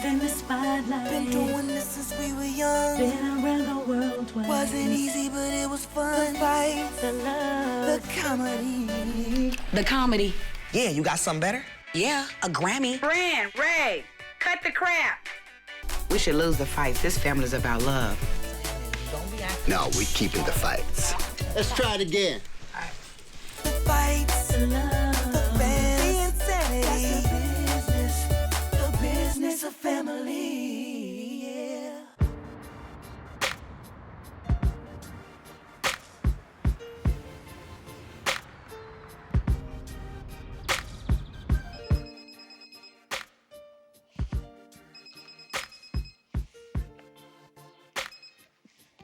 in the spotlight. Been doing this since we were young. Been around the world twice. Wasn't easy, but it was fun. The fights, The love. the comedy. The comedy. Yeah, you got something better? Yeah, a Grammy. Brand, Ray, cut the crap. We should lose the fights. This family's about love. No, we keeping the fights. Let's try it again. The fights, The love. the fans, the insanity. That's the business of family. Yeah.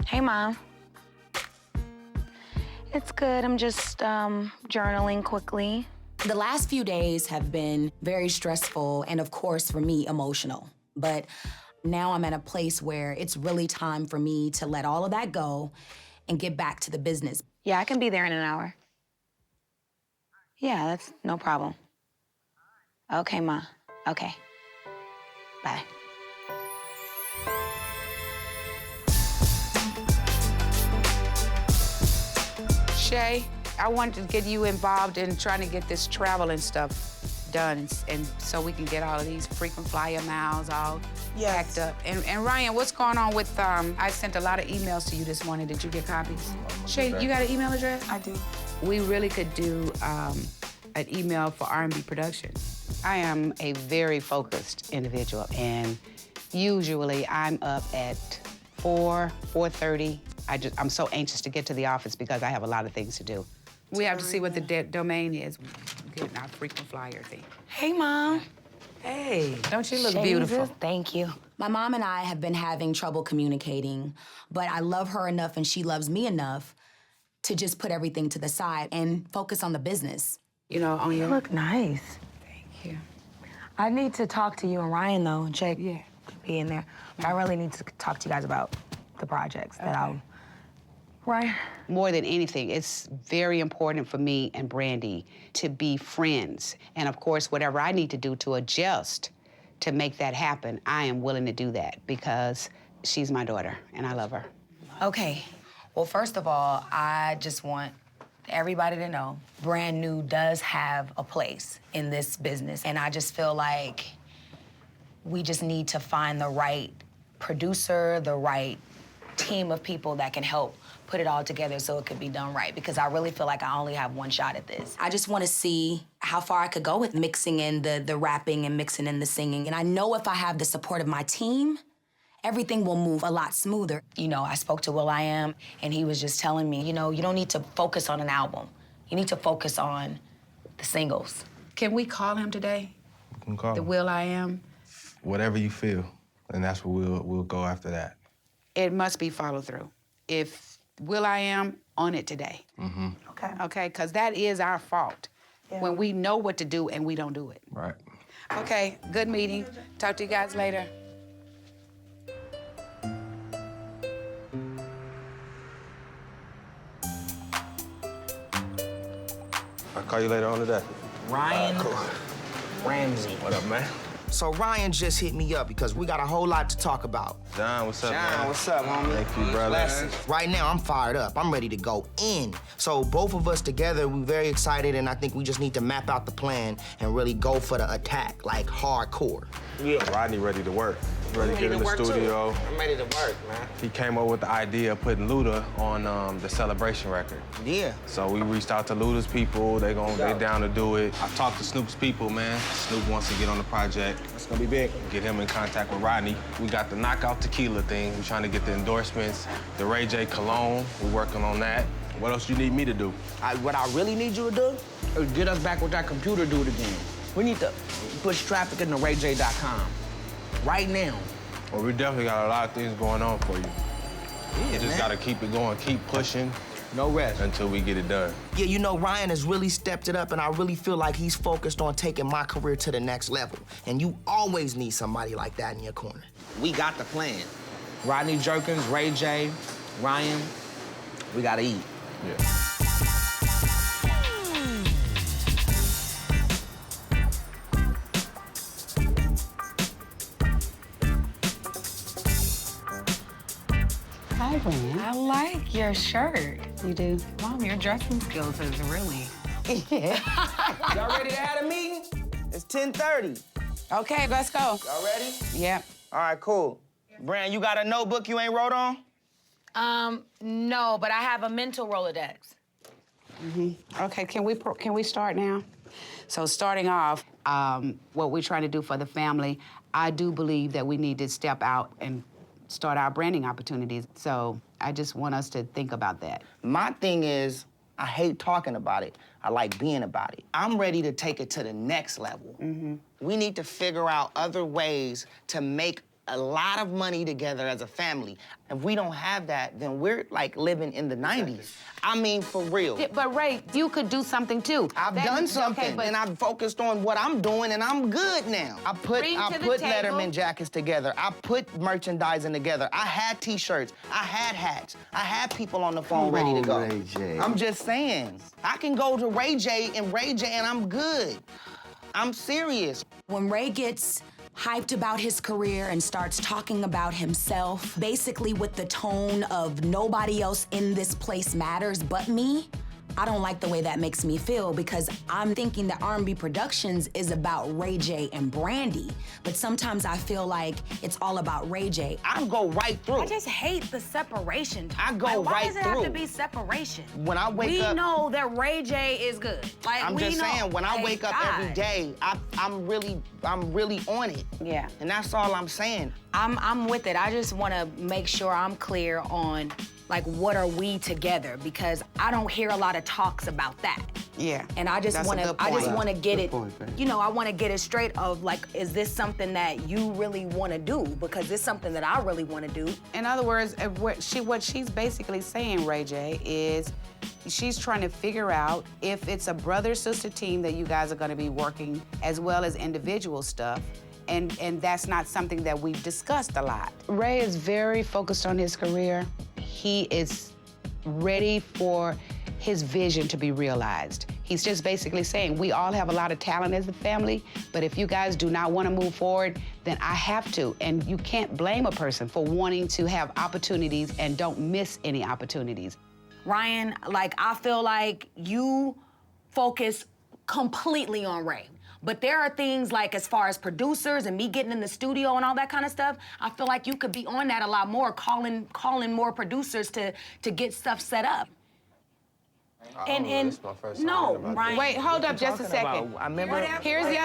Hey, Mom. It's good. I'm just journaling quickly. The last few days have been very stressful and, of course, for me, emotional. But now I'm at a place where it's really time for me to let all of that go and get back to the business. Yeah, I can be there in an hour. Yeah, that's no problem. Okay, Ma. Okay. Bye. Shay, I wanted to get you involved in trying to get this travel and stuff done, and so we can get all of these frequent flyer miles all packed up. And Ryan, what's going on with, I sent a lot of emails to you this morning. Did you get copies? Shay, you got an email address? I do. We really could do an email for R&B production. I am a very focused individual, and usually I'm up at 4:30. I'm so anxious to get to the office because I have a lot of things to do. We have to see what the domain is. Getting our frequent flyer thing. Hey, Mom. Hey, don't you look Jesus, beautiful? Thank you. My mom and I have been having trouble communicating, but I love her enough and she loves me enough to just put everything to the side and focus on the business. You know, on You your... look nice. Thank you. I need to talk to you and Ryan, though, and check Yeah. be in there. But I really need to talk to you guys about the projects that I'll... Ryan? More than anything, it's very important for me and Brandy to be friends. And of course, whatever I need to do to adjust to make that happen, I am willing to do that because she's my daughter and I love her. Okay. Well, first of all, I just want everybody to know Brand New does have a place in this business. And I just feel like we just need to find the right producer, the right team of people that can help put it all together so it could be done right, because I really feel like I only have one shot at this. I just want to see how far I could go with mixing in the rapping and mixing in the singing. And I know if I have the support of my team, everything will move a lot smoother. You know, I spoke to Will.i.am, and he was just telling me, you know, you don't need to focus on an album. You need to focus on the singles. Can we call him today? You can call The him. Will.i.am? Whatever you feel, and that's what we'll go after that. It must be follow through. If Will.i.am on it today. Mm-hmm. Okay. Okay, because that is our fault. Yeah. When we know what to do and we don't do it. Right. Okay, good meeting. Talk to you guys later. I'll call you later on today. Ryan Cool. Ramsey. What up, man? So Ryan just hit me up because we got a whole lot to talk about. John, what's up, man? John, what's up, homie? Thank you, brother. Blessings. Right now, I'm fired up. I'm ready to go in. So both of us together, we're very excited, and I think we just need to map out the plan and really go for the attack, like hardcore. Yeah. Rodney ready to work. Ready to get in the work, too. studio. I'm ready to work, man. He came up with the idea of putting Luda on the Celebration record. Yeah. So we reached out to Luda's people. They down to do it. I talked to Snoop's people, man. Snoop wants to get on the project. It's gonna be big. Get him in contact with Rodney. We got the Knockout Tequila thing. We're trying to get the endorsements. The Ray J Cologne, we're working on that. What else you need me to do? What I really need you to do? Is get us back with that computer, do it again. We need to push traffic into RayJ.com right now. Well, we definitely got a lot of things going on for you. Yeah, You just man. gotta keep it going, keep pushing No rest. until we get it done. Yeah, you know, Ryan has really stepped it up, and I really feel like he's focused on taking my career to the next level. And you always need somebody like that in your corner. We got the plan. Rodney Jerkins, Ray J, Ryan, we gotta eat. Yeah. Hi, Brand. I like your shirt. You do? Mom, your dressing skills is really... Y'all ready to have a meeting? It's 10:30. Okay, let's go. Y'all ready? Yep. All right, cool. Brand, you got a notebook you ain't wrote on? No, but I have a mental Rolodex. Okay, can we start now? So starting off, what we're trying to do for the family, I do believe that we need to step out and start our branding opportunities. So I just want us to think about that. My thing is, I hate talking about it. I like being about it. I'm ready to take it to the next level. We need to figure out other ways to make a lot of money together as a family. If we don't have that, then we're like living in the 90s. I mean, for real. Yeah, but Ray, you could do something too. I've done something, okay, but and I've focused on what I'm doing, and I'm good now. I put Letterman jackets together. I put merchandising together. I had T-shirts. I had hats. I had people on the phone ready to go. Ray J. I'm just saying. I can go to Ray J, and I'm good. I'm serious. When Ray gets hyped about his career and starts talking about himself, basically with the tone of nobody else in this place matters but me, I don't like the way that makes me feel because I'm thinking that R&B Productions is about Ray J and Brandy, but sometimes I feel like it's all about Ray J. I go right through. I just hate the separation. I go like, why right does it have to through. be separation? When I wake up... We know that Ray J is good. Like, I'm just saying, when I wake up every day, I'm really on it. Yeah. And that's all I'm saying. I'm with it. I just want to make sure I'm clear on, like, what are we together? Because I don't hear a lot of talks about that. Yeah. And I just want to get it, you know, I want to get it straight of, like, is this something that you really want to do? Because it's something that I really want to do. In other words, what she's basically saying, Ray J, is she's trying to figure out if it's a brother-sister team that you guys are going to be working as well as individual stuff. And that's not something that we've discussed a lot. Ray is very focused on his career. He is ready for his vision to be realized. He's just basically saying, we all have a lot of talent as a family, but if you guys do not want to move forward, then I have to. And you can't blame a person for wanting to have opportunities and don't miss any opportunities. Ryan, like, I feel like you focus completely on Ray. But there are things like, as far as producers and me getting in the studio and all that kind of stuff, I feel like you could be on that a lot more, calling more producers to get stuff set up. This is my first time no, hearing about Ryan. Wait, hold up just a second. I remember... Here's the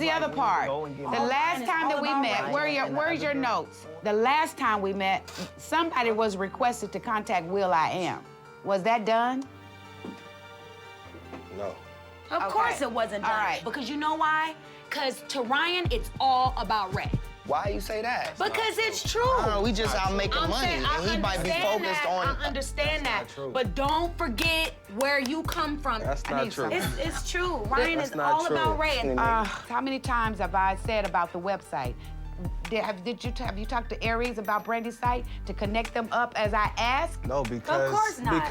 other part. The last time that we met, where's your notes? The last time we met, somebody was requested to contact Will.i.am. Was that done? No. Of course it wasn't done. All right. Because you know why? Because to Ryan, it's all about Ray. Why you say that? Because it's true. No, we just out making money, saying, and he might be focused on... I understand that. true. But don't forget where you come from. That's not true. It's true. Ryan That's is not all true. about Ray. And, How many times have I said about the website? Have you talked to Aries about Brandy's site to connect them up as I asked? No, because Of course not.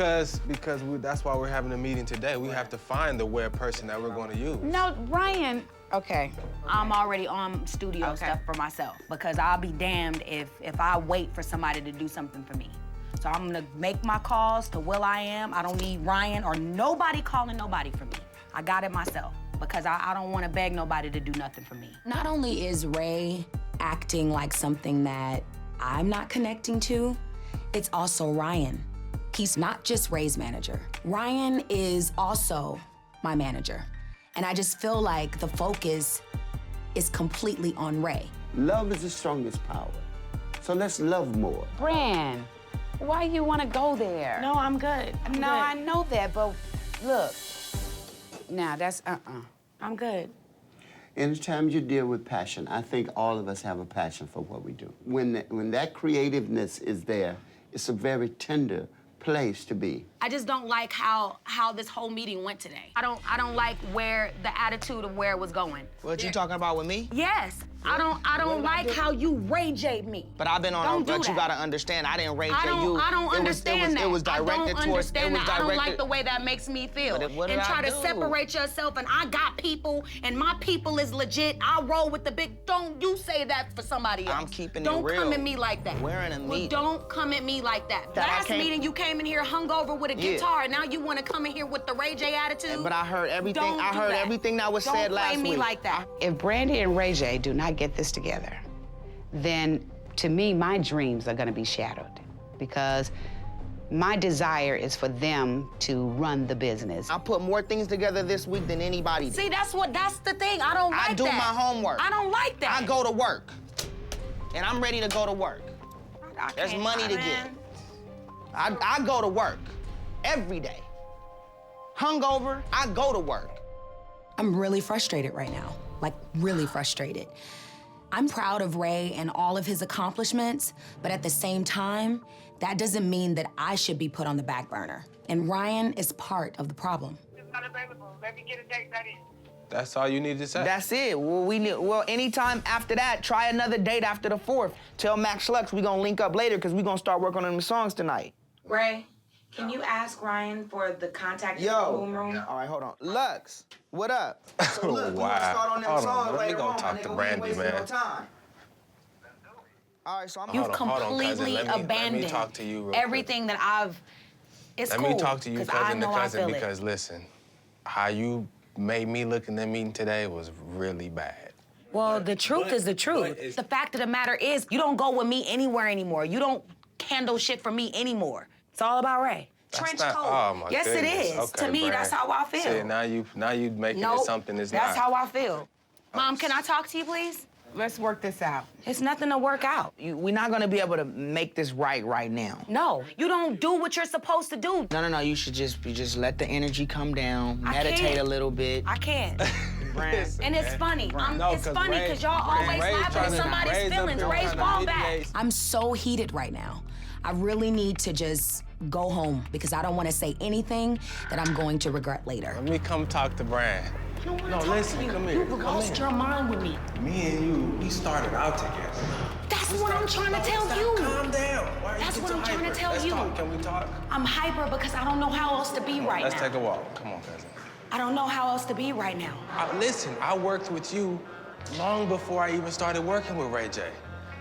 because that's why we're having a meeting today. We have to find the web person that we're going to use. No, Ryan. Okay. I'm already on studio stuff for myself because I'll be damned if I wait for somebody to do something for me. So I'm gonna make my calls to Will.i.am. I don't need Ryan or nobody calling nobody for me. I got it myself because I don't want to beg nobody to do nothing for me. Not only is Ray acting like something that I'm not connecting to, it's also Ryan. He's not just Ray's manager. Ryan is also my manager. And I just feel like the focus is completely on Ray. Love is the strongest power. So let's love more. Brand, why you want to go there? No, I'm good. No, I know that, but look. Now, that's I'm good. Anytime you deal with passion, I think all of us have a passion for what we do. When that creativeness is there, it's a very tender place to be. I just don't like how this whole meeting went today. I don't like where the attitude of where it was going. What you talking about with me? Yes, I don't like how you Ray J me. But I've been on, Don't do but you that. gotta understand, I didn't Ray J you. I don't understand that. It was directed I don't towards. understand It was that. I don't like directed. the way that makes me feel. But what did and try I to do? separate yourself. And I got people, and my people is legit. I roll with the big. Don't you say that for somebody else? I'm keeping it Don't real. come at me like that. We're in a Well, meeting. don't come at me like that. That I Last can't- meeting you came in here hungover with a Yeah. guitar, and now you want to come in here with the Ray J attitude. But I heard everything. Don't I do heard that. everything that was said last week. Don't play me like that. If Brandy and Ray J do not get this together, then to me, my dreams are gonna be shattered because my desire is for them to run the business. I put more things together this week than anybody did. See, that's the thing. I don't like I do that. my homework. I don't like that. I go to work. And I'm ready to go to work. There's money to get. I go to work every day. Hungover, I go to work. I'm really frustrated right now, like really frustrated. I'm proud of Ray and all of his accomplishments, but at the same time, that doesn't mean that I should be put on the back burner. And Ryan is part of the problem. It's not available. Let me get a date that is. That's all you need to say. That's it. Well, anytime after that, try another date after the 4th. Tell Max Lux we gonna link up later because we gonna start working on them songs tonight. Ray, can you ask Ryan for the contact Yo. room? All right, hold on. Lux, what up? So look, we Wow. gonna start on them Hold on, songs let me later go on, talk my to nigga. We Brandy, ain't wasting man. no time. All right, so I'm You've Hold on, cousin. completely Let me abandoned talk to you real everything that I've. It's Let cool. me talk to you, 'cause I cousin to know I cousin, feel it. because listen, how you made me look in that meeting today was really bad. Well, the truth is the truth. The fact of the matter is, you don't go with me anywhere anymore. You don't handle shit for me anymore. It's all about Ray. Trench That's not- coat. Oh my yes, goodness. it is. Okay, To me, Brand. that's how I feel. See, now you making it something it's not. That's how I feel. Mom, can I talk to you, please? Let's work this out. It's nothing to work out. We're not gonna be able to make this right now. No, you don't do what you're supposed to do. No. You should just let the energy come down, I meditate can't. a little bit. I can't. Listen, And it's man. funny. No, It's funny Ray- because y'all always Ray laughing trying at to- somebody's Ray's up feelings. here Ray's trying to fall back. mediate. I'm so heated right now. I really need to just go home because I don't want to say anything that I'm going to regret later. Let me come talk to Brand. No, listen, come here. You lost your mind with me. Me and you, we started out together. That's what I'm trying to tell you. Calm down. Why are you That's getting what so I'm trying to hyper? tell Let's you. Talk. Can we talk? I'm hyper because I don't know how else to be right Let's now. take a walk. Come on, cousin. I don't know how else to be right now. Listen, I worked with you long before I even started working with Ray J.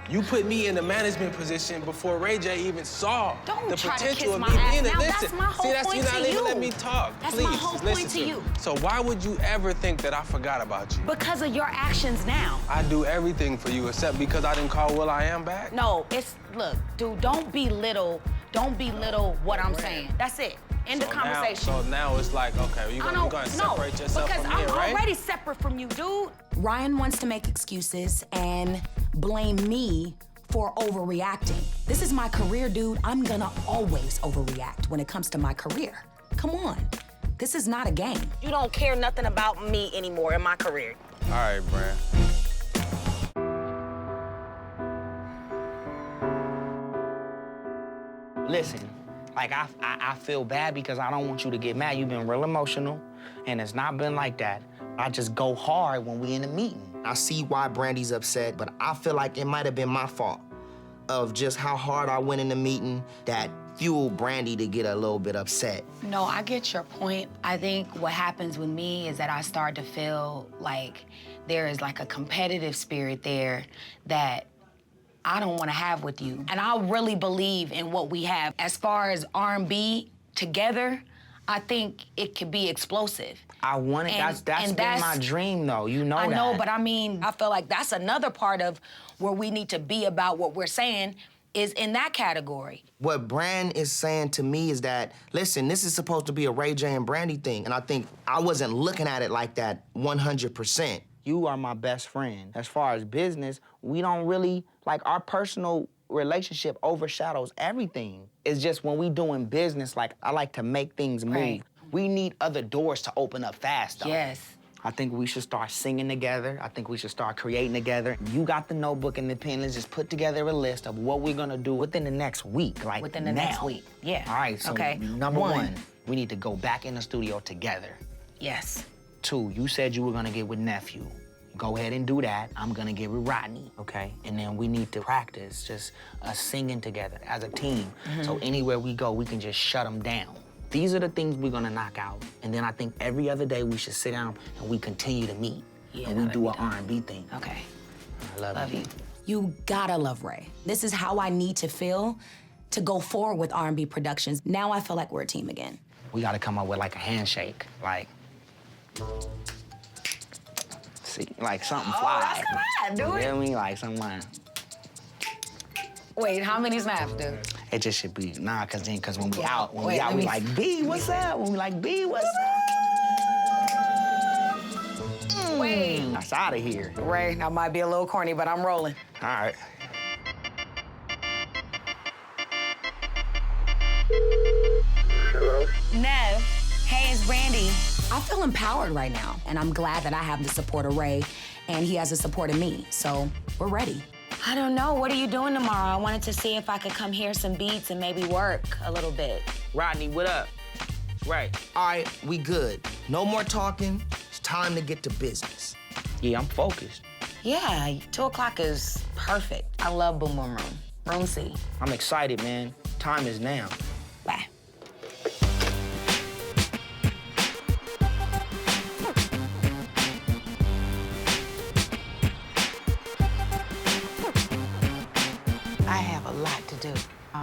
You put me in the management position before Ray J even saw Don't the try to potential kiss of my me ass. being Now, it. that's Listen, my whole see, that's point you not to even you. letting me talk. That's Please, my whole just point listen to you. So why would you ever think that I forgot about you? Because of your actions now. I do everything for you except because I didn't call Will.i.am back. No, look, dude, don't belittle what I'm saying. That's it. End of conversation. So now it's like, okay, you're gonna separate yourself because from me, I'm right? already separate from you, dude. Ryan wants to make excuses and blame me for overreacting. This is my career, dude. I'm gonna always overreact when it comes to my career. Come on. This is not a game. You don't care nothing about me anymore in my career. All right, Brand. Listen, like I feel bad because I don't want you to get mad. You've been real emotional, and it's not been like that. I just go hard when we in a meeting. I see why Brandy's upset, but I feel like it might have been my fault of just how hard I went in the meeting that fueled Brandy to get a little bit upset. No, I get your point. I think what happens with me is that I start to feel like there is like a competitive spirit there that I don't want to have with you. And I really believe in what we have. As far as R&B together, I think it could be explosive. I want it. That's been my dream, though. You know that. I know, but I mean, I feel like that's another part of where we need to be about what we're saying is in that category. What Brand is saying to me is that, listen, this is supposed to be a Ray J and Brandy thing, and I think I wasn't looking at it like that 100%. You are my best friend. As far as business, we don't really, like, our personal relationship overshadows everything. It's just when we doing business, like, I like to make things move. Right. We need other doors to open up fast, though. Yes. I think we should start singing together. I think we should start creating together. You got the notebook and the pen. Let's just put together a list of what we're gonna do within the next week, like Within the now. next week, yeah. All right, so Okay. number one, we need to go back in the studio together. Yes. 2, you said you were gonna get with Nephew. Go ahead and do that. I'm gonna get with Rodney, okay? And then we need to practice just us singing together as a team. So anywhere we go, we can just shut them down. These are the things we're gonna knock out. And then I think every other day we should sit down and we continue to meet. Yeah, and we do an R&B thing. Okay. I love you. You gotta love Ray. This is how I need to feel to go forward with R&B Productions. Now I feel like we're a team again. We gotta come up with like a handshake, like, see, like something fly. That's do You it. feel me? Like something like, Wait, how many snaps, dude? it just should be, cause when we out, Wait, we let me- like, B, what's up? When we like, B, what's up? Wait. That's out of here. Ray, that might be a little corny, but I'm rolling. All right. Nev, hey, it's Brandy. I feel empowered right now, and I'm glad that I have the support of Ray, and he has the support of me, so we're ready. I don't know. What are you doing tomorrow? I wanted to see if I could come hear some beats and maybe work a little bit. Rodney, what up? Right. All right, we good. No more talking. It's time to get to business. Yeah, I'm focused. Yeah, 2 o'clock is perfect. I love Boom Boom Room. Room C. I'm excited, man. Time is now. Bye. I have a lot to do.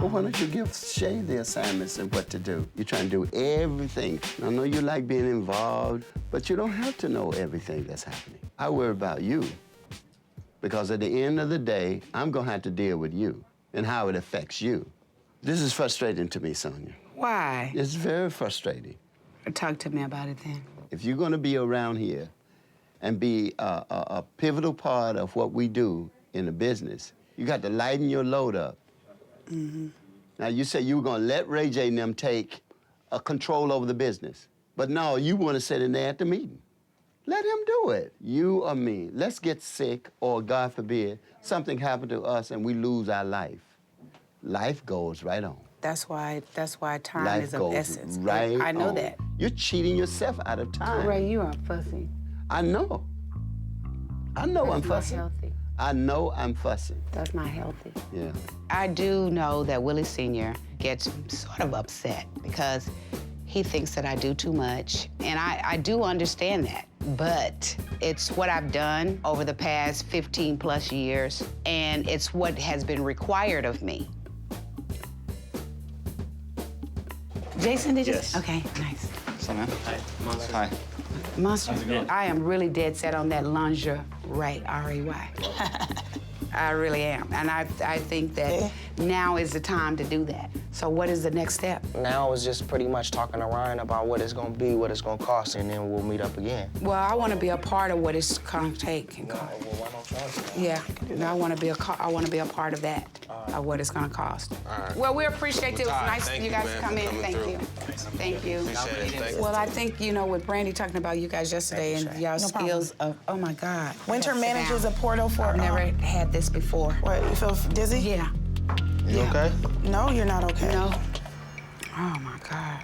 Well, why don't you give Shay the assignments and what to do? You're trying to do everything. I know you like being involved, but you don't have to know everything that's happening. I worry about you, because at the end of the day, I'm gonna have to deal with you and how it affects you. This is frustrating to me, Sonia. Why? It's very frustrating. Talk to me about it then. If you're gonna be around here and be a pivotal part of what we do in the business, you got to lighten your load up. Now, you said you were gonna let Ray J and them take control over the business. But no, you wanna sit in there at the meeting. Let him do it. You or me. Let's get sick, or God forbid, something happened to us and we lose our life. Life goes right on. That's why time Life is of goes essence. right I know on. that. You're cheating yourself out of time. Ray, you are fussy. I know. I know I'm That's not fussing. healthy. I know I'm fussing. That's not healthy. Yeah. I do know that Willie Sr. gets sort of upset because he thinks that I do too much, and I do understand that, but it's what I've done over the past 15 plus years, and it's what has been required of me. Jason, did you? Yes. Okay, nice. So, man. Hi. Monster, I am really dead set on that lingerie, R-A-Y. I really am, and I think that now is the time to do that. So what is the next step? Now it's just pretty much talking to Ryan about what it's gonna be, what it's gonna cost, and then we'll meet up again. Well, I want to be a part of what it's gonna take. And cost. Why don't y'all do that? Yeah, and I want to be a part of that, of what it's gonna cost. All right. Well, we appreciate it. It was Ty, nice thank you you, guys man, to come for in. coming Thank through. you. Thank you. Appreciate it. Thank you. Well, I think, with Brandy talking about you guys yesterday and y'all skills of, oh my God. Winter Sit manages down. a portal for. I've never had this before. What, you feel dizzy? Yeah. You okay? No, you're not okay. No. Oh my God.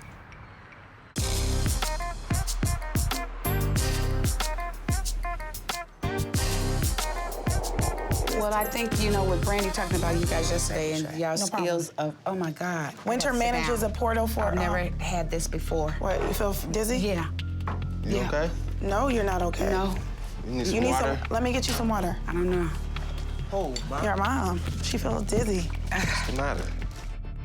Well, I think, with Brandy talking about you guys yesterday and y'all skills of, oh my God. Winter Sit manages a down. portal for. I've never had this before. What, you feel dizzy? Yeah. You Yeah. okay? No, you're not okay. No, You need some You need water? let me get you some water. I don't know. Oh, Mom. Your mom, she feels dizzy. What's the matter?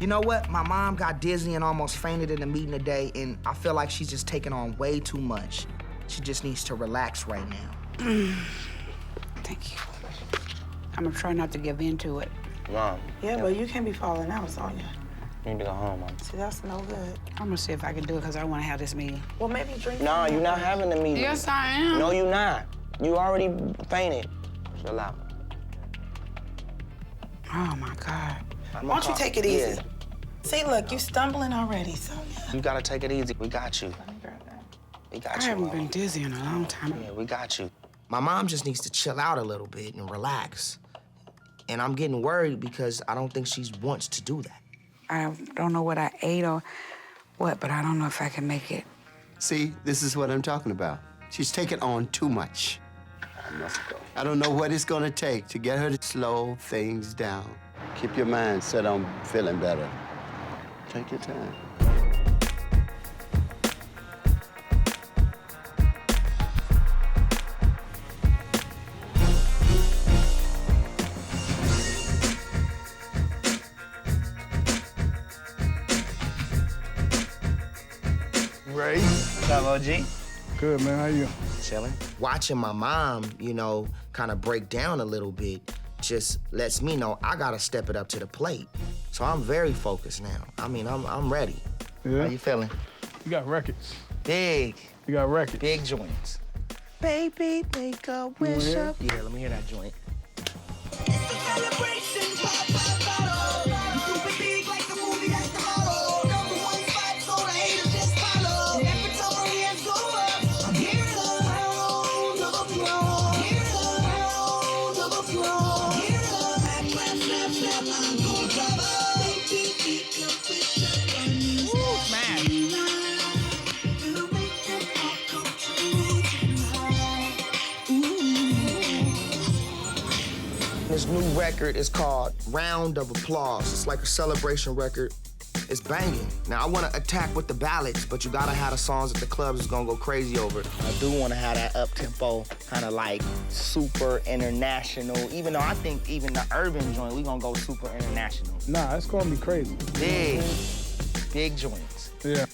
You know what? My mom got dizzy and almost fainted in the meeting today, and I feel like she's just taking on way too much. She just needs to relax right now. Thank you. I'm gonna try not to give in to it. Mom, Yeah, but you can't be falling out, Sonia. you need to go home, Mom. See, that's no good. I'm gonna see if I can do it because I want to have this meeting. Well, maybe drink. No, you're not having the meeting. Yes, I am. No, you're not. You already fainted. Chill out. Oh my God. Why don't you take it easy? See, look, you stumbling already, Sonia. You gotta take it easy. We got you. We got I you. haven't Mom. been dizzy in a long time. Yeah, we got you. My mom just needs to chill out a little bit and relax. And I'm getting worried because I don't think she wants to do that. I don't know what I ate or what, but I don't know if I can make it. See, this is what I'm talking about. She's taking on too much. Must go. I don't know what it's gonna take to get her to slow things down. Keep your mind set on feeling better. Take your time. Ray. What's up, OG? Good, man. How you? Chilling. Watching my mom, you know, kind of break down a little bit just lets me know I gotta step it up to the plate. So I'm very focused now. I mean, I'm ready. Yeah? How you feeling? You got records. Big. You got records. Big joints. Baby, make a wish hear up. Yeah, let me hear that joint. This new record is called Round of Applause. It's like a celebration record. It's banging. Now, I want to attack with the ballads, but you gotta have the songs that the clubs is gonna go crazy over. I do want to have that up-tempo, kind of like super international, even though I think even the urban joint, we gonna go super international. Nah, it's gonna be crazy. Big joints. Yeah.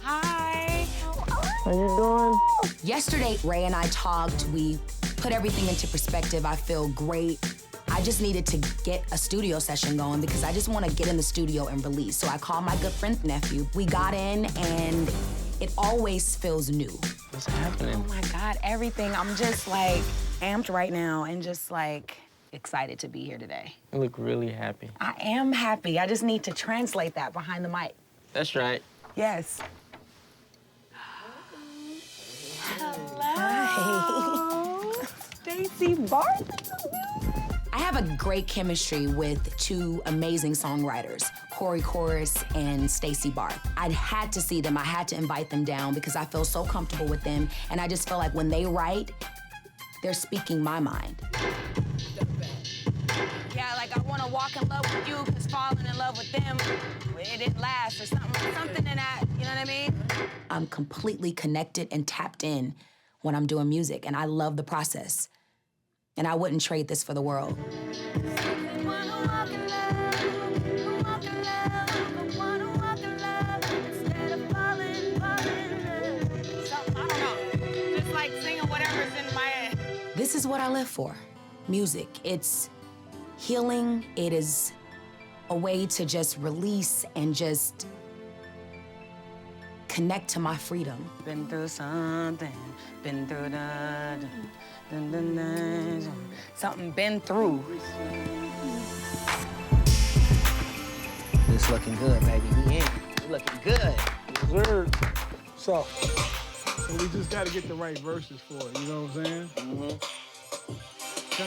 Hi. How you doing? Yesterday, Ray and I talked. We put everything into perspective. I feel great. I just needed to get a studio session going because I just want to get in the studio and release. So I called my good friend nephew. We got in and it always feels new. What's happening? Oh my God, everything. I'm just like amped right now and just like excited to be here today. You look really happy. I am happy. I just need to translate that behind the mic. That's right. Yes. Hello. Stacey Barth. I have a great chemistry with two amazing songwriters, Corey Chorus and Stacey Barth. I had to see them. I had to invite them down because I feel so comfortable with them. And I just feel like when they write, they're speaking my mind. Yeah, like I want to walk in love with you because falling in love with them, it didn't last or something in that, you know what I mean? I'm completely connected and tapped in when I'm doing music, and I love the process. And I wouldn't trade this for the world. This is what I live for, music. It's healing. It is a way to just release and just connect to my freedom. Been through something, been through something been through. It's looking good, baby. We in. We looking good. Word. So we just gotta get the right verses for it, you know what I'm saying? Mm-hmm. You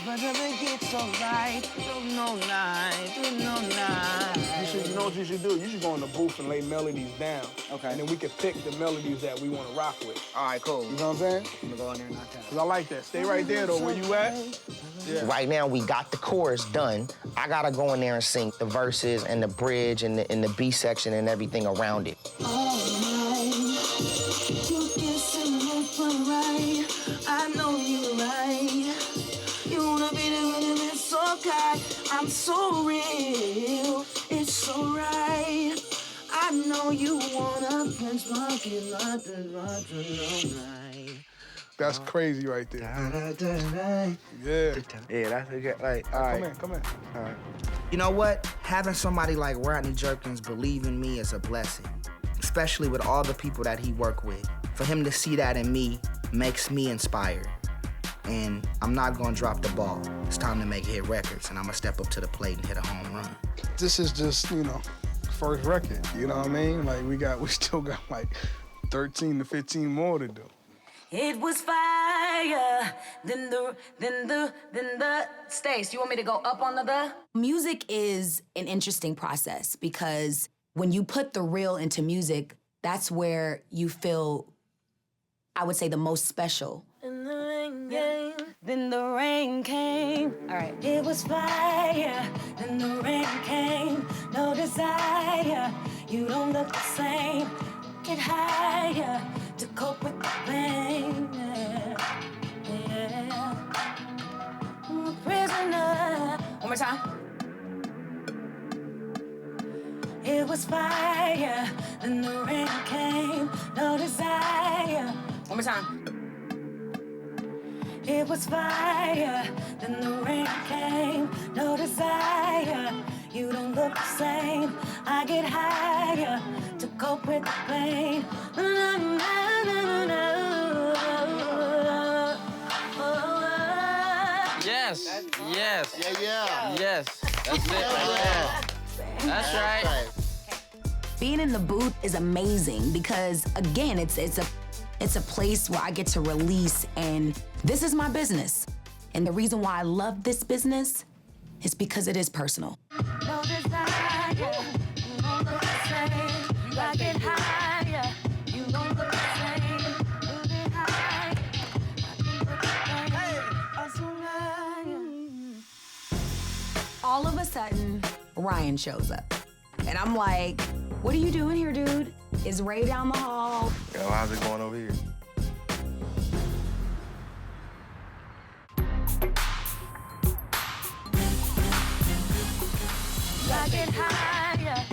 know what you should do? You should go in the booth and lay melodies down. Okay. And then we can pick the melodies that we want to rock with. All right, cool. You know what I'm saying? I'm gonna go in there and knock that out. Because I like that. Stay right there, though. Where you at? Yeah. Right now, we got the chorus done. I gotta go in there and sing the verses and the bridge and the B section and everything around it. I know you're right. You wanna be there with him, it's so kind. I'm so real, it's so right. I know you wanna punch my kid, nothing all night. That's crazy right there. Yeah. Yeah, that's a good, like, all right. Come in. All right. You know what? Having somebody like Rodney Jerkins believe in me is a blessing, especially with all the people that he worked with. For him to see that in me makes me inspired. And I'm not gonna drop the ball. It's time to make hit records, and I'm gonna step up to the plate and hit a home run. This is just, first record, you know what I mean? Like, we still got like 13 to 15 more to do. It was fire, then the Stace, you want me to go up on the? Music is an interesting process because when you put the real into music, that's where you feel, I would say, the most special. In the then the rain came. All right. It was fire, then the rain came. No desire, you don't look the same. Get higher to cope with the pain. Yeah. I'm a prisoner. One more time. It was fire, then the rain came. No desire. One more time. It was fire, then the rain came. No desire, you don't look the same. I get higher to cope with the pain. Yes, yes. Yeah. Yes, that's it right there. That's right. Being in the booth is amazing because, again, it's a place where I get to release, and this is my business. And the reason why I love this business is because it is personal. No desire, you don't look the same. I get higher, you don't look the same. You get higher, I can all of a sudden, Ryan shows up. And I'm like, what are you doing here, dude? Is Ray down the hall? Yo, how's it going over here? I get higher.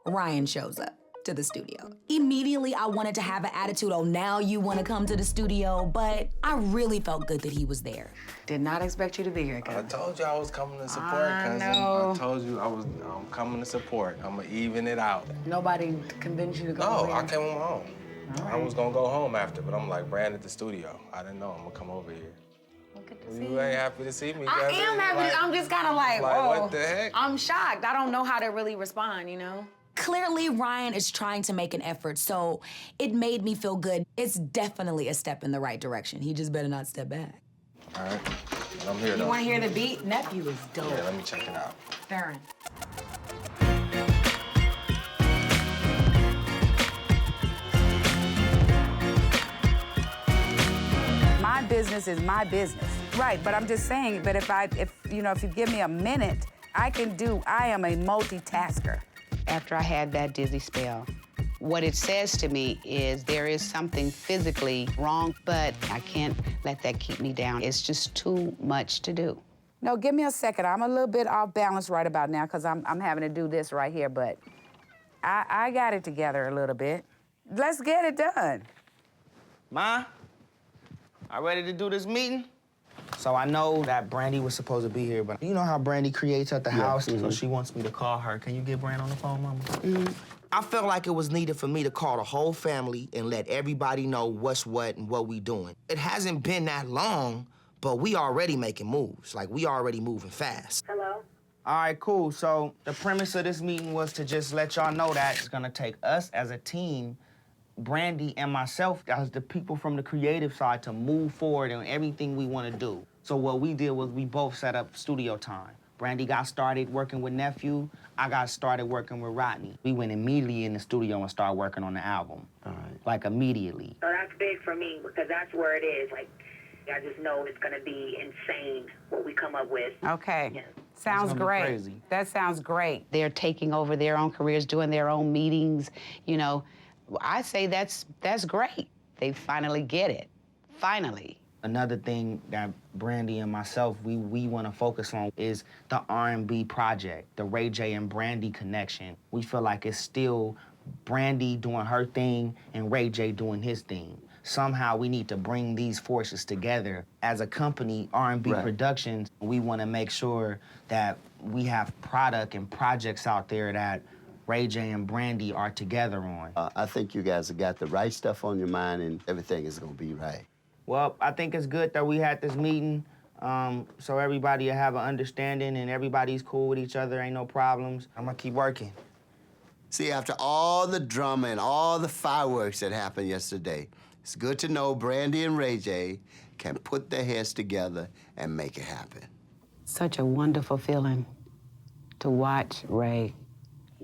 Ryan shows up to the studio. Immediately, I wanted to have an attitude, oh, now you want to come to the studio, but I really felt good that he was there. Did not expect you to be here, I Kevin. told you I was coming to support, I cousin. know. I told you I'm coming to support. I'm gonna even it out. Nobody convinced you to go No, over I here? came home. All I was gonna go home after, but I'm like, Brand at the studio. I didn't know I'm gonna come over here. You ain't happy to see me, I cousin. am happy. Like, I'm just kind of like, like, whoa. what the heck? I'm shocked. I don't know how to really respond, you know? Clearly, Ryan is trying to make an effort, so it made me feel good. It's definitely a step in the right direction. He just better not step back. All right, I'm here You though. want to hear the beat? Nephew is dope. Yeah, let me check it out. Farron. My business is my business. Right, but I'm just saying, but if you give me a minute, I am a multitasker. After I had that dizzy spell, what it says to me is there is something physically wrong, but I can't let that keep me down. It's just too much to do. No, give me a second. I'm a little bit off balance right about now because I'm having to do this right here, but I got it together a little bit. Let's get it done. Ma, I ready to do this meeting? So I know that Brandy was supposed to be here, but you know how Brandy creates at the house, so she wants me to call her. Can you get Brand on the phone, Mama? I felt like it was needed for me to call the whole family and let everybody know what's what and what we doing. It hasn't been that long, but we already making moves. Like, we already moving fast. Hello? All right, cool. So the premise of this meeting was to just let y'all know that it's gonna take us as a team, Brandy and myself as the people from the creative side, to move forward on everything we want to do. So what we did was we both set up studio time. Brandy got started working with Nephew. I got started working with Rodney. We went immediately in the studio and started working on the album. All right. Like, immediately. So that's big for me because that's where it is. Like, I just know it's gonna be insane what we come up with. Okay. Yeah. Sounds It's gonna be great. crazy. That sounds great. They're taking over their own careers, doing their own meetings, I say that's great. They finally get it. Finally. Another thing that Brandy and myself, we want to focus on is the R&B project, the Ray J and Brandy connection. We feel like it's still Brandy doing her thing and Ray J doing his thing. Somehow we need to bring these forces together. As a company, R&B Productions, we want to make sure that we have product and projects out there that Ray J and Brandy are together on. I think you guys have got the right stuff on your mind, and everything is going to be right. Well, I think it's good that we had this meeting so everybody will have an understanding and everybody's cool with each other, ain't no problems. I'm gonna keep working. See, after all the drama and all the fireworks that happened yesterday, it's good to know Brandy and Ray J can put their heads together and make it happen. Such a wonderful feeling to watch Ray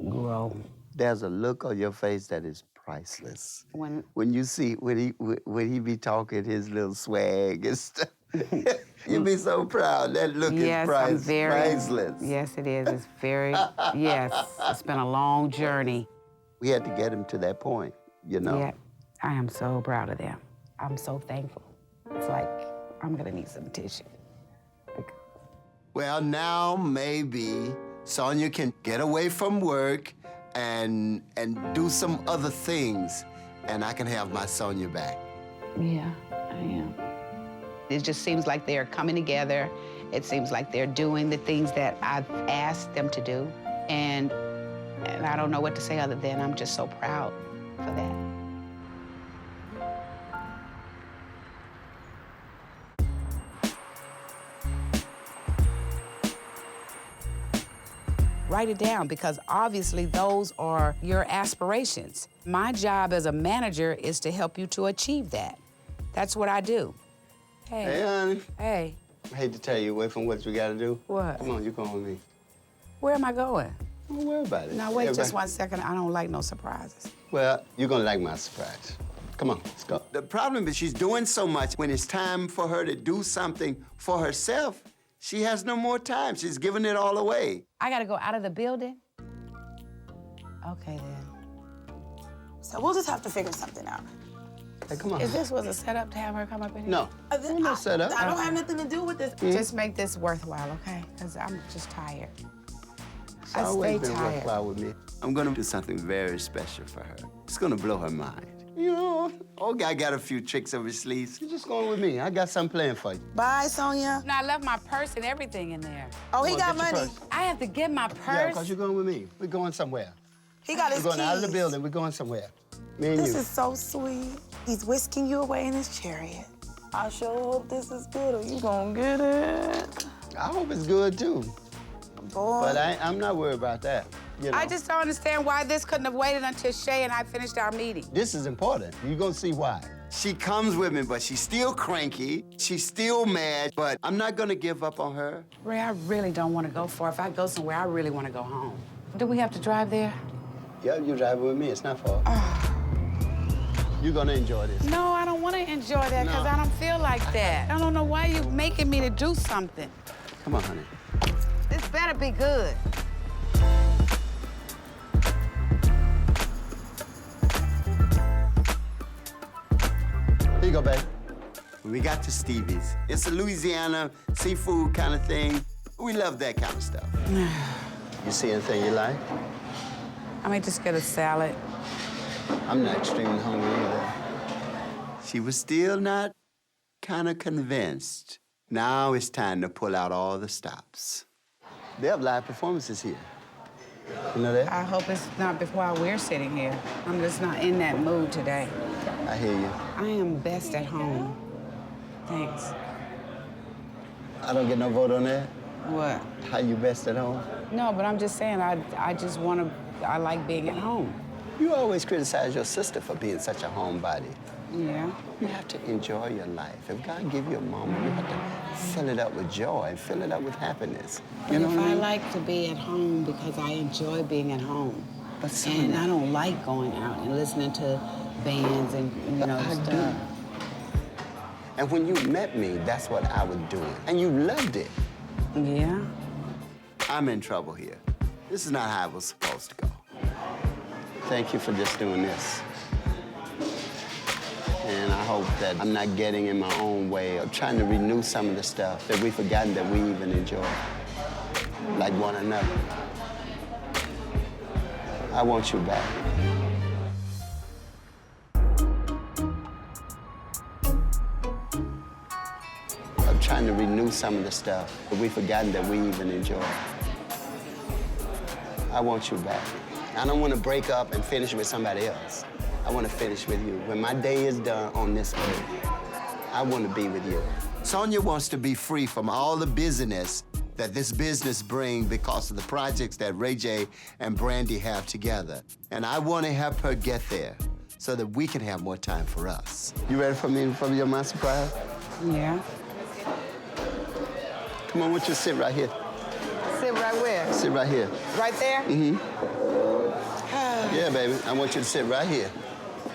grow. There's a look on your face that is priceless. When you see, when he be talking his little swag and stuff, you be so proud. That look is priceless. Yes, it is. It's very, yes. It's been a long journey. We had to get him to that point, you know? Yeah, I am so proud of them. I'm so thankful. It's like, I'm gonna need some tissue. Well, now maybe Sonia can get away from work and do some other things, and I can have my Sonia back. Yeah, I am. It just seems like they're coming together. It seems like they're doing the things that I've asked them to do, and I don't know what to say other than I'm just so proud for that. Write it down, because obviously those are your aspirations. My job as a manager is to help you to achieve that. That's what I do. Hey. Hey, honey. Hey. I hate to tell you away from what you gotta do. What? Come on, you going with me. Where am I going? Don't worry about it. Now, wait just 1 second. I don't like no surprises. Well, you're gonna like my surprise. Come on, let's go. The problem is she's doing so much. When it's time for her to do something for herself, she has no more time. She's giving it all away. I gotta go out of the building? Okay, then. So we'll just have to figure something out. Hey, come on. Is this was a setup to have her come up in here? No. No setup. I don't have nothing to do with this. Just make this worthwhile, okay? Because I'm just tired. It's I always stay been tired. worthwhile with me. I'm gonna do something very special for her. It's gonna blow her mind. You know, old guy got a few tricks up his sleeves. You're just going with me. I got something planned for you. Bye, Sonia. No, I left my purse and everything in there. Oh, he got get your money. purse. I have to get my purse. Yeah, because you're going with me. We're going somewhere. He got his We're going out of the keys. building. We're going somewhere. Me and This you. is so sweet. He's whisking you away in his chariot. I sure hope this is good or you gonna get it. I hope it's good, too. Boy. But I'm not worried about that. You know, I just don't understand why this couldn't have waited until Shay and I finished our meeting. this is important. You're going to see why. She comes with me, but she's still cranky. She's still mad, but I'm not going to give up on her. Ray, I really don't want to go far. If I go somewhere, I really want to go home. Do we have to drive there? Yeah, you're driving with me. It's not far. You're going to enjoy this. No, I don't want to enjoy that because No. I don't feel like that. I don't know why you're making me to do something. Come on, honey. This better be good. Here you go, babe. We got to Stevie's. It's a Louisiana seafood kind of thing. We love that kind of stuff. You see anything you like? I may just get a salad. I'm not extremely hungry either. She was still not kind of convinced. Now it's time to pull out all the stops. They have live performances here. You know that? I hope it's not while we're sitting here. I'm just not in that mood today. I hear you. I am best at home. Thanks. I don't get no vote on that? What? How you best at home? No, but I'm just saying, I like being at home. You always criticize your sister for being such a homebody. Yeah. You have to enjoy your life. If God give you a moment, you have to fill it up with joy and fill it up with happiness. You know If what I I mean? like to be at home because I enjoy being at home. But And I don't like going out and listening to bands and, I stuff. do. And when you met me, that's what I was doing. And you loved it. Yeah? I'm in trouble here. This is not how it was supposed to go. Thank you for just doing this. And I hope that I'm not getting in my own way of trying to renew some of the stuff that we've forgotten that we even enjoy, like one another. I want you back. I'm trying to renew some of the stuff that we've forgotten that we even enjoy. I want you back. I don't want to break up and finish with somebody else. I want to finish with you. When my day is done on this earth, I want to be with you. Sonia wants to be free from all the busyness that this business brings because of the projects that Ray J and Brandy have together. And I want to help her get there so that we can have more time for us. You ready for me for your my surprise? Yeah. Come on, I want you to sit right here. Sit right where? Sit right here. Right there? Mm-hmm. Yeah, baby. I want you to sit right here.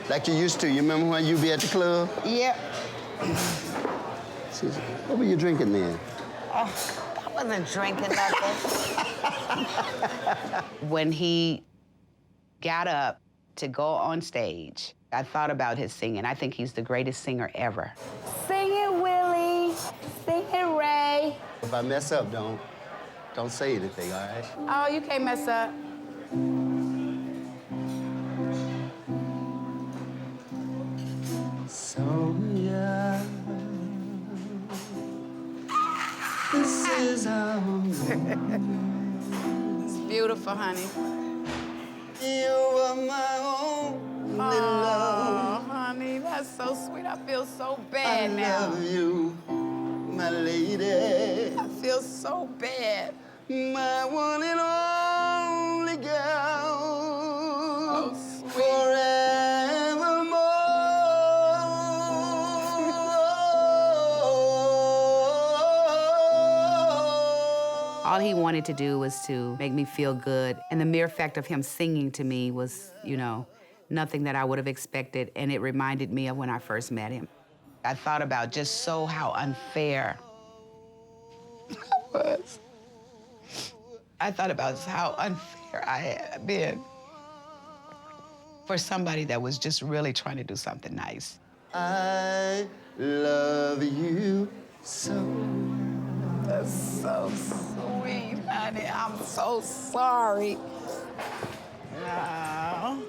Like you used to. You remember when you be at the club? Yep. What were you drinking then? Oh, I wasn't drinking nothing. When he got up to go on stage, I thought about his singing. I think he's the greatest singer ever. Sing it, Willie. Sing it, Ray. If I mess up, don't say anything, all right? Oh, you can't mess up. So young. This is our It's beautiful, honey. You are my only love. Oh, honey, that's so sweet. I feel so bad I now. love you, my lady. I feel so bad. My one and only girl. Oh, sweet. Forevermore. All he wanted to do was to make me feel good. And the mere fact of him singing to me was, you know, nothing that I would have expected. And it reminded me of when I first met him. I thought about just how unfair I was. I thought about how unfair I had been for somebody that was just really trying to do something nice. I love you so. That's so sweet, honey. I'm so sorry. No.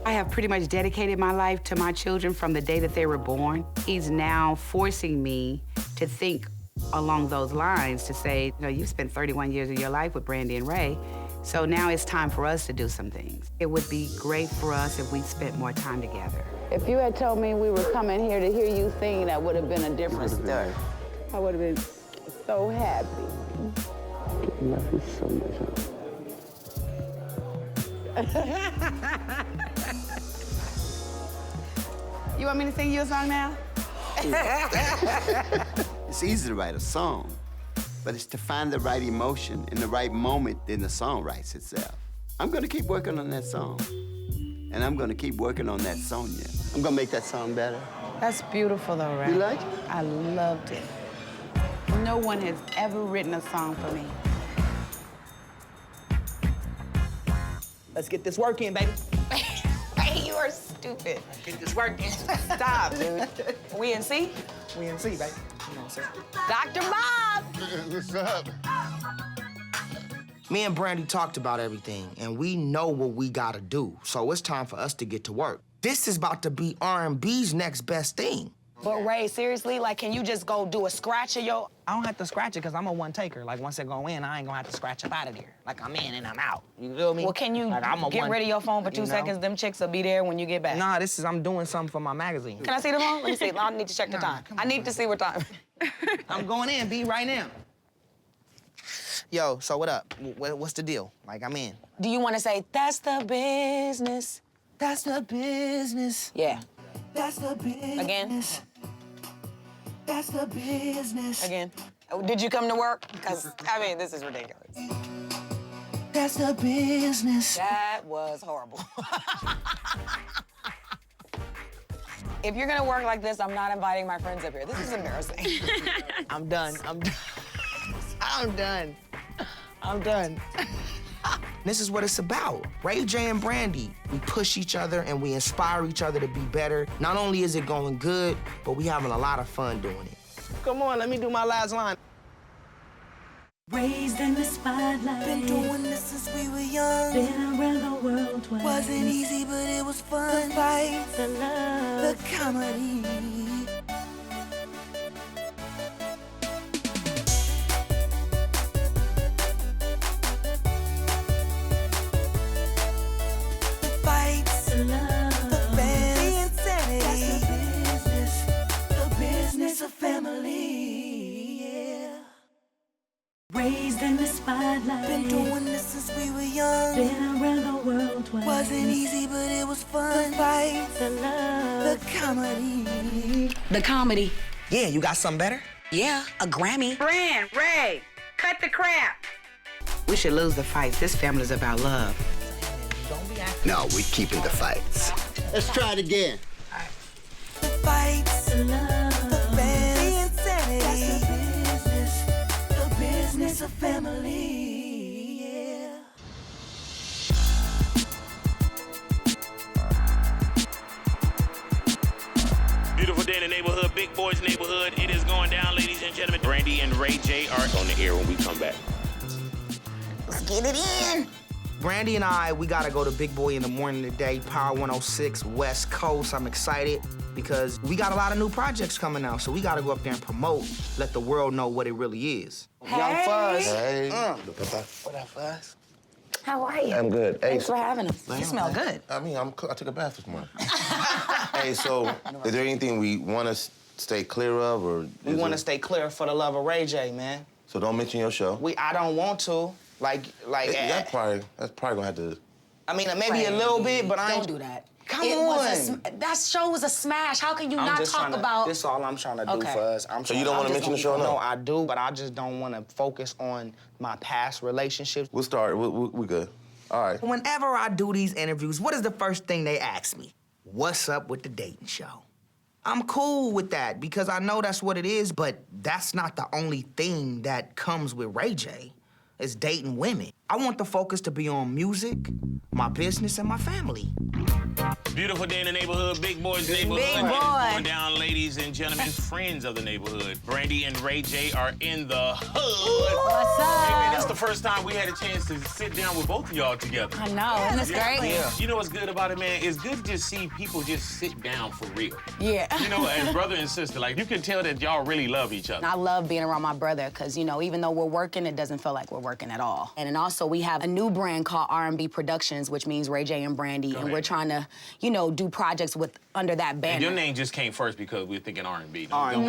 I have pretty much dedicated my life to my children from the day that they were born. He's now forcing me to think along those lines, to say, you know, you spent 31 years of your life with Brandy and Ray, so now it's time for us to do some things. It would be great for us if we spent more time together. If you had told me we were coming here to hear you sing, that would have been a different story. I would have been so happy. I love you so much. You want me to sing you a song now? It's easy to write a song, but it's to find the right emotion in the right moment, then the song writes itself. I'm gonna keep working on that song, and I'm gonna keep working on that Sonia. I'm gonna make that song better. That's beautiful though, Ray. You like it? I loved it. No one has ever written a song for me. Let's get this work in, baby. Hey, you are stupid. Let's get this work in. Stop, dude. We in C? We in C, baby. Come on, sir. Dr. Bob! What's up? Me and Brandy talked about everything, and we know what we gotta do. So it's time for us to get to work. This is about to be R&B's next best thing. But Ray, seriously, like, can you just go do a scratch of your... I don't have to scratch it because I'm a one-taker. Like, once I go in, I ain't gonna have to scratch up out of there. Like, I'm in and I'm out. You feel me? Well, can you like, get rid of your phone for 2 seconds? Them chicks will be there when you get back. Nah, I'm doing something for my magazine. Can I see the phone? Let me see. I need to check the time. I need to see what time. I'm going in, B, right now. Yo, so what up? What's the deal? Like, I'm in. Do you want to say, that's the business? That's the business. Yeah. That's the business. Again? That's the business. Again. Did you come to work? Because, I mean, this is ridiculous. That's the business. That was horrible. If you're gonna work like this, I'm not inviting my friends up here. This is embarrassing. I'm done. I'm done. I'm done. I'm done. This is what it's about. Ray, J, and Brandy. We push each other and we inspire each other to be better. Not only is it going good, but we having a lot of fun doing it. Come on, let me do my last line. Raised in the spotlight. Been doing this since we were young. Been around the world twice. Wasn't easy, but it was fun. The fight, the love, the comedy. The fights, the love, the fans, the insanity. That's the business of family. Raised in the spotlight. Been doing this since we were young. Been around the world twice. Wasn't easy, but it was fun. The fight, the love, the comedy. The comedy. Yeah, you got something better? Yeah, a Grammy. Brand, Ray, cut the crap. We should lose the fights. This family's about love. No, we're keeping the fights. Let's try it again. The fights, the love, the fans, the insanity. That's the business of family. Yeah. Beautiful day in the neighborhood, big boys neighborhood. It is going down, ladies and gentlemen. Brandy and Ray J are on the air when we come back. Let's get it in. Brandy and I, we gotta go to Big Boy in the morning today, Power 106 West Coast. I'm excited because we got a lot of new projects coming out, so we gotta go up there and promote, let the world know what it really is. Hey. Young Fuzz. Hey. What up, Fuzz? How are you? I'm good. Hey, Thanks for having us. You smell good. I mean, I took a bath this morning. Hey, so is there anything we want to stay clear of, or We want to stay clear for the love of Ray J, man. So don't mention your show. I don't want to. That's probably gonna have to. I mean, maybe a little bit, but I Don't ain't. do that. Come It on. was that show was a smash. How can you I'm not just talk trying to, about? This is all I'm trying to do, Okay. Fuzz. So you don't want to mention the show, no? No, I do, but I just don't want to focus on my past relationships. We'll start. We good. All right. Whenever I do these interviews, what is the first thing they ask me? What's up with the dating show? I'm cool with that because I know that's what it is, but that's not the only thing that comes with Ray J. It's dating women. I want the focus to be on music, my business, and my family. Beautiful day in the neighborhood, big boys neighborhood. Big It is boy. going down, ladies and gentlemen, friends of the neighborhood. Brandy and Ray J are in the hood. What's up? Hey, man, that's the first time we had a chance to sit down with both of y'all together. I know, isn't this great? Yeah. You know what's good about it, man? It's good to just see people just sit down for real. Yeah. You know, as brother and sister, like, you can tell that y'all really love each other. I love being around my brother because, you know, even though we're working, it doesn't feel like we're working at all. And then also we have a new brand called R&B Productions, which means Ray J and Brandy, and we're trying to, you know, do projects under that banner. And your name just came first because we're thinking R&B. R&B.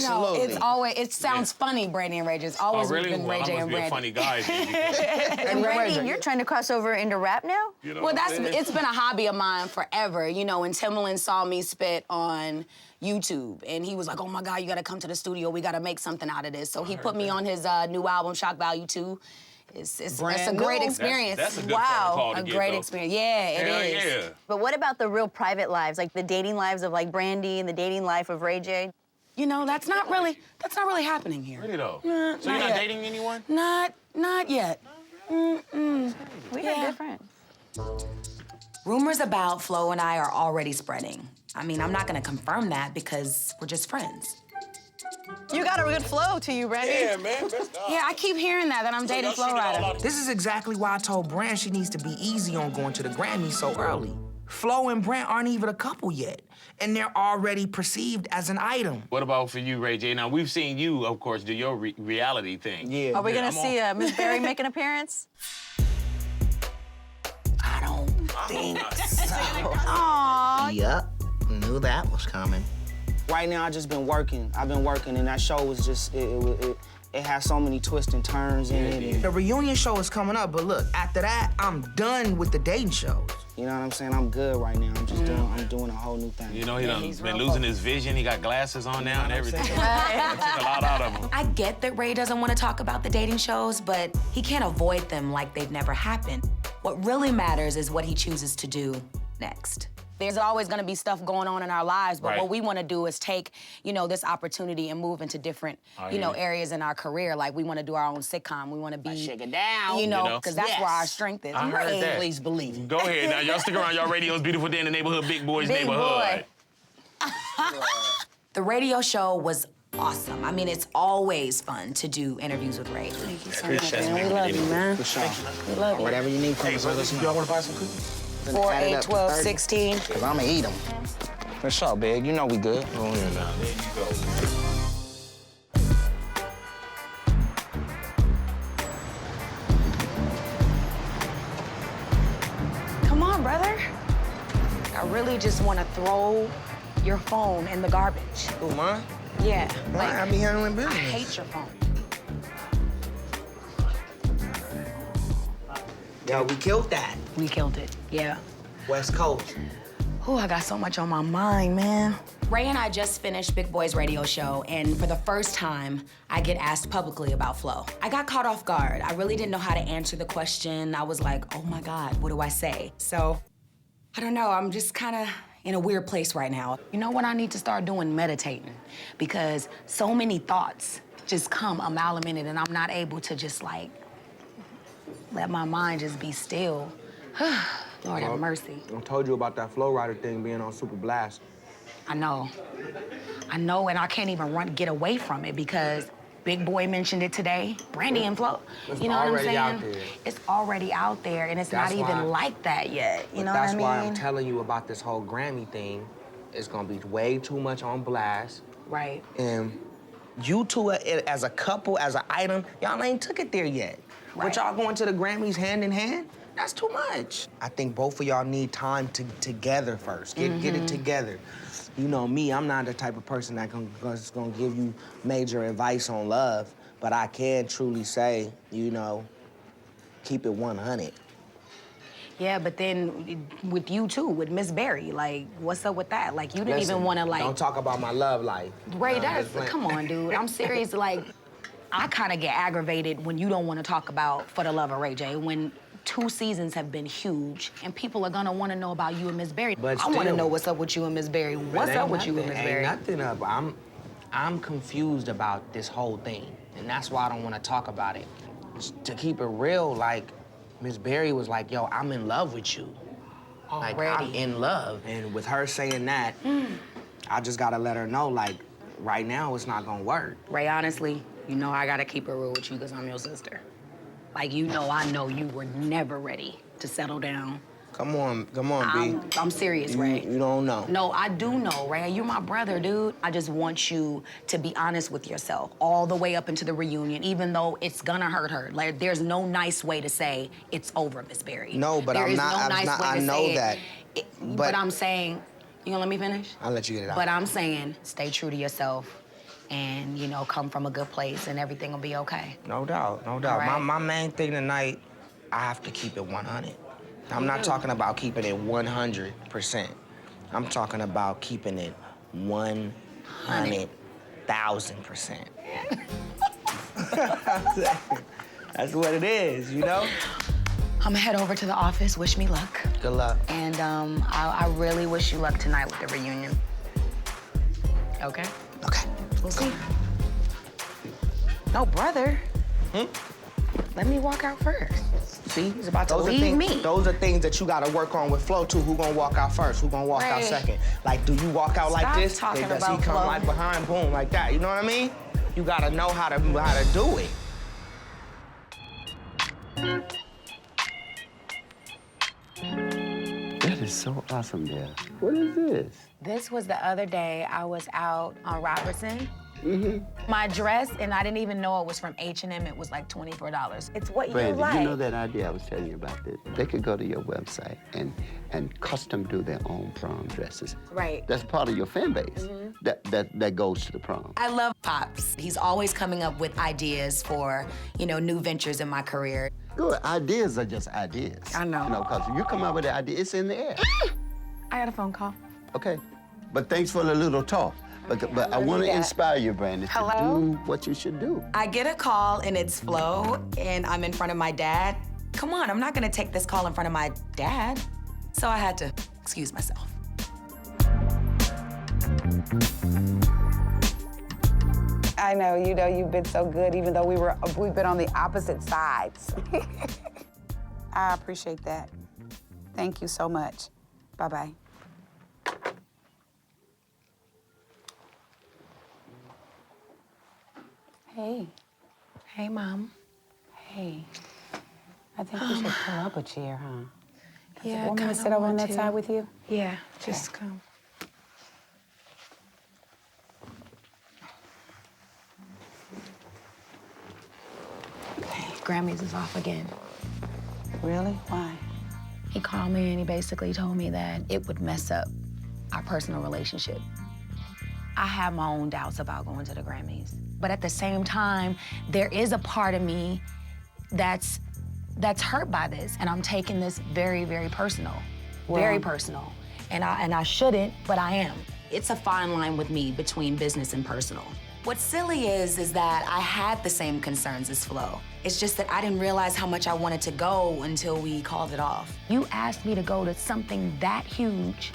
No, it's always, it sounds funny, Brandy and Ray J. It's always been Ray J and Brandy. I must be a funny guy then. And Brandy, you're trying to cross over into rap now? You know Well, what I'm saying? it's been a hobby of mine forever, you know, and Timbaland saw me spit on YouTube, and he was like, oh my God, you gotta come to the studio, we gotta make something out of this. So he put me on his new album, Shock Value 2. It's a great experience. That's a good phone call to a get, great though. experience. Yeah, it Hell is. yeah. But what about the real private lives, like the dating lives of like Brandy and the dating life of Ray J? You know, that's not really happening here. Really though? Nah, So you're not yet. dating anyone? Not yet. We are different. Rumors about Flo and I are already spreading. I mean, I'm not gonna confirm that because we're just friends. You got a good flow to you, Brandy. Yeah, man. Yeah, I keep hearing that I'm dating Flo Rida. This is exactly why I told Brand she needs to be easy on going to the Grammys so early. Flo and Brand aren't even a couple yet, and they're already perceived as an item. What about for you, Ray J? Now, we've seen you, of course, do your reality thing. Yeah. Are we gonna I'm see Miss Berry make an appearance? I don't think so. Aww. Yep, knew that was coming. Right now, I've just been working. I've been working, and that show was just, it has so many twists and turns in it. The reunion show is coming up, but look, after that, I'm done with the dating shows. You know what I'm saying? I'm good right now. I'm just doing a whole new thing. You know, he's been losing his vision. He got glasses on now and everything. Took a lot out of him. I get that Ray doesn't want to talk about the dating shows, but he can't avoid them like they've never happened. What really matters is what he chooses to do next. There's always gonna be stuff going on in our lives, but what we wanna do is take, you know, this opportunity and move into different, areas in our career. Like, we wanna do our own sitcom. We wanna be, shake it down. you know, because that's where our strength is. I heard that. Please believe it. Go ahead now. Y'all stick around. Y'all radio's Beautiful Day in the Neighborhood, Big Boys Neighborhood. The radio show was awesome. I mean, it's always fun to do interviews with Ray. Thank you so much, man. We love you, man. For sure. We love you. Whatever you need from Hey, us, brother, let us know. y'all wanna buy some cookies? 4, 8, 12, 16. Because I'm going to eat them. For sure, big. You know we good. Go here now. There you go. Come on, brother. I really just want to throw your phone in the garbage. Who, mine? Yeah. Why? I be handling business. I hate your phone. Yo, we killed that. We killed it, yeah. West Coast. Ooh, I got so much on my mind, man. Ray and I just finished Big Boy's radio show, and for the first time, I get asked publicly about Flo. I got caught off guard. I really didn't know how to answer the question. I was like, oh my God, what do I say? So I don't know, I'm just kind of in a weird place right now. You know what I need to start doing? Meditating. Because so many thoughts just come a mile a minute and I'm not able to just like let my mind just be still. Lord have mercy. I told you about that Flow Rider thing being on Super Blast. I know, and I can't even get away from it because Big Boy mentioned it today. Brandy and Flo, you know what I'm saying? Out there. It's already out there, and it's not even like that yet. You know what I mean? That's why I'm telling you about this whole Grammy thing. It's gonna be way too much on blast. Right. And you two, as a couple, as an item, y'all ain't took it there yet. Right. But y'all going to the Grammys hand in hand? That's too much. I think both of y'all need time together first. Get it together. You know me, I'm not the type of person that's gonna give you major advice on love, but I can truly say, you know, keep it 100. Yeah, but then with you too, with Miss Berry, like, what's up with that? Like, you didn't even want to, like... Don't talk about my love life. Ray, come on, dude. I'm serious. Like, I kind of get aggravated when you don't want to talk about For the Love of Ray J, when 2 seasons have been huge, and people are gonna want to know about you and Miss Berry. But I want to know what's up with you and Miss Berry. What's up with you and Miss Berry? Ain't nothing up. I'm confused about this whole thing, and that's why I don't want to talk about it. Just to keep it real, like, Miss Berry was like, yo, I'm in love with you. Like, I'm in love. And with her saying that, I just gotta let her know, like, right now it's not gonna work. Ray, honestly, you know I gotta keep it real with you because I'm your sister. Like, you know I know you were never ready to settle down. Come on, B. I'm serious, Ray. You don't know. No, I do know, Ray. You're my brother, dude. I just want you to be honest with yourself all the way up into the reunion, even though it's gonna hurt her. Like, there's no nice way to say it's over, Miss Berry. No, but I know that. But I'm saying, you gonna let me finish? I'll let you get it out. But I'm saying, stay true to yourself and, you know, come from a good place and everything will be okay. No doubt, no doubt. Right. My main thing tonight, I have to keep it 100. I'm not talking about keeping it 100%. I'm talking about keeping it 100,000%. That's what it is, you know? I'm gonna head over to the office. Wish me luck. Good luck. And I really wish you luck tonight with the reunion. Okay? Okay. We'll see. No, brother. Let me walk out first. See? He's about to leave me. Those are things that you gotta work on with Flo, too. Who gonna walk out first? Who gonna walk out second? Like, do you walk out like this? Talking Does about he come Flo. right behind, boom, like that? You know what I mean? You gotta know how to do it. That is so awesome there. What is this? This was the other day I was out on Robertson. My dress, and I didn't even know it was from H&M. It was like $24. It's what Brandy, you like. you know that idea I was telling you about this? They could go to your website and custom do their own prom dresses. Right. That's part of your fan base that goes to the prom. I love Pops. He's always coming up with ideas for, you know, new ventures in my career. Good. Ideas are just ideas. I know. You know, because you come up with an idea, it's in the air. I got a phone call. Okay. But thanks for the little talk. But I want to inspire you, Brandy, to do what you should do. I get a call and it's Flo, and I'm in front of my dad. Come on, I'm not gonna take this call in front of my dad. So I had to excuse myself. I know, you've been so good, even though we've been on the opposite sides. I appreciate that. Thank you so much. Bye-bye. Hey. Hey, Mom. Hey. I think we should pull up a chair, huh? Yeah, want me to sit over on that side with you? Yeah, just come. Okay, Grammys is off again. Really? Why? He called me and he basically told me that it would mess up our personal relationship. I have my own doubts about going to the Grammys. But at the same time, there is a part of me that's hurt by this, and I'm taking this very, very personal. Very personal. And I shouldn't, but I am. It's a fine line with me between business and personal. What's silly is that I had the same concerns as Flo. It's just that I didn't realize how much I wanted to go until we called it off. You asked me to go to something that huge,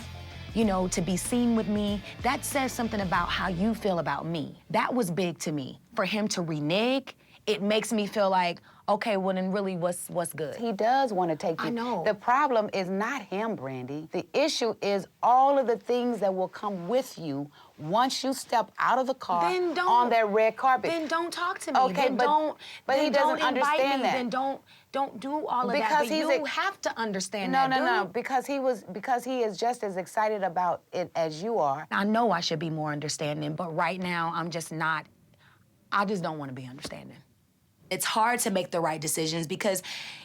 you know, to be seen with me. That says something about how you feel about me. That was big to me. For him to renege, it makes me feel like, okay, well then really what's good? He does want to take you. I know. The problem is not him, Brandy. The issue is all of the things that will come with you once you step out of the car on that red carpet. Then don't talk to me. Okay, then but he doesn't understand that. Then don't do all of Because that. But you have to understand No, that. because he is just as excited about it as you are. I know I should be more understanding, but right now I'm just not. I just don't want to be understanding. It's hard to make the right decisions because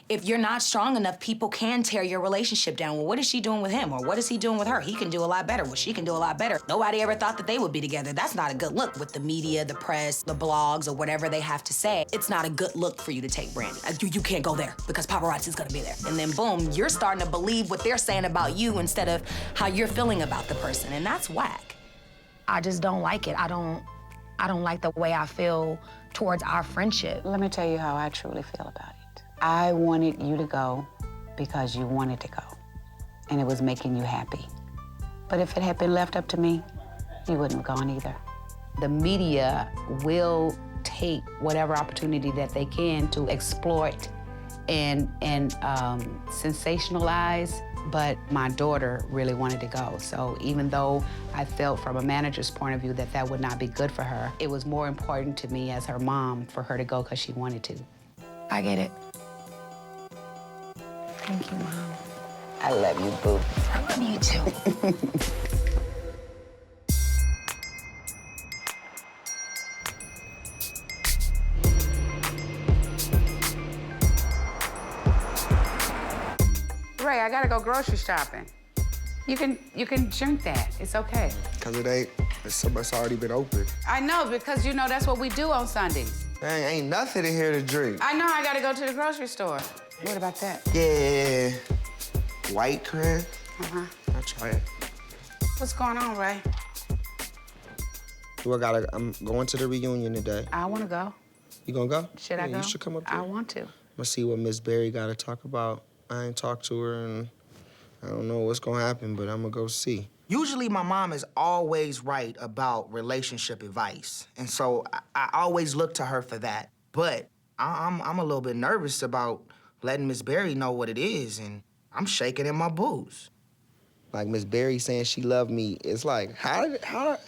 if you're not strong enough, people can tear your relationship down. Well, what is she doing with him? Or what is he doing with her? He can do a lot better. Well, she can do a lot better. Nobody ever thought that they would be together. That's not a good look with the media, the press, the blogs, or whatever they have to say. It's not a good look for you to take Brandy. You can't go there because paparazzi's gonna be there. And then boom, you're starting to believe what they're saying about you instead of how you're feeling about the person, and that's whack. I just don't like it. I don't like the way I feel towards our friendship. Let me tell you how I truly feel about it. I wanted you to go because you wanted to go, and it was making you happy. But if it had been left up to me, you wouldn't have gone either. The media will take whatever opportunity that they can to exploit and sensationalize, but my daughter really wanted to go. So even though I felt from a manager's point of view that that would not be good for her, it was more important to me as her mom for her to go because she wanted to. I get it. Thank you, Mom. I love you, boo. I love you too. Ray, I gotta go grocery shopping. You can drink that. It's okay. Cause it's already been open. I know, because you know that's what we do on Sundays. Man, ain't nothing in here to drink. I know I gotta go to the grocery store. What about that? Yeah. White cran. I'll try it. What's going on, Ray? I'm going to the reunion today. I wanna go. You gonna go? Should I go? You should come up there. I want to. I'm gonna see what Miss Berry gotta talk about. I ain't talked to her and I don't know what's gonna happen, but I'm gonna go see. Usually my mom is always right about relationship advice. And so I always look to her for that. But I'm a little bit nervous about letting Miss Berry know what it is, and I'm shaking in my boots. Like Miss Berry saying she loved me, it's like, how do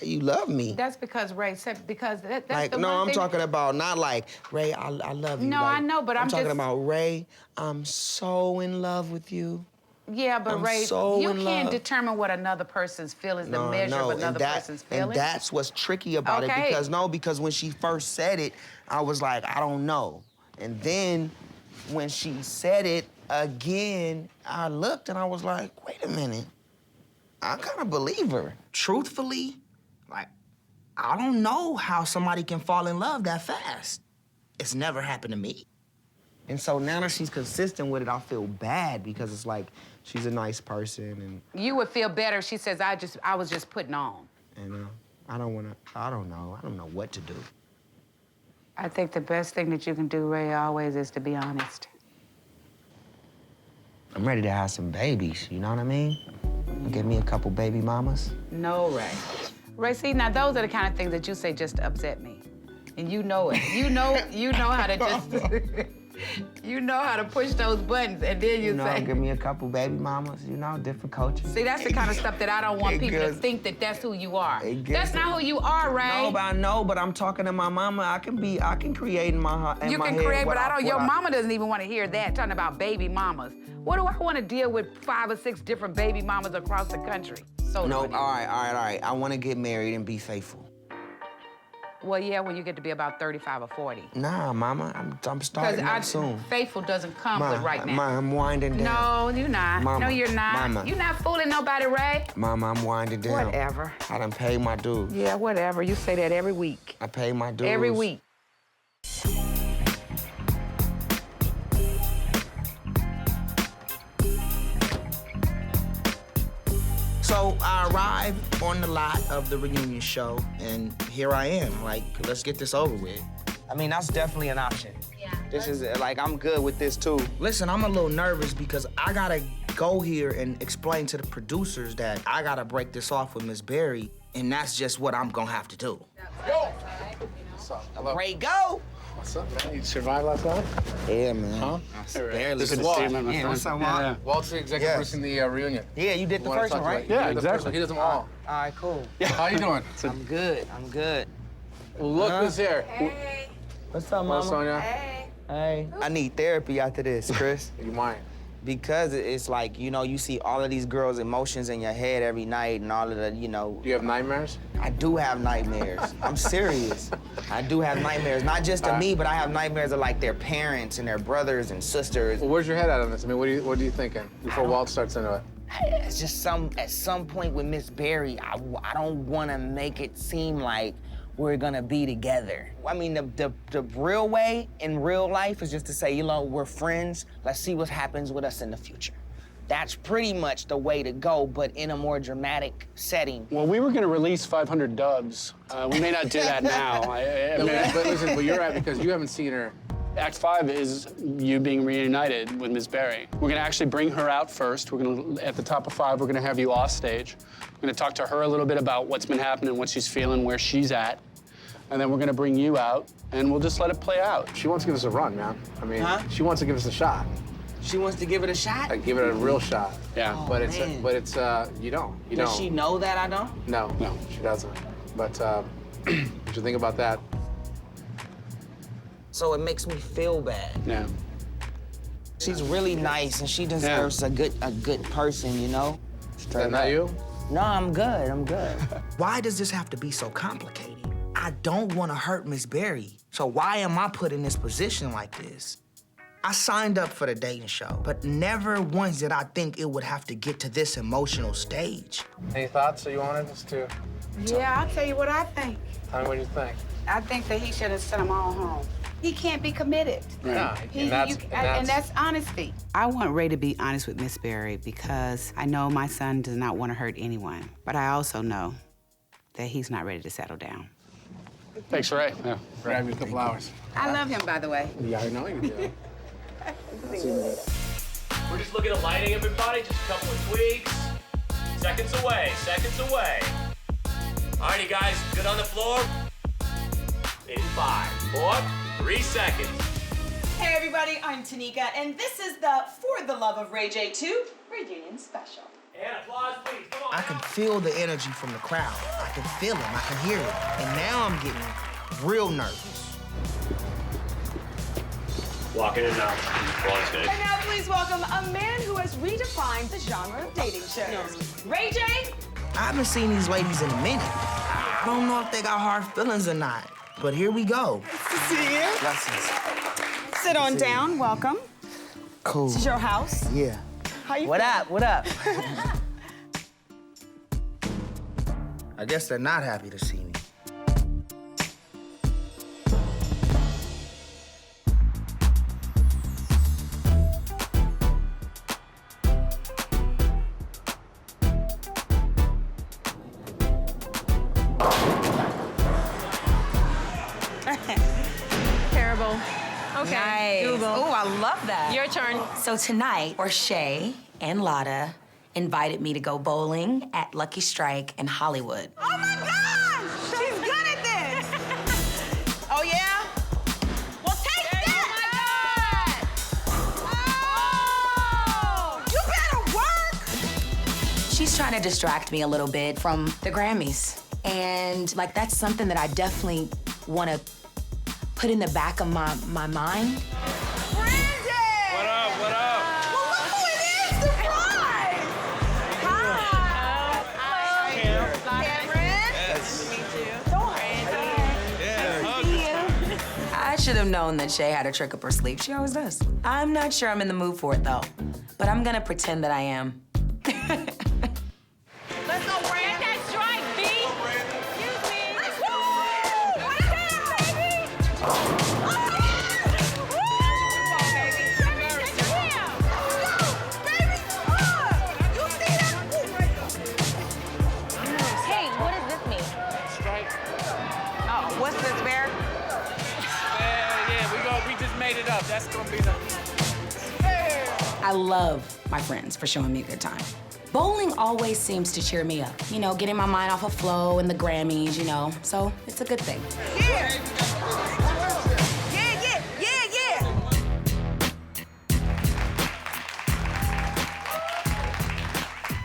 you love me? That's because Ray said, because that's Like, the no, one I'm thing. talking about not like, Ray, I love you. No, like, I know, but I'm talking just- about, Ray, I'm so in love with you. Yeah, but I'm Ray, so you in can't love. determine what another person's feelings, the measure of another person's feelings. And that's what's tricky about it, Okay. because when she first said it, I was like, I don't know. And then when she said it again, I looked and I was like, wait a minute. I kind of believe her. Truthfully, like, I don't know how somebody can fall in love that fast. It's never happened to me. And so now that she's consistent with it, I feel bad because it's like she's a nice person and You would feel better if she says, I was just putting on. I don't know what to do. I think the best thing that you can do, Ray, always is to be honest. I'm ready to have some babies, you know what I mean? Give me a couple baby mamas. No, Ray. Ray, see, now those are the kind of things that you say just to upset me. And you know it. You know how to just, you know how to push those buttons, and then you say. Give me a couple baby mamas, different cultures. See, that's the kind of stuff that I don't want people to think that that's who you are. That's not who you are, Ray. No, but I know, but I'm talking to my mama. I can create in my heart. You can create, but your mama doesn't even want to hear that, talking about baby mamas. What do I want to deal with 5 or 6 different baby mamas across the country? No, all right. I want to get married and be faithful. Well, yeah, when you get to be about 35 or 40. Nah, mama, I'm starting up soon. Faithful doesn't come with right now. Mama, I'm winding down. No, you're not. Mama, no, you're not. Mama. You're not fooling nobody, Ray. Mama, I'm winding down. Whatever. I done paid my dues. Yeah, whatever. You say that every week. I paid my dues. Every week. So I arrived on the lot of the reunion show, and here I am. Like, let's get this over with. I mean, that's definitely an option. Yeah. This is, like, I'm good with this, too. Listen, I'm a little nervous because I gotta go here and explain to the producers that I gotta break this off with Miss Berry, and that's just what I'm gonna have to do. Go! What's up? Hello. Ray, go! What's up, man? You survived last night? Yeah, man. Huh? Barely. This is Walt. Yeah, what's up, Walt? Yeah. Walt's the executive producing the reunion. Yeah, you did the first one, right? Yeah, exactly. He does them all. All right, cool. How you doing? I'm good. I'm good. Well, look who's here. Hey. What's up, Mama? Sonia? Hey. I need therapy after this, Chris. You might. Because it's like, you know, you see all of these girls' emotions in your head every night and all of the, you know. Do you have nightmares? I do have nightmares. I'm serious. I do have nightmares. Not just of me, but I have nightmares of like their parents and their brothers and sisters. Well, where's your head at on this? I mean, what are you thinking before Walt starts into it? It's just at some point with Miss Berry, I don't want to make it seem like we're gonna be together. I mean, the real way in real life is just to say, you know, we're friends. Let's see what happens with us in the future. That's pretty much the way to go, but in a more dramatic setting. Well, we were gonna release 500 dubs. We may not do that now. But listen, but you're right because you haven't seen her. Act 5 is you being reunited with Miss Berry. We're gonna actually bring her out first. We're gonna, at the top of 5, we're gonna have you off stage. We're gonna talk to her a little bit about what's been happening, what she's feeling, where she's at. And then we're gonna bring you out, and we'll just let it play out. She wants to give us a run, man. I mean, she wants to give us a shot. She wants to give it a shot? Like, give it a real shot. Yeah. Oh, but man. it's you don't. You Does don't. she know that I don't? No, she doesn't. But what you think about that? So it makes me feel bad. Yeah. She's really nice, and she deserves a good person, you know? Is that not you? No, I'm good. I'm good. Why does this have to be so complicated? I don't want to hurt Miss Berry, so why am I put in this position like this? I signed up for the dating show, but never once did I think it would have to get to this emotional stage. Any thoughts that you wanted us to? Yeah, I'll tell you what I think. Tell me what you think. I think that he should have sent them all home. He can't be committed. Right. And that's honesty. I want Ray to be honest with Miss Berry because I know my son does not want to hurt anyone. But I also know that he's not ready to settle down. Thanks, Ray. Yeah. Grab you a couple hours. I love him, by the way. Yeah, I know you do. We're just looking at lighting, everybody. Just a couple of tweaks. Seconds away, seconds away. All righty, guys, good on the floor. In 5, 4, 3 seconds. Hey everybody, I'm Tanika, and this is the For the Love of Ray J 2 reunion special. And applause, please. Come on. I can feel the energy from the crowd. I can feel it, I can hear it. And now I'm getting real nervous. Walk in and out. And now please welcome a man who has redefined the genre of dating shows. Ray J. I haven't seen these ladies in a minute. I don't know if they got hard feelings or not, but here we go. Nice to see you. Blessings. Sit on down, welcome. Cool. This is your house. Yeah. How you What feeling? up? What up? I guess they're not happy to see me. Terrible. Okay, Nice. Google. Oh, I love that. Your turn. So tonight, Shay and Lotta invited me to go bowling at Lucky Strike in Hollywood. Oh my gosh! She's good at this! Oh yeah? Well, take that! Oh! You better work! She's trying to distract me a little bit from the Grammys. And like that's something that I definitely want to put in the back of my mind. What up? What up? Well, look who it is, surprise! Hi! Cameron. Yes. Me too. I should have known that Shay had a trick up her sleeve. She always does. I'm not sure I'm in the mood for it though, but I'm gonna pretend that I am. Let's go, Brand. Get that strike, B. Excuse me. Let's go. What is that, baby? made it up. That's gonna be the... I love my friends for showing me a good time. Bowling always seems to cheer me up. You know, getting my mind off of flow and the Grammys, you know, so it's a good thing. Yeah!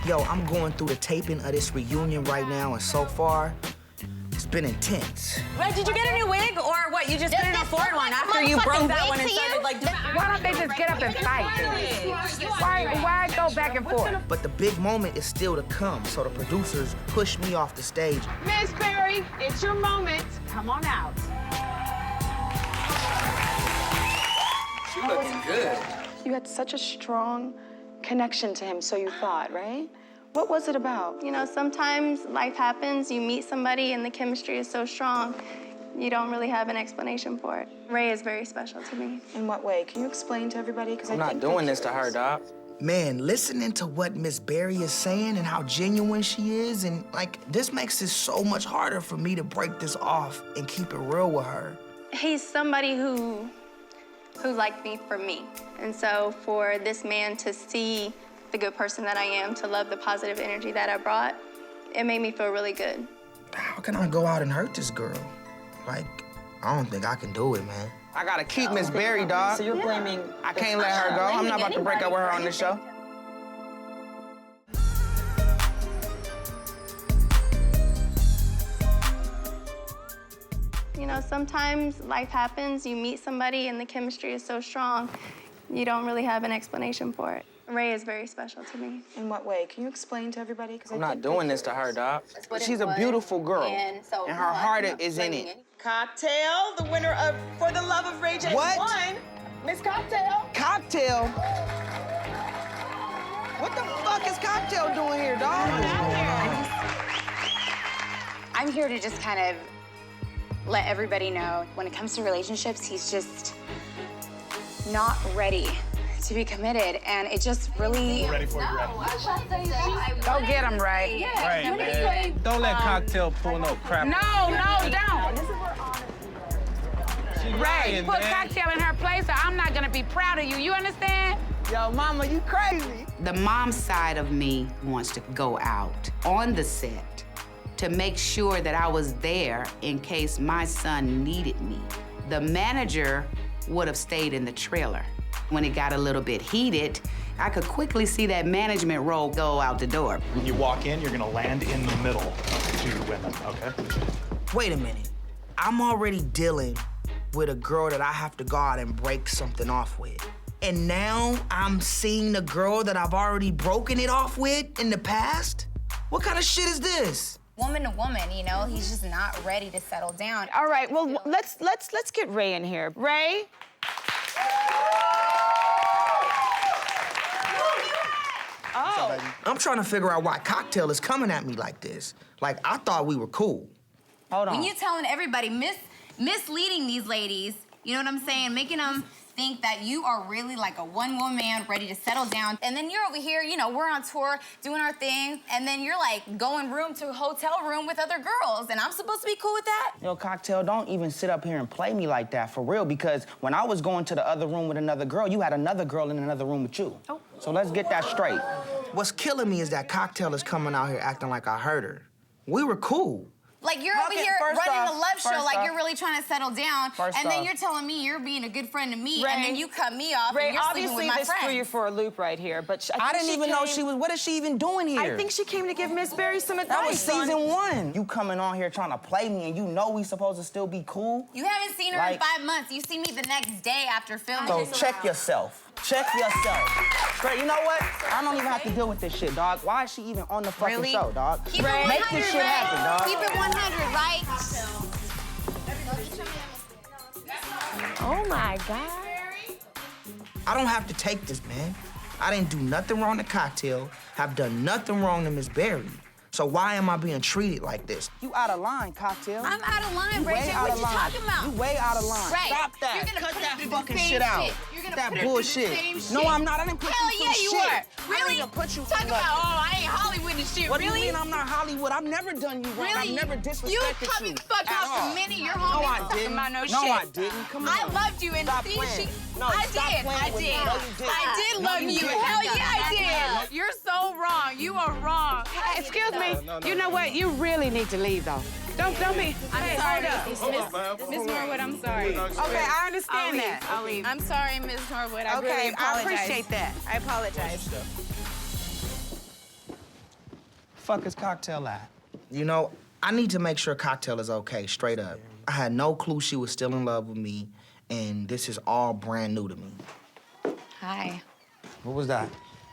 Yo, I'm going through the taping of this reunion right now, and so far, it's been intense. Wait, did you get a new wig, or what? You just put in a forward one after you broke that one and started like... Why don't they just get up and fight then? Why go back and forth? But the big moment is still to come, so the producers push me off the stage. Miss Berry, it's your moment. Come on out. She looking good. You had such a strong connection to him, so you thought, right? What was it about? You know, sometimes life happens, you meet somebody and the chemistry is so strong, you don't really have an explanation for it. Ray is very special to me. In what way? Can you explain to everybody? Because I'm not doing this to her, dog. Man, listening to what Miss Berry is saying and how genuine she is, and like, this makes it so much harder for me to break this off and keep it real with her. He's somebody who liked me for me. And so for this man to see the good person that I am, to love the positive energy that I brought, it made me feel really good. How can I go out and hurt this girl? Like, I don't think I can do it, man. I gotta keep Miss Berry, dog. So you're blaming... I can't let her go. I'm not about to break up with her on this show. You know, sometimes life happens, you meet somebody and the chemistry is so strong, you don't really have an explanation for it. Ray is very special to me. In what way? Can you explain to everybody? I'm not doing this to her, dog. She's a beautiful girl, and her heart is in it. Cocktail, the winner of For the Love of Ray J What? won. Miss Cocktail. Cocktail? What the fuck is Cocktail doing here, dog? I'm here to just kind of let everybody know when it comes to relationships, he's just not ready to be committed, and it just really... Ready for you, ready. Go get him, Ray. Right, man. Don't let Cocktail pull no crap. No, don't. Ray, lying, put man. Cocktail in her place, or I'm not gonna be proud of you. You understand? Yo, mama, you crazy. The mom side of me wants to go out on the set to make sure that I was there in case my son needed me. The manager would have stayed in the trailer. When it got a little bit heated, I could quickly see that management role go out the door. When you walk in, you're gonna land in the middle of two women, okay? Wait a minute. I'm already dealing with a girl that I have to go out and break something off with. And now I'm seeing the girl that I've already broken it off with in the past? What kind of shit is this? Woman to woman, you know, he's just not ready to settle down. All right, well, let's get Ray in here. Ray? Oh. I'm trying to figure out why Cocktail is coming at me like this. Like, I thought we were cool. Hold on. When you telling everybody, misleading these ladies, you know what I'm saying? Making them think that you are really like a one-woman man ready to settle down. And then you're over here, you know, we're on tour doing our thing, and then you're like going room to hotel room with other girls, and I'm supposed to be cool with that? Yo, Cocktail, don't even sit up here and play me like that, for real, because when I was going to the other room with another girl, you had another girl in another room with you. Oh. So let's get that straight. What's killing me is that Cocktail is coming out here acting like I hurt her. We were cool. Like, you're over here running the love show like you're really trying to settle down, and then you're telling me you're being a good friend to me, and then you cut me off, Ray, and you're sleeping with my obviously, this threw friend. you for a loop right here, but I didn't even know she was, what is she even doing here? I think she came to give Miss Berry some advice. That was season 1. You coming on here trying to play me, and you know we supposed to still be cool? You haven't seen her in 5 months. You see me the next day after filming. So check yourself. Check yourself. Straight, you know what? I don't even have to deal with this shit, dog. Why is she even on the fucking show, dog? Keep it 100, Make this shit happen, dog. Keep it 100, right? Oh, my God. I don't have to take this, man. I didn't do nothing wrong to Cocktail, have done nothing wrong to Miss Berry. So why am I being treated like this? You out of line, Cocktail. I'm out of line, Ray. Way J. out What of you line. talking about? You way out of line. Ray, Stop that. You're gonna Cut put that her through fucking the same shit out. You're gonna That put her bullshit. through the same shit. No, I'm not. I didn't put Hell you through yeah, shit. you are. I Really? didn't put you Talk through about, nothing. I ain't Hollywood and shit. What Really? do you mean I'm not Hollywood? I've never done you wrong. Really? I've never disrespected you. You cut me the fuck at off all. the minute your No, homie I was talking didn't. about no shit. No, I didn't. Come on. I loved you and Stop see, playing. No, I stop did. playing I with me. did. No, you didn't. I did No, love you you. didn't. Hell yeah, I did. You're so wrong. You are wrong. Excuse me. You know what? You really need to leave, though. Don't be. I'm sorry, Miss Norwood, I'm sorry. Okay, I understand that. I'll leave. I'm sorry, Miss Norwood. I really Okay, I apologize. appreciate that. I apologize. Fuck is Cocktail at? You know, I need to make sure Cocktail is okay, straight up. I had no clue she was still in love with me, and this is all brand new to me. Hi. What was that?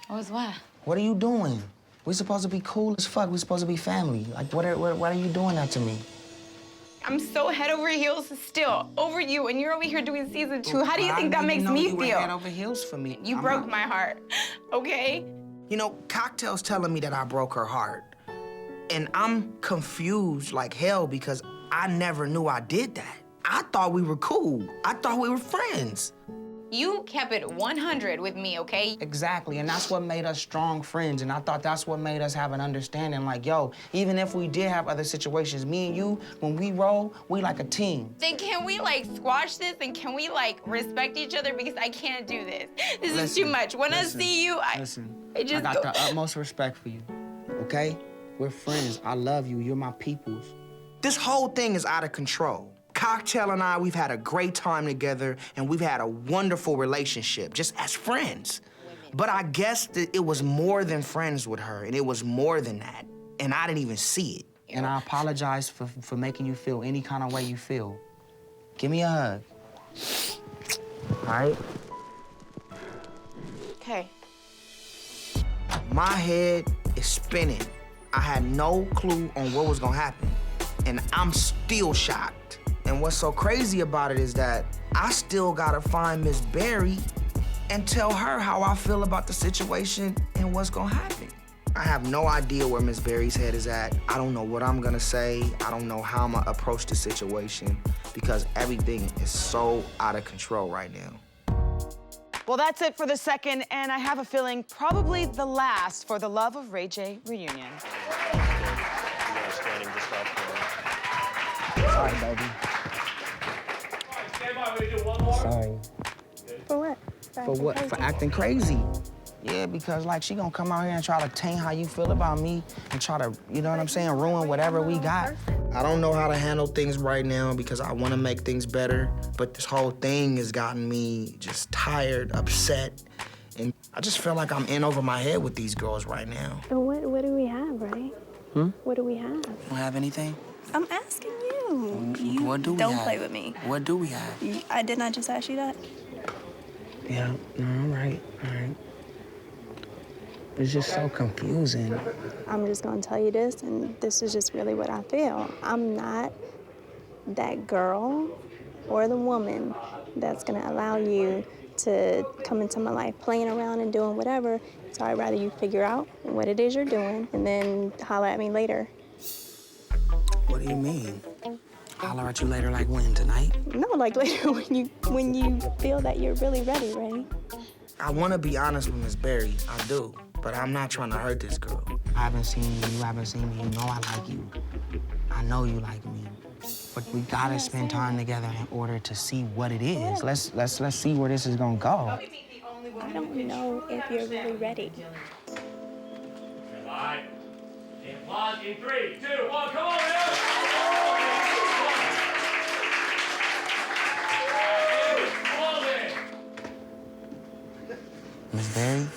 What was what? What are you doing? We're supposed to be cool as fuck. We're supposed to be family. Like, what are you doing that to me? I'm so head over heels still over you, and you're over here doing season 2. How do you think that makes me you were feel? head over heels for me. You broke my heart, okay? You know, Cocktail's telling me that I broke her heart. And I'm confused like hell because I never knew I did that. I thought we were cool. I thought we were friends. You kept it 100 with me, okay? Exactly, and that's what made us strong friends, and I thought that's what made us have an understanding, like, yo, even if we did have other situations, me and you, when we roll, we like a team. Then can we, like, squash this, and can we, like, respect each other? Because I can't do this. This is too much. When I see you, I just I got the utmost respect for you, okay? We're friends. I love you. You're my peoples. This whole thing is out of control. Cocktail and I, we've had a great time together, and we've had a wonderful relationship, just as friends. But I guess that it was more than friends with her, and it was more than that, and I didn't even see it. And I apologize for making you feel any kind of way you feel. Give me a hug. All right? Okay. My head is spinning. I had no clue on what was gonna happen, and I'm still shocked. And what's so crazy about it is that I still gotta find Miss Berry and tell her how I feel about the situation and what's gonna happen. I have no idea where Miss Berry's head is at. I don't know what I'm gonna say. I don't know how I'm gonna approach the situation because everything is so out of control right now. Well, that's it for the second, and I have a feeling probably the last for the Love of Ray J reunion. Sorry, baby. Sorry. For what? For what? For acting crazy. Yeah, because like she gonna come out here and try to taint how you feel about me and try to, you know what I'm saying, ruin whatever we got. I don't know how to handle things right now because I wanna make things better, but this whole thing has gotten me just tired, upset, and I just feel like I'm in over my head with these girls right now. What do we have, right? What do we have? Don't have anything? I'm asking you. What do we Don't have? play with me. What do we have? I did not just ask you that. Yeah, no, all right. It's just so confusing. I'm just gonna tell you this, and this is just really what I feel. I'm not that girl or the woman that's gonna allow you to come into my life playing around and doing whatever. So I'd rather you figure out what it is you're doing and then holler at me later. What do you mean? Holler at you later, like when, tonight? No, like later when you feel that you're really ready, right? I want to be honest with Miss Berry, I do, but I'm not trying to hurt this girl. I haven't seen you, you haven't seen me, you know I like you. I know you like me, but we gotta spend time together in order to see what it is. Let's see where this is gonna go. I don't know if you're really ready. All right. And pause in 3, 2, 1, come on, man! Miss Berry?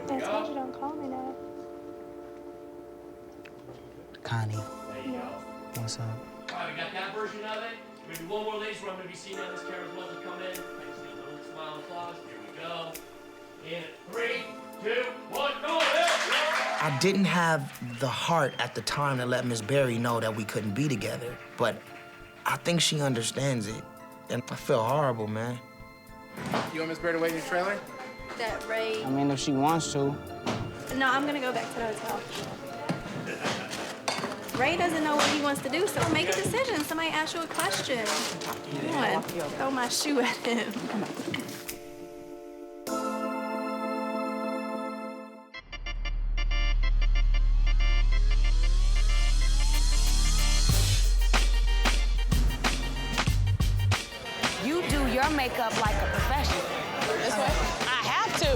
I told you don't call me that. Connie, There you go. what's up? All right, we got that version of it. We're gonna do one more, ladies, where I'm gonna be seeing on this camera as well to come in. I just need a little smile and applause. Here we go. In 3, 2, 1, come on, man! I didn't have the heart at the time to let Miss Berry know that we couldn't be together, but I think she understands it, and I feel horrible, man. You want Miss Berry to wait in your trailer? That Ray. I mean, if she wants to. No, I'm gonna go back to the hotel. Ray doesn't know what he wants to do, so make a decision. Somebody ask you a question. Come on, throw my shoe at him. You do your makeup like a professional. This way? I have to.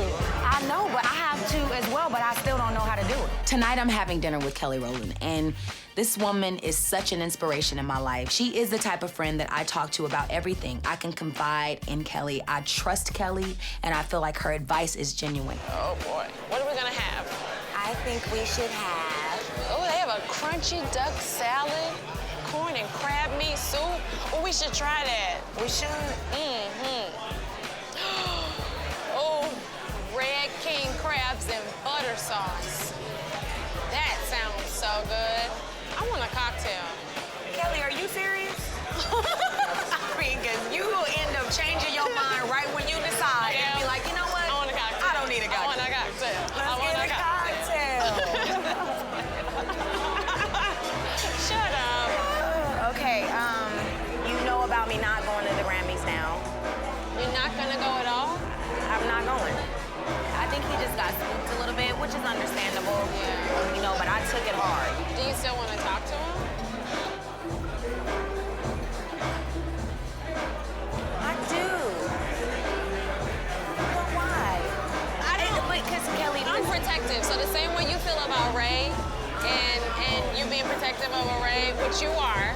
I know, but I have to as well, but I still don't know how to do it. Tonight I'm having dinner with Kelly Rowland, and this woman is such an inspiration in my life. She is the type of friend that I talk to about everything. I can confide in Kelly. I trust Kelly, and I feel like her advice is genuine. Oh boy, what are we gonna have? I think we should have... Oh, they have a crunchy duck salad, corn and crab meat soup. Oh, we should try that. We should. Oh, red king crabs and butter sauce. That sounds so good. I want a cocktail. Kelly, are you serious? I mean, because you will end up changing your mind right when you decide and be like, you know what? I want a cocktail. I don't need a cocktail. I want a cocktail. Let's get a cocktail. Shut up. Okay, you know about me not going to the Grammys now. You're not gonna go at all? I'm not going. I think he just got spooked a little bit, which is understandable. Yeah. You know, but I took it hard. Do you still want to talk to him? I do. But why? I don't. Because Kelly, I'm protective. So the same way you feel about Ray, and you're being protective of Ray, which you are,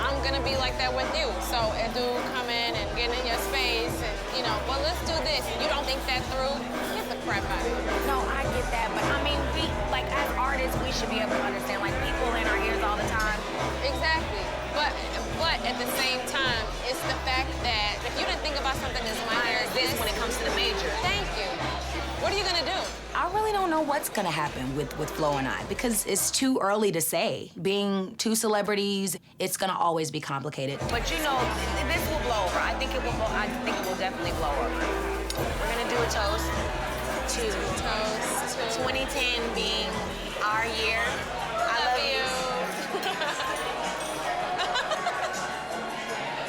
I'm gonna be like that with you. So a dude come in and get in your space, and you know, well, let's do this. You don't think that through? Get the crap out of here. No, I get that, but I mean, we, like, as artists, we should be able to understand, like, people in our ears all the time. Exactly. But at the same time, it's the fact that if you didn't think about something as minor as this when it comes to the major. Thank you. What are you gonna do? I really don't know what's gonna happen with Flo and I, because it's too early to say. Being two celebrities, it's gonna always be complicated. But you know, this will blow over. I think it will definitely blow over. We're gonna do a toast to 2010 being our year. I love you.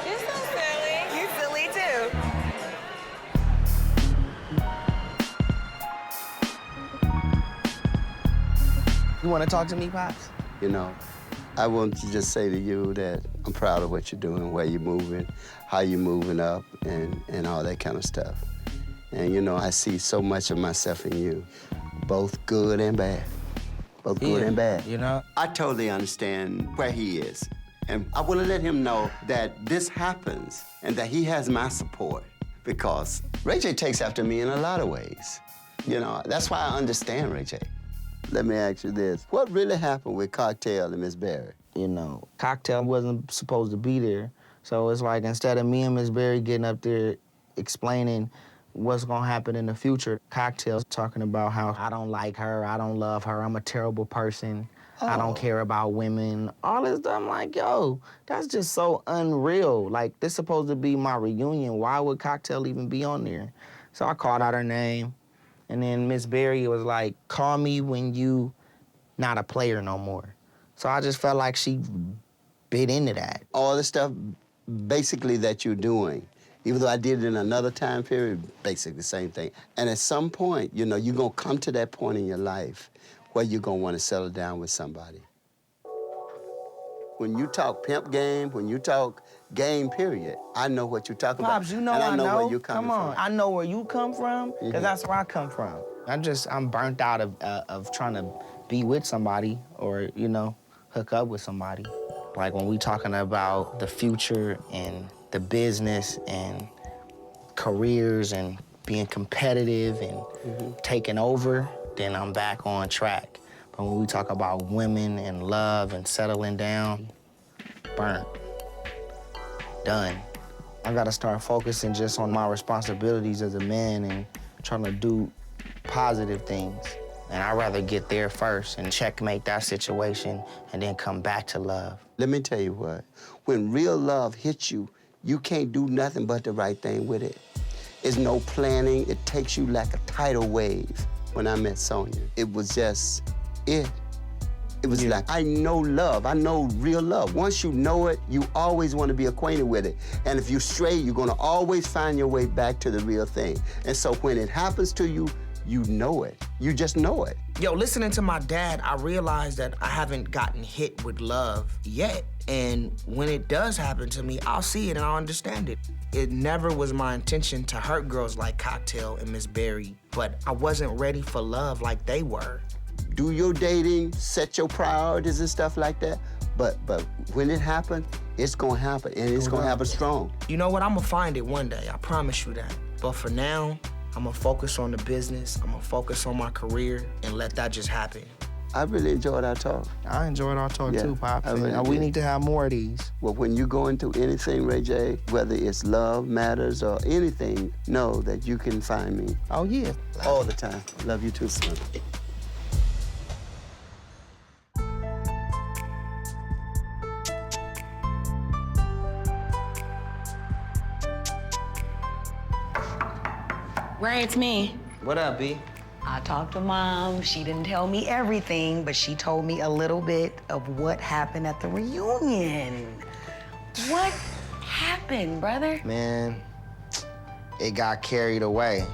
You're so silly. You're silly too. You want to talk to me, Pops? You know, I want to just say to you that I'm proud of what you're doing, where you're moving, how you're moving up, and all that kind of stuff. And, you know, I see so much of myself in you, both good and bad. Both good and bad. You know? I totally understand where he is. And I want to let him know that this happens and that he has my support, because Ray J takes after me in a lot of ways. You know, that's why I understand Ray J. Let me ask you this. What really happened with Cocktail and Miss Berry? You know, Cocktail wasn't supposed to be there. So it's like, instead of me and Miss Berry getting up there explaining what's gonna happen in the future, Cocktail's talking about how I don't like her, I don't love her, I'm a terrible person, I don't care about women, all this stuff. I'm like, yo, that's just so unreal. Like, this supposed to be my reunion. Why would Cocktail even be on there? So I called out her name. And then Miss Berry was like, call me when you not a player no more. So I just felt like she bit into that. All the stuff basically that you're doing, even though I did it in another time period, basically the same thing. And at some point, you know, you're gonna come to that point in your life where you're gonna wanna settle down with somebody. When you talk pimp game, when you talk game period, I know what you're talking Pops, about. you know and I know. where you're coming Come on, from. I know where you come from, because that's where I come from. I'm burnt out of trying to be with somebody or, you know, hook up with somebody. Like, when we talking about the future and the business and careers and being competitive and taking over, then I'm back on track. But when we talk about women and love and settling down, burnt, done. I gotta start focusing just on my responsibilities as a man and trying to do positive things. And I'd rather get there first and checkmate that situation and then come back to love. Let me tell you what, when real love hits you, you can't do nothing but the right thing with it. It's no planning, it takes you like a tidal wave. When I met Sonia, it was just it. It was like, I know love. I know real love. Once you know it, you always want to be acquainted with it. And if you stray, you're going to always find your way back to the real thing. And so when it happens to you, you know it. You just know it. Yo, listening to my dad, I realized that I haven't gotten hit with love yet. And when it does happen to me, I'll see it and I'll understand it. It never was my intention to hurt girls like Cocktail and Miss Berry, but I wasn't ready for love like they were. Do your dating, set your priorities and stuff like that. But when it happens, it's gonna happen, and it's gonna happen strong. You know what? I'm gonna find it one day. I promise you that. But for now, I'm gonna focus on the business. I'm gonna focus on my career and let that just happen. I really enjoyed our talk. I enjoyed our talk too, Pops. We need to have more of these. Well, when you go into anything, Ray J, whether it's love, matters, or anything, know that you can find me. Oh, yeah. All the time. Love you too, son. Ray, it's me. What up, B? I talked to Mom. She didn't tell me everything, but she told me a little bit of what happened at the reunion. What happened, brother? Man, it got carried away.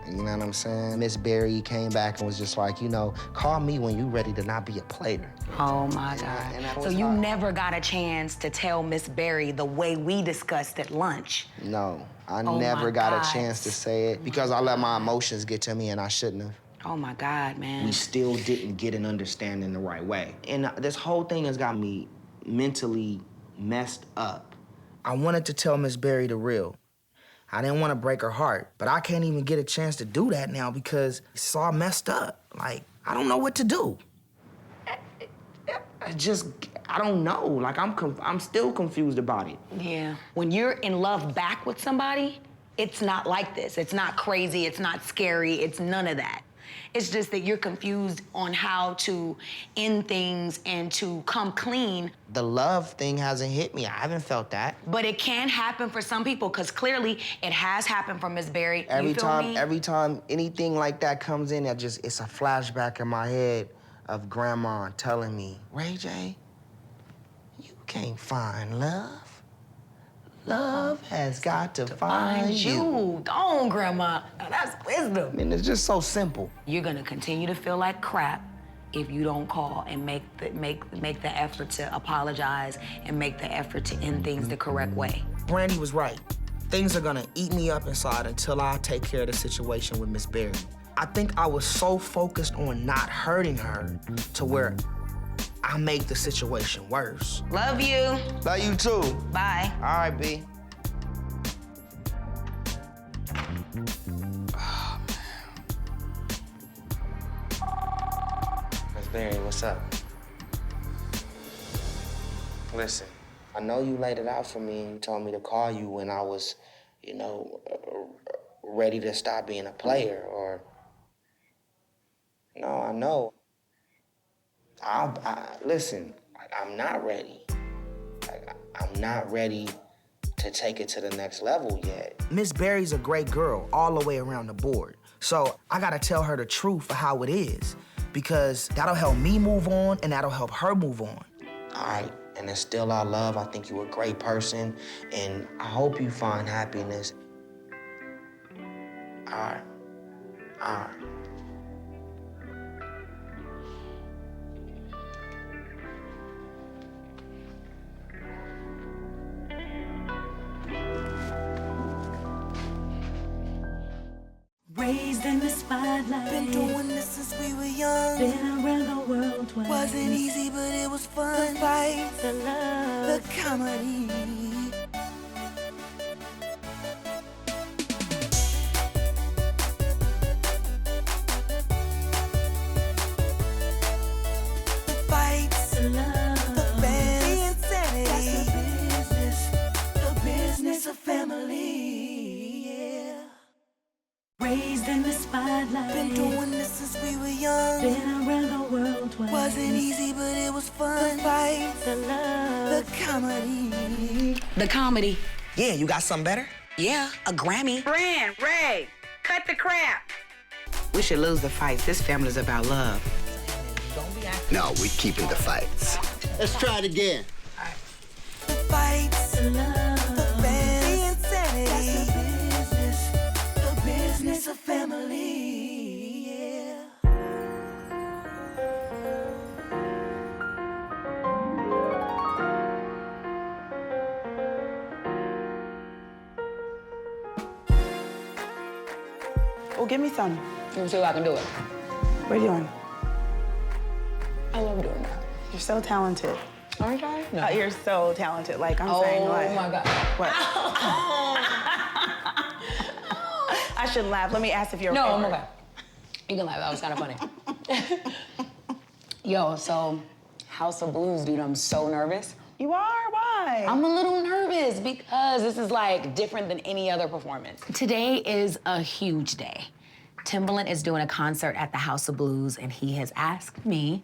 You know what I'm saying? Miss Berry came back and was just like, you know, call me when you ready to not be a player. Oh, my God. So you never got a chance to tell Miss Berry the way we discussed at lunch? No, I never got a chance to say it because I let my emotions get to me and I shouldn't have. Oh, my God, man. We still didn't get an understanding the right way. And this whole thing has got me mentally messed up. I wanted to tell Miss Berry the real. I didn't want to break her heart, but I can't even get a chance to do that now because it's all messed up. Like, I don't know what to do. I don't know. Like, I'm still confused about it. Yeah. When you're in love back with somebody, it's not like this. It's not crazy, it's not scary, it's none of that. It's just that you're confused on how to end things and to come clean. The love thing hasn't hit me. I haven't felt that. But it can happen for some people, because clearly it has happened for Miss Berry. Every time anything like that comes in, it's a flashback in my head of Grandma telling me, Ray J, you can't find love. Love has got to find you. Go on, Grandma. Now, that's wisdom. I mean, it's just so simple. You're gonna continue to feel like crap if you don't call and make the effort to apologize and make the effort to end things the correct way. Brandy was right. Things are gonna eat me up inside until I take care of the situation with Miss Berry. I think I was so focused on not hurting her to where I make the situation worse. Love you. Love you too. Bye. All right, B. Oh, man. Miss Berry, what's up? Listen, I know you laid it out for me and you told me to call you when I was, you know, ready to stop being a player or... No, I know. Listen, I'm not ready. I'm not ready to take it to the next level yet. Miss Berry's a great girl all the way around the board. So I gotta tell her the truth of how it is because that'll help me move on and that'll help her move on. All right, and it's still our love. I think you're a great person and I hope you find happiness. All right, all right. Raised in the spotlight. Been doing this since we were young. Been around the world twice. Wasn't easy, but it was fun. The fight, the love, the comedy. The fights, the love, the fans, the insanity. That's the business of family. Raised in the spotlight. Been doing this since we were young. Been around the world twice. Wasn't easy, but it was fun. The fight, the love, the comedy. The comedy. Yeah, you got something better? Yeah, a Grammy. Brand, Ray, cut the crap. We should lose the fights. This family's about love. Don't be acting. No, we keeping the fights. Let's try it again. The fights, the love, the insanity. That's the business of family. Yeah. Oh, give me some. Let me see if I can do it. What are you doing? I love doing that. You're so talented. Aren't I? No. You're so talented. Like, I'm saying, like... Oh, my God. What? I shouldn't laugh. Let me ask if you're okay. No, I'm okay. You can laugh. That was kind of funny. Yo, so House of Blues, dude, I'm so nervous. You are? Why? I'm a little nervous because this is like different than any other performance. Today is a huge day. Timbaland is doing a concert at the House of Blues, and he has asked me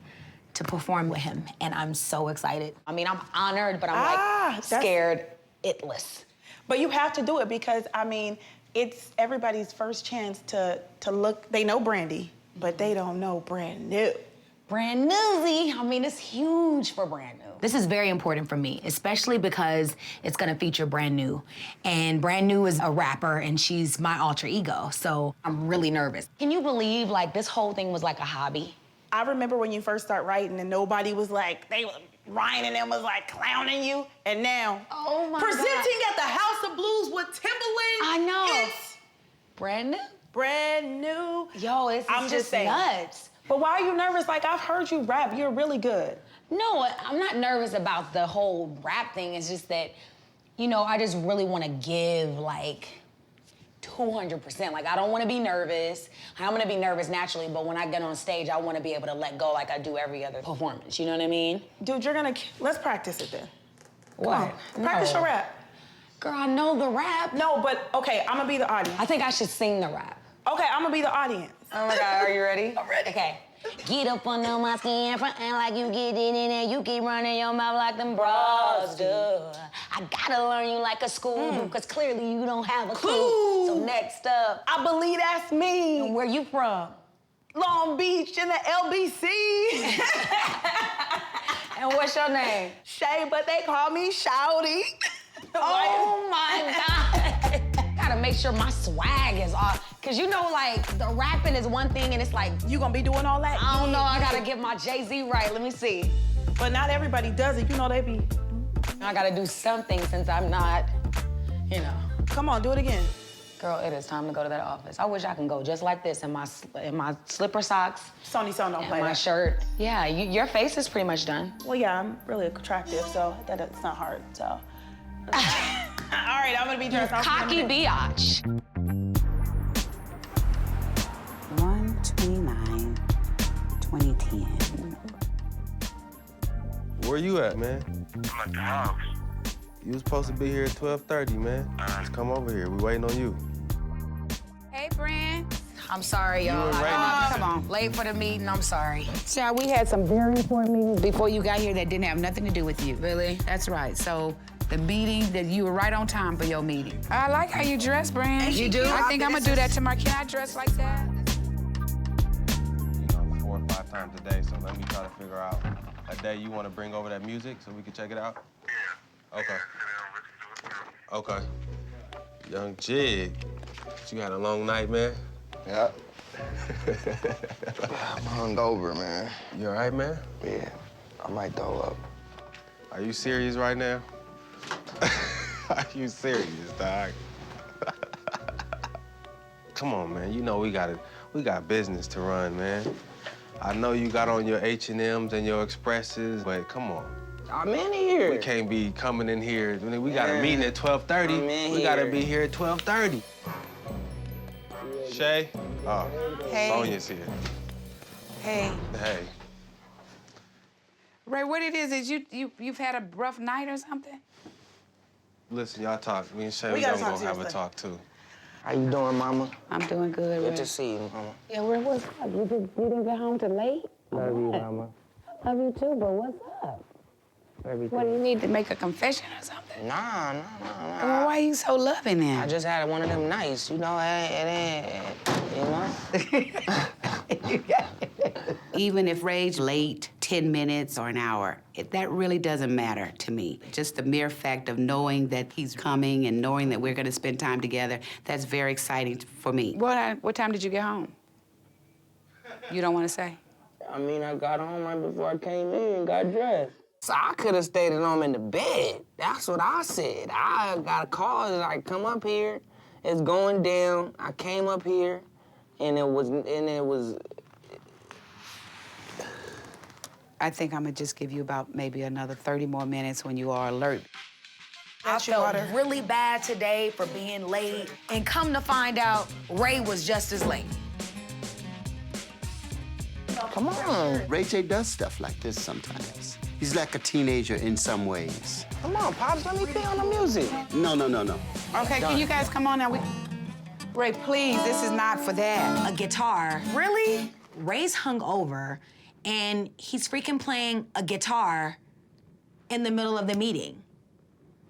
to perform with him, and I'm so excited. I mean, I'm honored, but I'm like scared, itless. But you have to do it because, I mean, it's everybody's first chance to look. They know Brandy, but they don't know Brand New. Brand newsy. I mean, it's huge for Brand New. This is very important for me, especially because it's gonna feature Brand New. And Brand New is a rapper, and she's my alter ego, so I'm really nervous. Can you believe, like, this whole thing was like a hobby? I remember when you first start writing and nobody was like, Ryan and them was like clowning you, and now, oh my presenting God. at the House of Blues with Timbaland. I know. It's Brand New. Brand New. Yo, it's I'm just saying. Nuts. But why are you nervous? Like, I've heard you rap. You're really good. No, I'm not nervous about the whole rap thing. It's just that, you know, I just really want to give, like, 200%. Like, I don't want to be nervous. I'm going to be nervous naturally, but when I get on stage, I want to be able to let go like I do every other performance. You know what I mean? Dude, let's practice it then. What? Practice your rap. Girl, I know the rap. No, but, okay, I'm going to be the audience. I think I should sing the rap. Okay, I'm going to be the audience. Oh, my God. Are you ready? I'm ready. Okay. Get up under my skin, frontin' like you get it in there. You keep running your mouth like them bras do. I gotta learn you like a school do, cause clearly you don't have a clue. So next up, I believe that's me. And where you from? Long Beach in the LBC. And what's your name? Shay, but they call me Shouty. Oh my God. Gotta make sure my swag is off. Cause you know, like, the rapping is one thing and it's like, you gonna be doing all that? I don't know, I gotta get my Jay-Z right, let me see. But not everybody does it, you know they be. I gotta do something since I'm not, you know. Come on, do it again. Girl, it is time to go to that office. I wish I can go just like this in my slipper socks. Sony Son don't play my that. shirt. Yeah, your face is pretty much done. Well, yeah, I'm really attractive, so it's not hard, so. All right, I'm gonna be dressed. Cocky biatch. 1/29/2010. Where you at, man? I'm at the house. You was supposed to be here at 12:30, man. Just come over here. We waiting on you. Hey, Brand. I'm sorry, y'all. Come on. Late for the meeting, I'm sorry. Child, we had some very important meetings before you got here that didn't have nothing to do with you. Really? That's right. So the meeting, that you were right on time for your meeting. I like how you dress, Brand. You do? I think I'm gonna do that tomorrow. Can I dress like that? You know, 4 or 5 times a day, so let me try to figure out a day you want to bring over that music so we can check it out? Yeah. Okay. Okay. Young Jig, you had a long night, man? Yeah. I'm hungover, man. You all right, man? Yeah. I might throw up. Are you serious right now? Are you serious, dog? Come on, man. You know we got business to run, man. I know you got on your H&Ms and your Expresses, but come on. I'm in here. We can't be coming in here. We got a meeting at 12:30. We gotta be here at 12:30. Shay? Oh, Hey. Sonya's here. Hey. Hey. Ray, what it is you've had a rough night or something? Listen, y'all talk. Me and Shay, We we gotta gonna talk go have a seriously. talk, too. How you doing, Mama? I'm doing good, Good Ray. to see you, Mama. Yeah, Ray, what's up? You didn't get home till late? Love you, Mama. Love you too, but what's up? Everything. What, do you need to make a confession or something? Nah. Well, why you so loving then? I just had one of them nights, you know, it ain't, you know? Even if Ray's late 10 minutes or an hour, that really doesn't matter to me. Just the mere fact of knowing that he's coming and knowing that we're gonna spend time together, that's very exciting for me. What time did you get home? You don't want to say? I mean, I got home right before I came in and got dressed. So I could have stayed at home in the bed. That's what I said. I got a call, it's like, come up here. It's going down. I came up here, and it was. I think I'm gonna just give you about maybe another 30 more minutes when you are alert. I felt really bad today for being late, and come to find out, Ray was just as late. Come on. Ray J does stuff like this sometimes. He's like a teenager in some ways. Come on, Pops, let me be on the music. No. Okay, can you guys come on now? Ray, please, this is not for that. A guitar. Really? Ray's hungover, and he's freaking playing a guitar in the middle of the meeting.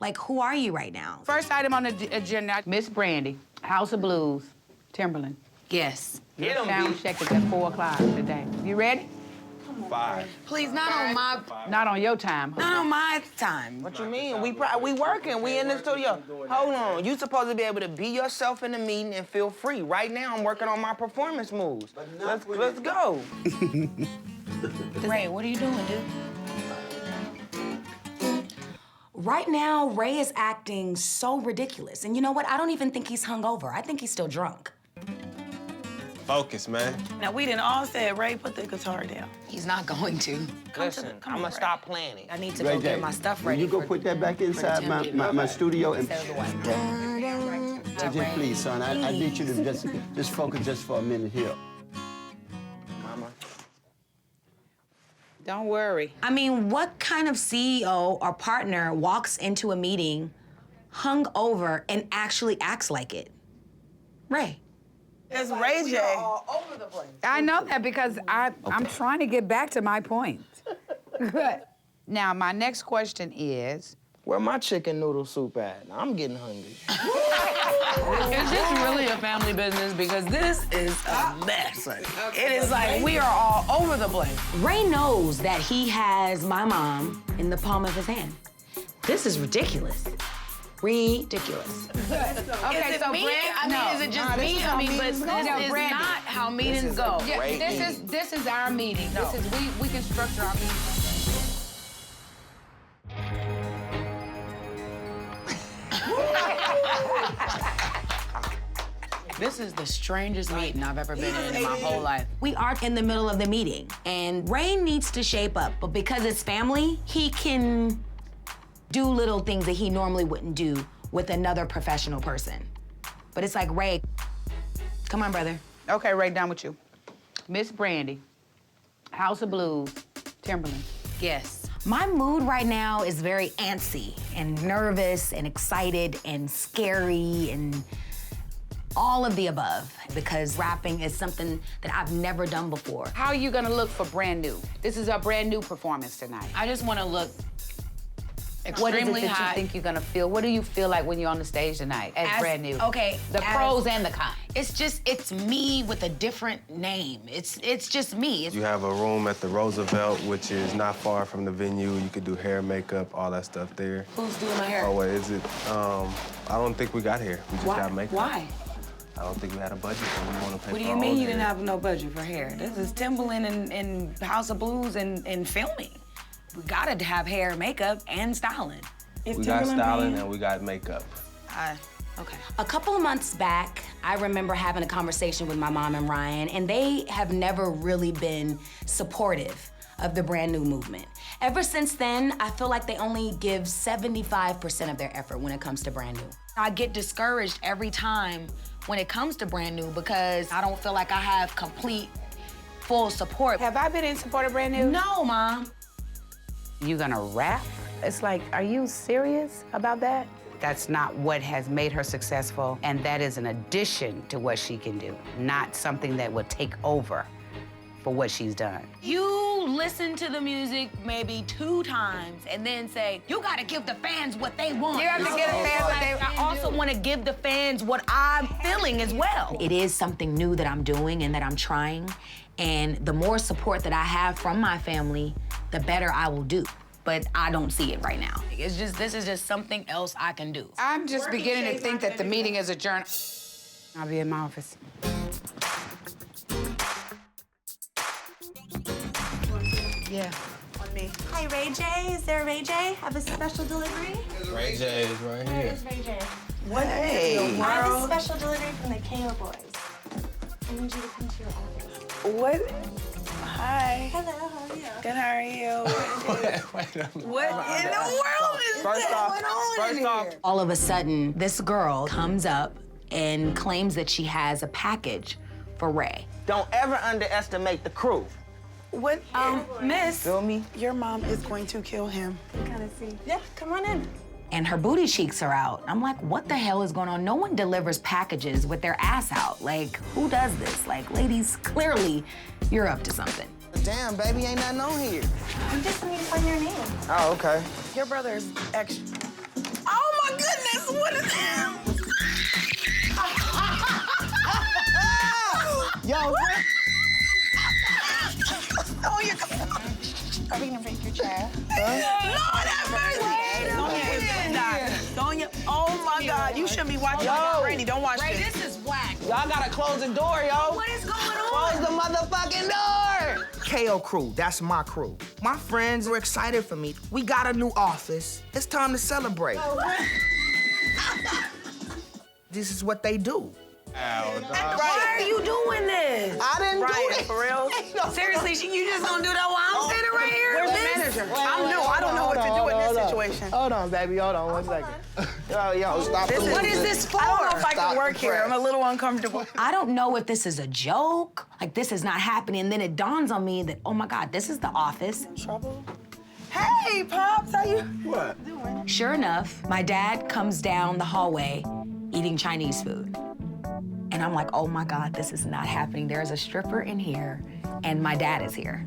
Like, who are you right now? First item on the agenda, Miss Brandy, House of Blues, Timberland. Yes. Your sound check is at 4 o'clock today. You ready? 5. Please, not on my... Not on your time. Not on my time. What you mean? We working. We in the studio. Hold on. You supposed to be able to be yourself in the meeting and feel free. Right now, I'm working on my performance moves. Let's go. Ray, what are you doing, dude? Right now, Ray is acting so ridiculous. And you know what? I don't even think he's hungover. I think he's still drunk. Focus, man. Now, we didn't all say, Ray, put the guitar down. He's not going to. Listen, I'm gonna stop planning. I need to go get my stuff ready. You go put that back inside my studio and... Just please, son, I need you to just focus just for a minute here. Mama. Don't worry. I mean, what kind of CEO or partner walks into a meeting hungover and actually acts like it? Ray. It's Ray J. All over the place. I know that because I'm trying to get back to my point. Now, my next question is... Where my chicken noodle soup at? I'm getting hungry. Is this really a family business? Because this is a mess. It is like we are all over the place. Ray knows that he has my mom in the palm of his hand. This is ridiculous. Ridiculous. Okay, so me? I mean, is it just me? I mean, but this is not how meetings go. Yeah, this is our meeting. No. This is we can structure our meeting. This is the strangest meeting I've ever been in my whole life. We are in the middle of the meeting, and Ray needs to shape up, but because it's family, he can do little things that he normally wouldn't do with another professional person. But it's like, Ray, come on, brother. Okay, Ray, down with you. Miss Brandy, House of Blues, Timberland. Yes. My mood right now is very antsy and nervous and excited and scary and all of the above, because rapping is something that I've never done before. How are you gonna look for brand new? This is a brand new performance tonight. I just want to look What is it extremely that hot. you think you're gonna feel? What do you feel like when you're on the stage tonight as brand new? Okay. The pros and the cons. It's me with a different name. It's just me. You have a room at the Roosevelt, which is not far from the venue. You could do hair, makeup, all that stuff there. Who's doing my hair? Oh, wait, is it? I don't think we got hair. We just got makeup. Why? I don't think we had a budget, so we want to pay What do for you our mean own you didn't hair. have no budget for hair? This is Timberland and House of Blues and filming. We gotta have hair, makeup, and styling. Is We got Timberland styling paying? and we got makeup. Okay. A couple of months back, I remember having a conversation with my mom and Ryan, and they have never really been supportive of the brand new movement. Ever since then, I feel like they only give 75% of their effort when it comes to brand new. I get discouraged every time when it comes to brand new because I don't feel like I have complete, full support. Have I been in support of brand new? No, Mom. You gonna rap? It's like, are you serious about that? That's not what has made her successful, and that is an addition to what she can do, not something that will take over for what she's done. You listen to the music maybe 2 times and then say, you gotta give the fans what they want. You have to give the fans what they I also wanna give the fans what I'm feeling as well. It is something new that I'm doing and that I'm trying. And the more support that I have from my family, the better I will do. But I don't see it right now. It's just, this is just something else I can do. I'm just beginning to think that the meeting is adjourned. I'll be in my office. Yeah. On me. Hi, Ray J. Is there a Ray J? Have a special delivery? Ray J is right here. Where's Ray J? What Hey. in the world? I have a special delivery from the KO boys. I need you to come to your office. What? Hi. Hello, how are you? Good, how are you? Wait a minute. What in the world is First that? off- What's on first in off- here? All of a sudden, this girl comes up and claims that she has a package for Ray. Don't ever underestimate the crew. What? Miss, Feel me? your mom is going to kill him. Kind of see. Yeah, come on in. And her booty cheeks are out. I'm like, what the hell is going on? No one delivers packages with their ass out. Like, who does this? Like, ladies, clearly, you're up to something. Damn, baby, ain't nothing on here. I just need to find your name. Oh, okay. Your brother's extra. Oh my goodness, what is that? Yo, Oh, you Are we gonna break your chair? Lord have mercy! Sonya is dying. Sonya, oh my God, you shouldn't be watching this. Brandy, don't watch Ray, this. this is whack. y'all gotta close the door, yo. What is going on? Close the motherfucking door! KO crew, that's my crew. My friends are excited for me. We got a new office. It's time to celebrate. This is what they do. Why are you doing this? I didn't do Ryan, it. for real? Seriously, you just gonna do that while I'm standing right here? Where's the Miss? manager? I'm new. I don't know what to do in this situation. Hold on, baby. Hold on 1 second. Yo, stop. What is this for? I don't know if I Stop can work the here. press. I'm a little uncomfortable. I don't know if this is a joke, like this is not happening, and then it dawns on me that, oh my God, this is the office. Trouble? Hey, Pops, how you? What? Sure enough, my dad comes down the hallway eating Chinese food. And I'm like, oh my God, this is not happening. There's a stripper in here, and my dad is here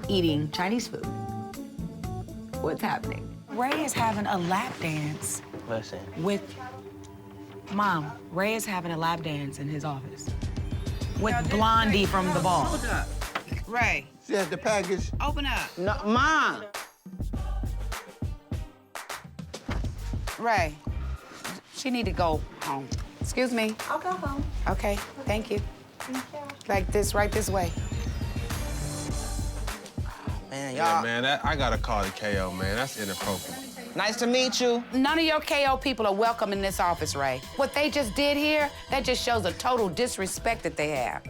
eating Chinese food. What's happening? Ray is having a lap dance Listen. with Mom, Ray is having a lap dance in his office with Blondie from the ball. Hold up. Ray, She has the package. open up. No, Mom. Ray, she need to go home. Excuse me. I'll go home. Okay, thank you. Thank you. Like this, right this way. Man, Yeah, y'all. man, I gotta call the KO, man. That's inappropriate. Nice to meet you. None of your KO people are welcome in this office, Ray. What they just did here, that just shows a total disrespect that they have.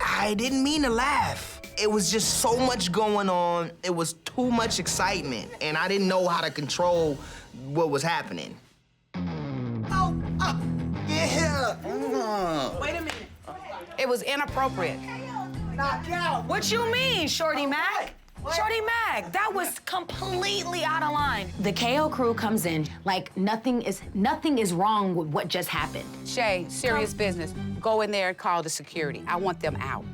I didn't mean to laugh. It was just so much going on. It was too much excitement, and I didn't know how to control what was happening. Yeah. Wait a minute. It was inappropriate. What you mean, Shorty Mac? Shorty Mac, that was completely out of line. The KO crew comes in like nothing is wrong with what just happened. Shay, serious business. Go in there and call the security. I want them out.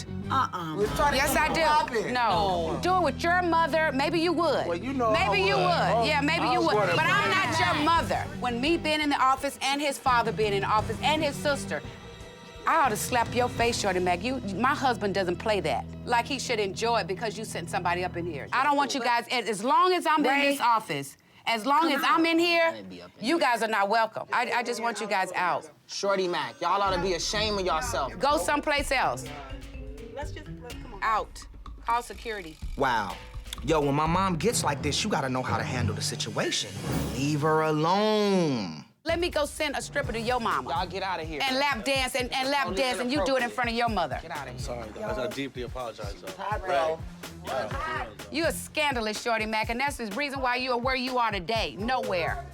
Yes, I do. No. Do it with your mother. Maybe you would. Well, you know maybe I you would. would. Yeah, maybe I you was would. gonna But I'm bring not your mother. When me being in the office and his father being in the office and his sister, I ought to slap your face, Shorty Mac. My husband doesn't play that. Like he should enjoy it because you sent somebody up in here. I don't want you guys, as long as I'm in this office, as long as I'm in here, you guys are not welcome. I just want you guys out. Shorty Mac, y'all ought to be ashamed of yourself. Go someplace else. Let's come on. Out. Call security. Wow. Yo, when my mom gets like this, you gotta know how to handle the situation. Leave her alone. Let me go send a stripper to your mama. Y'all get out of here. And lap dance and lap dance, and you do it in front of your mother. Get out of here. Sorry, guys. I deeply apologize, though. Bro. You a scandalous, Shorty Mac, and that's the reason why you are where you are today. Nowhere.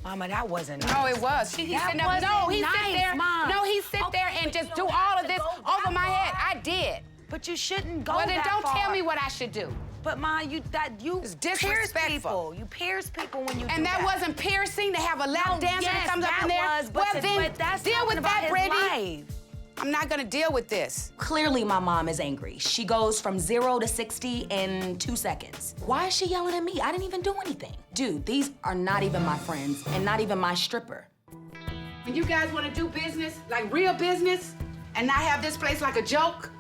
Mama, that wasn't No, it was. He That sit there. wasn't No, he nice, sit there. Mom. No, he sit there and just do all of this over my head. I did. But you shouldn't go Well, then that don't far. tell me what I should do. But Ma, you It's pierce disrespectful. people. You pierce people when you do And that wasn't piercing to have a lap dancer that comes up in there. Was, but well, then but that's deal talking with about that, his Brandy. life. I'm not gonna deal with this. Clearly, my mom is angry. She goes from 0 to 60 in 2 seconds. Why is she yelling at me? I didn't even do anything. Dude, these are not even my friends and not even my stripper. When you guys wanna do business, like real business, and not have this place like a joke,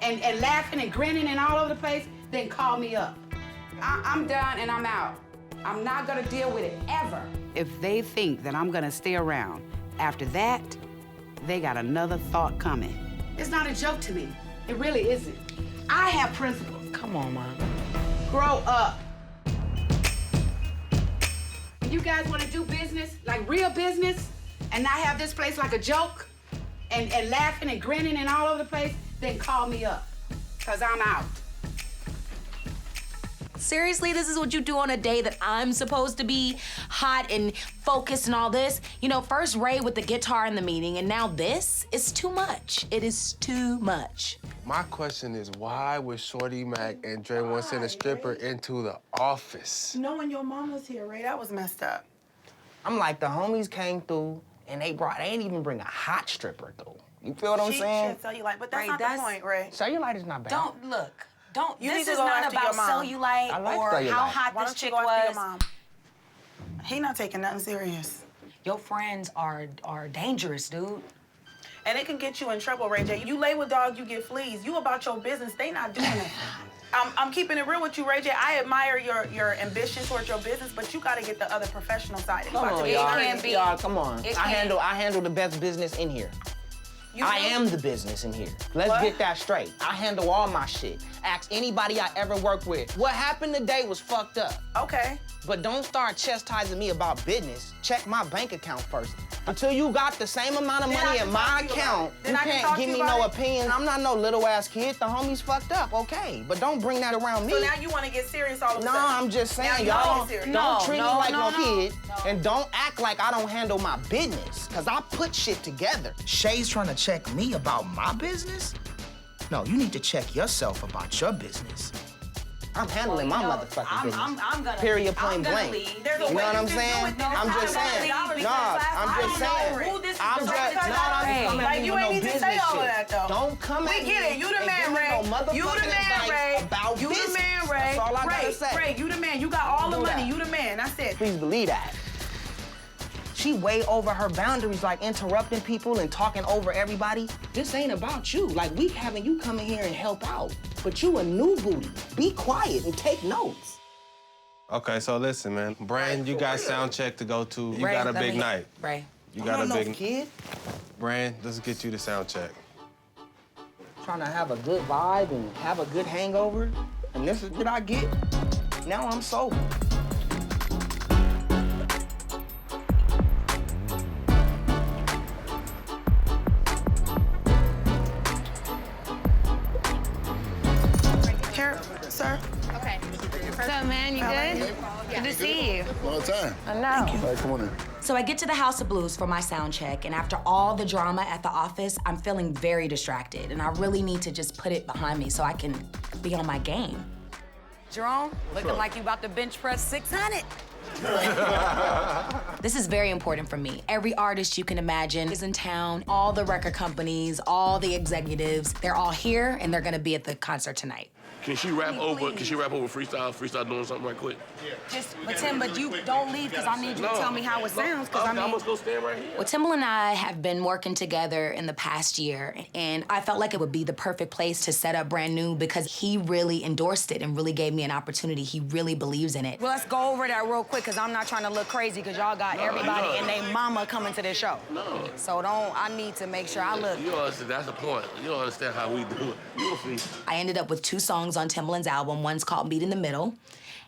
and laughing and grinning and all over the place, then call me up. I'm done and I'm out. I'm not gonna deal with it ever. If they think that I'm gonna stay around after that, they got another thought coming. It's not a joke to me. It really isn't. I have principles. Come on, Mom. Grow up. When you guys wanna do business, like real business, and not have this place like a joke, and laughing and grinning and all over the place, then call me up, cause I'm out. Seriously, this is what you do on a day that I'm supposed to be hot and focused and all this? You know, first Ray with the guitar in the meeting, and now this? It's too much. It is too much. My question is, why would Shorty Mac and Dre want to send a stripper into the office? Knowing your mom was here, Ray, that was messed up. I'm like, the homies came through, and they ain't even bring a hot stripper through. You feel what I'm saying? She cellulite, but that's Ray, not the point, Ray. Cellulite is not bad. Don't look. Don't. You This need to is go not after about your mom. cellulite I like or cellulite. how hot Why this don't you chick go after your was. mom? He not taking nothing serious. Your friends are dangerous, dude. And it can get you in trouble, Ray J. You lay with dogs, you get fleas. You about your business, they not doing it. I'm keeping it real with you, Ray J. I admire your ambition towards your business, but you gotta get the other professional side. Come on, y'all. Come on. I handle the best business in here. I am the business in here. Let's get that straight. I handle all my shit. Ask anybody I ever worked with. What happened today was fucked up. Okay. But don't start chastising me about business. Check my bank account first. Until you got the same amount of money in my account, you can't give me no opinion. I'm not no little ass kid. The homie's fucked up, okay. But don't bring that around me. So now you wanna get serious all of a sudden? No, I'm just saying, y'all don't treat me like no kid. And don't act like I don't handle my business, cause I put shit together. Shay's trying to check me about my business? No, you need to check yourself about your business. I'm handling my motherfucking business. I'm gonna Period, point blank. leave. You know what I'm saying? I'm just saying. No, I'm just saying. I'm just like you ain't need to say all of that though. Don't come at me. We get it. You the man, Ray. You the man, Ray. You the man, Ray. That's all I gotta say. Ray, you the man. You got all the money. You the man. That's it. Please believe that. She way over her boundaries, like interrupting people and talking over everybody. This ain't about you. Like, we having you come in here and help out. But you a new booty. Be quiet and take notes. Okay, so listen, man. Brand, you got sound check to go to. You Ray, got a let big me- night. Ray. You got a big kid. Brand, let's get you the sound check. Trying to have a good vibe and have a good hangover. And this is what I get. Now I'm sober. Here, sir. Okay. What's up, man? You good? Good to see you. Long time. I know. All right, come on in. So I get to the House of Blues for my sound check, and after all the drama at the office, I'm feeling very distracted, and I really need to just put it behind me so I can be on my game. Jerome, looking like you about to bench press 600. This is very important for me. Every artist you can imagine is in town. All the record companies, all the executives, they're all here, and they're gonna be at the concert tonight. Can she rap over? Can she rap over freestyle? Freestyle doing something right quick. But Tim, you don't leave because I need you to tell me how it sounds. Because I'm just gonna stand right here. Well, Timbaland and I have been working together in the past year, and I felt like it would be the perfect place to set up Brand New because he really endorsed it and really gave me an opportunity. He really believes in it. Well, let's go over that real quick because I'm not trying to look crazy because y'all got everybody and their mama coming to this show. No. So I need to make sure I look. You don't understand. That's the point. You don't understand how we do it. You will see. I ended up with 2 songs on Timbaland's album. One's called Meet in the Middle,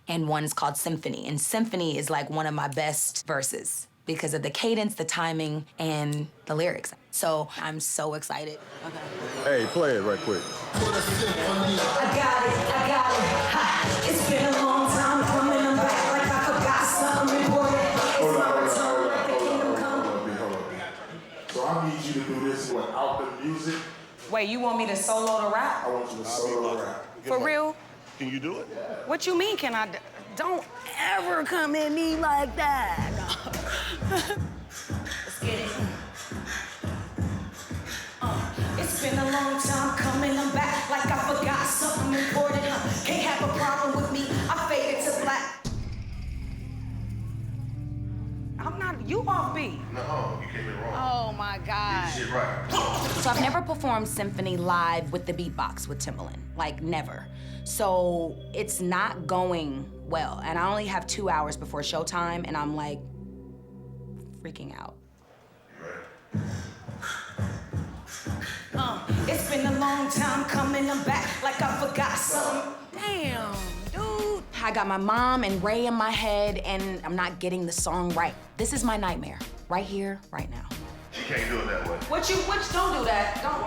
and one's called Symphony. And Symphony is like one of my best verses because of the cadence, the timing, and the lyrics. So I'm so excited. Okay. Hey, play it right quick. I got it. Ha. It's been a long time coming. I'm back like I forgot something important. It's my return like the kingdom come. So I need you to do this without the music. Wait, you want me to solo the rap? I want you to solo rap. For real? Can you do it? What you mean, can I? Don't ever come at me like that. Let's get it. offbeat. No, you came in wrong. Oh my God. You did right. So I've never performed symphony live with the beatbox with Timbaland, like never. So it's not going well. And I only have 2 hours before showtime, and I'm like freaking out. It's been a long time coming, I'm back like I forgot something. Damn, dude. I got my mom and Ray in my head, and I'm not getting the song right. This is my nightmare, right here, right now. She can't do it that way. Which don't do that. Don't,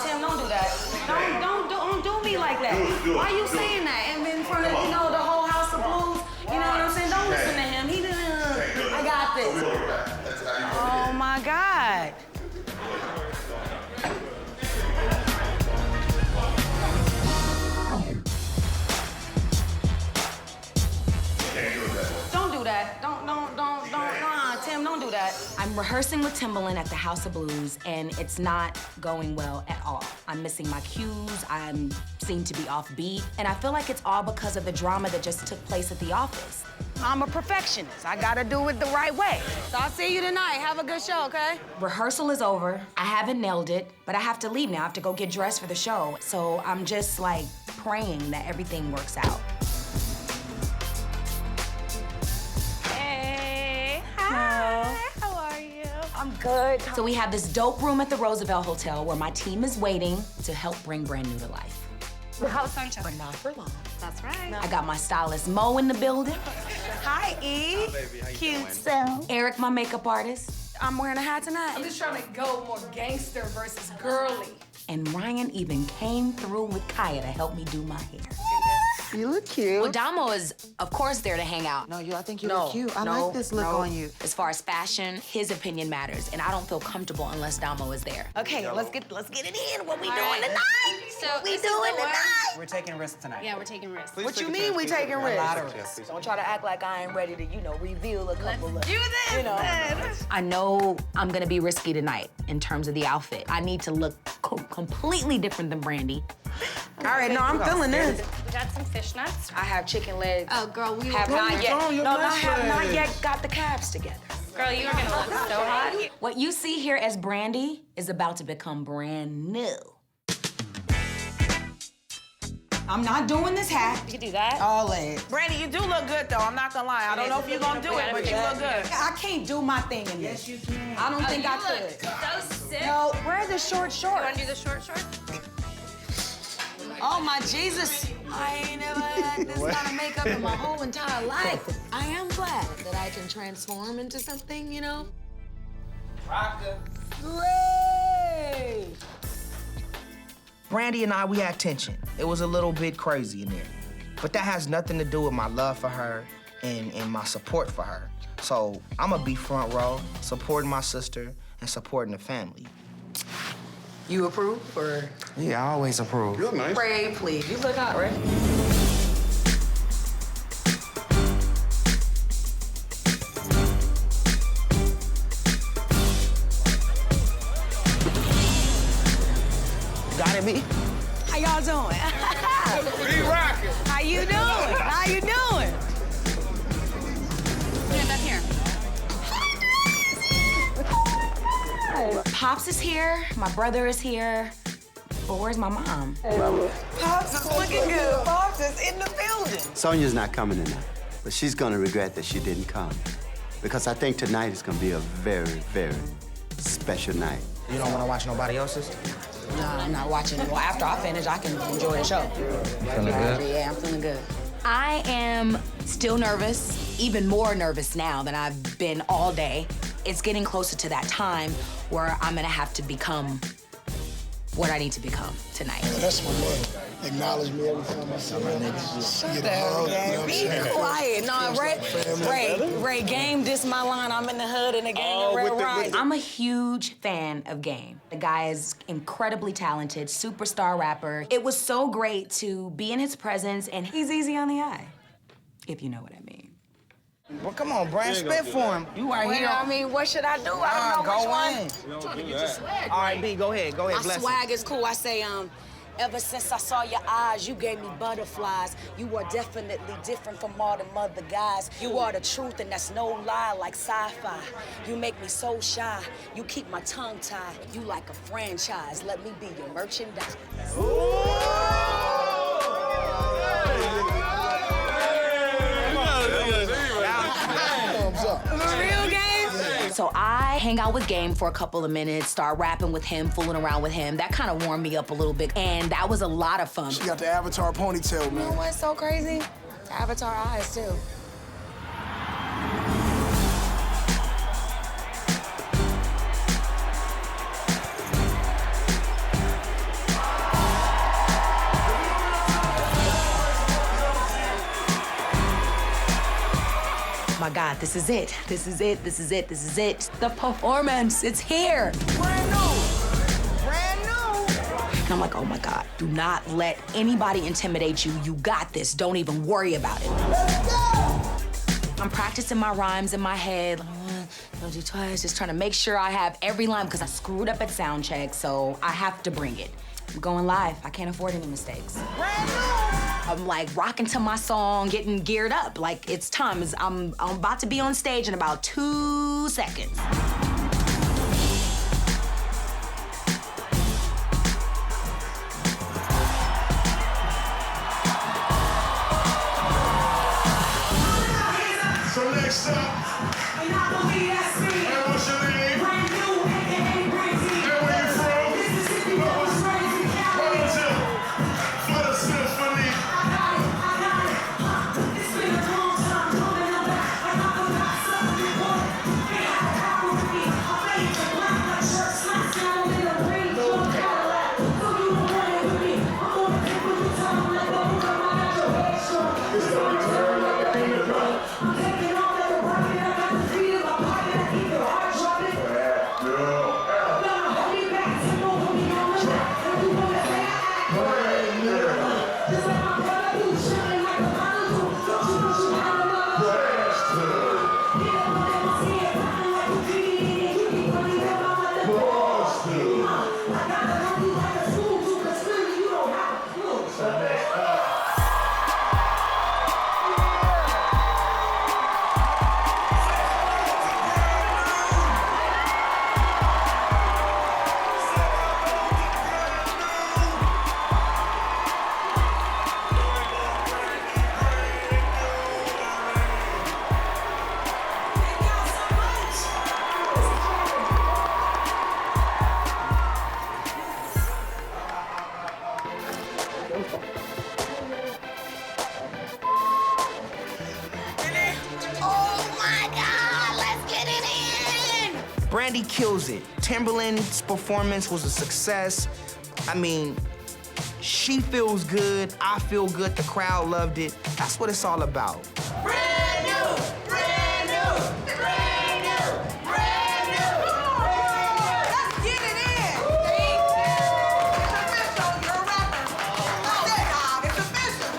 Tim, don't do that. Don't do me like that. Do it. Why you saying that? And in front of, the whole house of blues, you know what I'm saying? Don't listen to him. I got this. Oh my God. Don't do that. Tim, don't do that. I'm rehearsing with Timbaland at the House of Blues, and it's not going well at all. I'm missing my cues, I seem to be offbeat, and I feel like it's all because of the drama that just took place at the office. I'm a perfectionist. I gotta do it the right way. So I'll see you tonight. Have a good show, okay? Rehearsal is over. I haven't nailed it, but I have to leave now. I have to go get dressed for the show. So I'm just like praying that everything works out. Hey, hi. How are you? I'm good. So we have this dope room at the Roosevelt Hotel where my team is waiting to help bring Brand New to life. How's sunshine? But not for long. That's right. I got my stylist Mo in the building. Hi, E. Hi, baby. How you Cute doing? self. Eric, my makeup artist. I'm wearing a hat tonight. I'm just trying to go more gangster versus girly. And Ryan even came through with Kaya to help me do my hair. You look cute. Well, Damo is, of course, there to hang out. No, I think you look cute. I like this look on you. As far as fashion, his opinion matters, and I don't feel comfortable unless Damo is there. Okay, let's get it in. What we doing right. tonight? So what we this is doing the one. tonight? We're taking risks tonight. Yeah, we're taking risks. What you mean we taking risks? A lot of risks. Don't try to act like I ain't ready to, reveal a couple of. Do this. You know. I know I'm gonna be risky tonight in terms of the outfit. I need to look completely different than Brandy. All right, no, I'm feeling this. We got some fishnets. I have chicken legs. Oh, girl, we have were not yet. your No, I breast have not legs. yet got the calves together. Girl, you are gonna look so hot. What you see here as Brandy is about to become brand new. I'm not doing this hat. You can do that. All legs. Brandy, you do look good though. I'm not gonna lie. I don't know if you're gonna do it, but you look good. I can't do my thing in this. Yes, you can. I don't think I You could. look so sick. No, wear the short You shorts. wanna do the short shorts? Oh my Jesus! I ain't never had this kind of makeup in my whole entire life. I am glad that I can transform into something, you know? Great! Brandy and I, we had tension. It was a little bit crazy in there. But that has nothing to do with my love for her and my support for her. So I'm gonna be front row, supporting my sister and supporting the family. You approve or? Yeah, I always approve. You look nice. Ray, please. You look hot, Ray. Got it, B? How y'all doing? We rocking. How you doing? How you doing? Stand up here. Pops is here, my brother is here, but where's my mom? Pops is looking good. Pops is in the building. Sonia's not coming tonight, but she's gonna regret that she didn't come. Because I think tonight is gonna be a very, very special night. You don't wanna watch nobody else's? No, I'm not watching it. Well, after I finish, I can enjoy the show. Feeling good? Yeah, I'm feeling good. I am still nervous, even more nervous now than I've been all day. It's getting closer to that time where I'm gonna have to become what I need to become tonight. That's my mother. Acknowledge me every time I see her. Shut the hell up. Be quiet. No, Ray, Game, this my line. I'm in the hood and the gang of Red Ride. I'm a huge fan of Game. The guy is incredibly talented, superstar rapper. It was so great to be in his presence, and he's easy on the eye, if you know what I mean. Well, come on, Brand, spit for him. You right here. I mean, what should I do? I don't know which one. Go in. All right, B, go ahead. Go ahead, My bless him. swag is cool. I say, Ever since I saw your eyes, you gave me butterflies. You are definitely different from all them other guys. You are the truth, and that's no lie, like sci-fi. You make me so shy. You keep my tongue tied. You like a franchise. Let me be your merchandise. Real game? So I hang out with Game for a couple of minutes, start rapping with him, fooling around with him. That kind of warmed me up a little bit, and that was a lot of fun. She got the Avatar ponytail, man. You know what's so crazy? The Avatar eyes, too. My God, this is it. This is it. This is it. This is it. The performance, it's here. Brand new. Brand new. And I'm like, oh my God, do not let anybody intimidate you. You got this. Don't even worry about it. Let's go. I'm practicing my rhymes in my head. Like, don't do twice. Just trying to make sure I have every line because I screwed up at sound check, so I have to bring it. I'm going live. I can't afford any mistakes. Brand new. I'm like rocking to my song, getting geared up. Like it's time. I'm about to be on stage in about 2 seconds. So next up, and what's your name? And where you from? Ponytail. For the symphony. Brandy kills it. Timberland's performance was a success. I mean, she feels good, I feel good, the crowd loved it. That's what it's all about. Brand new! Brand new! Brand new! Brand new! Let's get it in! It's official, you're a rapper. That's it, Bob, it's official.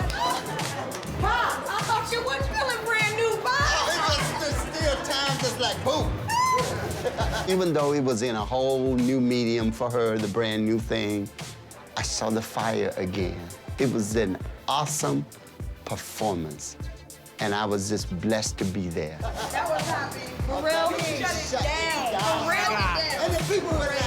Bob, I thought you weren't feeling brand new, Bob. It's still time, just like boom. Even though it was in a whole new medium for her, the brand new thing, I saw the fire again. It was an awesome performance, and I was just blessed to be there. That was happy. For real, shut it down. For real, And the people were like,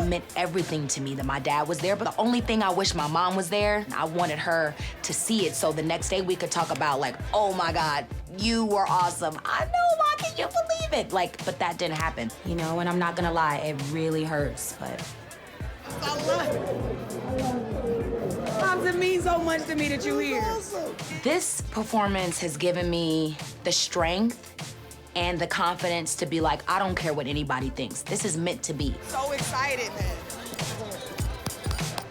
It meant everything to me that my dad was there, but the only thing I wish my mom was there. I wanted her to see it so the next day we could talk about like, oh my God, you were awesome. I know, why can you believe it? Like, but that didn't happen, you know, and I'm not gonna lie, it really hurts, but. Moms, it means so much to me that you're here. This performance has given me the strength and the confidence to be like, I don't care what anybody thinks. This is meant to be. So excited, man.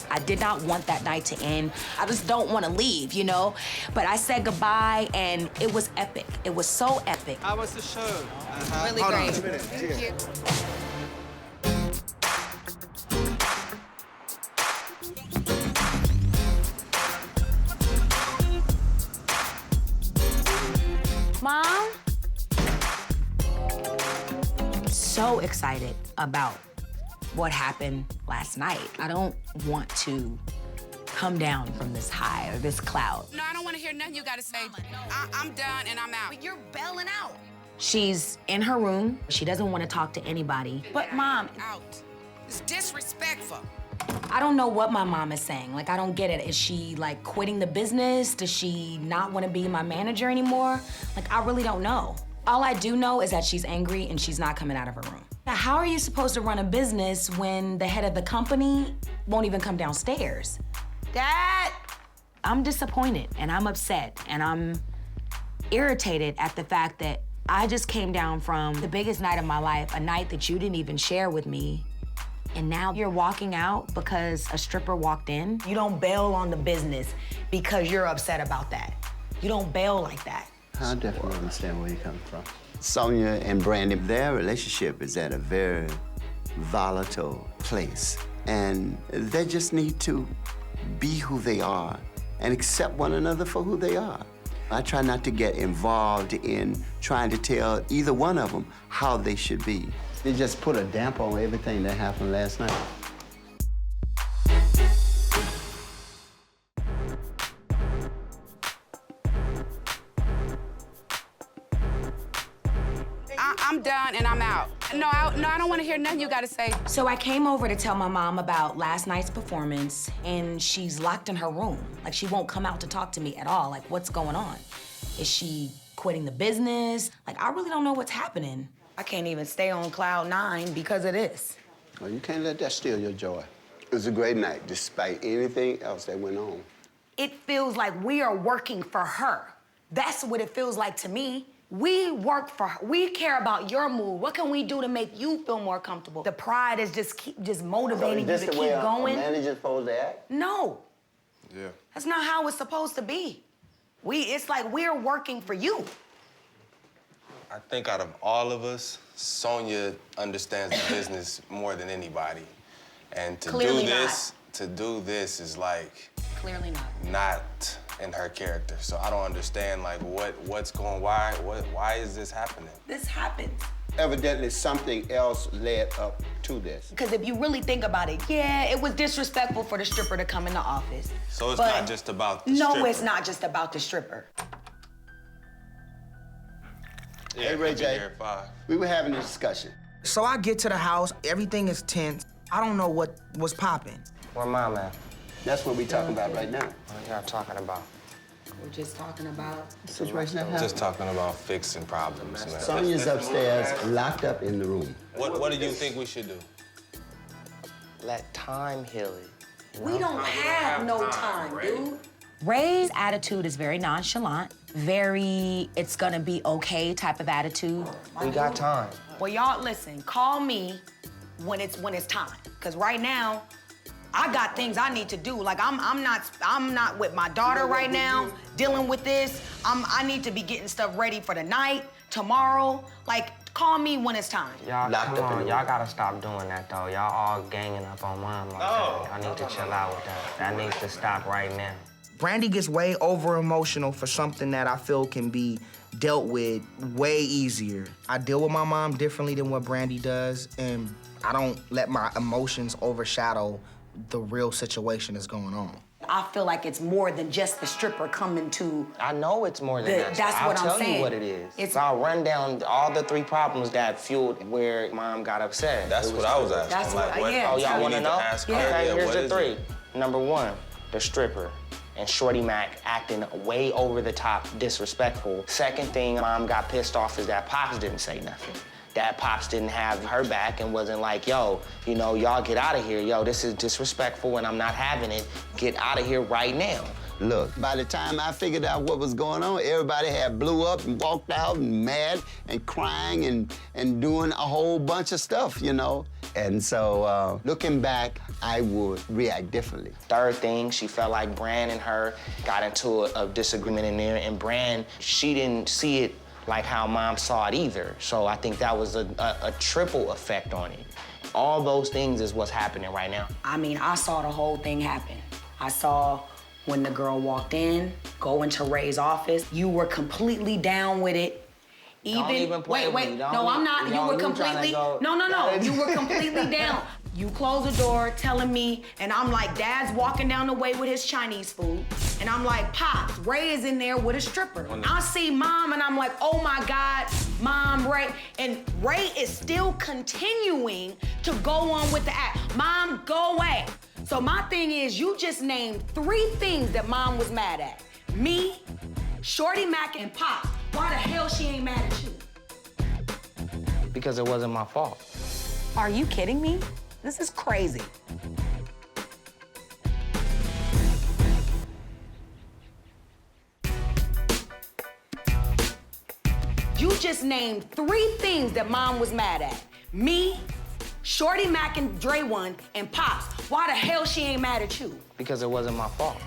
I did not want that night to end. I just don't want to leave, you know? But I said goodbye, and it was epic. It was so epic. How was the show? Really Hold great. on 2 minutes. Thank you. Mom? So excited about what happened last night. I don't want to come down from this high or this cloud. No, I don't want to hear nothing you got to say. I'm done and I'm out. But you're bailing out. She's in her room. She doesn't want to talk to anybody. But Mom, Out. It's disrespectful. I don't know what my mom is saying. Like, I don't get it. Is she, like, quitting the business? Does she not want to be my manager anymore? Like, I really don't know. All I do know is that she's angry and she's not coming out of her room. Now, how are you supposed to run a business when the head of the company won't even come downstairs? Dad! I'm disappointed and I'm upset and I'm irritated at the fact that I just came down from the biggest night of my life, a night that you didn't even share with me. And now you're walking out because a stripper walked in? You don't bail on the business because you're upset about that. You don't bail like that. I definitely understand where you're coming from. Sonia and Brandy, their relationship is at a very volatile place. And they just need to be who they are and accept one another for who they are. I try not to get involved in trying to tell either one of them how they should be. They just put a damper on everything that happened last night. I'm done and I'm out. No, I don't want to hear nothing you got to say. So I came over to tell my mom about last night's performance, and she's locked in her room. Like, she won't come out to talk to me at all. Like, what's going on? Is she quitting the business? Like, I really don't know what's happening. I can't even stay on cloud 9 because of this. Well, you can't let that steal your joy. It was a great night, despite anything else that went on. It feels like we are working for her. That's what it feels like to me. We work for her. We care about your mood. What can we do to make you feel more comfortable? The pride is just motivating you to keep going. A manager's supposed to act? No. Yeah. That's not how it's supposed to be. It's like we're working for you. I think out of all of us, Sonia understands the business more than anybody. And to Clearly do this is like Clearly not. Not in her character. So I don't understand like what's going why is this happening? This happened. Evidently something else led up to this. Because if you really think about it, yeah, it was disrespectful for the stripper to come in the office. So it's not just about the stripper. No, it's not just about the stripper. Yeah, hey, Ray J, we were having a discussion. So I get to the house, everything is tense. I don't know what was popping. Where Mom at? That's what we talking about right now. What y'all talking about? We're just talking about the situation that happened. Just talking about fixing problems, man. Sonia's upstairs, locked up in the room. What do you think we should do? Let time heal it. You know? We don't have no time, dude. Ray's attitude is very nonchalant, very it's gonna be okay type of attitude. We got time. Well, y'all listen, call me when it's time. Cause right now, I got things I need to do. Like I'm not with my daughter right now, dealing with this. I need to be getting stuff ready for the night, tomorrow. Like, call me when it's time. Y'all, come on, y'all gotta stop doing that though. Y'all all ganging up on Mom like that. Y'all need to chill out with that. That needs to stop right now. Brandy gets way over emotional for something that I feel can be dealt with way easier. I deal with my mom differently than what Brandy does, and I don't let my emotions overshadow the real situation that's going on. I feel like it's more than just the stripper coming to. I know it's more than that. That's what I'm saying. I'll tell you what it is. I'll run down all the 3 problems that fueled where Mom got upset. That's what I was asking. That's like, what, yeah. Oh, y'all want to know? Okay, here's the 3. Number 1, the stripper. And Shorty Mac acting way over the top, disrespectful. Second thing Mom got pissed off is that Pops didn't say nothing. That Pops didn't have her back and wasn't like, yo, you know, y'all get out of here. Yo, this is disrespectful and I'm not having it. Get out of here right now. Look, by the time I figured out what was going on, everybody had blew up and walked out and mad and crying and doing a whole bunch of stuff, you know? And so, looking back, I would react differently. Third thing, she felt like Bran and her got into a disagreement in there, and Bran, she didn't see it like how Mom saw it either. So I think that was a triple effect on it. All those things is what's happening right now. I mean, I saw the whole thing happen. I saw when the girl walked in, go into Ray's office. You were completely down with it. Don't even play with me. No, I'm not. You were completely. No. You were completely down. You close the door telling me, and I'm like, Dad's walking down the way with his Chinese food. And I'm like, Pops, Ray is in there with a stripper. I see Mom, and I'm like, oh my God, Mom, Ray. And Ray is still continuing to go on with the act. Mom, go away. So my thing is, you just named 3 things that Mom was mad at. Me, Shorty Mac, and Pop. Why the hell she ain't mad at you? Because it wasn't my fault. Are you kidding me? This is crazy. You just named 3 things that Mom was mad at. Me, Shorty Mac and Dre One, and Pops. Why the hell she ain't mad at you? Because it wasn't my fault.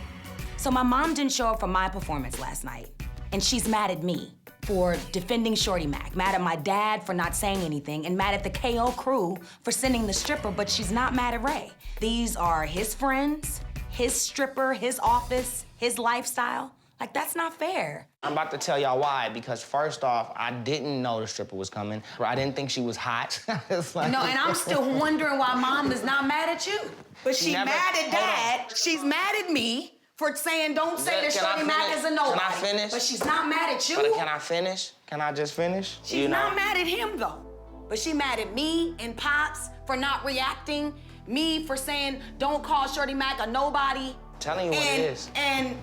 So my mom didn't show up for my performance last night, and she's mad at me for defending Shorty Mac, mad at my dad for not saying anything, and mad at the KO crew for sending the stripper, but she's not mad at Ray. These are his friends, his stripper, his office, his lifestyle. Like, that's not fair. I'm about to tell y'all why, because first off, I didn't know the stripper was coming. I didn't think she was hot. It's like... No, and I'm still wondering why Mom is not mad at you. But she's mad at Dad, she's mad at me, for saying don't say that Shorty Mac is a nobody. Can I finish? But she's not mad at you. But can I finish? Can I just finish? She's not mad at him, though. But she mad at me and Pops for not reacting, me for saying don't call Shorty Mac a nobody. Telling you what it is. And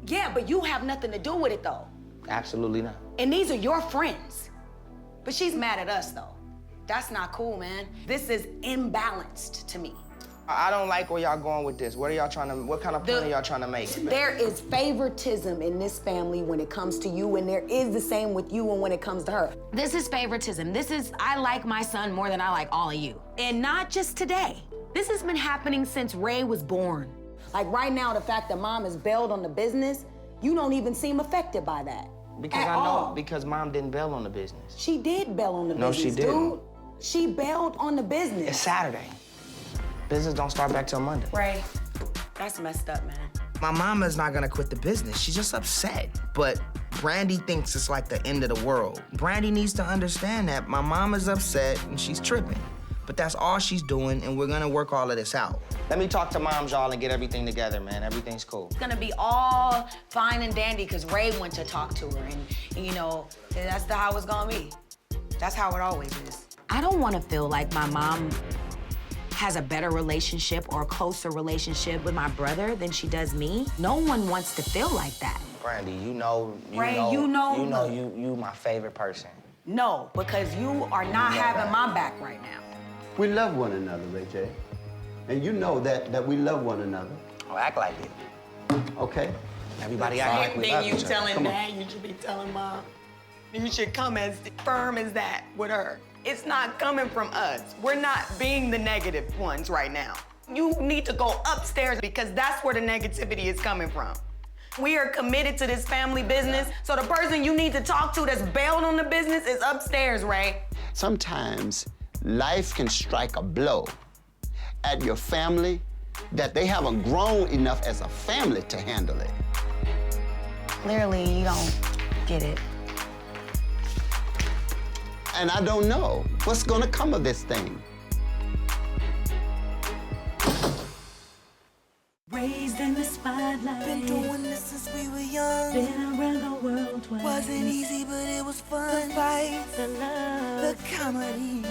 yeah, but you have nothing to do with it, though. Absolutely not. And these are your friends. But she's mad at us, though. That's not cool, man. This is imbalanced to me. I don't like where y'all going with this. What kind of point are y'all trying to make? There is favoritism in this family when it comes to you, and there is the same with you and when it comes to her. This is favoritism. I like my son more than I like all of you. And not just today. This has been happening since Ray was born. Like right now, the fact that Mom has bailed on the business, you don't even seem affected by that. Because I know, because Mom didn't bail on the business. She did bail on the business, No, she didn't. dude. She bailed on the business. It's Saturday. Business don't start back till Monday. Ray, that's messed up, man. My mama's not gonna quit the business. She's just upset. But Brandy thinks it's like the end of the world. Brandy needs to understand that my mama's upset and she's tripping. But that's all she's doing, and we're gonna work all of this out. Let me talk to Moms, y'all, and get everything together, man. Everything's cool. It's gonna be all fine and dandy because Ray went to talk to her, and you know, that's how it's gonna be. That's how it always is. I don't want to feel like my mom has a better relationship or a closer relationship with my brother than she does me. No one wants to feel like that. Brandy, you know you my favorite person. No, because you are not having my back right now. We love one another, Ray J. And you know that we love one another. Oh, act like it. Okay? Everybody act like we love each other. You telling Dad, you should be telling Mom. You should come as firm as that with her. It's not coming from us. We're not being the negative ones right now. You need to go upstairs because that's where the negativity is coming from. We are committed to this family business, so the person you need to talk to that's bailed on the business is upstairs, Ray. Sometimes life can strike a blow at your family that they haven't grown enough as a family to handle it. Clearly, you don't get it. And I don't know what's gonna come of this thing. Raised in the spotlight. Been doing this since we were young. Been around the world twice. Wasn't easy, but it was fun. The fight, the love, the comedy.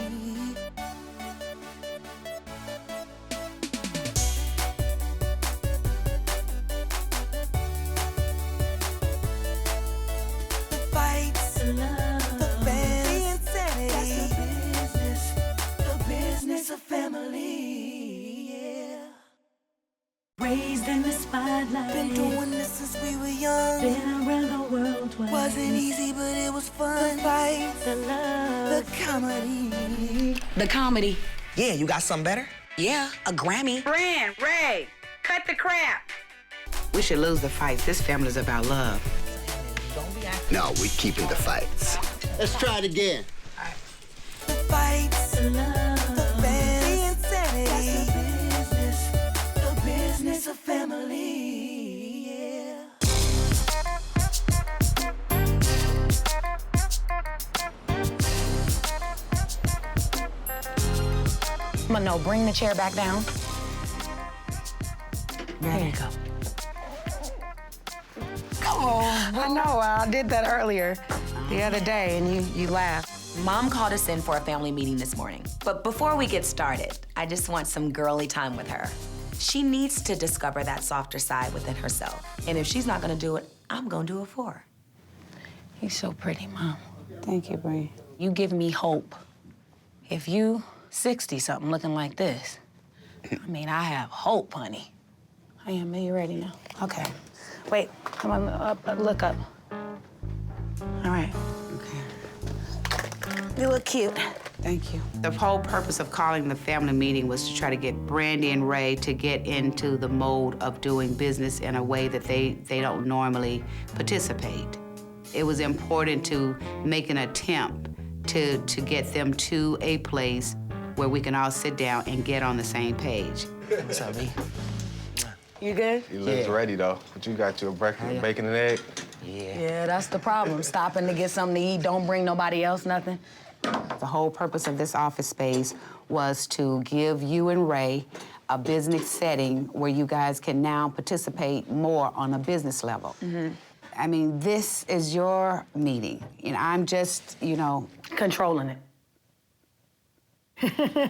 The fights, the love, the bands, the insanity. That's the business of family. Yeah. Raised in the spotlight. Been doing this since we were young. Been around the world twice. Wasn't easy, but it was fun. The fight, the love, the comedy. The comedy. Yeah, you got something better? Yeah, a Grammy. Fran, Ray, cut the crap. We should lose the fights. This family's about love. No, we're keeping the fights. Let's try it again. The fights, the love, the bands, the insanity. That's the business of family. Yeah. No, bring the chair back down. There you go. Come on. I know, I did that earlier the other day, and you laughed. Mom called us in for a family meeting this morning. But before we get started, I just want some girly time with her. She needs to discover that softer side within herself. And if she's not gonna do it, I'm gonna do it for her. You're so pretty, Mom. Thank you, Bree. You give me hope. If you 60-something looking like this, I mean, I have hope, honey. I am. Are you ready now? Okay. Wait, come on, look up. All right. Okay. You look cute. Thank you. The whole purpose of calling the family meeting was to try to get Brandy and Ray to get into the mode of doing business in a way that they don't normally participate. It was important to make an attempt to get them to a place where we can all sit down and get on the same page. What's up, B? You good? You look ready, though. But you got your breakfast, bacon and egg? Yeah, that's the problem. Stopping to get something to eat, don't bring nobody else nothing. The whole purpose of this office space was to give you and Ray a business setting where you guys can now participate more on a business level. I mean, this is your meeting, and I'm just, controlling it.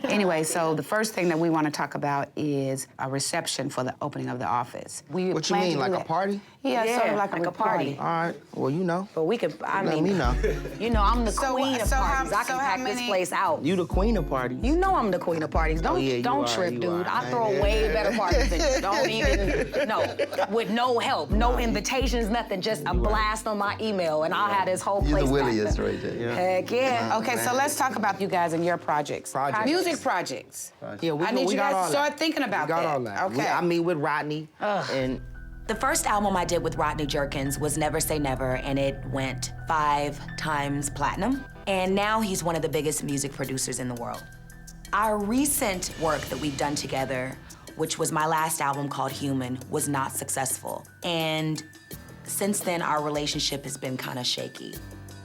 Anyway, so the first thing that we want to talk about is a reception for the opening of the office. What you mean, like a party? Yeah, sort of like a party. All right, well, you know. But we could, Let me know. You know, I'm the queen of so parties. how- I can so how pack this many- place out. You the queen of parties. You know I'm the queen of parties. Don't yeah, you don't are, trip, you dude. are. I throw way better parties than you. Don't even, no. With no help, no invitations, nothing. Just a blast on my email, and I'll have this whole You're place the packed williest up. right there. Yeah. Heck yeah. Okay, so let's talk about you guys and your projects. Music projects. Yeah, I need you got guys all to that. start thinking about We got that. all that. Okay. I meet with Rodney, and The first album I did with Rodney Jerkins was Never Say Never, and it went 5 times platinum. And now he's one of the biggest music producers in the world. Our recent work that we've done together, which was my last album called Human, was not successful. And since then, our relationship has been kind of shaky.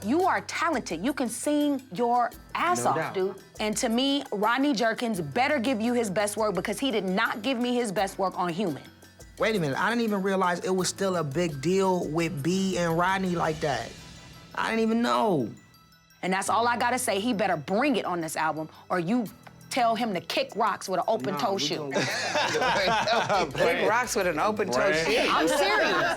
You are talented. You can sing your ass No off, doubt. dude. And to me, Rodney Jerkins better give you his best work because he did not give me his best work on Human. wait a minute, I didn't even realize it was still a big deal with B and Rodney like that. I didn't even know. And that's all I gotta say. He better bring it on this album, or you tell him to kick rocks with an open-toe shoe. Kick rocks with an open-toe shoe. I'm serious.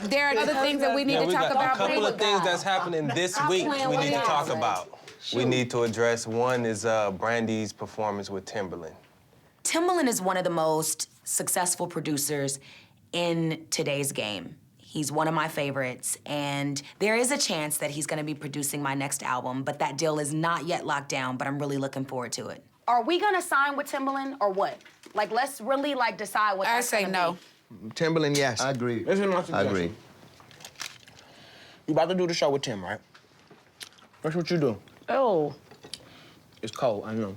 There are other things that we need to we talk got about. a couple of things that's happening this week we need to talk about. We need to address. One is Brandy's performance with Timberland. Timbaland is one of the most successful producers in today's game. He's one of my favorites, and there is a chance that he's gonna be producing my next album, but that deal is not yet locked down, but I'm really looking forward to it. Are we gonna sign with Timberland or what? Like, let's really decide what I that's say gonna no. be. Timberland, yes. I agree. This is my I suggestion. agree. You about to do the show with Tim, right? That's what you do. Oh. It's cold, I know.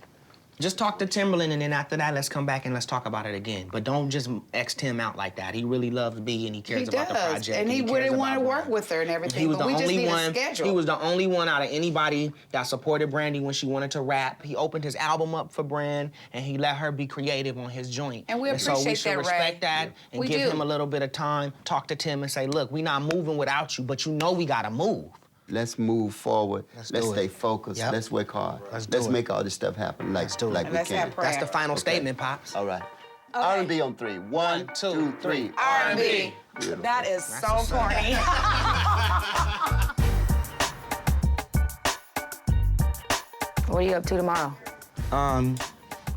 Just talk to Timberland, and then after that, let's come back and let's talk about it again. But don't just X Tim out like that. He really loves B, and he cares He about the does, project. and he cares really about want to Brandy. work with her and everything, He was but the we just only need a one. schedule. He was the only one out of anybody that supported Brandy when she wanted to rap. He opened his album up for Brand, and he let her be creative on his joint. And we so we appreciate should that, respect Ray. that and We give do. him a little bit of time. Talk to Tim and say, look, we not moving without you, but you know we gotta move. Let's move forward. Let's Let's do it. stay focused. Yep. Let's work hard. Let's do it. make all this stuff happen like we Let's can. have prayer. That's the final statement, Pops. All right. R&B on 3. 1, 2, 3. R&B. Beautiful. That is so corny. What are you up to tomorrow? I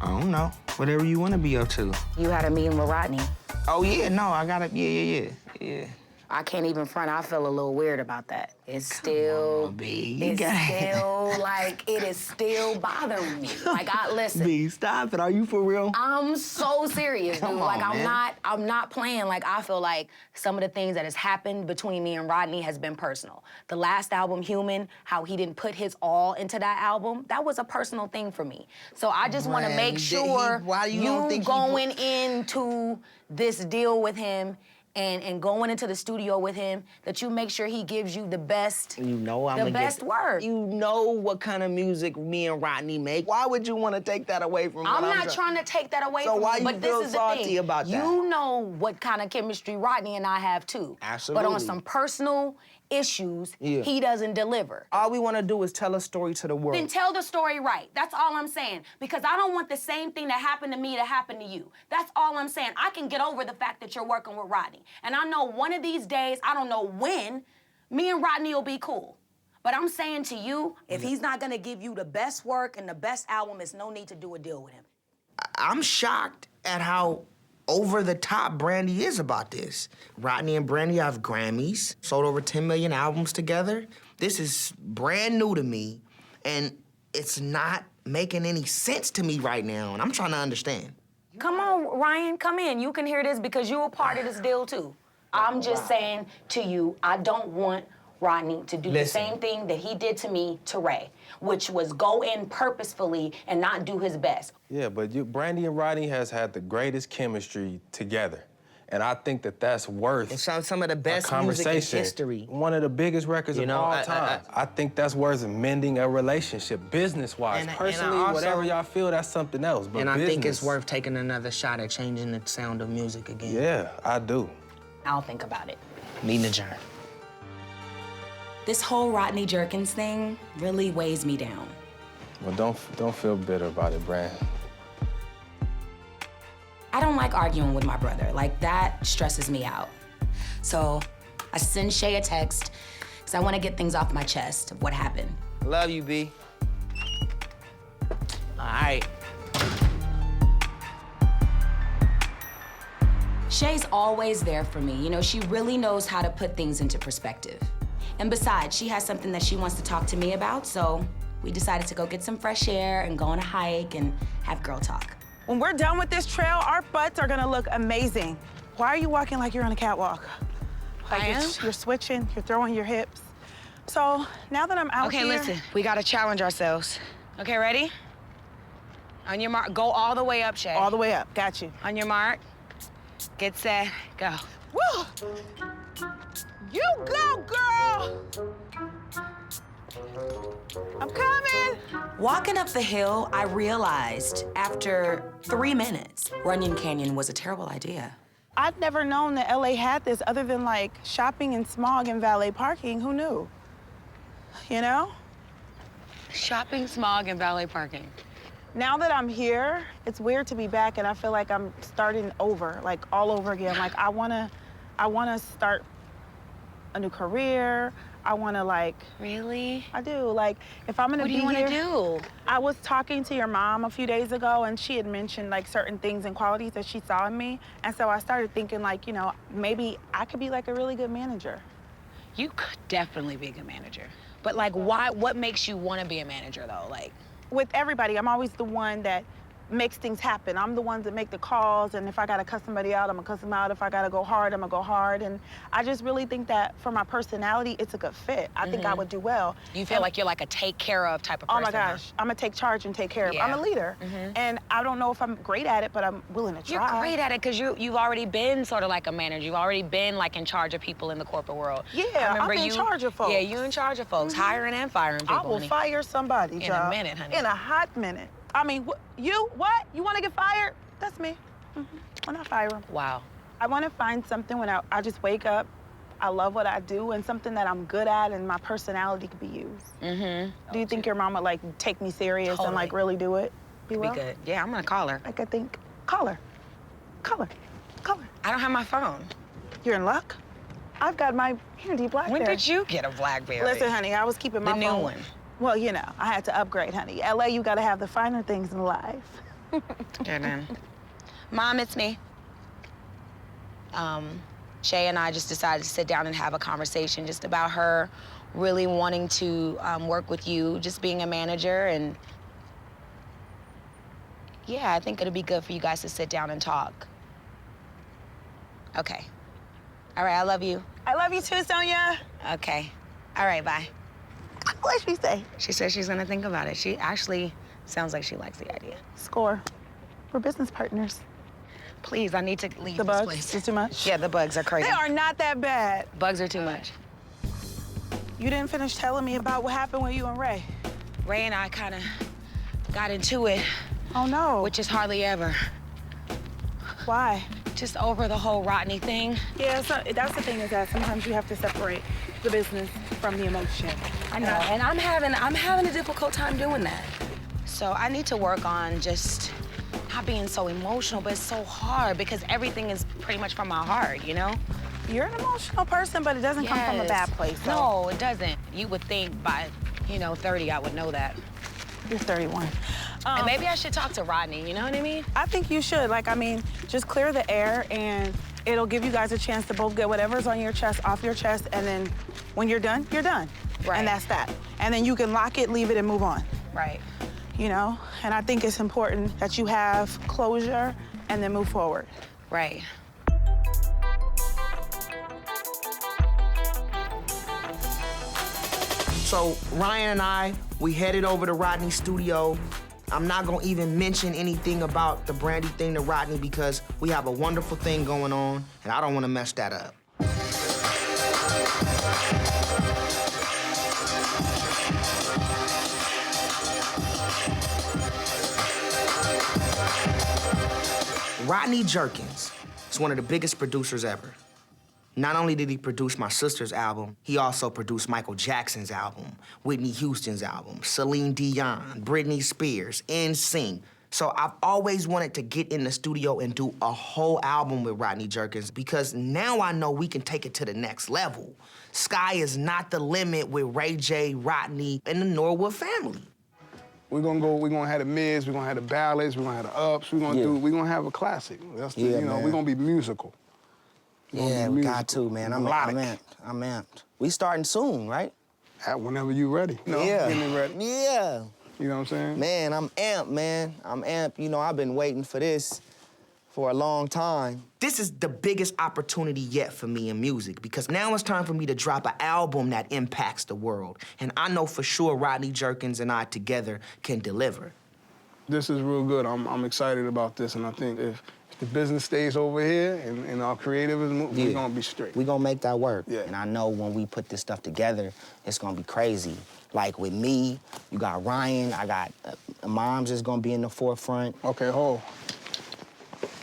don't know. Whatever you want to be up to. You had a meeting with Rodney. Oh, yeah, no, I got it. Yeah. I can't even front. I feel a little weird about that. It's still, B. it's still like, it is still bothering me. Like, listen. B, stop it. Are you for real? I'm so serious, dude. Come Like, on, man. I'm not playing. Like, I feel like some of the things that has happened between me and Rodney has been personal. The last album, Human, how he didn't put his all into that album, that was a personal thing for me. So I just want to Brandy, make did sure why you don't think he going into this deal with him and going into the studio with him, that you make sure he gives you the best, You know I'm the best work. You know what kind of music me and Rodney make. Why would you want to take that away from me? I'm not trying to take that away from you, why you but feel this is the salty thing. about that? You know what kind of chemistry Rodney and I have too. Absolutely. But on some personal issues, Yeah. he doesn't deliver. All we want to do is tell a story to the world. Then tell the story right. That's all I'm saying. Because I don't want the same thing that happened to me to happen to you. That's all I'm saying. I can get over the fact that you're working with Rodney. And I know one of these days, I don't know when, me and Rodney will be cool. But I'm saying to you, if he's not gonna give you the best work and the best album, there's no need to do a deal with him. I'm shocked at how over the top Brandy is about this. Rodney and Brandy have Grammys, sold over 10 million albums together. This is brand new to me, and it's not making any sense to me right now, and I'm trying to understand. Come on, Ryan, come in. You can hear this because you were part of this deal too. I'm just saying to you, I don't want Rodney to do the same thing that he did to me to Ray, which was go in purposefully and not do his best. Yeah, but Brandy and Rodney has had the greatest chemistry together. And I think that that's worth some of the best conversation. music in history. One of the biggest records of all time. I think that's worth mending a relationship, business-wise. Personally, also, whatever y'all feel, that's something else. But and I think it's business, worth taking another shot at changing the sound of music again. Yeah, I do. I'll think about it. Meeting adjourned. This whole Rodney Jerkins thing really weighs me down. Well, don't feel bitter about it, Brand. I don't like arguing with my brother. Like, that stresses me out. So I send Shay a text because I want to get things off my chest of what happened. Love you, B. All right. Shay's always there for me. You know, she really knows how to put things into perspective. And besides, she has something that she wants to talk to me about, so we decided to go get some fresh air and go on a hike and have girl talk. When we're done with this trail, our butts are gonna look amazing. Why are you walking like you're on a catwalk? Like I am? You're switching, you're throwing your hips. So now that I'm out here... Okay, listen, we gotta challenge ourselves. Okay, ready? On your mark, go all the way up, Shay. All the way up, got you. On your mark, get set, go. Woo! You go, girl! I'm coming! Walking up the hill, I realized after 3 minutes, Runyon Canyon was a terrible idea. I'd never known that LA had this other than like shopping and smog and valet parking. Who knew? You know? Shopping, smog, and valet parking. Now that I'm here, it's weird to be back and I feel like I'm starting over, like all over again. Like I wanna start a new career. I wanna like... Really? I do. Like, if I'm gonna be here... What do you wanna do? I was talking to your mom a few days ago and she had mentioned like certain things and qualities that she saw in me. And so I started thinking like, you know, maybe I could be like a really good manager. You could definitely be a good manager. But like, why? What makes you wanna be a manager though? Like, with everybody, I'm always the one that makes things happen. I'm the one that make the calls, and if I gotta cuss somebody out, I'm gonna cuss them out. If I gotta go hard, I'm gonna go hard. And I just really think that for my personality, it's a good fit. I think I would do well. you feel like you're like a take care of type of person. Oh my gosh, I'm gonna take charge and take care of. Yeah. I'm a leader. And I don't know if I'm great at it, but I'm willing to try. You're great at it because you've already been sort of like a manager. You've already been like in charge of people in the corporate world. Yeah, I'm in charge of folks. Yeah, you in charge of folks, hiring and firing people. I will honey. fire somebody, In a minute, honey. In a hot minute. I mean, you want to get fired? That's me. When I fire them. Wow. I want to find something when I just wake up, I love what I do, and something that I'm good at and my personality could be used. Do you think your mom would like take me serious and like really do it? Be good. Yeah, I'm gonna call her. Like I think, call her. I don't have my phone. You're in luck. I've got my handy BlackBerry. When did you get a BlackBerry? Listen, honey, I was keeping my phone. The new one. Well, you know, I had to upgrade, honey. LA, you gotta have the finer things in life. Yeah, then. Mom, it's me. Shay and I just decided to sit down and have a conversation just about her really wanting to work with you, just being a manager, and yeah, I think it'll be good for you guys to sit down and talk. Okay. All right, I love you. I love you too, Sonia. Okay. All right, bye. What'd she say? She said she's gonna think about it. She actually sounds like she likes the idea. Score. We're business partners. Please, I need to leave The this bugs place. is too much? Yeah, the bugs are crazy. They are not that bad. Bugs are too much. You didn't finish telling me about what happened with you and Ray. Ray and I kind of got into it. Oh, no. Which is hardly ever. Why? Just over the whole Rodney thing. Yeah, so that's the thing is that sometimes you have to separate the business from the emotion. I know, and I'm having a difficult time doing that. So I need to work on just not being so emotional, but it's so hard because everything is pretty much from my heart, you know? You're an emotional person, but it doesn't come from a bad place. So. No, it doesn't. You would think by, 30, I would know that. You're 31. And maybe I should talk to Rodney, you know what I mean? I think you should. Just clear the air and it'll give you guys a chance to both get whatever's on your chest off your chest, and then when you're done, you're done. Right. And that's that. And then you can lock it, leave it, and move on. Right. You know? And I think it's important that you have closure and then move forward. Right. So Ryan and I, we headed over to Rodney's studio. I'm not gonna even mention anything about the Brandy thing to Rodney because we have a wonderful thing going on, and I don't wanna mess that up. Rodney Jerkins is one of the biggest producers ever. Not only did he produce my sister's album, he also produced Michael Jackson's album, Whitney Houston's album, Celine Dion, Britney Spears, NSYNC. So I've always wanted to get in the studio and do a whole album with Rodney Jerkins because now I know we can take it to the next level. Sky is not the limit with Ray J, Rodney, and the Norwood family. We're gonna have the mids, we're gonna have the ballads, we're gonna have the ups, we're gonna have a classic. That's the, we're gonna be musical. Yeah, we got to, man. I'm amped. We starting soon, right? Whenever you ready. Yeah. Getting ready. Yeah. You know what I'm saying? Man, I'm amped, man. I'm amped. I've been waiting for this for a long time. This is the biggest opportunity yet for me in music because now it's time for me to drop an album that impacts the world. And I know for sure Rodney Jerkins and I together can deliver. This is real good. I'm excited about this, and I think if the business stays over here and our creative is moving, we're gonna be straight. We're gonna make that work. Yeah. And I know when we put this stuff together, it's gonna be crazy. Like with me, you got Ryan, I got Moms is gonna be in the forefront. Okay, hold.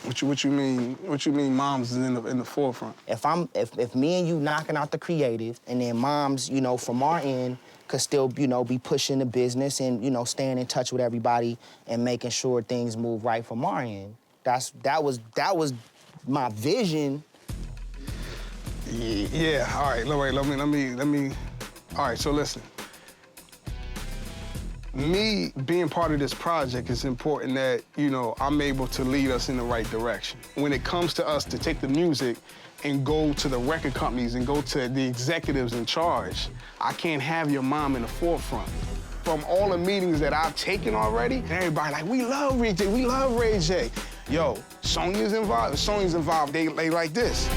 What you mean? What you mean? Moms is in the forefront? If me and you knocking out the creative, and then Moms, from our end, could still, be pushing the business and staying in touch with everybody and making sure things move right from our end. That was my vision. Yeah. All right. Let me. All right. So listen. Me being part of this project is important that, I'm able to lead us in the right direction. When it comes to us to take the music and go to the record companies and go to the executives in charge, I can't have your mom in the forefront. From all the meetings that I've taken already, everybody like, we love Ray J, we love Ray J. Yo, Sonya's involved, they like this.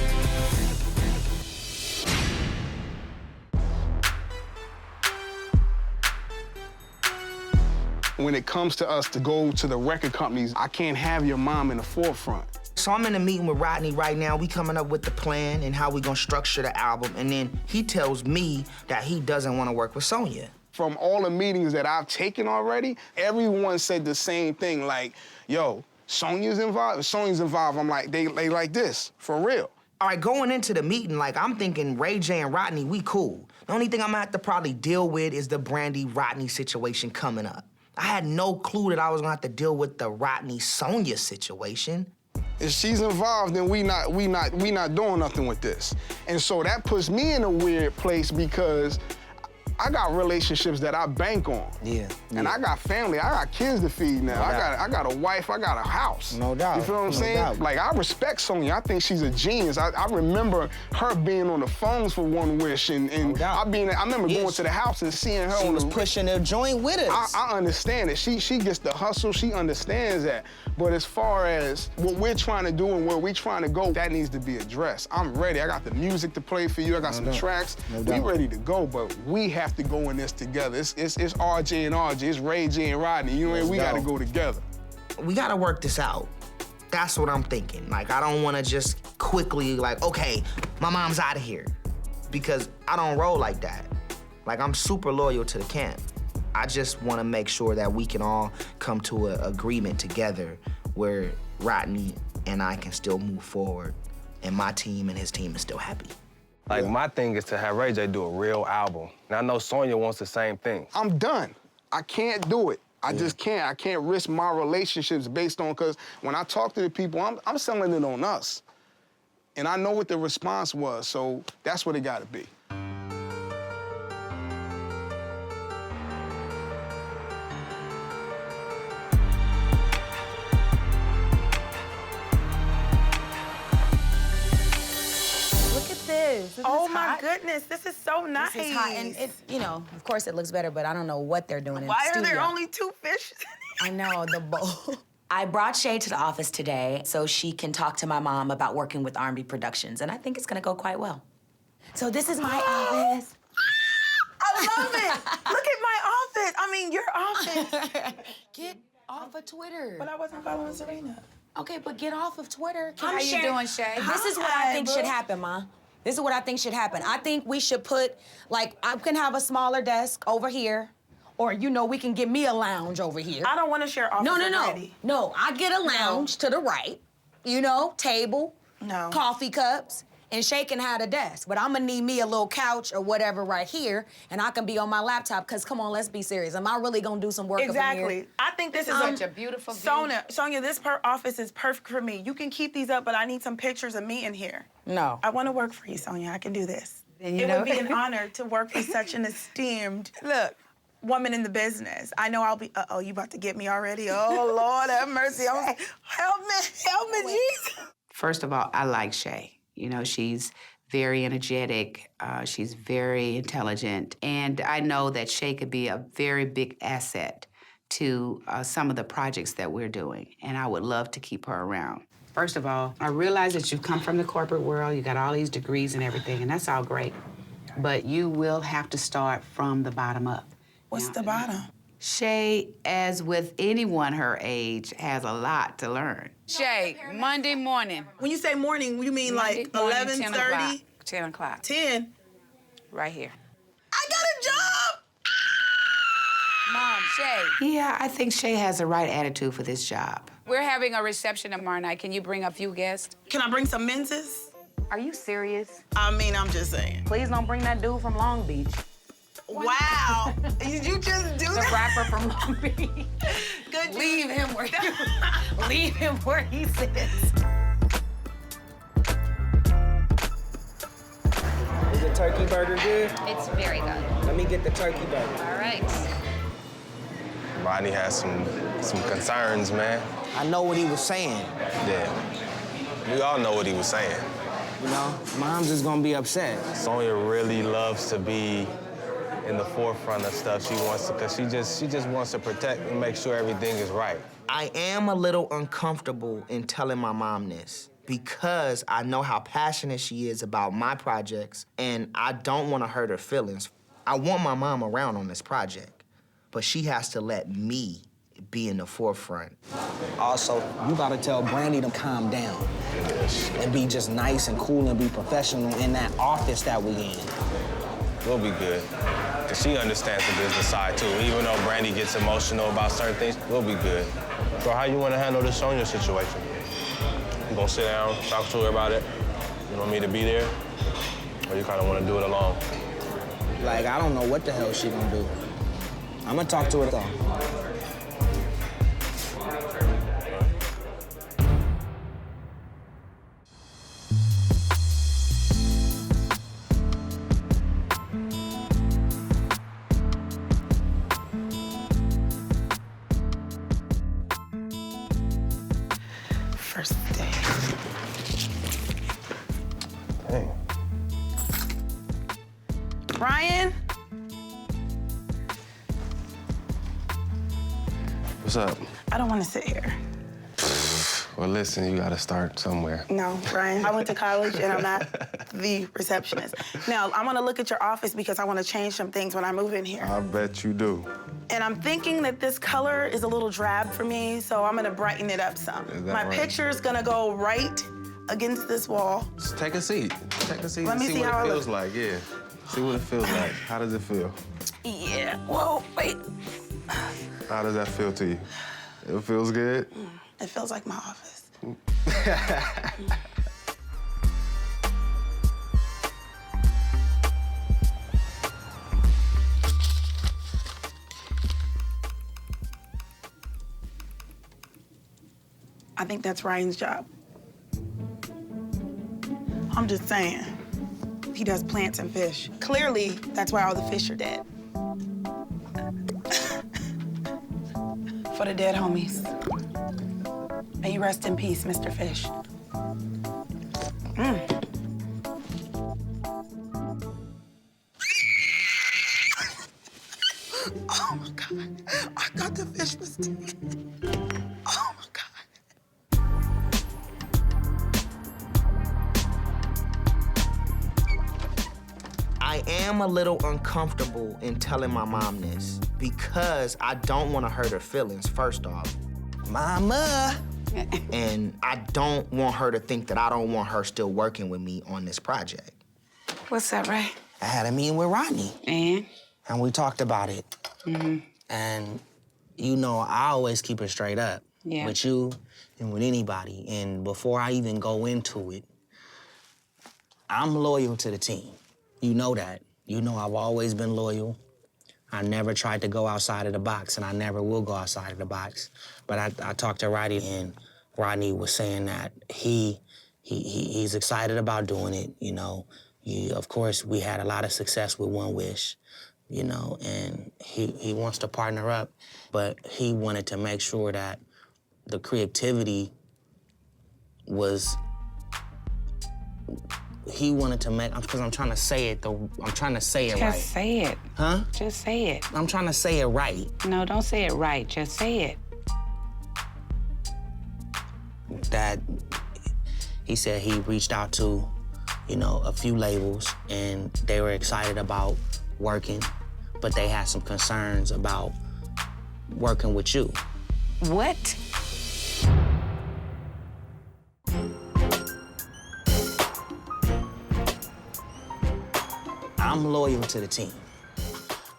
When it comes to us to go to the record companies, I can't have your mom in the forefront. So I'm in a meeting with Rodney right now. We coming up with the plan and how we gonna structure the album, and then he tells me that he doesn't wanna work with Sonya. From all the meetings that I've taken already, everyone said the same thing, like, yo, Sonya's involved. I'm like, they like this, for real. All right, going into the meeting, I'm thinking Ray J and Rodney, we cool. The only thing I'm gonna have to probably deal with is the Brandy-Rodney situation coming up. I had no clue that I was gonna have to deal with the Rodney-Sonya situation. If she's involved, then we not doing nothing with this. And so that puts me in a weird place because I got relationships that I bank on. Yeah. And I got family, I got kids to feed now. I got a wife, I got a house. No doubt. You feel what I'm saying? Doubt. Like, I respect Sonya. I think she's a genius. I remember her being on the phones for One Wish, and I remember going to the house and seeing her she on was pushing the joint with us. I understand it. She gets the hustle, she understands that. But as far as what we're trying to do and where we're trying to go, that needs to be addressed. I'm ready. I got the music to play for you. I got some tracks. We ready to go, but we have to go in this together. It's RJ and RJ. It's Ray J and Rodney. You know what I mean? We got to go together. We got to work this out. That's what I'm thinking. Like, I don't want to just quickly, like, okay, my mom's out of here. Because I don't roll like that. Like, I'm super loyal to the camp. I just want to make sure that we can all come to an agreement together where Rodney and I can still move forward, and my team and his team is still happy. Like, my thing is to have Ray J do a real album. And I know Sonya wants the same thing. I'm done. I can't do it. I just can't. I can't risk my relationships based on, because when I talk to the people, I'm selling it on us. And I know what the response was, so that's what it gotta be. This oh is my hot. goodness, this is so nice. This is hot, and it, you know, of course it looks better, but I don't know what they're doing in the Why are studio. there only 2 fish? I know, the bowl. I brought Shay to the office today so she can talk to my mom about working with R&B Productions, and I think it's gonna go quite well. So this is my office. I love it. Look at my office. I mean, your office. Get off of Twitter. But I wasn't following Serena. Okay, but get off of Twitter. How you doing, Shay? This is what I think should happen, Ma. This is what I think should happen. I think we should put, like, I can have a smaller desk over here, or, you know, we can get me a lounge over here. I don't want to share office with Brandy. No, I get a lounge to the right, you know, table, coffee cups, and Shay can have a desk. But I'm gonna need me a little couch or whatever right here, and I can be on my laptop, because come on, let's be serious. Am I really gonna do some work up in here? Exactly. I think this is such a beautiful view. Sonya, this office is perfect for me. You can keep these up, but I need some pictures of me in here. No. I want to work for you, Sonya. I can do this. Then It would be an honor to work with such an esteemed woman in the business. I know I'll be, uh-oh, you about to get me already? Oh, Lord have mercy. Help me, Jesus. First of all, I like Shay. You know, she's very energetic, she's very intelligent, and I know that Shay could be a very big asset to some of the projects that we're doing, and I would love to keep her around. First of all, I realize that you come from the corporate world, you got all these degrees and everything, and that's all great, but you will have to start from the bottom up. What's the bottom? Shay, as with anyone her age, has a lot to learn. Shay, Monday morning. When you say morning, you mean like 11:30? 10 o'clock. 10? Right here. I got a job! Mom, Shay. Yeah, I think Shay has the right attitude for this job. We're having a reception tomorrow night. Can you bring a few guests? Can I bring some menses? Are you serious? I mean, I'm just saying. Please don't bring that dude from Long Beach. Wow. Did you just do the that? rapper from Long Beach. Good. Leave him where he sits. Is the turkey burger good? It's very good. Let me get the turkey burger. All right. Rodney has some concerns, man. I know what he was saying. Yeah. We all know what he was saying. You know, Mom's just gonna be upset. Sonya really loves to be in the forefront of stuff. She wants to, because she just wants to protect and make sure everything is right. I am a little uncomfortable in telling my mom this because I know how passionate she is about my projects, and I don't want to hurt her feelings. I want my mom around on this project, but she has to let me be in the forefront. Also, you gotta tell Brandy to calm down and be just nice and cool and be professional in that office that we in. We'll be good. Because she understands the business side, too. Even though Brandy gets emotional about certain things, we'll be good. So how you want to handle this Sonya situation? You gonna sit down, talk to her about it? You want me to be there? Or you kind of want to do it alone? Like, I don't know what the hell she gonna do. I'm gonna talk to her though. Brian? What's up? I don't want to sit here. Well, listen, you gotta start somewhere. No, Ryan, I went to college and I'm not the receptionist. Now, I'm gonna look at your office because I wanna change some things when I move in here. I bet you do. And I'm thinking that this color is a little drab for me, so I'm gonna brighten it up some. Is that My right? picture's gonna go right against this wall. Just take a seat. Take a seat Let and me see see what how it I feels look. like, yeah. See what it feels like. How does it feel? Yeah, whoa, wait. How does that feel to you? It feels good? It feels like my office. I think that's Ryan's job. I'm just saying. He does plants and fish. Clearly, that's why all the fish are dead. For the dead homies. May you rest in peace, Mr. Fish. Oh my God. I thought the fish was dead. Oh my God. I am a little uncomfortable in telling my mom this because I don't want to hurt her feelings, first off. Mama! And I don't want her to think that I don't want her still working with me on this project. What's up, Ray? I had a meeting with Rodney. And we talked about it. And, you know, I always keep it straight up. Yeah. With you and with anybody. And before I even go into it, I'm loyal to the team. You know that. You know I've always been loyal. I never tried to go outside of the box, and I never will go outside of the box. But I talked to Rodney, and Rodney was saying that he's excited about doing it, you know. Of course, we had a lot of success with One Wish, you know, and he wants to partner up, but he wanted to make sure that the creativity was, he wanted to make, because I'm trying to say it, I'm trying to say it right. Just say it. Huh? Just say it. I'm trying to say it right. No, don't say it right. Just say it. That he said he reached out to, you know, a few labels, and they were excited about working, but they had some concerns about working with you. What? I'm loyal to the team,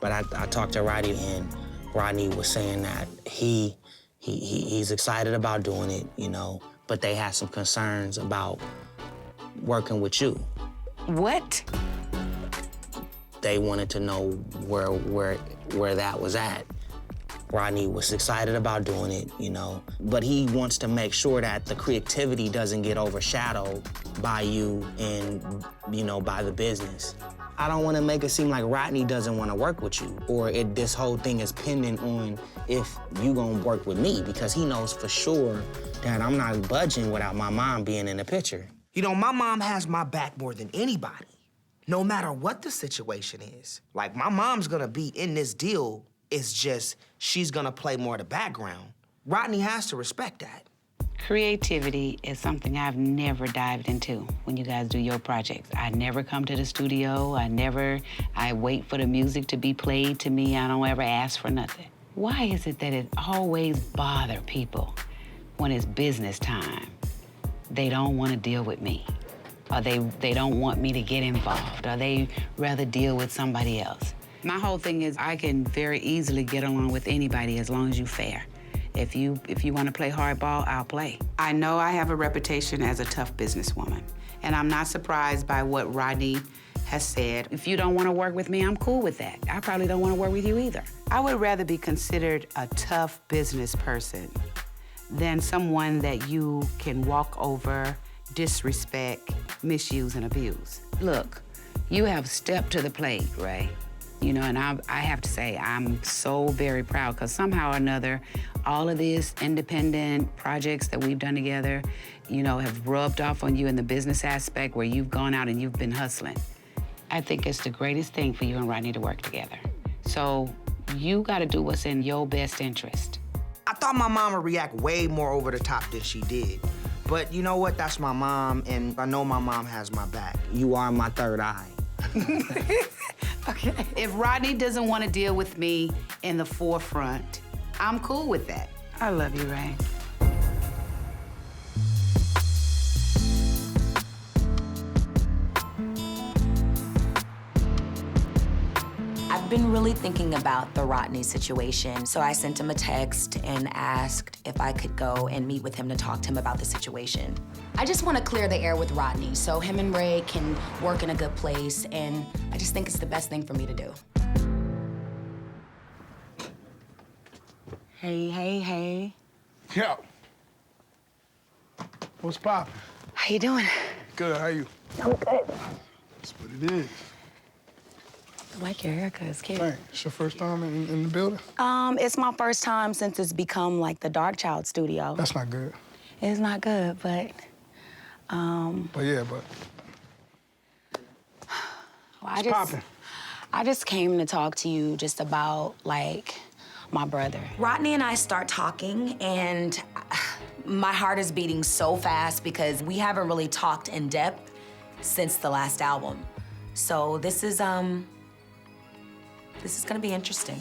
but I talked to Rodney, and Rodney was saying that he's excited about doing it, you know, but they had some concerns about working with you. What? They wanted to know where that was at. Rodney was excited about doing it, you know, but he wants to make sure that the creativity doesn't get overshadowed by you and, you know, by the business. I don't want to make it seem like Rodney doesn't want to work with you, or this whole thing is pending on if you gonna work with me, because he knows for sure that I'm not budging without my mom being in the picture. You know, my mom has my back more than anybody, no matter what the situation is. Like, my mom's gonna be in this deal. It's just she's gonna play more of the background. Rodney has to respect that. Creativity is something I've never dived into when you guys do your projects. I never come to the studio. I wait for the music to be played to me. I don't ever ask for nothing. Why is it that it always bothers people when it's business time? They don't want to deal with me, or they don't want me to get involved, or they rather deal with somebody else. My whole thing is I can very easily get along with anybody as long as you're fair. If you want to play hardball, I'll play. I know I have a reputation as a tough businesswoman, and I'm not surprised by what Rodney has said. If you don't want to work with me, I'm cool with that. I probably don't want to work with you either. I would rather be considered a tough business person than someone that you can walk over, disrespect, misuse, and abuse. Look, you have stepped to the plate, Ray. You know, and I have to say, I'm so very proud, because somehow or another, all of these independent projects that we've done together, you know, have rubbed off on you in the business aspect where you've gone out and you've been hustling. I think it's the greatest thing for you and Rodney to work together. So you got to do what's in your best interest. I thought my mom would react way more over the top than she did. But you know what? That's my mom, and I know my mom has my back. You are my third eye. Okay. If Rodney doesn't want to deal with me in the forefront, I'm cool with that. I love you, Ray. I've been really thinking about the Rodney situation, so I sent him a text and asked if I could go and meet with him to talk to him about the situation. I just want to clear the air with Rodney so him and Ray can work in a good place, and I just think it's the best thing for me to do. Hey. Yo. What's poppin'? How you doing? Good, how you? I'm good. That's what it is. I like your haircut, it's cute. Hey, it's your first time in the building? It's my first time since it's become like the Dark Child studio. That's not good. It's not good, but, But yeah, but. well, I just came to talk to you just about, like, my brother. Rodney and I start talking, and my heart is beating so fast because we haven't really talked in depth since the last album. So this is gonna be interesting.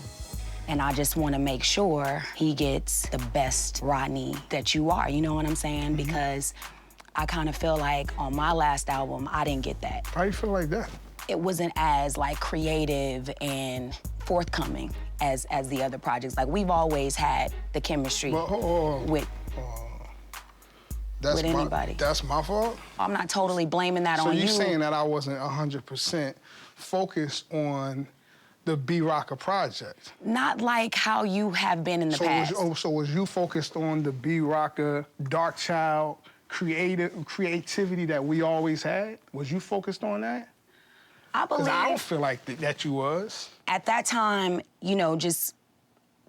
And I just want to make sure he gets the best Rodney that you are, you know what I'm saying? Because I kind of feel like on my last album, I didn't get that. How you feel like that? It wasn't as like creative and forthcoming as the other projects. Like we've always had the chemistry with anybody. That's my fault? I'm not totally blaming that on you. So you're saying that I wasn't 100% focused on the B-Rocker project? Not like how you have been in the past. So was you focused on the B-Rocker, Dark Child, creativity that we always had? Was you focused on that? I believe. Because I don't feel like that you was. At that time, you know, just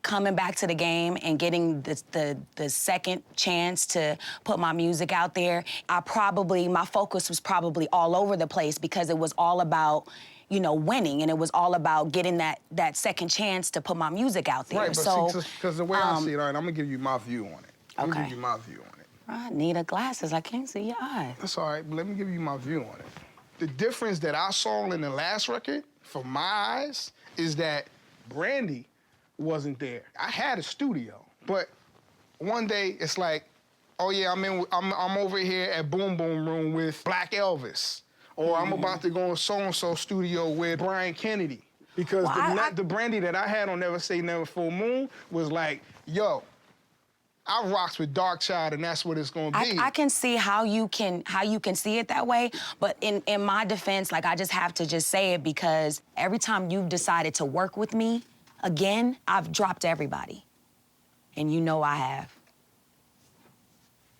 coming back to the game and getting the second chance to put my music out there, my focus was probably all over the place because it was all about, you know, winning, and it was all about getting that second chance to put my music out there. Right, but because the way I see it, all right, I'm gonna give you my view on it. I'm gonna give you my view on it. I need glasses, I can't see your eyes. That's all right, but let me give you my view on it. The difference that I saw in the last record, from my eyes, is that Brandy wasn't there. I had a studio, but one day it's like, oh yeah, I'm over here at Boom Boom Room with Black Elvis, or I'm about to go in so-and-so studio with Brian Kennedy. Because the Brandy that I had on Never Say Never Full Moon was like, yo, I rocks with Dark Child, and that's what it's gonna be. I can see how you can see it that way, but in my defense, like I just have to just say it because every time you've decided to work with me again, I've dropped everybody, and you know I have.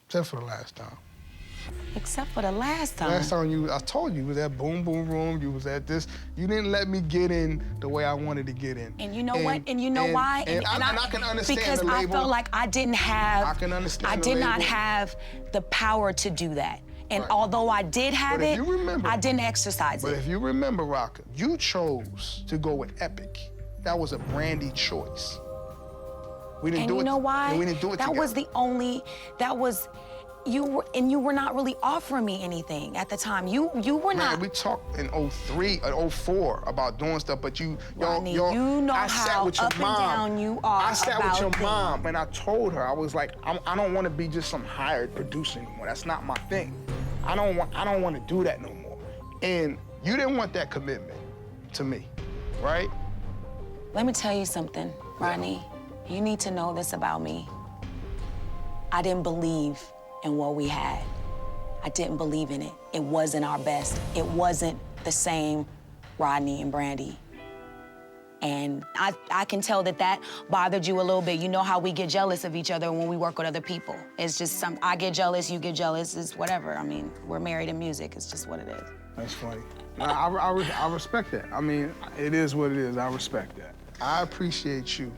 Except for the last time. Except for the last time. Last time I told you was at Boom Boom Room, you was at this. You didn't let me get in the way I wanted to get in. And you know what? And you know why? And I can understand because the label. I felt like I didn't have. I can understand I did not have the power to do that. And although I did have it, I didn't exercise it. But if you remember, Rocker, you chose to go with Epic. That was a Brandy choice. We didn't do it. And you know why? And we didn't do it that together. was the only. That was. You were not really offering me anything at the time. You were not. Man, we talked in 03 or 04 about doing stuff, but Rodney, you know I how sat with your up mom. and down you are. I sat about with your things. mom, and I told her, I was like, I don't want to be just some hired producer anymore. That's not my thing. I don't want to do that no more. And you didn't want that commitment to me, right? Let me tell you something, Rodney. You need to know this about me. I didn't believe in what we had. I didn't believe in it. It wasn't our best. It wasn't the same Rodney and Brandy. And I can tell that bothered you a little bit. You know how we get jealous of each other when we work with other people. It's just I get jealous, you get jealous, it's whatever. I mean, we're married in music, it's just what it is. That's funny. I respect that. I mean, it is what it is. I respect that. I appreciate you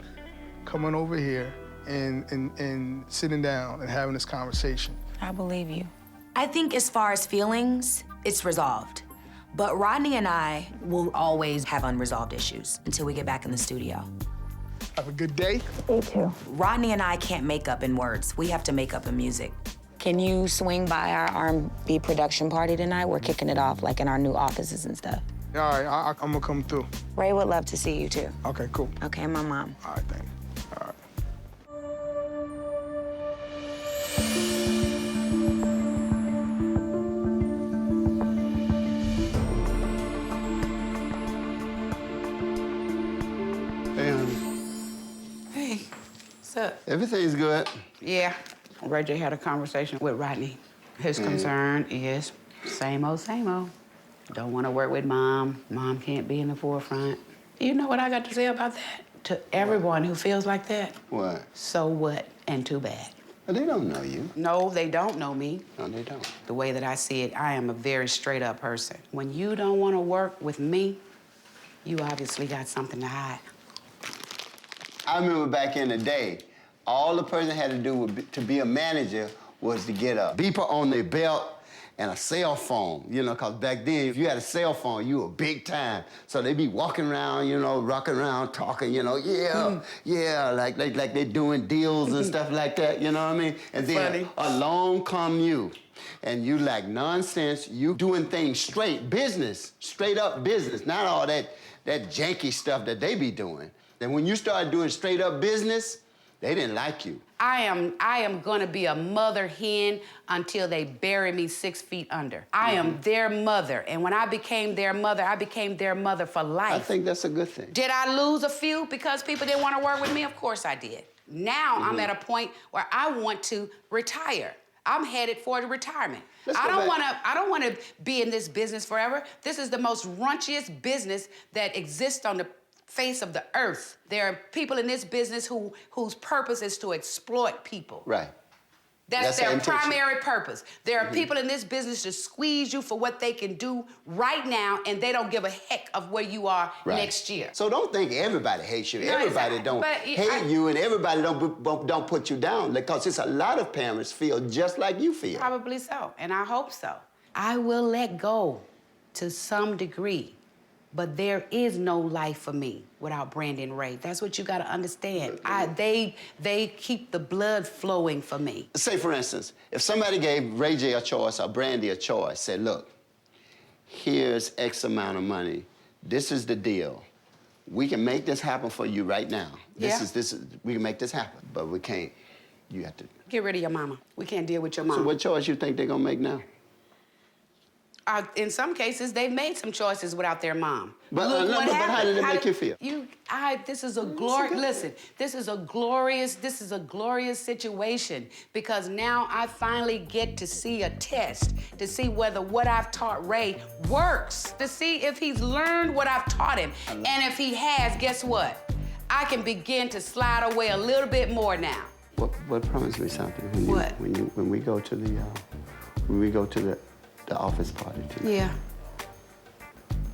coming over here and sitting down and having this conversation. I believe you. I think as far as feelings, it's resolved. But Rodney and I will always have unresolved issues until we get back in the studio. Have a good day. You too. Rodney and I can't make up in words. We have to make up in music. Can you swing by our R&B production party tonight? We're kicking it off like in our new offices and stuff. All right, I'm gonna come through. Ray would love to see you too. Okay, cool. Okay, and my mom. All right, thank you. All right. Hey, honey. Hey, what's up? Everything's good. Yeah, Ray J had a conversation with Rodney. His concern is same old, same old. Don't want to work with Mom. Mom can't be in the forefront. You know what I got to say about that? To everyone who feels like that, What? so what and too bad. Well, they don't know you. No, they don't know me. No, they don't. The way that I see it, I am a very straight up person. When you don't want to work with me, you obviously got something to hide. I remember back in the day, all the person had to do to be a manager was to get a beeper on their belt and a cell phone, you know, because back then, if you had a cell phone, you were big time. So they'd be walking around, you know, rocking around, talking, you know, yeah, like they're doing deals and stuff like that, you know what I mean? And then along come you, and you like nonsense, you doing things straight, business, straight up business, not all that janky stuff that they be doing. And when you started doing straight up business, they didn't like you. I am gonna be a mother hen until they bury me 6 feet under. I am their mother, and when I became their mother, I became their mother for life. I think that's a good thing. Did I lose a few because people didn't want to work with me? Of course I did. Now I'm at a point where I want to retire. I'm headed for the retirement. I don't want to be in this business forever. This is the most raunchiest business that exists on the face of the earth. There are people in this business whose purpose is to exploit people. Right. That's their primary purpose. There are people in this business to squeeze you for what they can do right now, and they don't give a heck of where you are next year. So don't think everybody hates you. No, Everybody don't hate you, and everybody don't put you down, because it's a lot of parents feel just like you feel. Probably so, and I hope so. I will let go to some degree. But there is no life for me without Brandy and Ray. That's what you gotta understand. They keep the blood flowing for me. Say, for instance, if somebody gave Ray J a choice or Brandy a choice, said, look, here's X amount of money. This is the deal. We can make this happen for you right now. We can make this happen, but we can't. You have to get rid of your mama. We can't deal with your mama. So what choice you think they're gonna make now? In some cases, they've made some choices without their mom. But how did it make you feel? This is a glorious situation, because now I finally get to see a test to see whether what I've taught Ray works, to see if he's learned what I've taught him. And if he has, guess what? I can begin to slide away a little bit more now. What promise me something? When we go to the office party tonight. Yeah.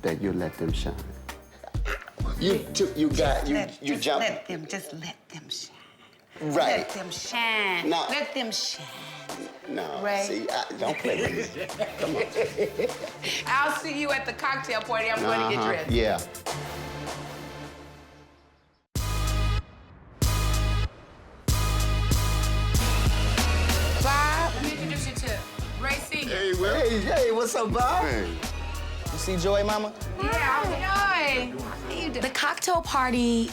That you let them shine. You jump. Let them shine. Right. Let them shine. No. Let them shine. No. Ray. See, don't play with me. Come on. I'll see you at the cocktail party. I'm going to get dressed. Yeah. Bob, let me introduce you to Ray Senior. Hey, Will. Hey, what's up, Bob? Hey. You see Joy, Mama? Yeah, Joy. The cocktail party,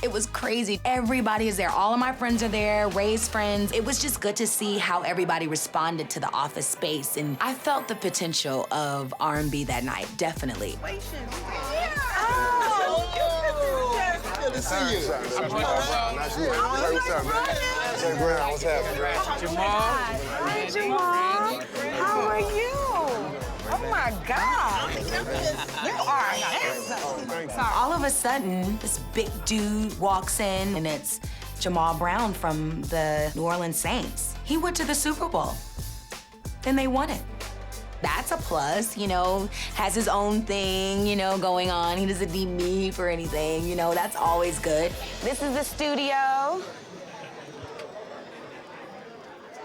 it was crazy. Everybody is there. All of my friends are there, Ray's friends. It was just good to see how everybody responded to the office space. And I felt the potential of R&B that night, definitely. Good to see you. Nice to meet you. What's up, man? J. Brown, what's happening? Jamal. Hi, Jamal. How are you? Oh my God. You are handsome. So all of a sudden, this big dude walks in, and it's Jamal Brown from the New Orleans Saints. He went to the Super Bowl. Then they won it. That's a plus, you know, has his own thing, you know, going on. He doesn't need me for anything, you know, that's always good. This is the studio.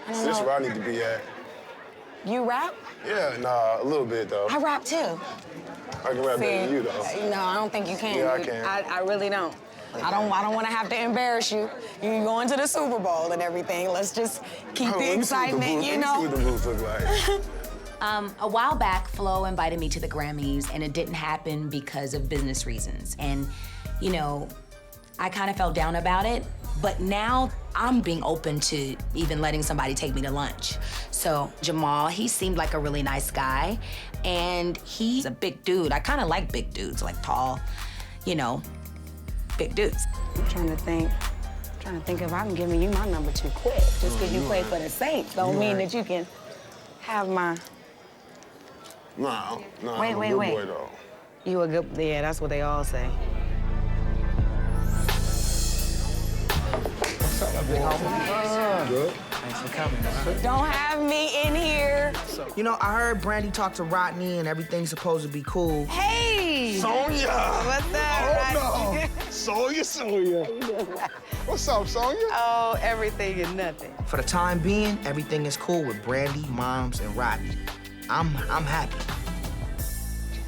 Is this where I need to be at? You rap? Yeah, nah, a little bit, though. I rap, too. I can rap better than you, though. No, I don't think you can. Yeah, I can. I really don't. I don't want to have to embarrass you. You're going to the Super Bowl and everything. Let's just keep the excitement, you know? Let me see what the booth look like. A while back, Flo invited me to the Grammys, and it didn't happen because of business reasons. And, you know, I kind of felt down about it, but now I'm being open to even letting somebody take me to lunch. So Jamal, he seemed like a really nice guy, and he's a big dude. I kind of like big dudes, like tall, you know, big dudes. I'm trying to think if I'm giving you my number too quick. Just because you play for the Saints don't mean that you can have my... No, Wait. I'm a good boy, though. You a good... Yeah, that's what they all say. Good. Thanks for coming, man. Don't have me in here. You know, I heard Brandy talk to Rodney and everything's supposed to be cool. Hey! Sonya! What's up, Oh, Rodney? no. Sonya. What's up, Sonya? Oh, everything and nothing. For the time being, everything is cool with Brandy, Moms, and Rodney. I'm happy.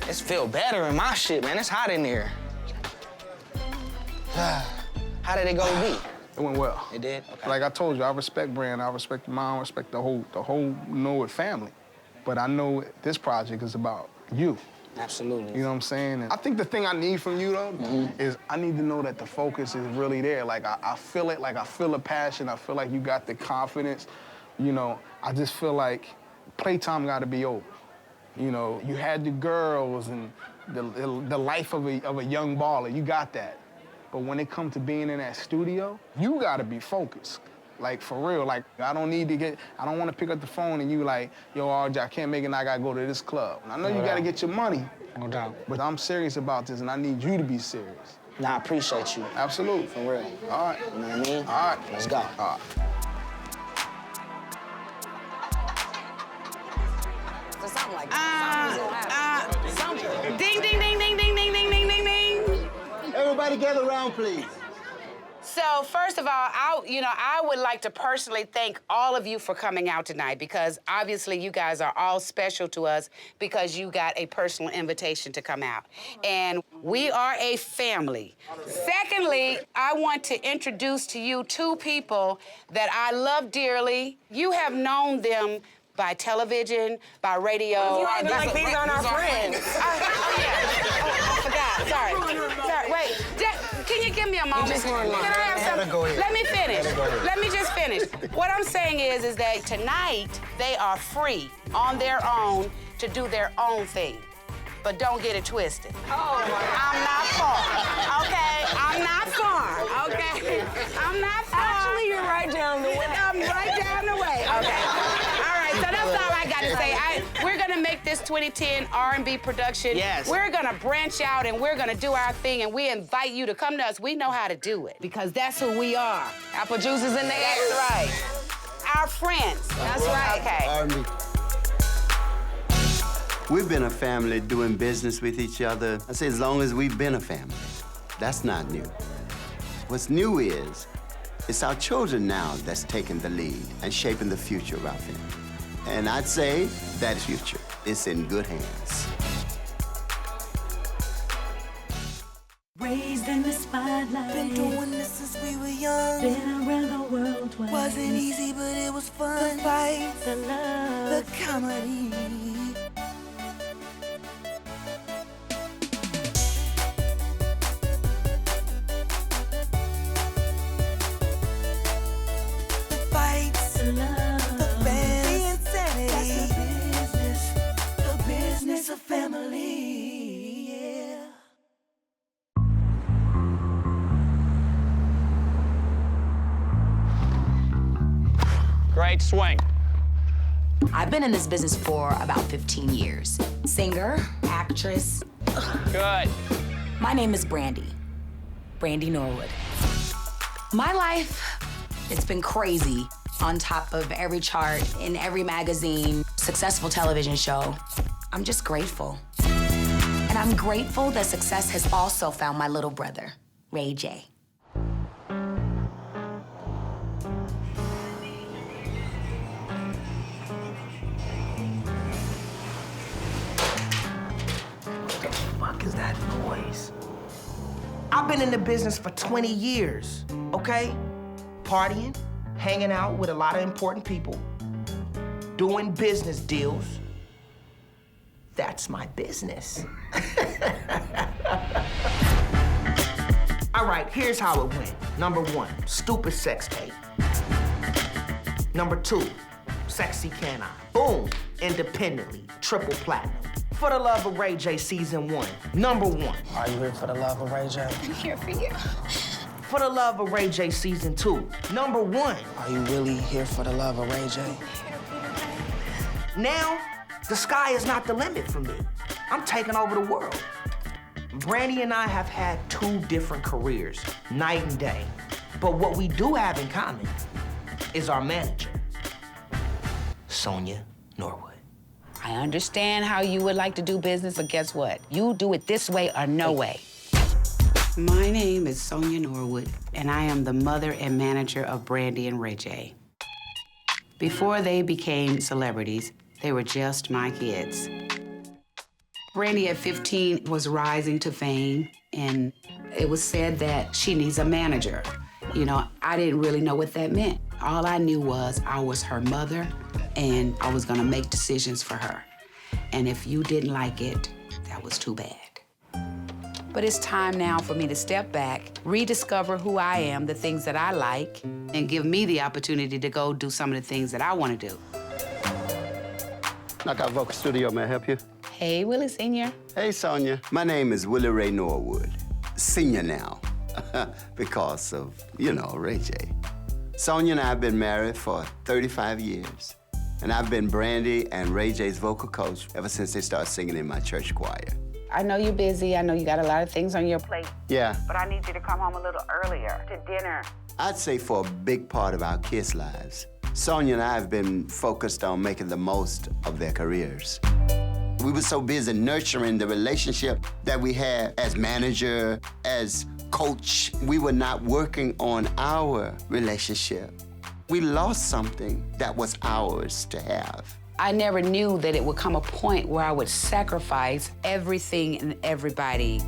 It's feel better in my shit, man. It's hot in here. How did it go with me? It went well. It did? Okay. Like I told you, I respect Brand, I respect the mom, I respect the whole Know It family. But I know this project is about you. Absolutely. You know what I'm saying? And I think the thing I need from you, though, is I need to know that the focus is really there. Like, I feel it, like I feel the passion, I feel like you got the confidence. You know, I just feel like playtime gotta be over. You know, you had the girls and the life of a young baller, you got that. But when it comes to being in that studio, you gotta be focused. Like, for real, like, I don't wanna pick up the phone and you like, yo, RJ, I can't make it, and I gotta go to this club. And I know you gotta get your money. No doubt. But I'm serious about this, and I need you to be serious. Nah, I appreciate you. Absolutely. For real. All right. You know what I mean? All right. Let's go. All right. So something like that. Something. Ding, ding, ding, ding, ding, ding, ding, ding, ding, ding. Everybody gather around, please. So first of all, I would like to personally thank all of you for coming out tonight because obviously you guys are all special to us because you got a personal invitation to come out. And we are a family. Secondly, I want to introduce to you two people that I love dearly. You have known them by television, by radio. You acting like these aren't our friends. I forgot. Sorry. Wait. Can you give me a moment? Can I have some? Let me finish. Let me just finish. What I'm saying is that tonight they are free on their own to do their own thing. But don't get it twisted. Oh, I'm not far. Okay? I'm not far. Okay? I'm not far. Actually, you're right down the way. I'm right down the way. Okay. All right. So that's all I got to say. We're gonna make this 2010 R&B production. Yes. We're gonna branch out and we're gonna do our thing, and we invite you to come to us. We know how to do it because that's who we are. Apple juice is in the air. That's right. Our friends. That's right. Okay. R&B. We've been a family doing business with each other, I say as long as we've been a family. That's not new. What's new is, it's our children now that's taking the lead and shaping the future of our family. And I'd say that future is in good hands. Raised in the spotlight. Been doing this since we were young. Been around the world twice. Wasn't easy, but it was fun. The fight, the love, the comedy. The fights, the love, the fans, the insanity. That's the business of family. Yeah. Great swing. I've been in this business for about 15 years. Singer, actress. Good. My name is Brandy Norwood. My life, it's been crazy. On top of every chart, in every magazine, successful television show. I'm just grateful. And I'm grateful that success has also found my little brother, Ray J. What the fuck is that noise? I've been in the business for 20 years, okay? Partying, hanging out with a lot of important people, doing business deals. That's my business. All right, here's how it went. Number 1, stupid sex tape. Number 2, sexy can I? Boom, independently, triple platinum. For the Love of Ray J season 1, number 1. Are you here for the love of Ray J? I'm here for you. For the Love of Ray J season 2, number 1. Are you really here for the love of Ray J? Now, the sky is not the limit for me. I'm taking over the world. Brandy and I have had 2 different careers, night and day. But what we do have in common is our manager, Sonia Norwood. I understand how you would like to do business, but guess what? You do it this way or no way. My name is Sonia Norwood, and I am the mother and manager of Brandy and Ray J. Before they became celebrities, they were just my kids. Brandy at 15 was rising to fame, and it was said that she needs a manager. You know, I didn't really know what that meant. All I knew was I was her mother, and I was gonna make decisions for her. And if you didn't like it, that was too bad. But it's time now for me to step back, rediscover who I am, the things that I like, and give me the opportunity to go do some of the things that I wanna do. Knockout Vocal Studio, may I help you? Hey, Willie Sr. Hey, Sonia. My name is Willie Ray Norwood, senior now, because of, you know, Ray J. Sonia and I have been married for 35 years, and I've been Brandy and Ray J's vocal coach ever since they started singing in my church choir. I know you're busy. I know you got a lot of things on your plate. Yeah. But I need you to come home a little earlier to dinner. I'd say for a big part of our kids' lives, Sonia and I have been focused on making the most of their careers. We were so busy nurturing the relationship that we had as manager, as coach. We were not working on our relationship. We lost something that was ours to have. I never knew that it would come a point where I would sacrifice everything and everybody.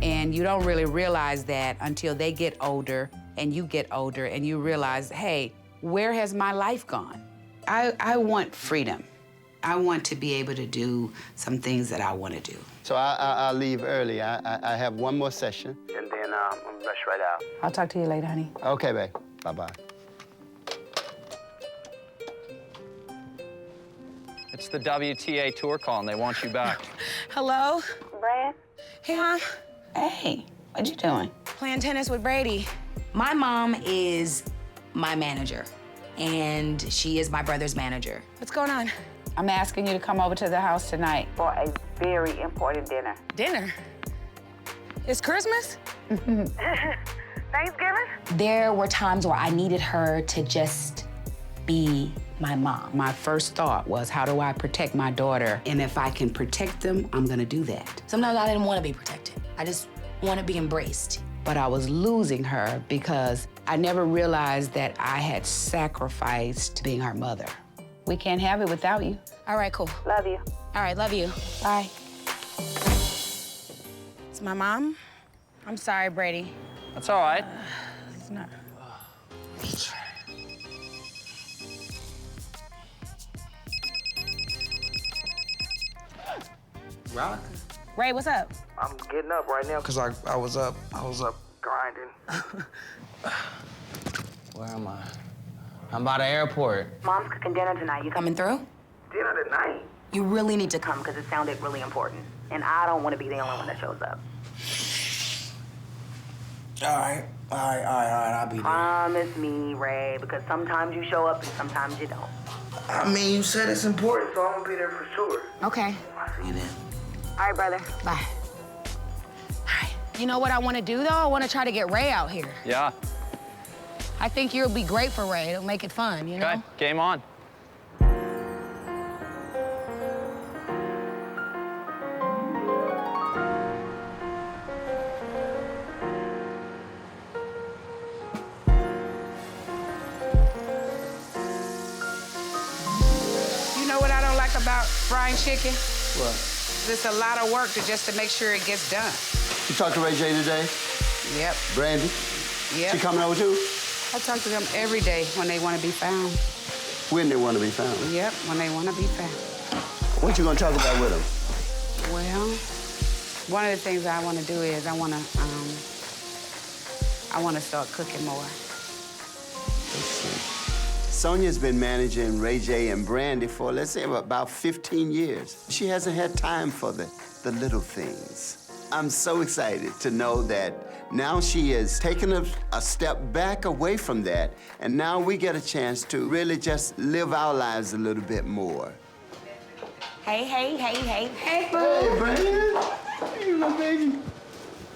And you don't really realize that until they get older and you get older and you realize, hey, where has my life gone? I want freedom. I want to be able to do some things that I want to do. So I'll leave early. I have one more session, and then I'm gonna rush right out. I'll talk to you later, honey. Okay, babe. Bye-bye. It's the WTA tour call, and they want you back. Hello? Brad? Hey, Mom. Hey, what you doing? Playing tennis with Brady. My mom is my manager, and she is my brother's manager. What's going on? I'm asking you to come over to the house tonight for a very important dinner. Dinner? It's Christmas? Thanksgiving? There were times where I needed her to just be my mom. My first thought was, how do I protect my daughter? And if I can protect them, I'm gonna do that. Sometimes I didn't want to be protected. I just want to be embraced. But I was losing her because I never realized that I had sacrificed being her mother. We can't have it without you. All right, cool. Love you. All right, love you. Bye. It's my mom. I'm sorry, Brady. That's all right. It's not. Rock? Ray, what's up? I'm getting up right now because I was up grinding. Where am I? I'm by the airport. Mom's cooking dinner tonight. You Coming through? Dinner tonight? You really need to come because it sounded really important. And I don't want to be the only one that shows up. All right, I'll be there. Promise me, Ray, because sometimes you show up and sometimes you don't. I mean, you said it's important, so I'm gonna be there for sure. Okay. I'll see you then. All right, brother. Bye. All right. You know what I want to do, though? I want to try to get Ray out here. Yeah. I think you'll be great for Ray. It'll make it fun, you know? Okay, game on. You know what I don't like about frying chicken? What? It's a lot of work just to make sure it gets done. You talked to Ray J today? Yep. Brandy? Yep. She coming over too? I talk to them every day when they want to be found. When they want to be found? Yep, when they want to be found. What you gonna talk about with them? Well, one of the things I want to do is I want to start cooking more. Sonia's been managing J and Brandy for, let's say, about 15 years. She hasn't had time for the little things. I'm so excited to know that now she is taking a step back away from that, and now we get a chance to really just live our lives a little bit more. Hey, hey, hey, hey. Hey, boo. Hey, Brandon. Hey, my baby.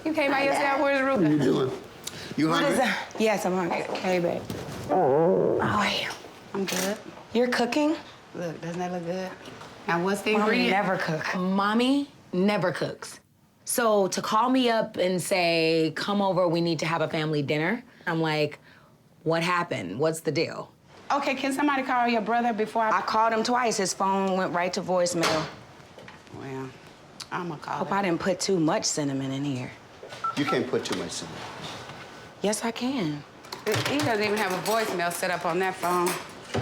You came by yourself. Where's Ruben? What are you doing? You What hungry? is that? Yes, I'm hungry. Hey, babe. How are you? I'm good. You're cooking? Look, doesn't that look good? Now, what's the Mommy ingredient? never cook. Mommy never cooks. So to call me up and say, come over, we need to have a family dinner, I'm like, what happened? What's the deal? Okay, can somebody call your brother before I called him twice. His phone went right to voicemail. Well, I'm gonna call Hope him. I didn't put too much cinnamon in here. You can't put too much cinnamon. Yes, I can. He doesn't even have a voicemail set up on that phone.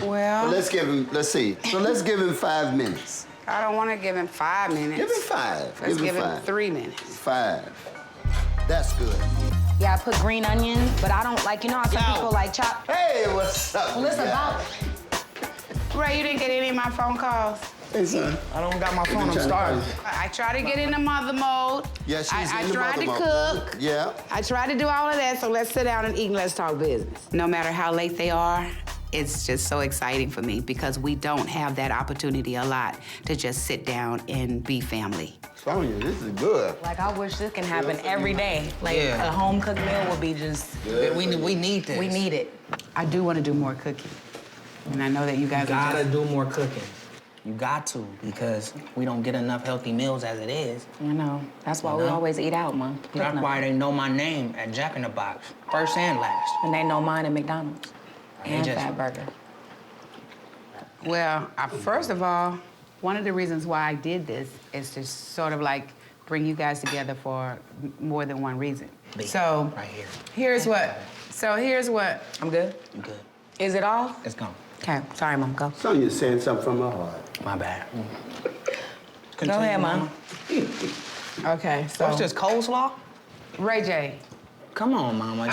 Well, let's give him, let's see. So let's give him 5 minutes. I don't want to give him 5 minutes. Give him 5. Let's give him 5. 3 minutes. 5. That's good. Yeah, I put green onions, but I don't like, you know how some people like chop. Hey, what's up? Well, it's about Ray, you didn't get any of my phone calls? Hey, son. I don't got my phone. I'm starving. I try to get into mother mode. Yeah, she's I in the tried to mother mode. cook. Yeah. I tried to do all of that, so let's sit down and eat and let's talk business. No matter how late they are, it's just so exciting for me because we don't have that opportunity a lot to just sit down and be family. Sonia, this is good. Like, I wish this can happen every day. Like, Yeah. a home-cooked meal would be just... We need this. We need it. I do want to do more cooking. And I know that you guys gotta do more cooking. You got to, because we don't get enough healthy meals as it is. You know, that's why we always eat out, Mom. That's why they know my name at Jack in the Box, first and last. And they know mine at McDonald's. And Fatburger. Well, first of all, one of the reasons why I did this is to sort of like bring you guys together for more than one reason. So, right here. Here's what. I'm good? You good. Is it all? It's gone. Okay, sorry, Mom, go. Sonia's saying something from her heart. My bad. Go ahead, Mom. Okay, so. What's this, coleslaw? Ray J. Come on, Mama.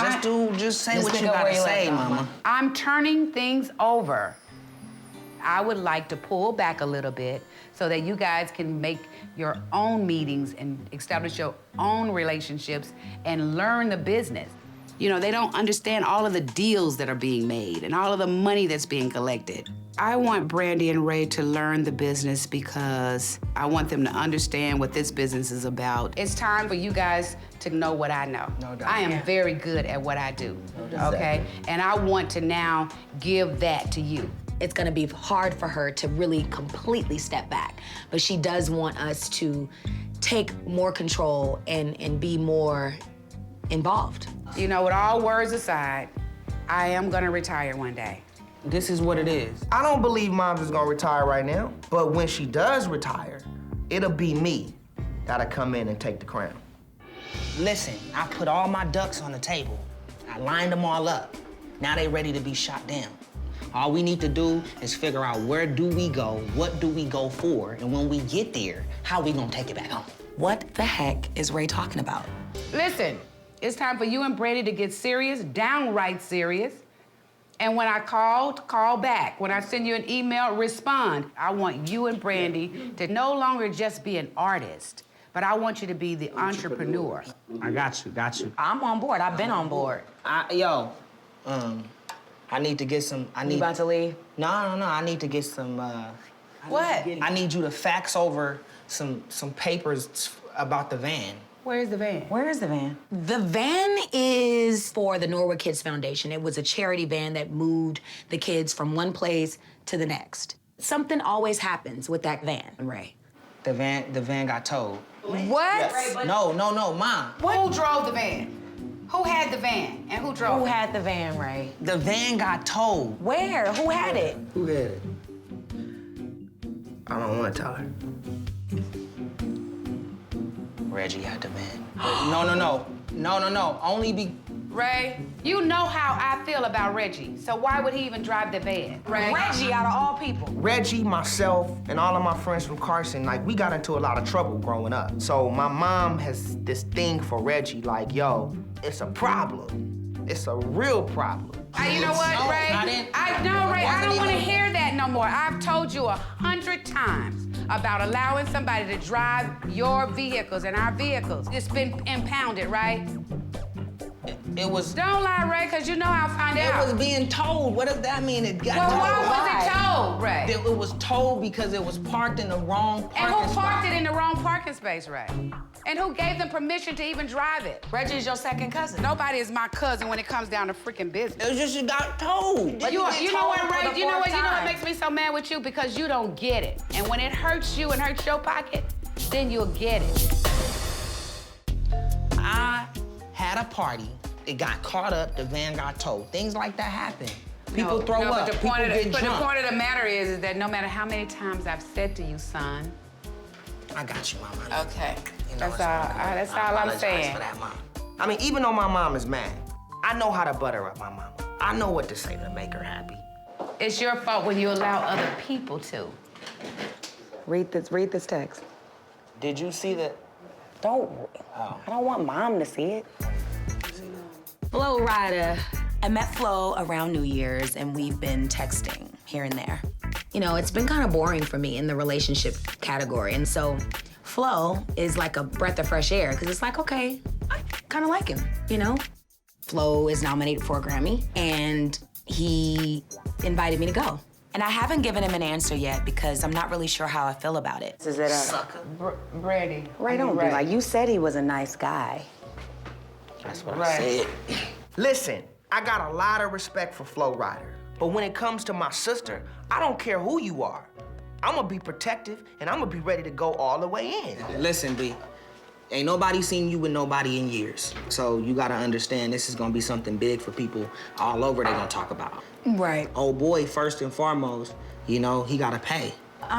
Just say what you pick up gotta where you say, left off, Mama. I'm turning things over. I would like to pull back a little bit so that you guys can make your own meetings and establish your own relationships and learn the business. You know, they don't understand all of the deals that are being made and all of the money that's being collected. I want Brandy and Ray to learn the business because I want them to understand what this business is about. It's time for you guys to know what I know. No doubt. I am very good at what I do, okay? And I want to now give that to you. It's gonna be hard for her to really completely step back, but she does want us to take more control and be more involved. You know, with all words aside, I am gonna retire one day. This is what it is. I don't believe Mom's is gonna retire right now, but when she does retire, it'll be me that'll come in and take the crown. Listen, I put all my ducks on the table. I lined them all up. Now they ready to be shot down. All we need to do is figure out where do we go, what do we go for, and when we get there, how we gonna take it back home. What the heck is Ray talking about? Listen, it's time for you and Brandy to get serious, downright serious. And when I call back. When I send you an email, respond. I want you and Brandy to no longer just be an artist, but I want you to be the entrepreneur. I got you. I'm on board. I've been on board. I need to get some, You about to leave? No, I need to get some, What? I need you to fax over some papers about the van. Where's the van? Where is the van? The van is for the Norwood Kids Foundation. It was a charity van that moved the kids from one place to the next. Something always happens with that van, Ray. The van got towed. What? Yes. No, Mom. Who drove the van? Who had the van and who drove it? Who had the van, Ray? The van got towed. Where? Who had it? Who had it? I don't want to tell her. Reggie had the van. No. Only be... Ray, you know how I feel about Reggie, so why would he even drive the van? Ray? Reggie, out of all people. Reggie, myself, and all of my friends from Carson, like, we got into a lot of trouble growing up. So my mom has this thing for Reggie, like, yo, it's a problem. It's a real problem. You know what, Ray? Ray, I don't want to hear that no more. I've told you 100 times about allowing somebody to drive your vehicles and our vehicles. It's been impounded, right? It was... Don't lie, Ray, because you know I'll find out. It was being towed. What does that mean? It got Well, why was it towed, Ray? It was towed because it was parked in the wrong parking spot. And who parked it in the wrong parking space, Ray? And who gave them permission to even drive it? Reggie's your second cousin. Nobody is my cousin when it comes down to freaking business. It was just you got towed. You know what, Ray? You know what makes me so mad with you? Because you don't get it. And when it hurts you and hurts your pocket, then you'll get it. I had a party. It got caught up, the van got towed. Things like that happen. People throw up, but the people point get But drunk. the point of the matter is that no matter how many times I've said to you, son. I got you, Mama. Okay. You know, That's all I'm saying. For that, Mom. I mean, even though my mom is mad, I know how to butter up my mama. I know what to say to make her happy. It's your fault when you allow other people to. Read this text. Did you see that? Don't. Oh. I don't want Mom to see it. Flo Rida. I met Flo around New Year's, and we've been texting here and there. You know, it's been kind of boring for me in the relationship category, and so Flo is like a breath of fresh air, because it's like, okay, I kind of like him, you know? Flo is nominated for a Grammy, and he invited me to go. And I haven't given him an answer yet because I'm not really sure how I feel about it. Is it a sucker? Brandy. Ray, don't be like, you said he was a nice guy. That's what I said. Listen, I got a lot of respect for Flo Rida, but when it comes to my sister, I don't care who you are. I'm gonna be protective, and I'm gonna be ready to go all the way in. Listen, B, ain't nobody seen you with nobody in years. So you gotta understand this is gonna be something big for people all over they gonna talk about. Right. Oh boy, first and foremost, you know, he gotta pay.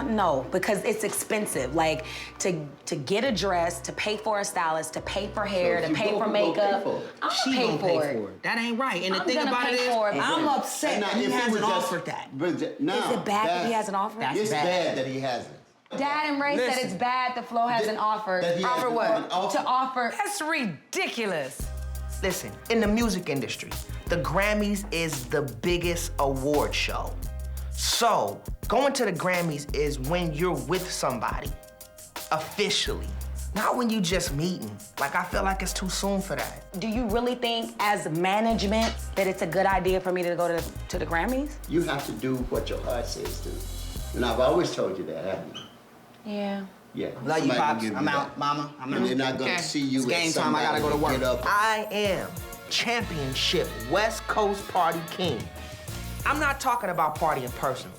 No, because it's expensive. Like, to get a dress, to pay for a stylist, to pay for hair, to pay for makeup. I'm She gonna gonna pay for it. That ain't right. And the I'm thing gonna about pay it is, for it. I'm upset that he hasn't offered that. Is it bad that he hasn't offered? It's bad that he hasn't. Dad and Ray said it's bad that Flo hasn't offered. Offer what? To offer. That's ridiculous. Listen, in the music industry, the Grammys is the biggest award show. So, going to the Grammys is when you're with somebody, officially. Not when you just meeting. Like, I feel like it's too soon for that. Do you really think, as management, that it's a good idea for me to go to the Grammys? You have to do what your heart says to. And I've always told you that, haven't you? Yeah. Yeah. Love you, Somebody Pops. will give I'm you out, that. Mama. I'm And out. they're not gonna see you It's as game time. I gotta go to somebody work. that get up. I am championship West Coast party king. I'm not talking about partying personally.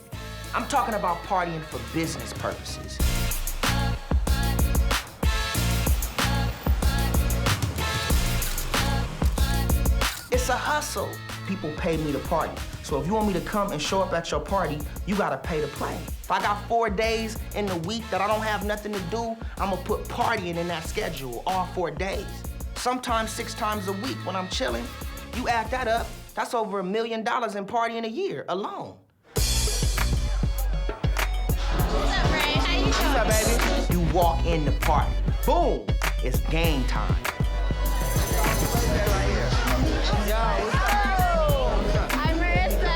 I'm talking about partying for business purposes. It's a hustle. People pay me to party. So if you want me to come and show up at your party, you gotta pay to play. If I got 4 days in the week that I don't have nothing to do, I'm gonna put partying in that schedule all 4 days. Sometimes 6 times a week when I'm chilling. You add that up, that's over $1 million in partying a year alone. What's up, baby? You walk in the party, boom, it's game time. I'm Marissa.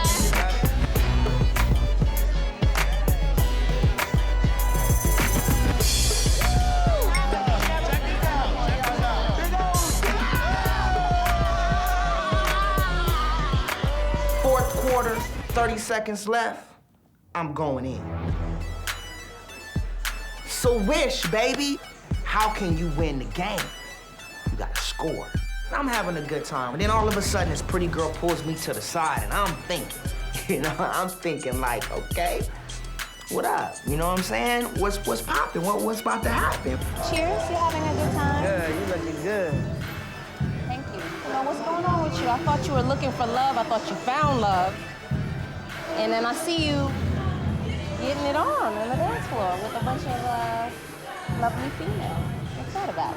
Fourth quarter, 30 seconds left, I'm going in. So Wish, baby, how can you win the game? You gotta score. I'm having a good time, and then all of a sudden this pretty girl pulls me to the side, and I'm thinking like, okay, what up? You know what I'm saying? What's poppin'? What's about to happen? Cheers, you having a good time? Good, you looking good. Thank you. Well, what's going on with you? I thought you were looking for love. I thought you found love. And then I see you getting it on the dance floor with a bunch of lovely females. What's that about?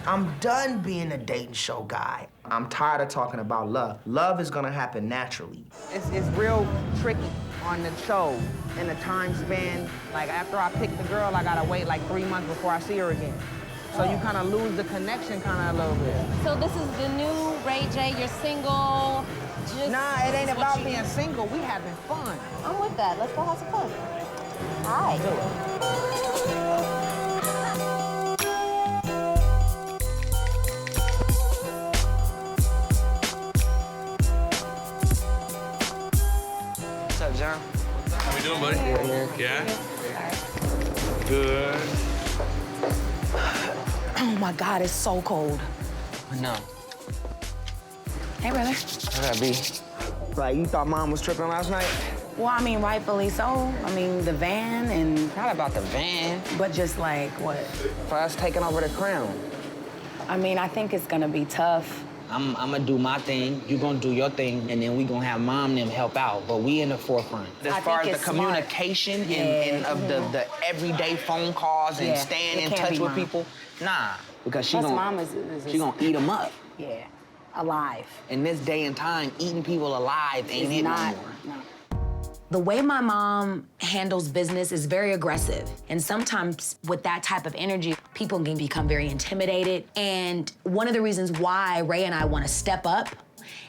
I'm done being a dating show guy. I'm tired of talking about love. Love is gonna happen naturally. It's real tricky on the show and the time span. Like, after I pick the girl, I gotta wait like 3 months before I see her again. So you kind of lose the connection a little bit. So this is the new Ray J, you're single, just... Nah, it ain't about being single. We having fun. I'm with that. Let's go have some fun. Hi. What's up, John? How we doing, buddy? Yeah? Good. Oh my God, it's so cold. No. Hey, brother. What up, B? Like, you thought Mom was tripping last night? Well, I mean, rightfully so. I mean, the van and... Not about the van. But just like, what? For us taking over the crown. I mean, I think it's gonna be tough. I'm gonna do my thing, you gonna do your thing, and then we gonna have Mom and them help out. But we in the forefront. As far as the communication and of the everyday phone calls and staying in touch with people, nah. Because she gonna eat them up. Yeah, alive. In this day and time, eating people alive ain't it no more. No. The way my mom handles business is very aggressive. And sometimes with that type of energy, people can become very intimidated. And one of the reasons why Ray and I want to step up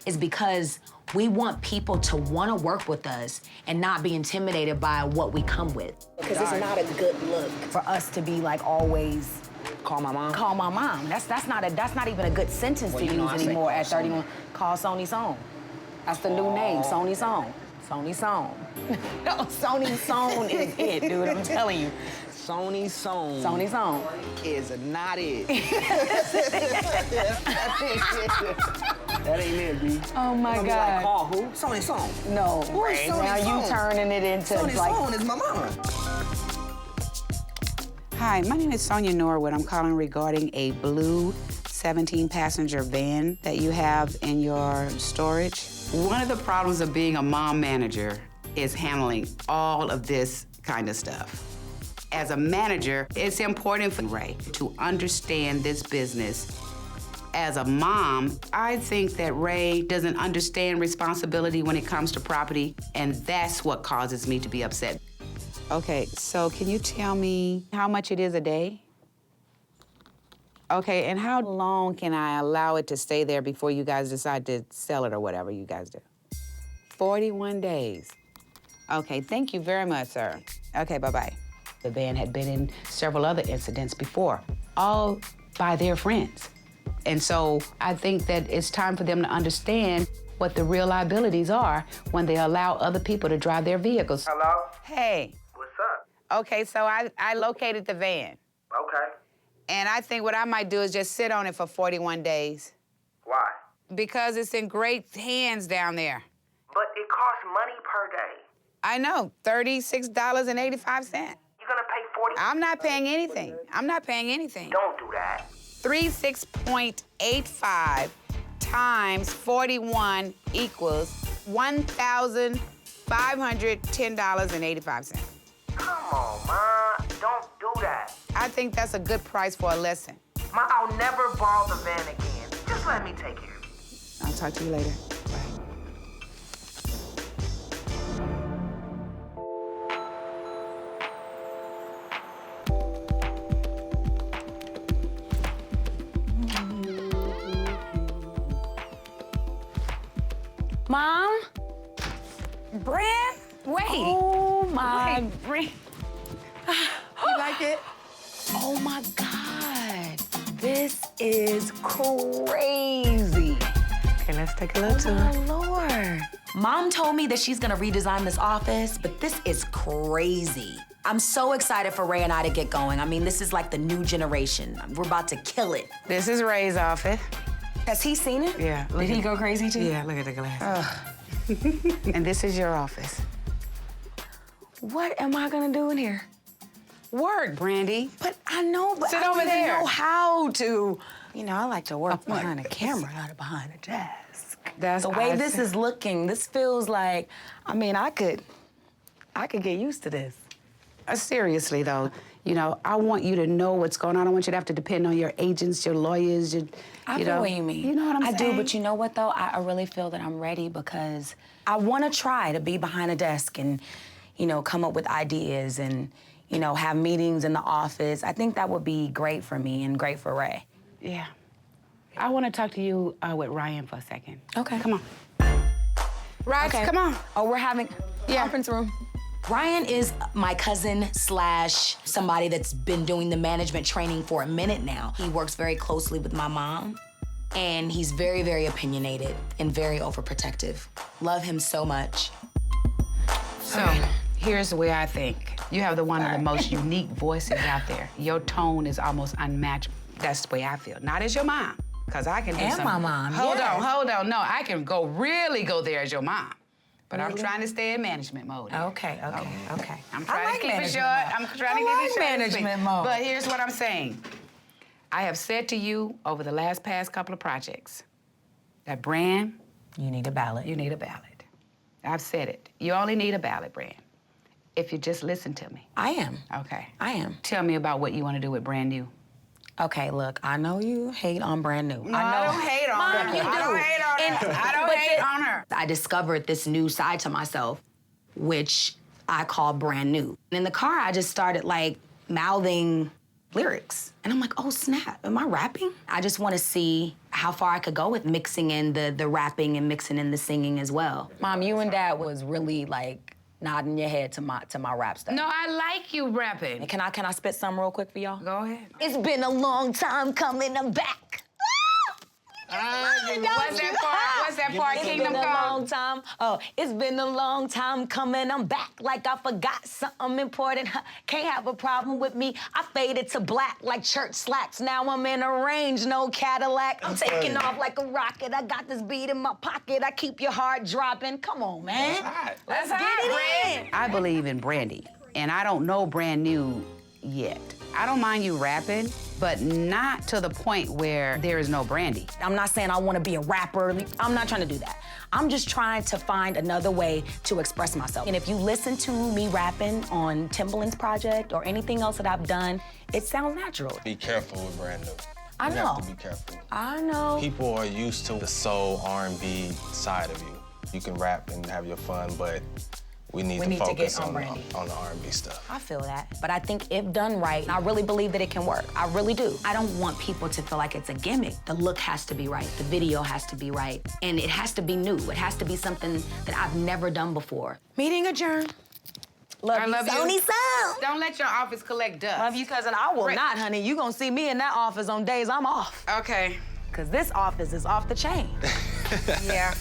is because we want people to want to work with us and not be intimidated by what we come with. Because it's not a good look for us to be like always call my mom. Call my mom. That's not even a good sentence to use anymore at 31. Call Sony Song. That's the new name, Sony Song. Sony Song. No, Sony Song is it, dude. I'm telling you. Sony Song. Sony Song is not it. That ain't it, B. Oh my God. Like, call who? Sony Song. No. Who is Sony now Song? You turning it into Sony like... Song is my mom. Hi, my name is Sonia Norwood. I'm calling regarding a blue 17-passenger van that you have in your storage. One of the problems of being a mom manager is handling all of this kind of stuff. As a manager, it's important for Ray to understand this business. As a mom, I think that Ray doesn't understand responsibility when it comes to property, and that's what causes me to be upset. Okay, so can you tell me how much it is a day? Okay, and how long can I allow it to stay there before you guys decide to sell it or whatever you guys do? 41 days. Okay, thank you very much, sir. Okay, bye-bye. The van had been in several other incidents before, all by their friends. And so I think that it's time for them to understand what the real liabilities are when they allow other people to drive their vehicles. Hello? Hey. What's up? Okay, so I located the van. Okay. And I think what I might do is just sit on it for 41 days. Why? Because it's in great hands down there. But it costs money per day. I know, $36.85. You're gonna pay 40. I'm not paying anything. I'm not paying anything. Don't do that. 36.85 times 41 equals $1,510.85. Come on, Ma. Don't do that. I think that's a good price for a lesson. Ma, I'll never borrow the van again. Just let me take care of it. I'll talk to you later. Bye. Mom? Bran? Wait. Oh my. Wait, you like it? Oh my God. This is crazy. Okay, let's take a little tour. Oh my Lord. Mom told me that she's gonna redesign this office, but this is crazy. I'm so excited for Ray and I to get going. I mean, this is like the new generation. We're about to kill it. This is Ray's office. Has he seen it? Yeah. Did he go crazy too? Yeah, look at the glass. And this is your office. What am I gonna do in here? Work, Brandy. But I know, but Sit I don't over even there. know how to. You know, I like to work behind a camera, not behind a desk. That's the way this is looking. This feels like, I mean, I could get used to this. Seriously, though, you know, I want you to know what's going on. I don't want you to have to depend on your agents, your lawyers, I feel what you mean. You know what I'm saying? I do, but you know what, though? I really feel that I'm ready because I want to try to be behind a desk and, you know, come up with ideas and, you know, have meetings in the office. I think that would be great for me and great for Ray. Yeah. I want to talk to you with Ryan for a second. Okay. Come on. Ryan, come on. Oh, we're having conference room. Ryan is my cousin slash somebody that's been doing the management training for a minute now. He works very closely with my mom, and he's very, very opinionated and very overprotective. Love him so much. So, here's the way I think. You have one of the most unique voices out there. Your tone is almost unmatched. That's the way I feel. Not as your mom, because I can do And something. my mom, Hold yes. on. No, I can really go there as your mom. But I'm trying to stay in management mode. Okay. I'm I'm trying like to keep it management short. mode. I'm trying to I keep like it short. and management sweet. mode. But here's what I'm saying. I have said to you over the past couple of projects that, Brand, you need a ballot. You need a ballot. I've said it. You only need a ballot, Brand, if you just listen to me. I am. Okay. I am. Tell me about what you want to do with Brand New. Okay, look, I know you hate on Brand New. No, I know. don't hate on Mom, her. you do. I don't hate on her. I don't but hate on her. I discovered this new side to myself, which I call Brand New. And in the car, I just started like mouthing lyrics. And I'm like, oh snap, am I rapping? I just want to see how far I could go with mixing in the rapping and mixing in the singing as well. Mom, you and Dad was really like nodding your head to my rap stuff. No, I like you rapping. Can I spit some real quick for y'all? Go ahead. It's been a long time coming, I'm back. What's that part? Kingdom It's been a Come? long time. Oh, it's been a long time coming. I'm back like I forgot something important. Can't have a problem with me. I faded to black like church slacks. Now I'm in a range, no Cadillac. I'm taking off like a rocket. I got this beat in my pocket. I keep your heart dropping. Come on, man. Let's get it in. I believe in Brandy, and I don't know Brand New yet. I don't mind you rapping, but not to the point where there is no Brandy. I'm not saying I want to be a rapper. I'm not trying to do that. I'm just trying to find another way to express myself. And if you listen to me rapping on Timbaland's project or anything else that I've done, it sounds natural. Be careful with Brand New. I You know. have to be careful. I know. People are used to the soul R&B side of you. You can rap and have your fun, but we need to focus get on on Brandy. the R&B stuff. I feel that. But I think if done right, I really believe that it can work. I really do. I don't want people to feel like it's a gimmick. The look has to be right. The video has to be right. And it has to be new. It has to be something that I've never done before. Meeting adjourned. I love you. Sony Sound. Don't let your office collect dust. Love you, cousin. I will not, honey. You gonna see me in that office on days I'm off. Okay. Cause this office is off the chain. Yeah.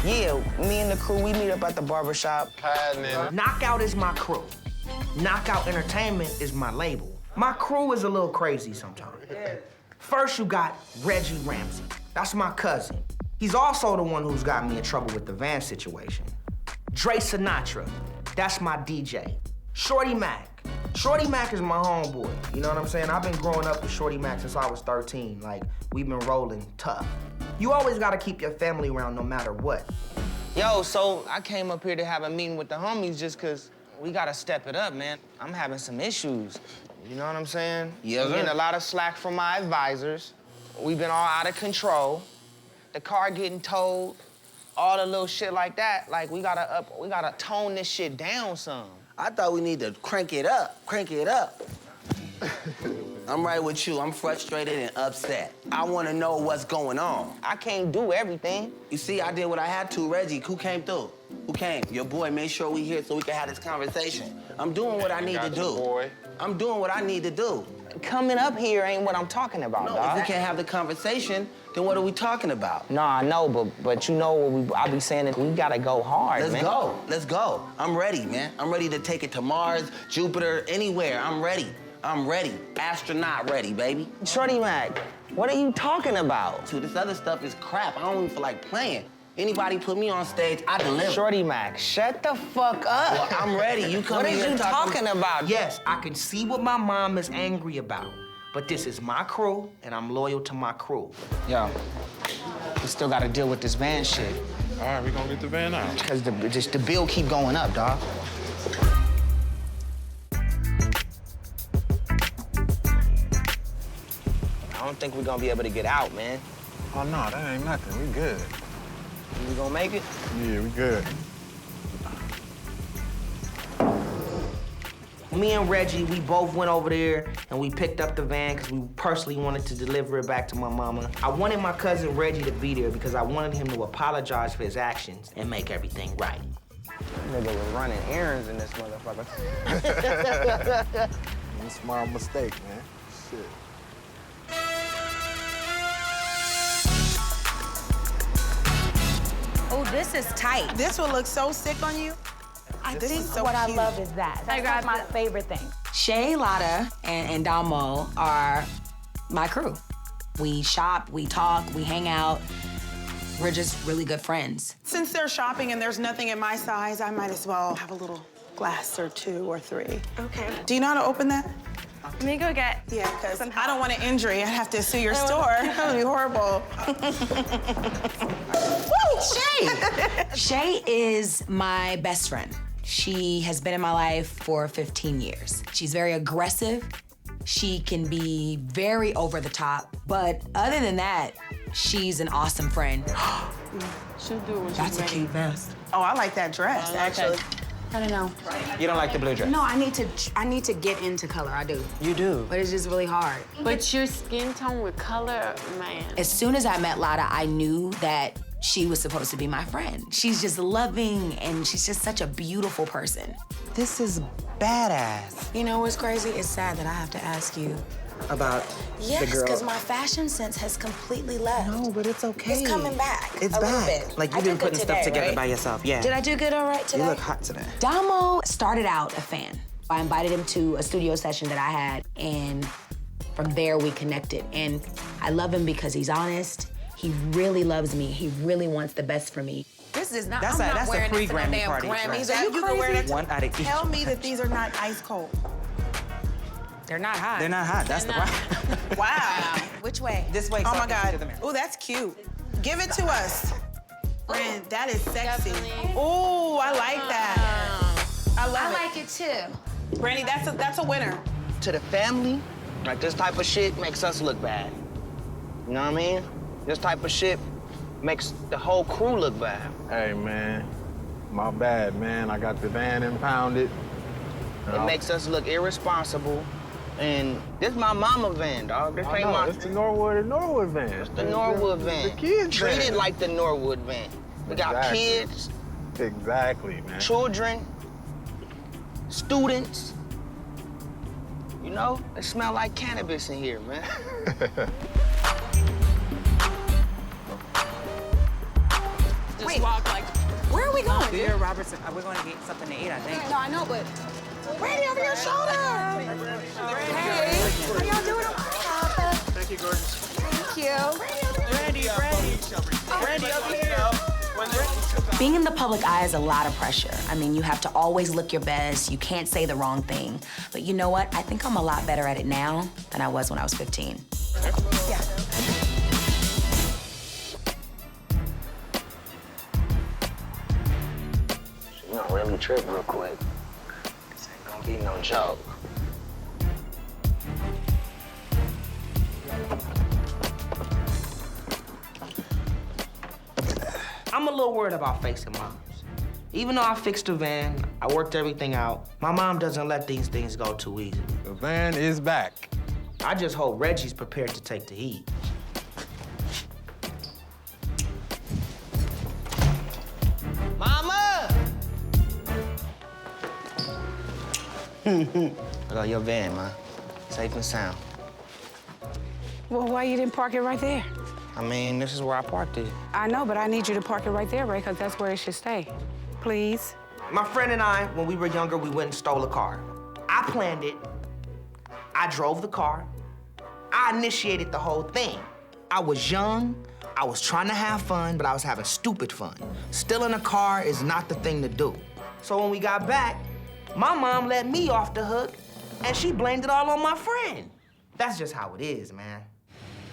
Yeah, me and the crew, we meet up at the barbershop. Knockout is my crew. Knockout Entertainment is my label. My crew is a little crazy sometimes. First, you got Reggie Ramsey. That's my cousin. He's also the one who's got me in trouble with the van situation. Dre Sinatra. That's my DJ. Shorty Mac. Shorty Mac is my homeboy. You know what I'm saying? I've been growing up with Shorty Mac since I was 13. Like, we've been rolling tough. You always gotta keep your family around no matter what. Yo, so I came up here to have a meeting with the homies just cause we gotta step it up, man. I'm having some issues. You know what I'm saying? Yes, I'm sir. getting a lot of slack from my advisors. We've been all out of control. The car getting towed, all the little shit like that. Like, we gotta tone this shit down some. I thought we need to crank it up. I'm right with you. I'm frustrated and upset. I want to know what's going on. I can't do everything. You see, I did what I had to. Reggie, who came through? Who came? Your boy made sure we here so we can have this conversation. I'm doing what I need to do. I'm doing what I need to do. Coming up here ain't what I'm talking about, No, dog. if we can't have the conversation, then what are we talking about? No, I know, but you know what I be saying that we gotta go hard, Let's man. go. Let's go. I'm ready, man. I'm ready to take it to Mars, Jupiter, anywhere. I'm ready. I'm ready. Astronaut ready, baby. Shorty Mac, what are you talking about? Dude, this other stuff is crap. I don't even feel like playing. Anybody put me on stage, I deliver. Shorty Mac, shut the fuck up. Well, I'm ready. You come What in is here you talking about? Yes, I can see what my mom is angry about. But this is my crew, and I'm loyal to my crew. Yo, we still gotta deal with this van shit. All right, we gonna get the van out. Because the bill keep going up, dog. I don't think we're gonna be able to get out, man. Oh, no, that ain't nothing. We good. We gonna make it? Yeah, we good. Me and Reggie, we both went over there and we picked up the van because we personally wanted to deliver it back to my mama. I wanted my cousin Reggie to be there because I wanted him to apologize for his actions and make everything right. Nigga was running errands in this motherfucker. One small mistake, man. Shit. Oh, this is tight. This will look so sick on you. I This think is so what I cute. love is that. That's like my favorite thing. Shay, Lotta, and Damo are my crew. We shop, we talk, we hang out. We're just really good friends. Since they're shopping and there's nothing in my size, I might as well have a little glass or 2 or 3. Okay. Do you know how to open that? Let me go get. Yeah, because I don't want an injury. I'd have to sue your store. That would be horrible. Woo! Shay! Shay is my best friend. She has been in my life for 15 years. She's very aggressive. She can be very over the top. But other than that, she's an awesome friend. She'll do what That's a cute vest. Oh, I like that dress, actually. I don't know. You don't like the blue dress? No, I need to get into color. I do. You do? But it's just really hard. But your skin tone with color, man. As soon as I met Lotta, I knew that she was supposed to be my friend. She's just loving and she's just such a beautiful person. This is badass. You know what's crazy? It's sad that I have to ask you. About the Yes, girl. because my fashion sense has completely left. No, but it's okay. It's coming back. It's a little back. bit. Like I you've been did good putting stuff today, together right? by yourself. Yeah. Did I do good all right today? You look hot today. Damo started out a fan. I invited him to a studio session that I had, and from there we connected. And I love him because he's honest. He really loves me. He really wants the best for me. This is not. That's I'm a- not that's a wearing this in pre-Grammy damn party Grammys. dress. Are you can wear crazy? that. One out of each. Tell me that these are not ice cold. They're not hot. They're not hot. That's the problem. Wow. Which way? This way. Oh so my I can see to God. the mirror. Oh, that's cute. Give it to us. Friend, that is sexy. Definitely. Oh, I like that. I love I it. like it too. Brandy, that's a winner. To the family, like this type of shit makes us look bad. You know what I mean? This type of shit makes the whole crew look bad. Hey, man. My bad, man. I got the van impounded. It makes us look irresponsible. And this my mama van, dog. This I ain't know, my. it's the Norwood van. It's the Norwood van. The kids Treat van. it like the Norwood van. We got Exactly. kids, Exactly, man. children, students. You know, it smell like cannabis in here, man. Just walk like. Where are we going? Dear Robertson, we're going to get something to eat, I think. No, I know, but Brandy, over your shoulder. Hey, how y'all doing? Thank you, gorgeous. Thank you. Brandy, over here. Being in the public eye is a lot of pressure. I mean, you have to always look your best. You can't say the wrong thing. But you know what? I think I'm a lot better at it now than I was when I was 15. Yeah. You know, really trip real quick. This ain't gonna be no joke. I'm a little worried about facing moms. Even though I fixed the van, I worked everything out, my mom doesn't let these things go too easy. The van is back. I just hope Reggie's prepared to take the heat. Mama! I got your van, man. Safe and sound. Well, why you didn't park it right there? I mean, this is where I parked it. I know, but I need you to park it right there, Ray, because that's where it should stay. Please. My friend and I, when we were younger, we went and stole a car. I planned it. I drove the car. I initiated the whole thing. I was young. I was trying to have fun, but I was having stupid fun. Stealing a car is not the thing to do. So when we got back, my mom let me off the hook, and she blamed it all on my friend. That's just how it is, man.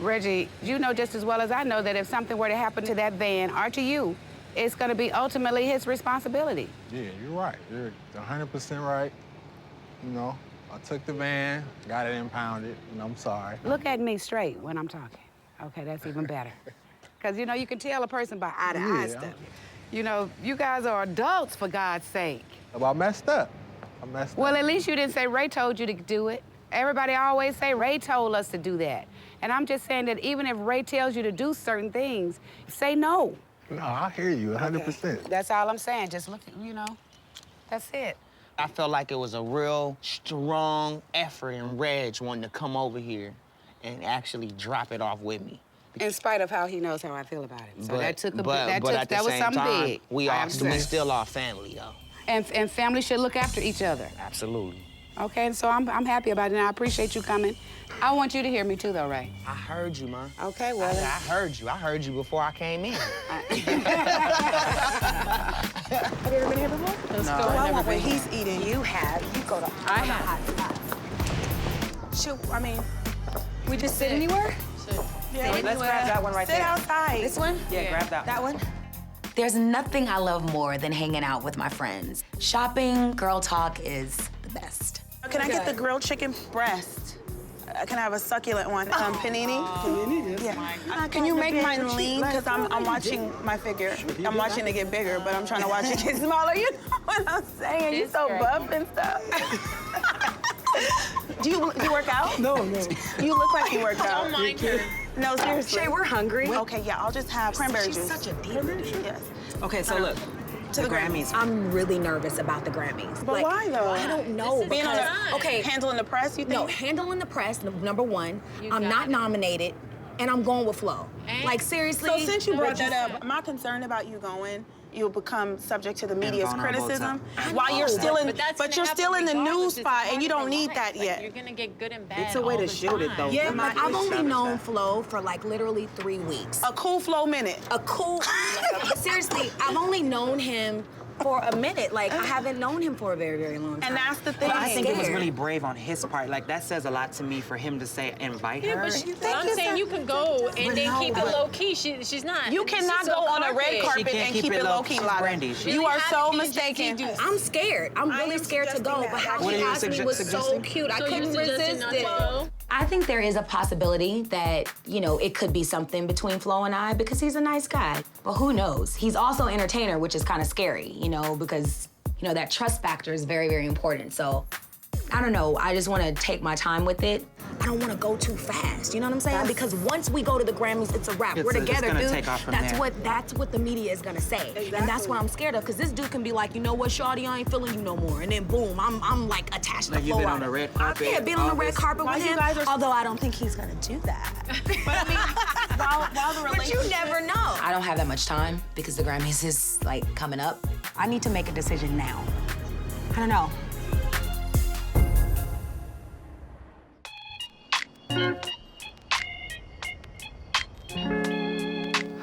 Reggie, you know just as well as I know that if something were to happen to that van or to you, it's gonna be ultimately his responsibility. Yeah, you're right. You're 100% right. You know, I took the van, got it impounded, and I'm sorry. Look at me straight when I'm talking. Okay, that's even better. Because, you know, you can tell a person by eye-to-eye stuff. You know, you guys are adults, for God's sake. Well, I messed up. Well, at least you didn't say Ray told you to do it. Everybody always say Ray told us to do that. And I'm just saying that even if Ray tells you to do certain things, say no. No, I hear you 100%. Okay. That's all I'm saying. Just look, you know, that's it. I felt like it was a real strong effort in Reg wanting to come over here and actually drop it off with me. In spite of how he knows how I feel about it. So that took a but at that the was same something time, big. we still are family, though. And family should look after each other. Absolutely. Okay, and so I'm happy about it, and I appreciate you coming. I want you to hear me too, though, Ray. I heard you, man. Okay, well. I heard you. I heard you before I came in. Have you ever been here before? Let's go. I want what he's eating. You have. You go to I have. Shoot, I mean, we just sit anywhere? Yeah, let's grab that one right Sit there. outside. This one? Yeah, grab that. That one? There's nothing I love more than hanging out with my friends. Shopping, girl talk is the best. Can I get the grilled chicken breast? Can I have a succulent one? Panini? Panini? Yeah. Can you make mine lean? Because I'm watching my figure. I'm watching it get bigger, but I'm trying to watch it get smaller. You know what I'm saying? You're so buff and stuff. Do you work out? No. You look like you work out. Don't mind her. No, seriously. Shay, we're hungry. Okay, yeah, I'll just have cranberry juice. She's such a diva. Yes. Okay, so look. To the Grammys. I'm really nervous about the Grammys. But why, though? I don't know. Being on because, handling the press, you think? No, handling the press, number one. I'm not nominated, and I'm going with Flo. Like, seriously. So since you brought that up, am I concerned about you going? You'll become subject to the media's criticism while you're still in, but you're still in the news spot, and you don't need that yet. You're gonna get good and bad. It's a way to shield it, though. Yeah, but I've only known Flo for like literally 3 weeks. A cool Flo minute. A cool. Seriously, I've only known him for a minute. Like, I haven't known him for a very, very long time. And that's the thing. But I think it was really brave on his part. Like, that says a lot to me for him to say, invite her. But I'm saying you can go and then keep it low key. She's not. You cannot go on a red carpet and keep it low key, Brandy. You are so mistaken. I'm scared. I'm really scared to go. But how he asked me was so cute. I couldn't resist it. I think there is a possibility that, you know, it could be something between Flo and I because he's a nice guy. But who knows? He's also an entertainer, which is kind of scary, you know, because, you know, that trust factor is very, very important. So, I don't know. I just want to take my time with it. I don't want to go too fast. You know what I'm saying? Because once we go to the Grammys, it's a wrap. We're together, dude. That's what the media is gonna say, exactly. And that's what I'm scared of. Because this dude can be like, you know what, shawty, I ain't feeling you no more, and then boom, I'm like attached to Like Flo. you've been on the red carpet. Yeah, been on the red carpet with him. Although I don't think he's gonna do that. But I mean, while the relationship. But you never know. I don't have that much time because the Grammys is like coming up. I need to make a decision now. I don't know.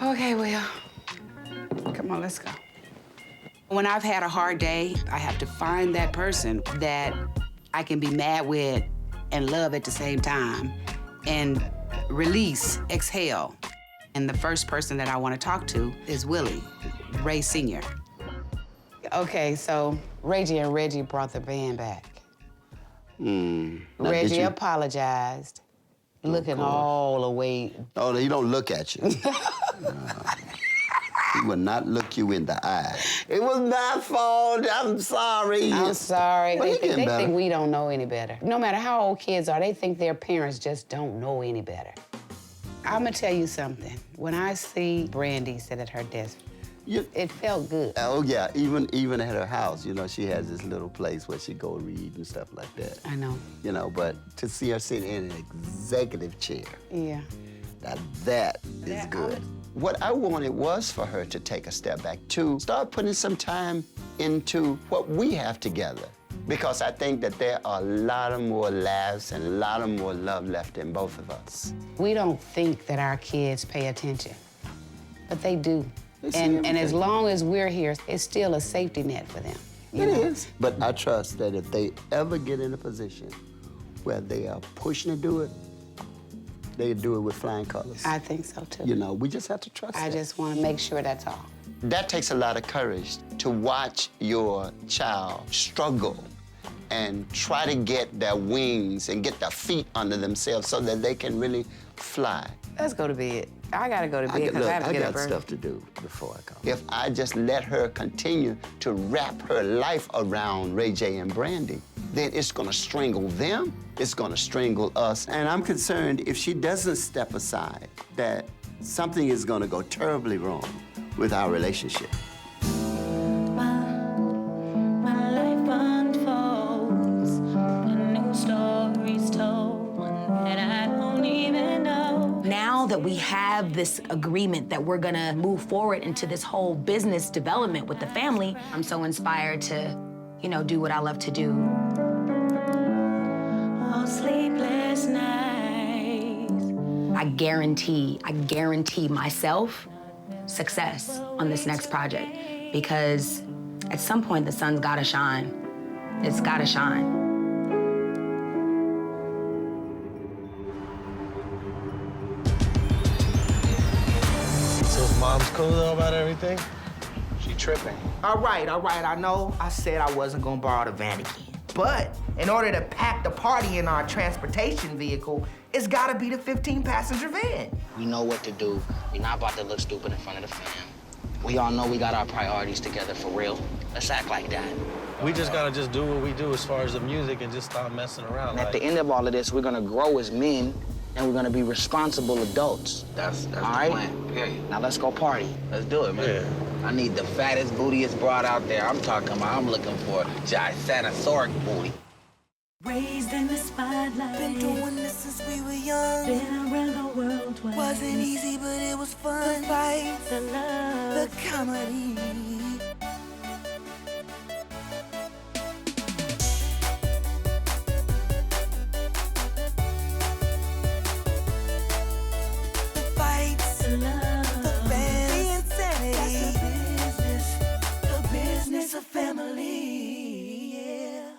Okay, Will. Come on, let's go. When I've had a hard day, I have to find that person that I can be mad with and love at the same time and release, exhale. And the first person that I want to talk to is Willie, Ray Sr. Okay, so Reggie and Reggie brought the band back. Reggie apologized, looking all the way. Oh, he don't look at you. He will not look you in the eye. It was my fault. I'm sorry. I'm sorry. But They think we don't know any better. No matter how old kids are, they think their parents just don't know any better. I'm gonna tell you something. When I see Brandy sit at her desk, it felt good. Oh yeah, even at her house, you know, she has this little place where she go read and stuff like that. I know. You know, but to see her sitting in an executive chair, yeah, now that is good. What I wanted was for her to take a step back to start putting some time into what we have together. Because I think that there are a lot of more laughs and a lot of more love left in both of us. We don't think that our kids pay attention, but they do. And as long as we're here, it's still a safety net for them. It is. But I trust that if they ever get in a position where they are pushing to do it, they do it with flying colors. I think so, too. You know, we just have to trust I it. just want to make sure that's all. That takes a lot of courage to watch your child struggle and try to get their wings and get their feet under themselves so that they can really fly. Let's go to bed. I gotta go to bed because I have to get up got early. stuff to do before I come. If I just let her continue to wrap her life around Ray J and Brandy, then it's gonna strangle them, it's gonna strangle us. And I'm concerned if she doesn't step aside, that something is gonna go terribly wrong with our relationship. My life unfolds, a new story's told, one that I don't even know. Now that we have this agreement that we're gonna move forward into this whole business development with the family, I'm so inspired to, you know, do what I love to do. Oh, sleepless nights. I guarantee myself success on this next project because at some point the sun's gotta shine. It's gotta shine. So is mom's cool though about everything? She tripping. All right. I know I said I wasn't gonna borrow the van again. But in order to pack the party in our transportation vehicle, it's gotta be the 15-passenger van. We know what to do. We're not about to look stupid in front of the fam. We all know we got our priorities together for real. Let's act like that. We just gotta just do what we do as far as the music and just stop messing around. And at the end of all of this, we're gonna grow as men and we're gonna be responsible adults. That's all right? Plan. Period. Now let's go party. Let's do it, man. Yeah. I need the fattest, bootiest broad out there. I'm looking for gigantic booty. Raised in the spotlight. Been doing this since we were young. Been around the world twice. Wasn't easy, but it was fun. The fights, the love, the comedy. The fights, the love, the bands, the insanity. That's the business of family. Yeah.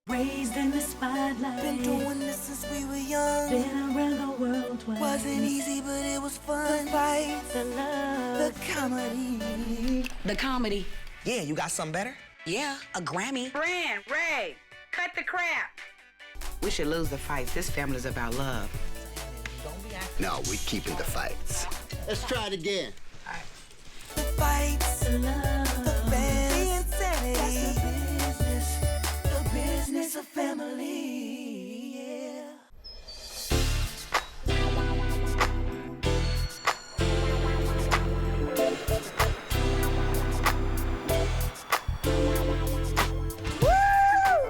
Raised in the spotlight. Been doing this since we were young. Been around the world twice. Wasn't easy, but it was fun. The fights, the love, the comedy. The comedy. Yeah, you got something better? Yeah, a Grammy. Brand, Ray, cut the crap. We should lose the fights. This family's about love. No, we're keeping the fights. Let's try it again. The fights, the love, the bands, the insanity. the business of family. Yeah.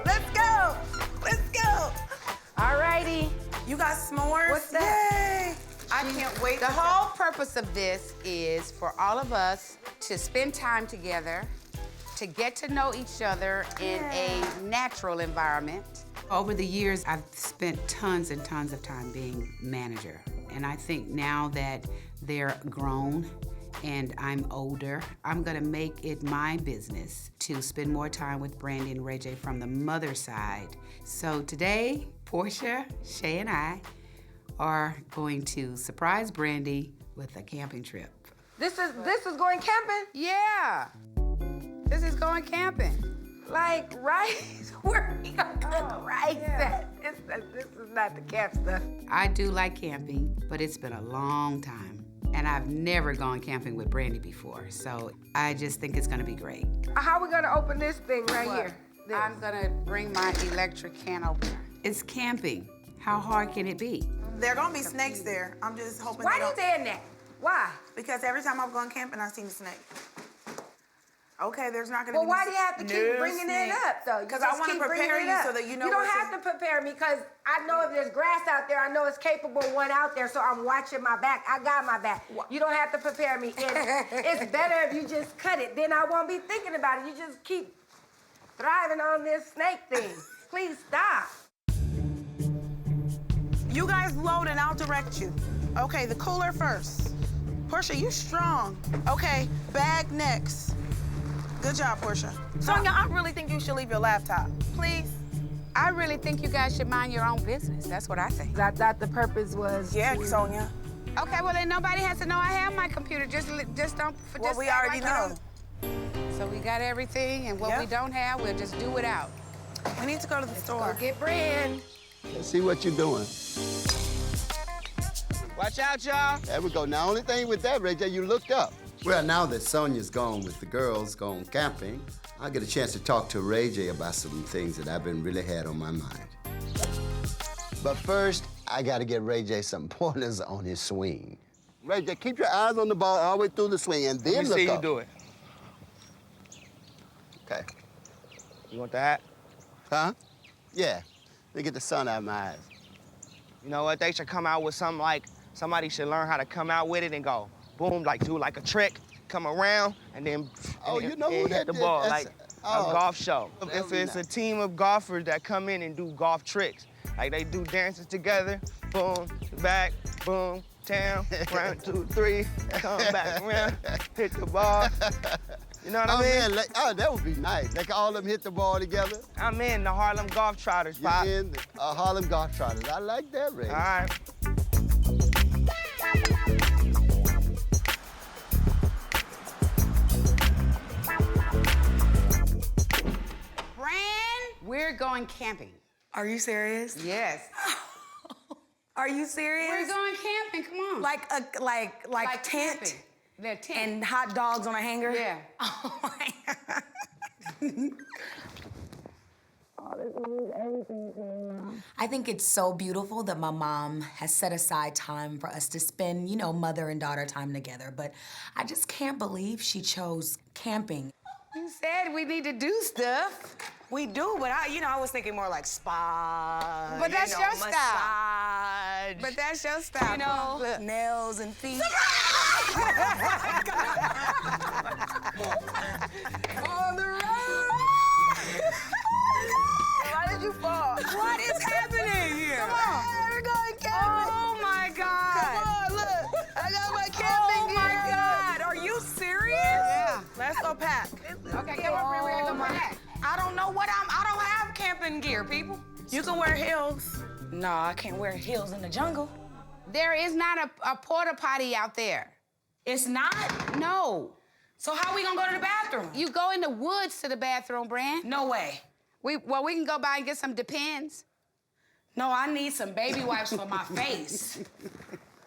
Let's go. Let's go. All righty. You got s'mores? What's that? Yay. I can't wait. The whole purpose of this is for all of us to spend time together, to get to know each other in a natural environment. Over the years, I've spent tons and tons of time being manager. And I think now that they're grown and I'm older, I'm gonna make it my business to spend more time with Brandy and Ray J from the mother side. So today, Portia, Shay, and I are going to surprise Brandy with a camping trip. This is going camping? Yeah, this is going camping. Like rice? Where are we gonna cook rice at? This is not the camp stuff. I do like camping, but it's been a long time. And I've never gone camping with Brandy before, so I just think it's gonna be great. How are we gonna open this thing right What? here? This. I'm gonna bring my electric can opener. It's camping. How hard can it be? There are gonna be snakes there. I'm just hoping. Why you saying that? Why? Because every time I've gone camping, I've seen a snake. Okay, there's not gonna Well, be. why do you have to keep bringing it up, though? Because I want to prepare you so that you know. You don't have to prepare me, because I know if there's grass out there, I know it's capable one out there, so I'm watching my back. I got my back. You don't have to prepare me. It's better if you just cut it. Then I won't be thinking about it. You just keep thriving on this snake thing. Please stop. You guys load and I'll direct you. Okay, the cooler first. Portia, you strong. Okay, bag next. Good job, Portia. Sonia, I really think you should leave your laptop. Please. I really think you guys should mind your own business. That's what I think. I thought the purpose was. Yeah, Sonia. Okay, well then nobody has to know I have my computer. Just don't. Well, just we act already like you know. don't. So we got everything, and what we don't have, we'll just do without. We need to go to the store. Go get Brand. Let's see what you're doing. Watch out, y'all. There we go. Now, only thing with that, Ray J, you looked up. Well, now that Sonia's gone with the girls, gone camping, I'll get a chance to talk to Ray J about some things that I've been really had on my mind. But first, I gotta get Ray J some pointers on his swing. Ray J, keep your eyes on the ball all the way through the swing, and then Let me look see up. you do it. Okay. You want the hat? Huh? Yeah. They get the sun out of my eyes. You know what? They should come out with something like, somebody should learn how to come out with it and go, boom, like do like a trick, come around, and then You know who hit that the did? ball, That's- like oh, a golf show. that If would be it's a nice. team of golfers that come in and do golf tricks, like they do dances together, boom, back, boom, down, 1, 2, 3, come back around, hit the ball. You know what I mean? Man, that would be nice. They can all of them hit the ball together. I'm in the Harlem Golf Trotters, Pop. You're in the Harlem Golf Trotters. I like that, Ray. All right. Brand, we're going camping. Are you serious? Yes. Are you serious? We're going camping. Come on. Like tent camping. The tent. and hot dogs on a hanger? Yeah. Oh my God. I think it's so beautiful that my mom has set aside time for us to spend, mother and daughter time together. But I just can't believe she chose camping. You said we need to do stuff. We do, but I was thinking more like spa. But that's your style. Massage. But that's your style. Look. Nails and feet. On the road. Why did you fall? What is happening here? Come on. We're going camping. Oh my God. Come on, look. I got my camping gear. Oh my God. Are you serious? Yeah. Let's go pack. Okay, come on, we're gonna go pack. I don't know I don't have camping gear, people. You can wear heels. No, I can't wear heels in the jungle. There is not a porta potty out there. It's not? No. So how we gonna go to the bathroom? You go in the woods to the bathroom, Brand. No way. We can go by and get some Depends. No, I need some baby wipes for my face.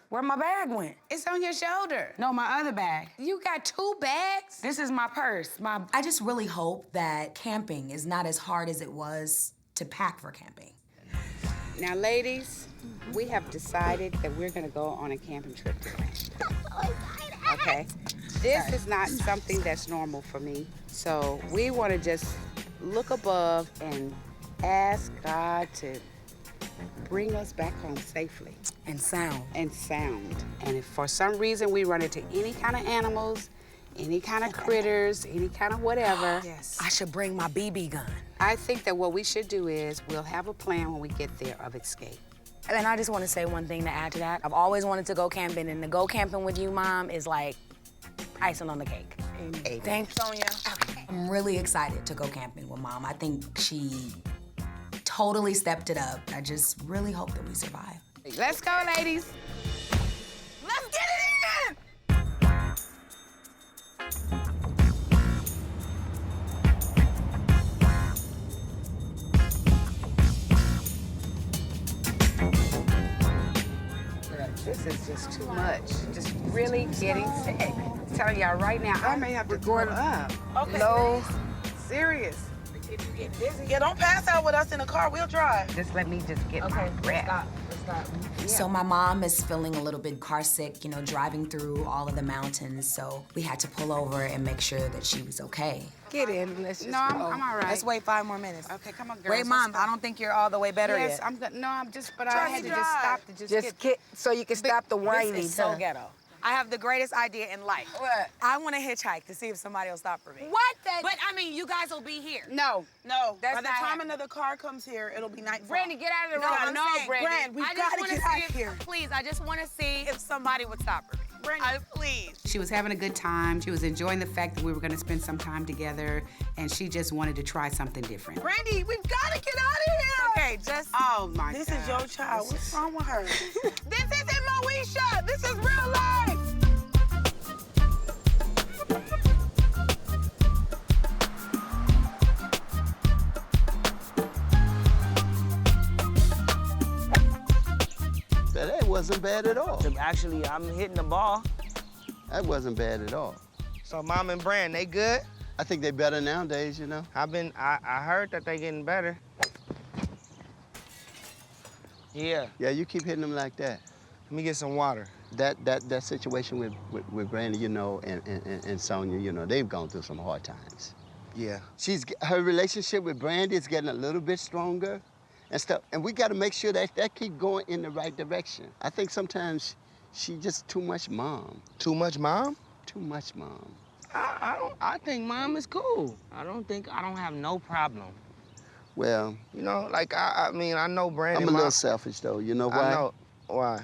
Where my bag went? It's on your shoulder. No, my other bag. You got 2 bags? This is my purse. I just really hope that camping is not as hard as it was to pack for camping. Now, ladies, we have decided that we're gonna go on a camping trip today. Okay? This is not something that's normal for me. So we wanna just look above and ask God to bring us back home safely. And sound. And sound. And if for some reason we run into any kind of animals, any kind of critters, any kind of whatever. Yes. I should bring my BB gun. I think that what we should do is we'll have a plan when we get there of escape. And I just want to say one thing to add to that. I've always wanted to go camping, and to go camping with you, Mom, is like icing on the cake. Amen. Thanks, Sonia. I'm really excited to go camping with Mom. I think she totally stepped it up. I just really hope that we survive. Let's go, ladies. Let's get it in! This is just too much. Just really getting sick. I'm telling y'all right now, I may have to go up. Okay. Low, serious. Yeah, don't pass out with us in the car. We'll drive. Just let me just get my breath. Let's stop. So my mom is feeling a little bit car sick, driving through all of the mountains. So we had to pull over and make sure that she was okay. Get in. Let's just No, I'm all right. Let's wait 5 more minutes. Okay, come on, girls. Wait, Mom, I don't think you're all the way better Yes, yet. I'm good. No, I'm just, but Try I had to to just drive. stop to just get. So you can stop the whining. This is so ghetto. I have the greatest idea in life. What? I want to hitchhike to see if somebody will stop for me. What the? But I mean, you guys will be here. No. No. That's By the not time happening. another car comes here, it'll be nightfall. Brandy, get out of the No, road. I'm No, saying, Brandy. Brand, we've I got just to want to get see out of here. Please, I just want to see if somebody would stop for me. Please. She was having a good time. She was enjoying the fact that we were gonna spend some time together, and she just wanted to try something different. Brandy, we've got to get out of here. Okay, just. Oh my This God. is your child. What's wrong with her? This isn't Moesha. This is real life. That wasn't bad at all. Actually, I'm hitting the ball. That wasn't bad at all. So Mom and Brand, they good? I think they're better nowadays, you know. I heard that they getting better. Yeah. Yeah, you keep hitting them like that. Let me get some water. That situation with Brandy, you know, and Sonia, you know, they've gone through some hard times. Yeah. Her relationship with Brandy is getting a little bit stronger and stuff. And we got to make sure that keep going in the right direction. I think sometimes she just too much mom. Too much mom? Too much mom. I think Mom is cool. I don't have no problem. Well, you know, like I mean, I know Brandy. I'm a little selfish though. You know why? I know why.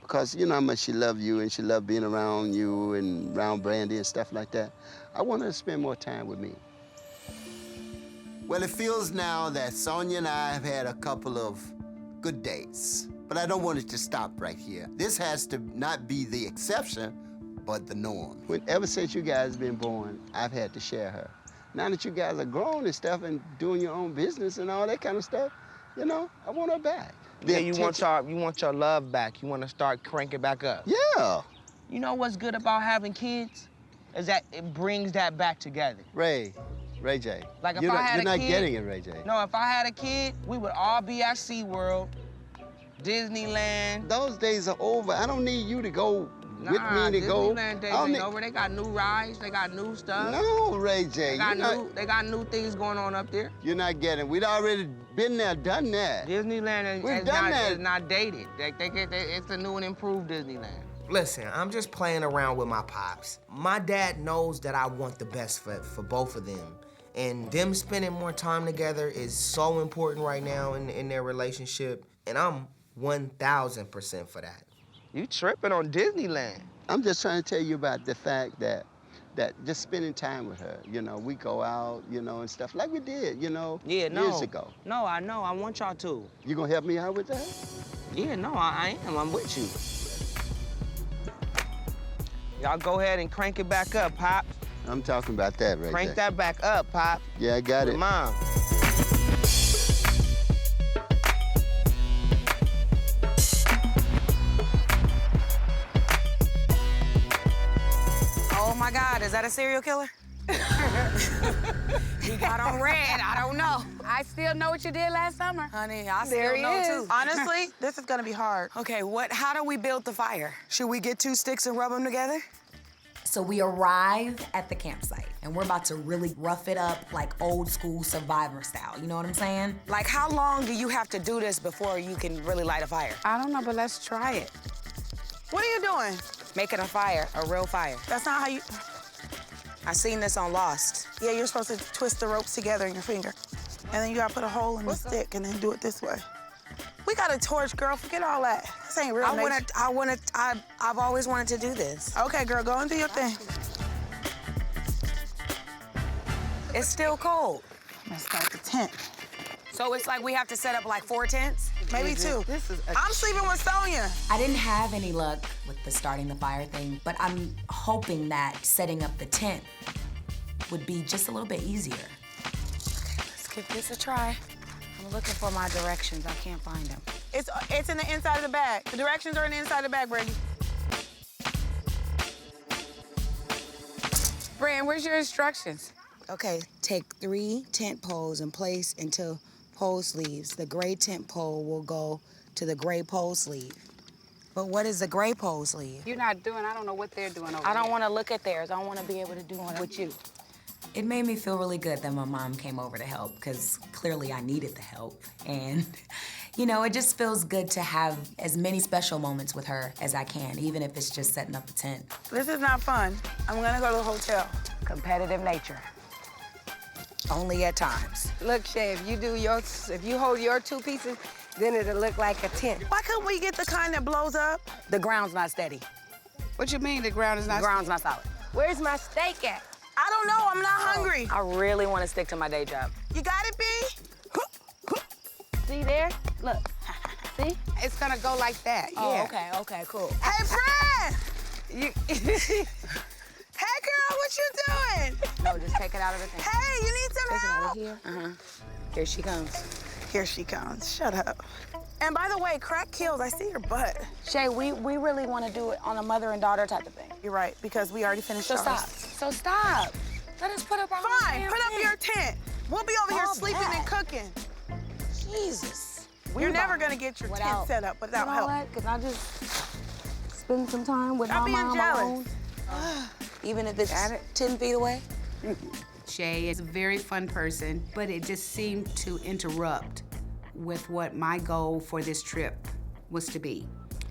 Because you know how much she loved you and she loved being around you and around Brandy and stuff like that. I want her to spend more time with me. Well, it feels now that Sonia and I have had a couple of good dates, but I don't want it to stop right here. This has to not be the exception, but the norm. Ever since you guys been born, I've had to share her. Now that you guys are grown and stuff and doing your own business and all that kind of stuff, you know, I want her back. Yeah, you want your love back. You want to start cranking back up. Yeah. You know what's good about having kids? Is that it brings that back together. Ray J. Like if you're I had you're a not kid, getting it, Ray J. No, if I had a kid, we would all be at SeaWorld, Disneyland. Those days are over. I don't need you to go with me to Disneyland go. days ain't over. They got new rides. They got new stuff. No, Ray J. They got new things going on up there. You're not getting it. We'd already been there, done that. Disneyland is not dated. It's a new and improved Disneyland. Listen, I'm just playing around with my pops. My dad knows that I want the best for both of them. And them spending more time together is so important right now in their relationship. And I'm 1,000% for that. You tripping on Disneyland. I'm just trying to tell you about the fact that just spending time with her, you know, we go out, you know, and stuff like we did, you know, years ago. No, I know. I want y'all to. You gonna help me out with that? Yeah, no, I am. I'm with you. Y'all go ahead and crank it back up, Pop. I'm talking about that, Ray J. Crank that back up, Pop. Yeah, I got it. Mom. Oh my God, is that a serial killer? He got on red, I don't know. I still know what you did last summer. Honey, I There still he know is. too. Honestly, this is gonna be hard. Okay, how do we build the fire? Should we get 2 sticks and rub them together? So we arrive at the campsite, and we're about to really rough it up like old school Survivor style. You know what I'm saying? Like, how long do you have to do this before you can really light a fire? I don't know, but let's try it. What are you doing? Making a fire, a real fire. That's not how you... I seen this on Lost. Yeah, you're supposed to twist the ropes together in your finger. And then you gotta put a hole in the stick and then do it this way. We got a torch, girl. Forget all that. This ain't real nature. I've always wanted to do this. Okay, girl, go and do your thing. It's still cold. I'm gonna start the tent. So it's like we have to set up like 4 tents? Maybe 2. I'm sleeping with Sonia. I didn't have any luck with the starting the fire thing, but I'm hoping that setting up the tent would be just a little bit easier. Okay, let's give this a try. I'm looking for my directions. I can't find them. It's in the inside of the bag. The directions are in the inside of the bag, Brandy. Brand, where's your instructions? Okay, take 3 tent poles and place into pole sleeves. The gray tent pole will go to the gray pole sleeve. But what is the gray pole sleeve? I don't know what they're doing over I don't want to look at theirs. I want to be able to do one with you. It made me feel really good that my mom came over to help, because clearly I needed the help. And, you know, it just feels good to have as many special moments with her as I can, even if it's just setting up a tent. This is not fun. I'm gonna go to the hotel. Competitive nature. Only at times. Look, Shay, if you hold your 2 pieces, then it'll look like a tent. Why couldn't we get the kind that blows up? The ground's not steady. What you mean the ground is not? The ground's not solid. Where's my steak at? I don't know. I'm not hungry. I really want to stick to my day job. You got it, B? See there? Look. See? It's gonna go like that. Oh, Yeah. okay, cool. Hey, friend! Hey, girl, what you doing? No, just take it out of the thing. Hey, you need some Take it out help? of here. Here she comes. Here she comes. Shut up. And by the way, crack kills. I see your butt. Shay, we really want to do it on a mother and daughter type of thing. You're right, because we already finished So ours. stop. So stop. Let us put up our Fine, put up your tent. We'll be over here Fall sleeping back. and cooking. Jesus. You're never gonna get your tent set up without help. You know what? Can I just spend some time with Stop my being mom jealous. alone? Even if it's 10 feet away? Shay is a very fun person, but it just seemed to interrupt with what my goal for this trip was to be.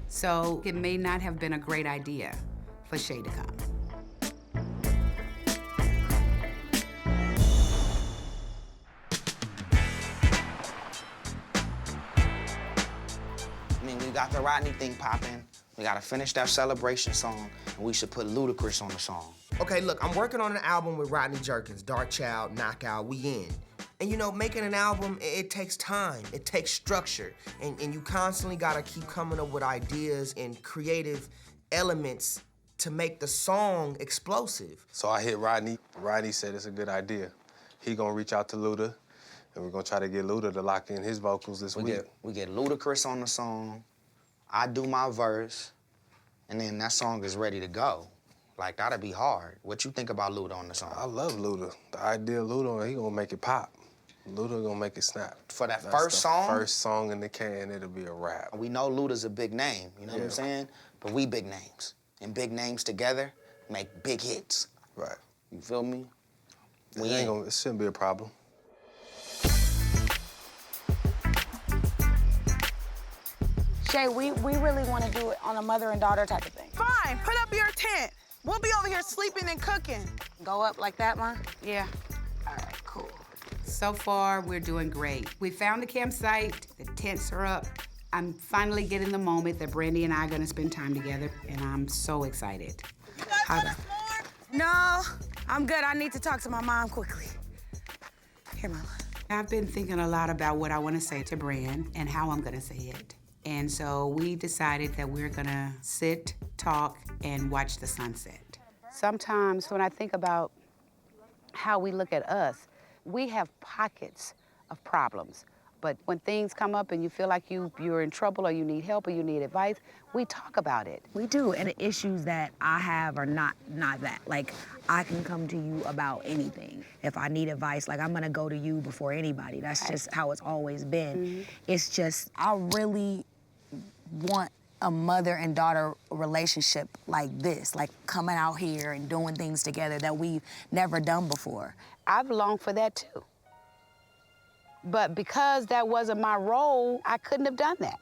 So it may not have been a great idea for Shay to come. I mean, we got the Rodney thing popping. We gotta finish that celebration song, and we should put Ludacris on the song. Okay, look, I'm working on an album with Rodney Jerkins, Dark Child, Knockout, we in. And you know, making an album, it takes time, it takes structure, and you constantly gotta keep coming up with ideas and creative elements to make the song explosive. So I hit Rodney. Rodney said it's a good idea. He gonna reach out to Luda, and we're gonna try to get Luda to lock in his vocals this week. We get Ludacris on the song, I do my verse, and then that song is ready to go. Like, that'd be hard. What you think about Luda on the song? I love Luda. The idea of Luda, he gonna make it pop. Luda gonna make it snap. For that That's first the song? First song in the can, it'll be a rap. We know Luda's a big name, you know what I'm Yeah. saying? But we big names. And big names together make big hits. Right. You feel me? It shouldn't be a problem. Shay, we really want to do it on a mother and daughter type of thing. Fine, put up your tent. We'll be over here sleeping and cooking. Go up like that, Mom? Yeah. All right, cool. So far, we're doing great. We found the campsite, the tents are up. I'm finally getting the moment that Brandy and I are gonna spend time together, and I'm so excited. No, I'm good. I need to talk to my mom quickly. Here, Mama. I've been thinking a lot about what I wanna say to Brand and how I'm gonna say it. And so we decided that we're gonna sit, talk, and watch the sunset. Sometimes when I think about how we look at us, we have pockets of problems. But when things come up and you feel like you're in trouble or you need help or you need advice, we talk about it. We do, and the issues that I have are not that. Like, I can come to you about anything. If I need advice, like, I'm gonna go to you before anybody. That's just how it's always been. It's just, I really want a mother and daughter relationship like this, like coming out here and doing things together that we've never done before. I've longed for that too. But because that wasn't my role, I couldn't have done that.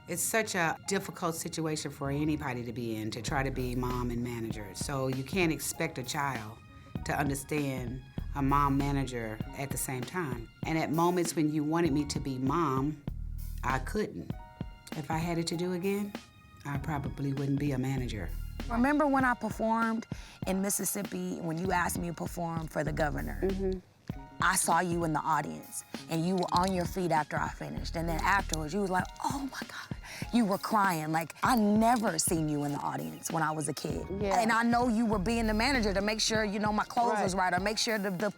It's such a difficult situation for anybody to be in, to try to be mom and manager. So you can't expect a child to understand a mom manager at the same time. And at moments when you wanted me to be mom, I couldn't. If I had it to do again, I probably wouldn't be a manager. Remember when I performed in Mississippi, when you asked me to perform for the governor? I saw you in the audience, and you were on your feet after I finished. And then afterwards, you was like, oh my God. You were crying. Like, I never seen you in the audience when I was a kid. Yeah. And I know you were being the manager to make sure, you know, my clothes was right, or make sure the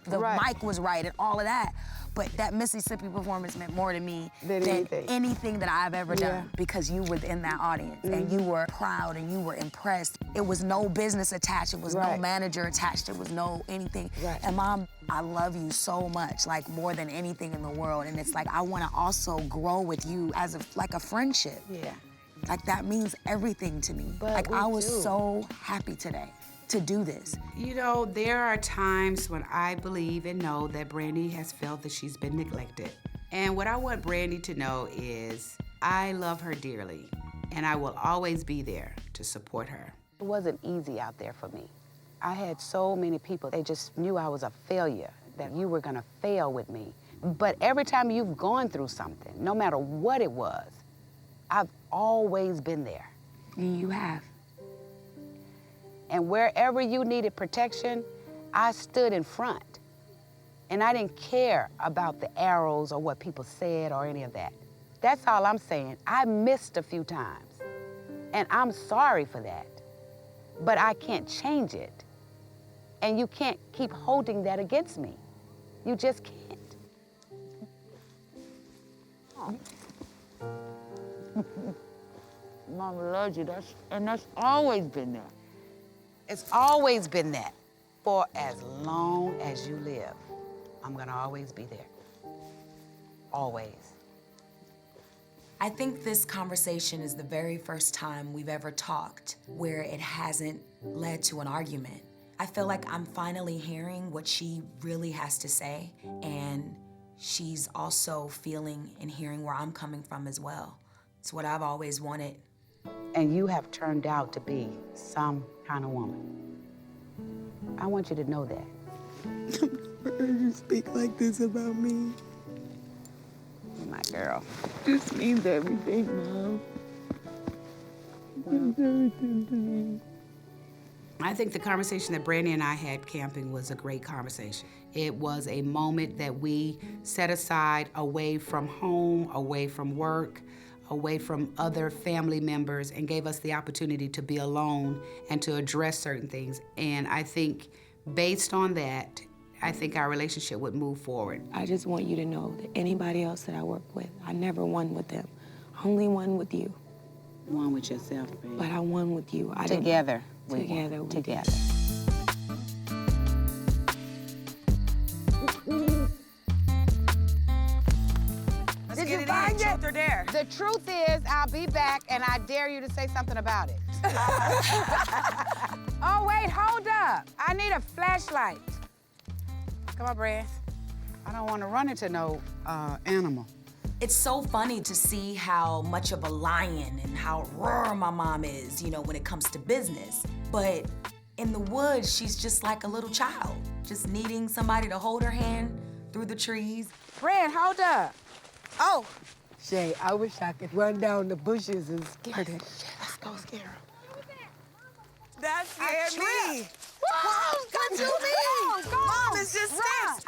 mic was right and all of that. But that Mississippi performance meant more to me than anything that I've ever done, because you were in that audience and you were proud and you were impressed. It was no business attached. It was no manager attached. It was no anything. And Mom, I love you so much, like more than anything in the world. And it's like, I want to also grow with you as like a friendship. Yeah. Like, that means everything to me. But like, we I was do. so happy today to do this. You know, there are times when I believe and know that Brandy has felt that she's been neglected. And what I want Brandy to know is I love her dearly, and I will always be there to support her. It wasn't easy out there for me. I had so many people, they just knew I was a failure, that you were gonna fail with me. But every time you've gone through something, no matter what it was, I've always been there. You have. And wherever you needed protection, I stood in front. And I didn't care about the arrows or what people said or any of that. That's all I'm saying. I missed a few times. And I'm sorry for that. But I can't change it. And you can't keep holding that against me. You just can't. Mama loves you, and that's always been there. It's always been that. For as long as you live, I'm gonna always be there. Always. I think this conversation is the very first time we've ever talked where it hasn't led to an argument. I feel like I'm finally hearing what she really has to say, and she's also feeling and hearing where I'm coming from as well. It's what I've always wanted. And you have turned out to be some kind of woman. I want you to know that. You speak like this about me. My girl. This means everything, Mom. Means everything to me. I think the conversation that Brandy and I had camping was a great conversation. It was a moment that we set aside away from home, away from work, away from other family members, and gave us the opportunity to be alone and to address certain things. And I think based on that, I think our relationship would move forward. I just want you to know that anybody else that I work with, I never won with them. Only won with you. Won with yourself, baby. But I won with you. Together. Together. Together. Let's get it in, truth or dare. The truth is, I'll be back, and I dare you to say something about it. Oh, wait, hold up. I need a flashlight. Come on, Brad. I don't want to run into no animal. It's so funny to see how much of a lion and how raw my mom is, you know, when it comes to business. But in the woods, she's just like a little child, just needing somebody to hold her hand through the trees. Brad, hold up. Oh, Shay, I wish I could run down the bushes and scare them. Let's go scare them. That scared me. Whoa, What you mean? Mom, it's just sticks.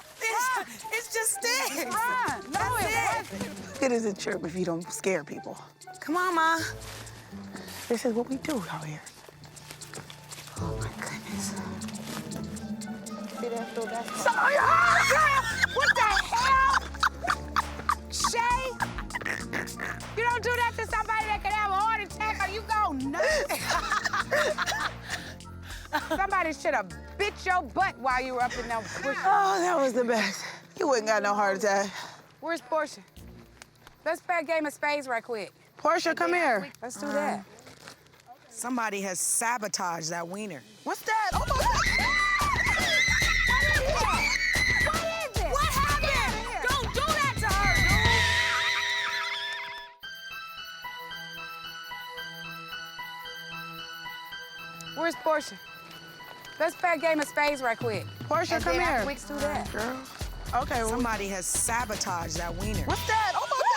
It's just sticks. Run. No, it wasn't. It is a trip if you don't scare people. Come on, Ma. This is what we do out here. Oh, my goodness. See that through that? Sorry. What the hell? Shay? You don't do that to somebody that could have a heart attack or you go nuts. Somebody should have bit your butt while you were up in that bush. Oh, that was the best. You wouldn't got no heart attack. Where's Portia? Let's play a game of spades right quick. Portia, come here. Let's do that. Somebody has sabotaged that wiener. What's that? Oh, my God. What is it? What happened? Don't do that to her, dude. Where's Portia? Let's play a game of spades right quick. Portia, and come then here. After we do that. Girl. Okay, well, Somebody has sabotaged that wiener. what's that? Oh, my God.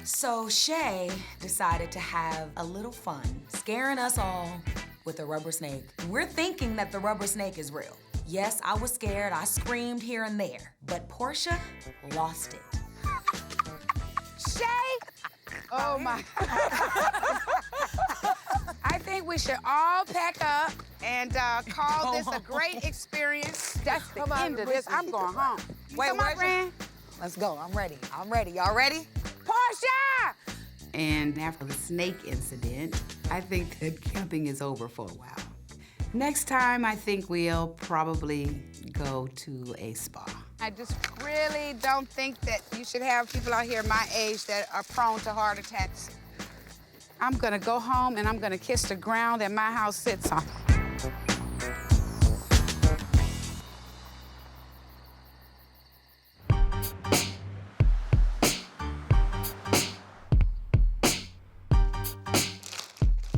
So Shay decided to have a little fun, scaring us all with a rubber snake. We're thinking that the rubber snake is real. Yes, I was scared, I screamed here and there, but Portia lost it. Shay! Oh, my. I think we should all pack up and call this a great experience. That's the end of this. I'm going home. Wait, Come on, Fran. Let's go. I'm ready. I'm ready. Y'all ready? Portia! And after the snake incident, I think that camping is over for a while. Next time, I think we'll probably go to a spa. I just really don't think that you should have people out here my age that are prone to heart attacks. I'm gonna go home and I'm gonna kiss the ground that my house sits on.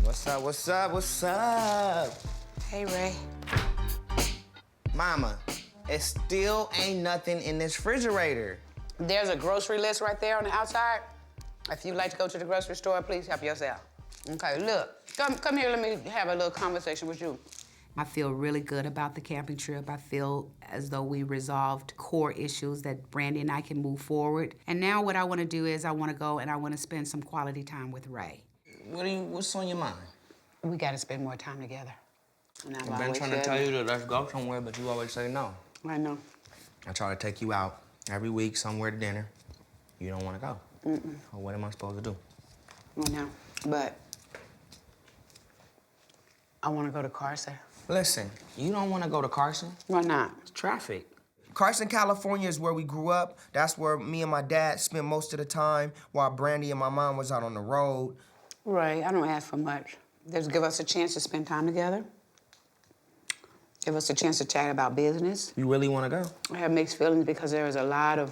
What's up, what's up, what's up? Hey, Ray. Mama, it still ain't nothing in this refrigerator. There's a grocery list right there on the outside. If you'd like to go to the grocery store, please help yourself. Okay, look, come here, let me have a little conversation with you. I feel really good about the camping trip. I feel as though we resolved core issues that Brandy and I can move forward. And now what I want to do is I want to go and I want to spend some quality time with Ray. What's on your mind? We got to spend more time together. And I've been trying to tell you to let's go somewhere, but you always say no. I know. I try to take you out every week somewhere to dinner. You don't want to go. Well, what am I supposed to do? I know, but I want to go to Carson. Listen, you don't want to go to Carson? Why not? It's traffic. Carson, California is where we grew up. That's where me and my dad spent most of the time while Brandy and my mom was out on the road. Ray, I don't ask for much. Just give us a chance to spend time together. Give us a chance to chat about business. You really want to go? I have mixed feelings because there is a lot of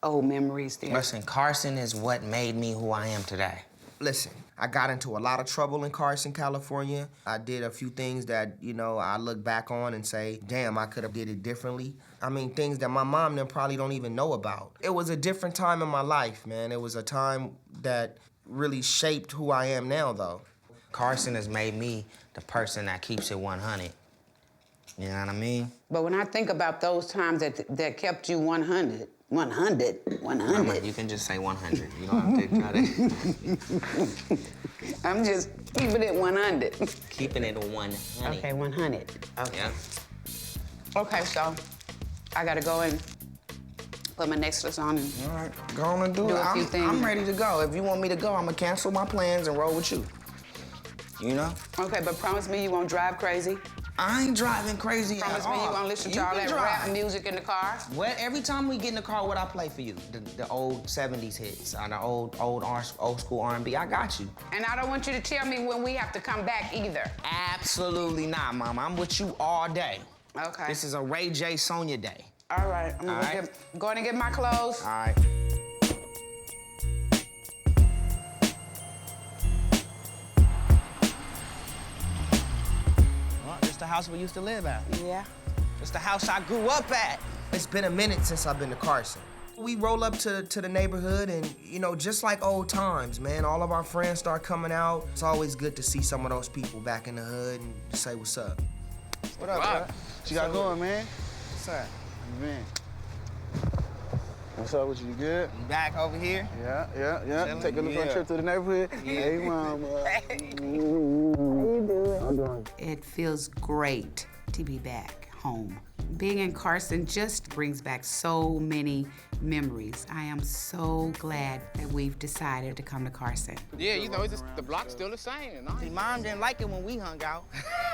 old memories there. Listen, Carson is what made me who I am today. Listen, I got into a lot of trouble in Carson, California. I did a few things that, you know, I look back on and say, damn, I could have did it differently. I mean, things that my mom then probably don't even know about. It was a different time in my life, man. It was a time that really shaped who I am now, though. Carson has made me the person that keeps it 100. You know what I mean? But when I think about those times that kept you 100. Mama, you can just say 100. You don't have to try to. I'm just keeping it 100. Keeping it 100. Okay, 100. Okay. Yeah. Okay, so I gotta go and put my necklace on and all right, go on and do it. a few things. I'm ready to go. If you want me to go, I'm gonna cancel my plans and roll with you. You know? Okay, but promise me you won't drive crazy. I ain't driving crazy Promise at me all. you won't listen to all that rap music in the car. What? Every time we get in the car, what I play for you? The old 70s hits, the old school R&B. I got you. And I don't want you to tell me when we have to come back either. Absolutely not, Mama. I'm with you all day. Okay. This is a Ray J Sonya day. All right. I'm going to get my clothes. All right. It's the house we used to live at. Yeah. It's the house I grew up at. It's been a minute since I've been to Carson. We roll up to the neighborhood and, you know, just like old times, man, all of our friends start coming out. It's always good to see some of those people back in the hood and say what's up. What up, bro? What you got going, man? What's up? Man. What's up with you? You good? You back over here? Yeah. Take a little trip to the neighborhood. Hey, mama. How you doing? I'm doing. It feels great to be back home. Being in Carson just brings back so many memories. I am so glad that we've decided to come to Carson. Yeah, you know, it's just, the block's still the same. See, Mom didn't like it when we hung out.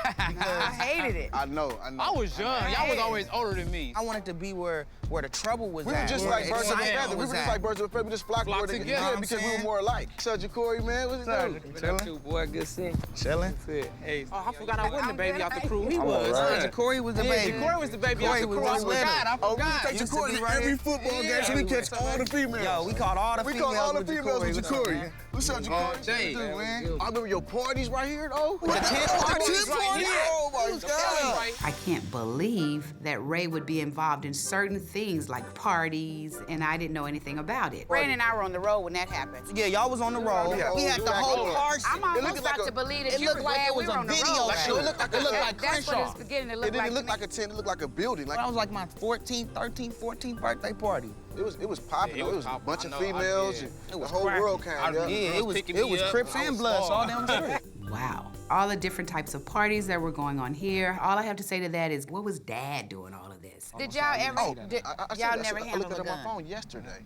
I hated it. I know. I was young. Y'all was always older than me. I wanted to be where the trouble was We at. were just like birds of a feather. We were just like birds of a feather. We just flocked together together. because we were more alike. What's up, Ja'Cory, man? What's it doing? Chilling. Boy, good seeing. Chilling. Hey. Oh, I forgot I wasn't the baby out the crew. He Oh, was. right. Ja'Cory was the baby. Ja'Cory was the baby out the crew. I forgot. I forgot. We take Ja'Cory to every football game so we catch all the females. Yo, we caught all the females. We caught all the females with Ja'Cory. What's up, Oh, Ja'Cory? Jay. Man? I remember your parties right here, though. The tent parties right here. Oh, my God. I can't believe that Ray would be involved in certain things like parties, and I didn't know anything about it. Ray and I were on the road when that happened. Yeah, y'all was on the road. Yeah. We had the whole Carson. I'm almost about to believe that it you looked were like glad it was we were a on the video road. shoot. It looked like That's what it's beginning to look It like. didn't look like a tent. It looked like a building. Like That was like my 14th, 13th, 14th birthday party. it was popping. Yeah, It was a bunch of females. And the whole cracking. world came. Yeah, it was Crips and Bloods all down the street. Wow. All the different types of parties that were going on here. All I have to say to that is, what was Dad doing all of this? Did y'all ever, y'all never I handle looked a at my gun? phone yesterday.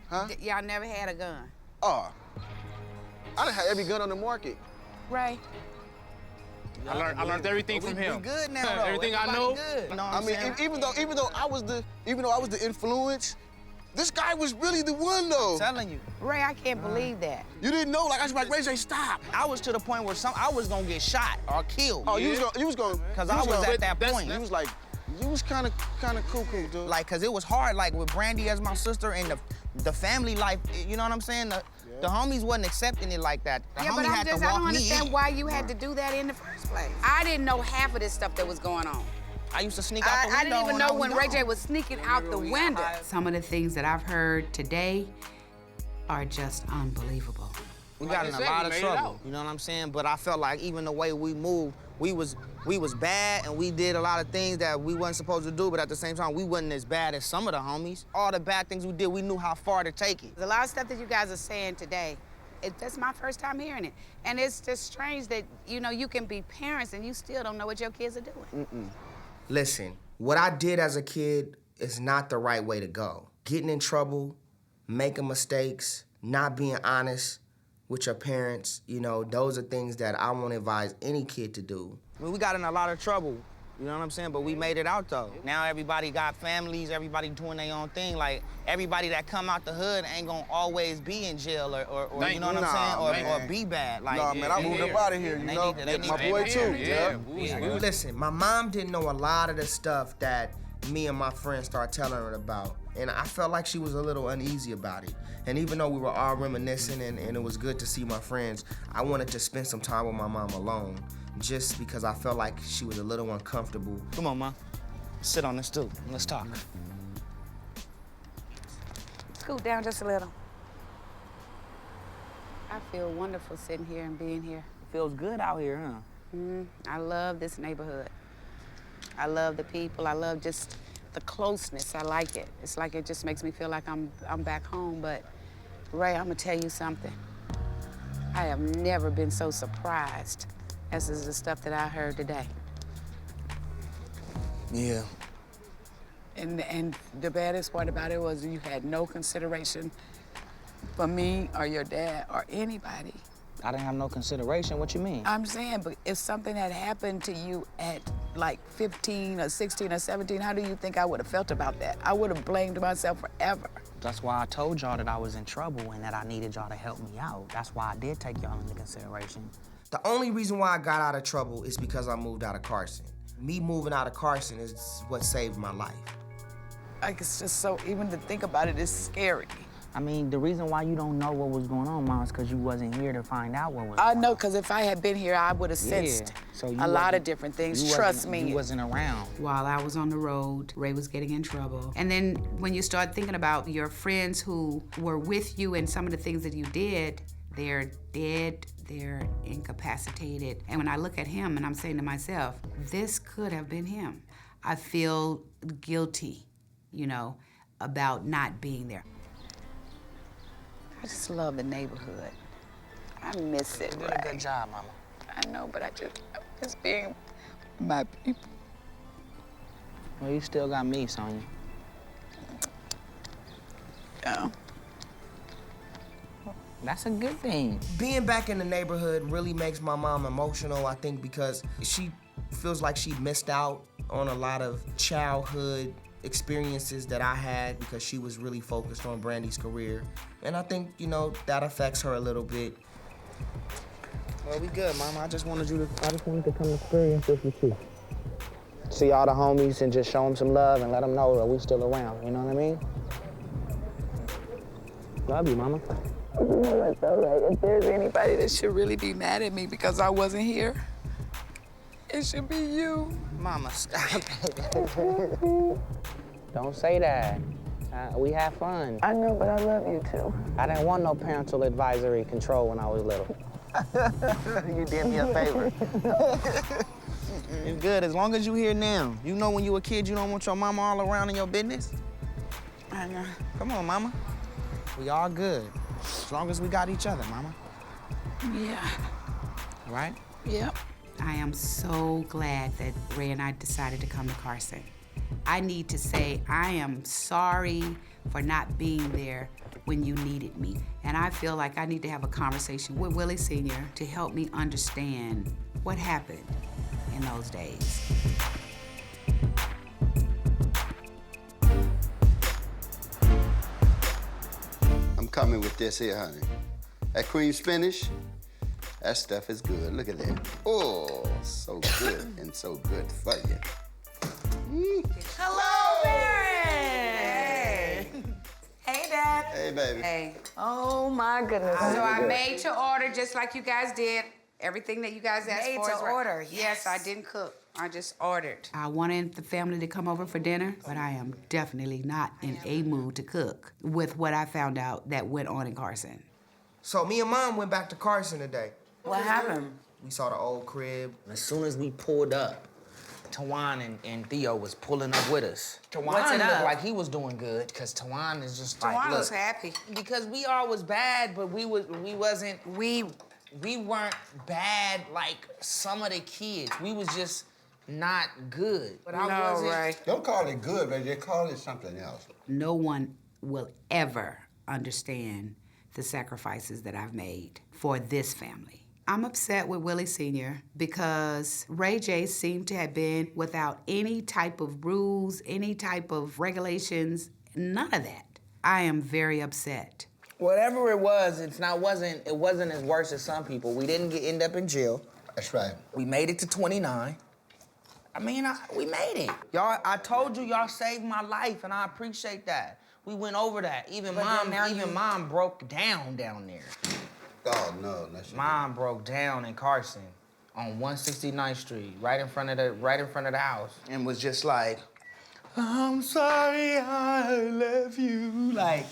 Huh? Y'all never had a gun? Oh. I done had every gun on the market. Ray? I learned everything from him. We good now, though. Everything I know. Good. You know what I I'm mean, saying? even though I was the influence, this guy was really the one though. I'm telling you. Ray, I can't believe that. You didn't know, like I was like, Ray J, stop. I was to the point where I was gonna get shot or killed. Oh, you was gonna. Cause I was at that point. You was like, you was kind of cuckoo, dude. Like, cause it was hard, like with Brandy as my sister and the family life, you know what I'm saying? The homies wasn't accepting it like that. The Yeah, but homie had to I walk don't me understand in. why you had to do that in the first place. I didn't know half of this stuff that was going on. I used to sneak out the window. I didn't even know when Ray J was was sneaking out the window. Some of the things that I've heard today are just unbelievable. We got in a lot of trouble, you know what I'm saying? But I felt like even the way we moved, we was bad and we did a lot of things that we wasn't supposed to do, but at the same time, we wasn't as bad as some of the homies. All the bad things we did, we knew how far to take it. There's a lot of stuff that you guys are saying today. That's my first time hearing it. And it's just strange that, you know, you can be parents and you still don't know what your kids are doing. Listen, what I did as a kid is not the right way to go. Getting in trouble, making mistakes, not being honest with your parents, you know, those are things that I won't advise any kid to do. I mean, we got in a lot of trouble, you know what I'm saying? But we made it out, though. Now everybody got families, everybody doing their own thing. Like, everybody that come out the hood ain't gonna always be in jail or you know what I'm saying? Or be bad. Like, nah, man, I moved up out of here, you know? My boy, too. Yeah. Listen, my mom didn't know a lot of the stuff that me and my friends started telling her about. And I felt like she was a little uneasy about it. And even though we were all reminiscing and it was good to see my friends, I wanted to spend some time with my mom alone, just because I felt like she was a little uncomfortable. Come on, Mom. Sit on this stool. Let's talk. Scoot down just a little. I feel wonderful sitting here and being here. Feels good out here, huh? I love this neighborhood. I love the people. I love just the closeness. I like it. It's like it just makes me feel like I'm back home. But Ray, I'm gonna tell you something. I have never been so surprised as is the stuff that I heard today. Yeah. And the baddest part about it was you had no consideration for me or your dad or anybody. I didn't have no consideration. What you mean? I'm saying, but if something had happened to you at like 15 or 16 or 17, how do you think I would have felt about that? I would have blamed myself forever. That's why I told y'all that I was in trouble and that I needed y'all to help me out. That's why I did take y'all into consideration. The only reason why I got out of trouble is because I moved out of Carson. Me moving out of Carson is what saved my life. Like, it's just so, even to think about it is scary. I mean, the reason why you don't know what was going on, Mom, is because you wasn't here to find out what was I know, because if I had been here, I would have sensed a lot of different things. Trust me. You wasn't around. While I was on the road, Ray was getting in trouble. And then when you start thinking about your friends who were with you and some of the things that you did, they're dead, they're incapacitated. And when I look at him and I'm saying to myself, this could have been him. I feel guilty, you know, about not being there. I just love the neighborhood. I miss it, You did a good job, Mama. I know, but I miss being my people. Well, you still got me, Sonya. Yeah. That's a good thing. Being back in the neighborhood really makes my mom emotional, I think, because she feels like she missed out on a lot of childhood experiences that I had because she was really focused on Brandy's career. And I think, you know, that affects her a little bit. Well, we good, Mama. I just wanted to come experience this with you. See all the homies and just show them some love and let them know that we still around, you know what I mean? Love you, Mama. You know, that's all right. If there's anybody that should really be mad at me because I wasn't here, it should be you. Mama, stop. Don't say that. We have fun. I know, but I love you too. I didn't want no parental advisory control when I was little. You did me a favor. It's good, as long as you here now. You know when you a kid, you don't want your mama all around in your business? I know. Come on, Mama. We all good. As long as we got each other, Mama. Yeah. All right? Yep. I am so glad that Ray and I decided to come to Carson. I need to say I am sorry for not being there when you needed me. And I feel like I need to have a conversation with Willie Sr. to help me understand what happened in those days. I'm coming with this here, honey. That cream spinach, that stuff is good. Look at that. Oh, so good and so good for you. Hello, Mary. Hey, Dad. Hey, baby. Hey. Oh, my goodness. So I made to order just like you guys did. Everything that you guys asked Made for to is right. order, Yes, I didn't cook. I just ordered. I wanted the family to come over for dinner, but I am definitely not in a mood to cook with what I found out that went on in Carson. So me and Mom went back to Carson today. What happened? We saw the old crib. As soon as we pulled up, Tawan and Theo was pulling up with us. What's Tawan it looked up? like he was doing good, because Tawan is just like, Tawana look. was happy. Because we all was bad, but we weren't bad like some of the kids. We was just not good. But I wasn't. Don't call it good, but they call it something else. No one will ever understand the sacrifices that I've made for this family. I'm upset with Willie Sr. because Ray J seemed to have been without any type of rules, any type of regulations, none of that. I am very upset. Whatever it was, it wasn't as worse as some people. We didn't end up in jail. That's right. We made it to 29. I mean, we made it. Y'all, I told you y'all saved my life, and I appreciate that. We went over that. Even Mom broke down there. Oh, no, that's Mom broke down in Carson on 169th Street, right in front of the house, and was just like, I'm sorry I left you. Like,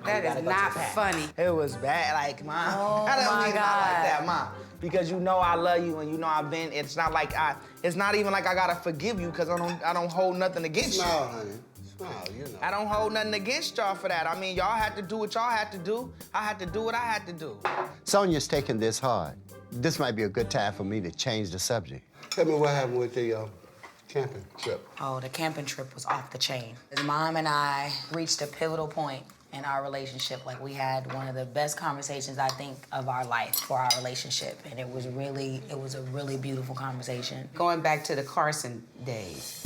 That is not funny. It was bad, like, Mom. Oh, I don't my mean not like God. that, Mom. Because you know I love you and you know I've been. It's not even like I gotta forgive you because I don't hold nothing against you. Smile, honey. Smile, you know. I don't hold nothing against y'all for that. I mean, y'all had to do what y'all had to do. I had to do what I had to do. Sonia's taking this hard. This might be a good time for me to change the subject. Tell me what happened with the camping trip. Oh, the camping trip was off the chain. His mom and I reached a pivotal point in our relationship. Like, we had one of the best conversations, I think, of our life for our relationship. And it was a really beautiful conversation. Going back to the Carson days.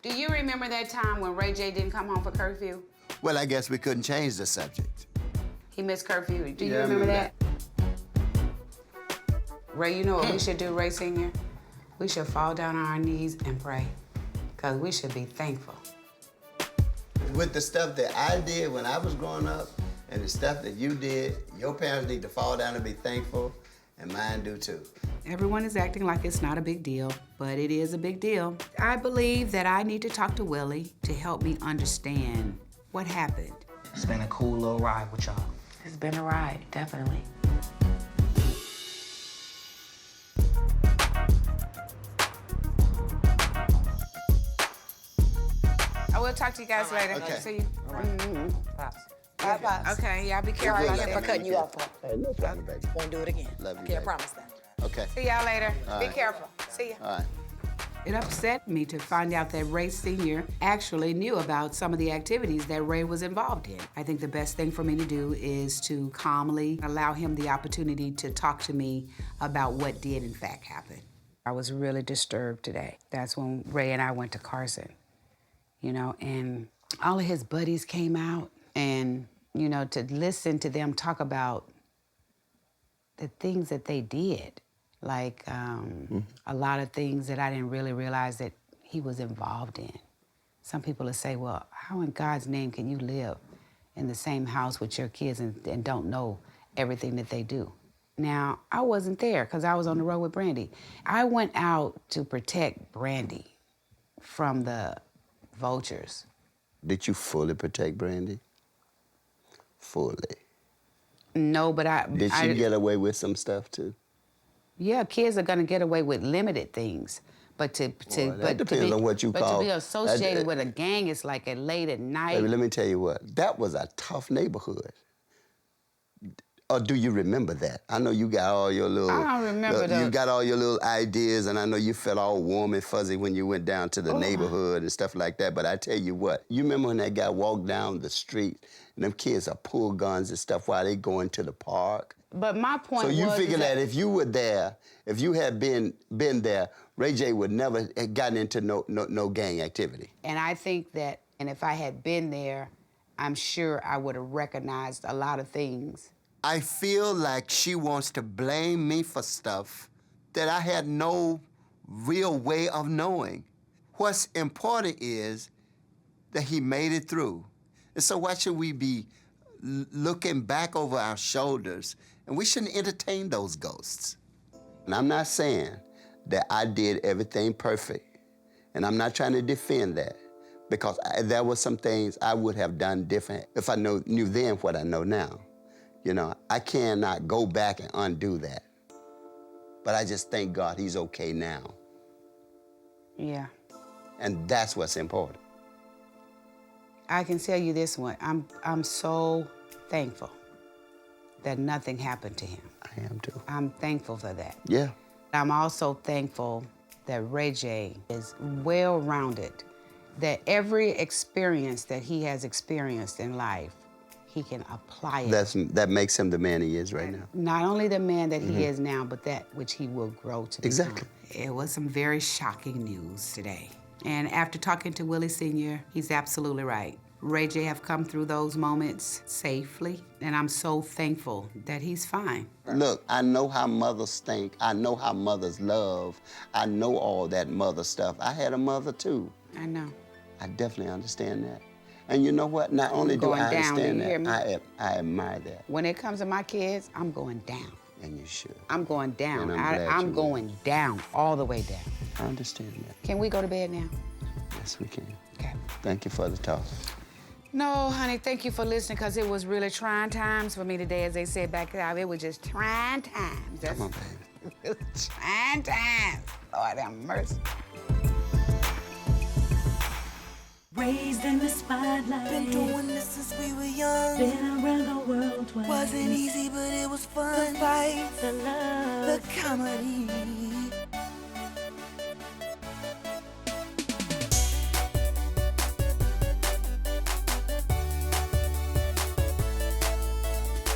Do you remember that time when Ray J didn't come home for curfew? Well, I guess we couldn't change the subject. He missed curfew. Do you Yeah, I remember remember that? Ray, you know what we should do, Ray Sr.? We should fall down on our knees and pray, because we should be thankful. With the stuff that I did when I was growing up and the stuff that you did, your parents need to fall down and be thankful, and mine do too. Everyone is acting like it's not a big deal, but it is a big deal. I believe that I need to talk to Willie to help me understand what happened. It's been a cool little ride with y'all. It's been a ride, definitely. I will talk to you guys later. Okay. See you. Bye, bye. Okay, y'all be careful. Good Sorry for cutting you off. Hey, no problem, baby. Won't do it again. Love you, Can't baby. promise that. Okay. See y'all later. All Be right. careful. See ya. All right. It upset me to find out that Ray Sr. actually knew about some of the activities that Ray was involved in. I think the best thing for me to do is to calmly allow him the opportunity to talk to me about what did in fact happen. I was really disturbed today. That's when Ray and I went to Carson, you know, and all of his buddies came out, and, you know, to listen to them talk about the things that they did. Like a lot of things that I didn't really realize that he was involved in. Some people will say, well, how in God's name can you live in the same house with your kids and don't know everything that they do? Now, I wasn't there because I was on the road with Brandy. I went out to protect Brandy from the vultures. Did you fully protect Brandy? Fully. No, but Did she get away with some stuff too? Yeah, kids are gonna get away with limited things, but that depends on what you call. But to be associated with a gang, it's like at late at night. Baby, let me tell you what. That was a tough neighborhood. Or do you remember that? I know you got all your little. I don't remember that. You got all your little ideas, and I know you felt all warm and fuzzy when you went down to the neighborhood and stuff like that. But I tell you what, you remember when that guy walked down the street and them kids are pull guns and stuff while they going to the park? But my point So you was figure that if you were there, if you had been there, Ray J would never have gotten into no gang activity. And I think that, and if I had been there, I'm sure I would have recognized a lot of things. I feel like she wants to blame me for stuff that I had no real way of knowing. What's important is that he made it through. And so why should we be looking back over our shoulders, and we shouldn't entertain those ghosts. And I'm not saying that I did everything perfect, and I'm not trying to defend that, because there were some things I would have done different if I knew then what I know now. You know, I cannot go back and undo that. But I just thank God he's okay now. Yeah. And that's what's important. I can tell you this one. I'm so thankful that nothing happened to him. I am too. I'm thankful for that. Yeah. I'm also thankful that Ray J is well-rounded, that every experience that he has experienced in life, he can apply it. That makes him the man he is right now. Not only the man that he is now, but that which he will grow to become. Exactly. It was some very shocking news today. And after talking to Willie Sr., he's absolutely right. Ray J have come through those moments safely, and I'm so thankful that he's fine. Look, I know how mothers think. I know how mothers love. I know all that mother stuff. I had a mother too. I know. I definitely understand that. And you know what? Not only do I understand that, I admire that. When it comes to my kids, I'm going down. And you should. I'm going down. And I'm glad I'm you going down, all the way down. I understand that. Can we go to bed now? Yes, we can. Okay. Thank you for the talk. No, honey, thank you for listening, because it was really trying times for me today, as they said back out. It was just trying times. Come on, baby. It was trying times. Lord have mercy. Raised in the spotlight. Been doing this since we were young. Been around the world twice. Wasn't easy, but it was fun. The fights, the love, the comedy.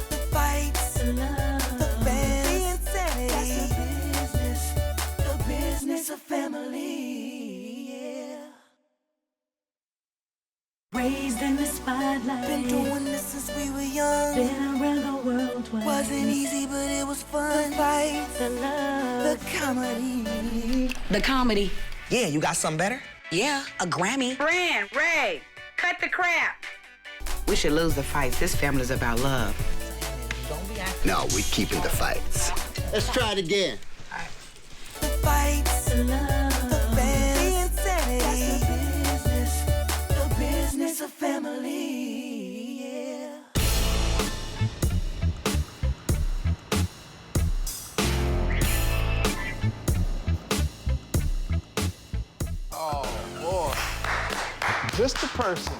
The fights, the love, the fans, that's the business of family. Yeah. Raised in the spotlight. Been doing this since we were young. Been around the world twice. Wasn't easy, but it was fun. The fights, the love, the comedy. The comedy. Yeah, you got something better? Yeah, a Grammy. Brand, Ray, cut the crap. We should lose the fights. This family's about love. No, we're keeping the fights. Let's try it again. The fights, the love, the fans, that's the business of family. Yeah. Oh, boy. Just the person.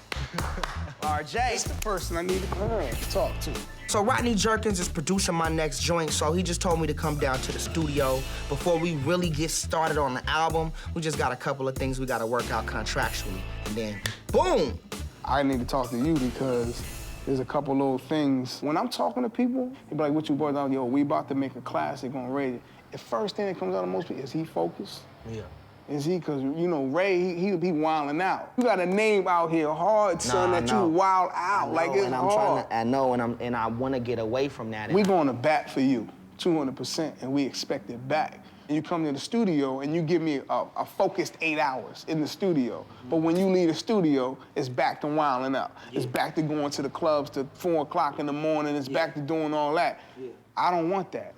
RJ. Just the person I need to talk to. So Rodney Jerkins is producing my next joint, so he just told me to come down to the studio. Before we really get started on the album, we just got a couple of things we gotta work out contractually. And then, boom! I need to talk to you because there's a couple little things. When I'm talking to people, they be like, what you boys out? Yo, we about to make a classic on radio. The first thing that comes out of most people, is he focused? Yeah. Is he? Because, you know, Ray, he wilding out. You got a name out here hard, son, that you wild out. Like, it's hard. I know, and I want to get away from that. We going to bat for you, 200%, and we expect it back. And you come to the studio, and you give me a focused 8 hours in the studio. But when you leave the studio, it's back to wilding out. Yeah. It's back to going to the clubs to 4 o'clock in the morning. It's back to doing all that. Yeah. I don't want that.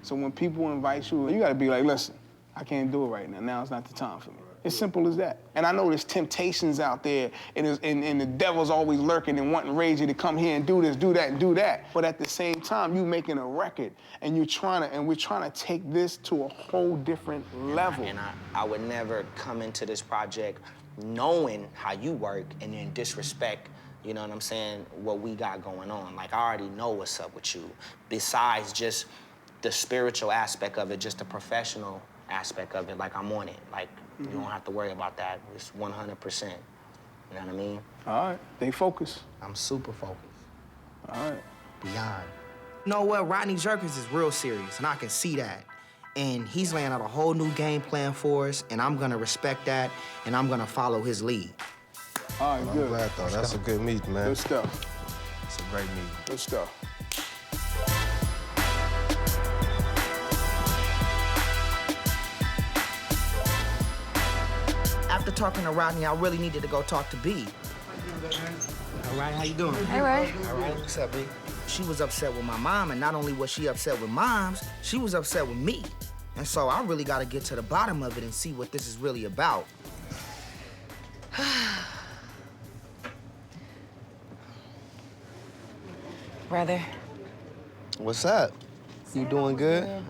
So when people invite you, you got to be like, listen, I can't do it right now. Now is not the time for me. It's simple as that. And I know there's temptations out there, and the devil's always lurking and wanting Ray J to come here and do this, do that, and do that. But at the same time, you making a record, and we're trying to take this to a whole different level. And I would never come into this project knowing how you work and then disrespect, you know what I'm saying, what we got going on. Like, I already know what's up with you. Besides just the spiritual aspect of it, just the professional aspect of it, like, I'm on it. Like, you don't have to worry about that. It's 100%. You know what I mean? All right, they focus. I'm super focused. All right. Beyond. You know what? Rodney Jerkins is real serious, and I can see that. And he's laying out a whole new game plan for us, and I'm gonna respect that, and I'm gonna follow his lead. All right, good. I'm glad, though. That's a good meeting, man. Good stuff. It's a great meeting. Good stuff. After talking to Rodney, I really needed to go talk to B. All right, how you doing? Hey, Ray. All right, what's up, B? She was upset with my mom, and not only was she upset with moms, she was upset with me. And so I really gotta get to the bottom of it and see what this is really about. Brother. What's up? You doing good?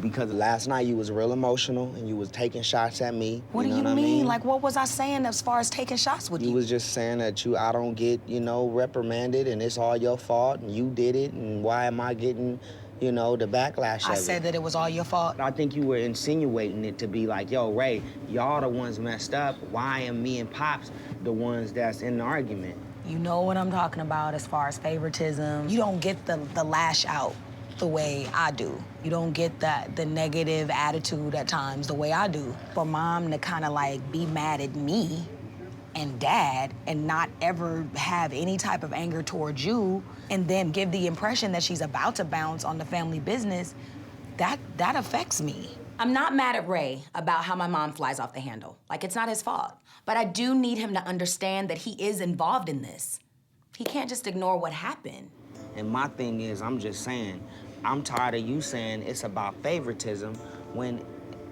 Because last night you was real emotional and you was taking shots at me. What do know you what I mean? Like, what was I saying as far as taking shots with you? You was just saying that I don't get, reprimanded and it's all your fault and you did it and why am I getting, the backlash of it? I said that it was all your fault. I think you were insinuating it to be like, yo, Ray, y'all the ones messed up. Why am me and Pops the ones that's in the argument? You know what I'm talking about as far as favoritism. You don't get the lash out the way I do. You don't get the negative attitude at times the way I do. For Mom to kind of like be mad at me and Dad and not ever have any type of anger towards you and then give the impression that she's about to bounce on the family business, that affects me. I'm not mad at Ray about how my mom flies off the handle. Like, it's not his fault. But I do need him to understand that he is involved in this. He can't just ignore what happened. And my thing is, I'm just saying, I'm tired of you saying it's about favoritism when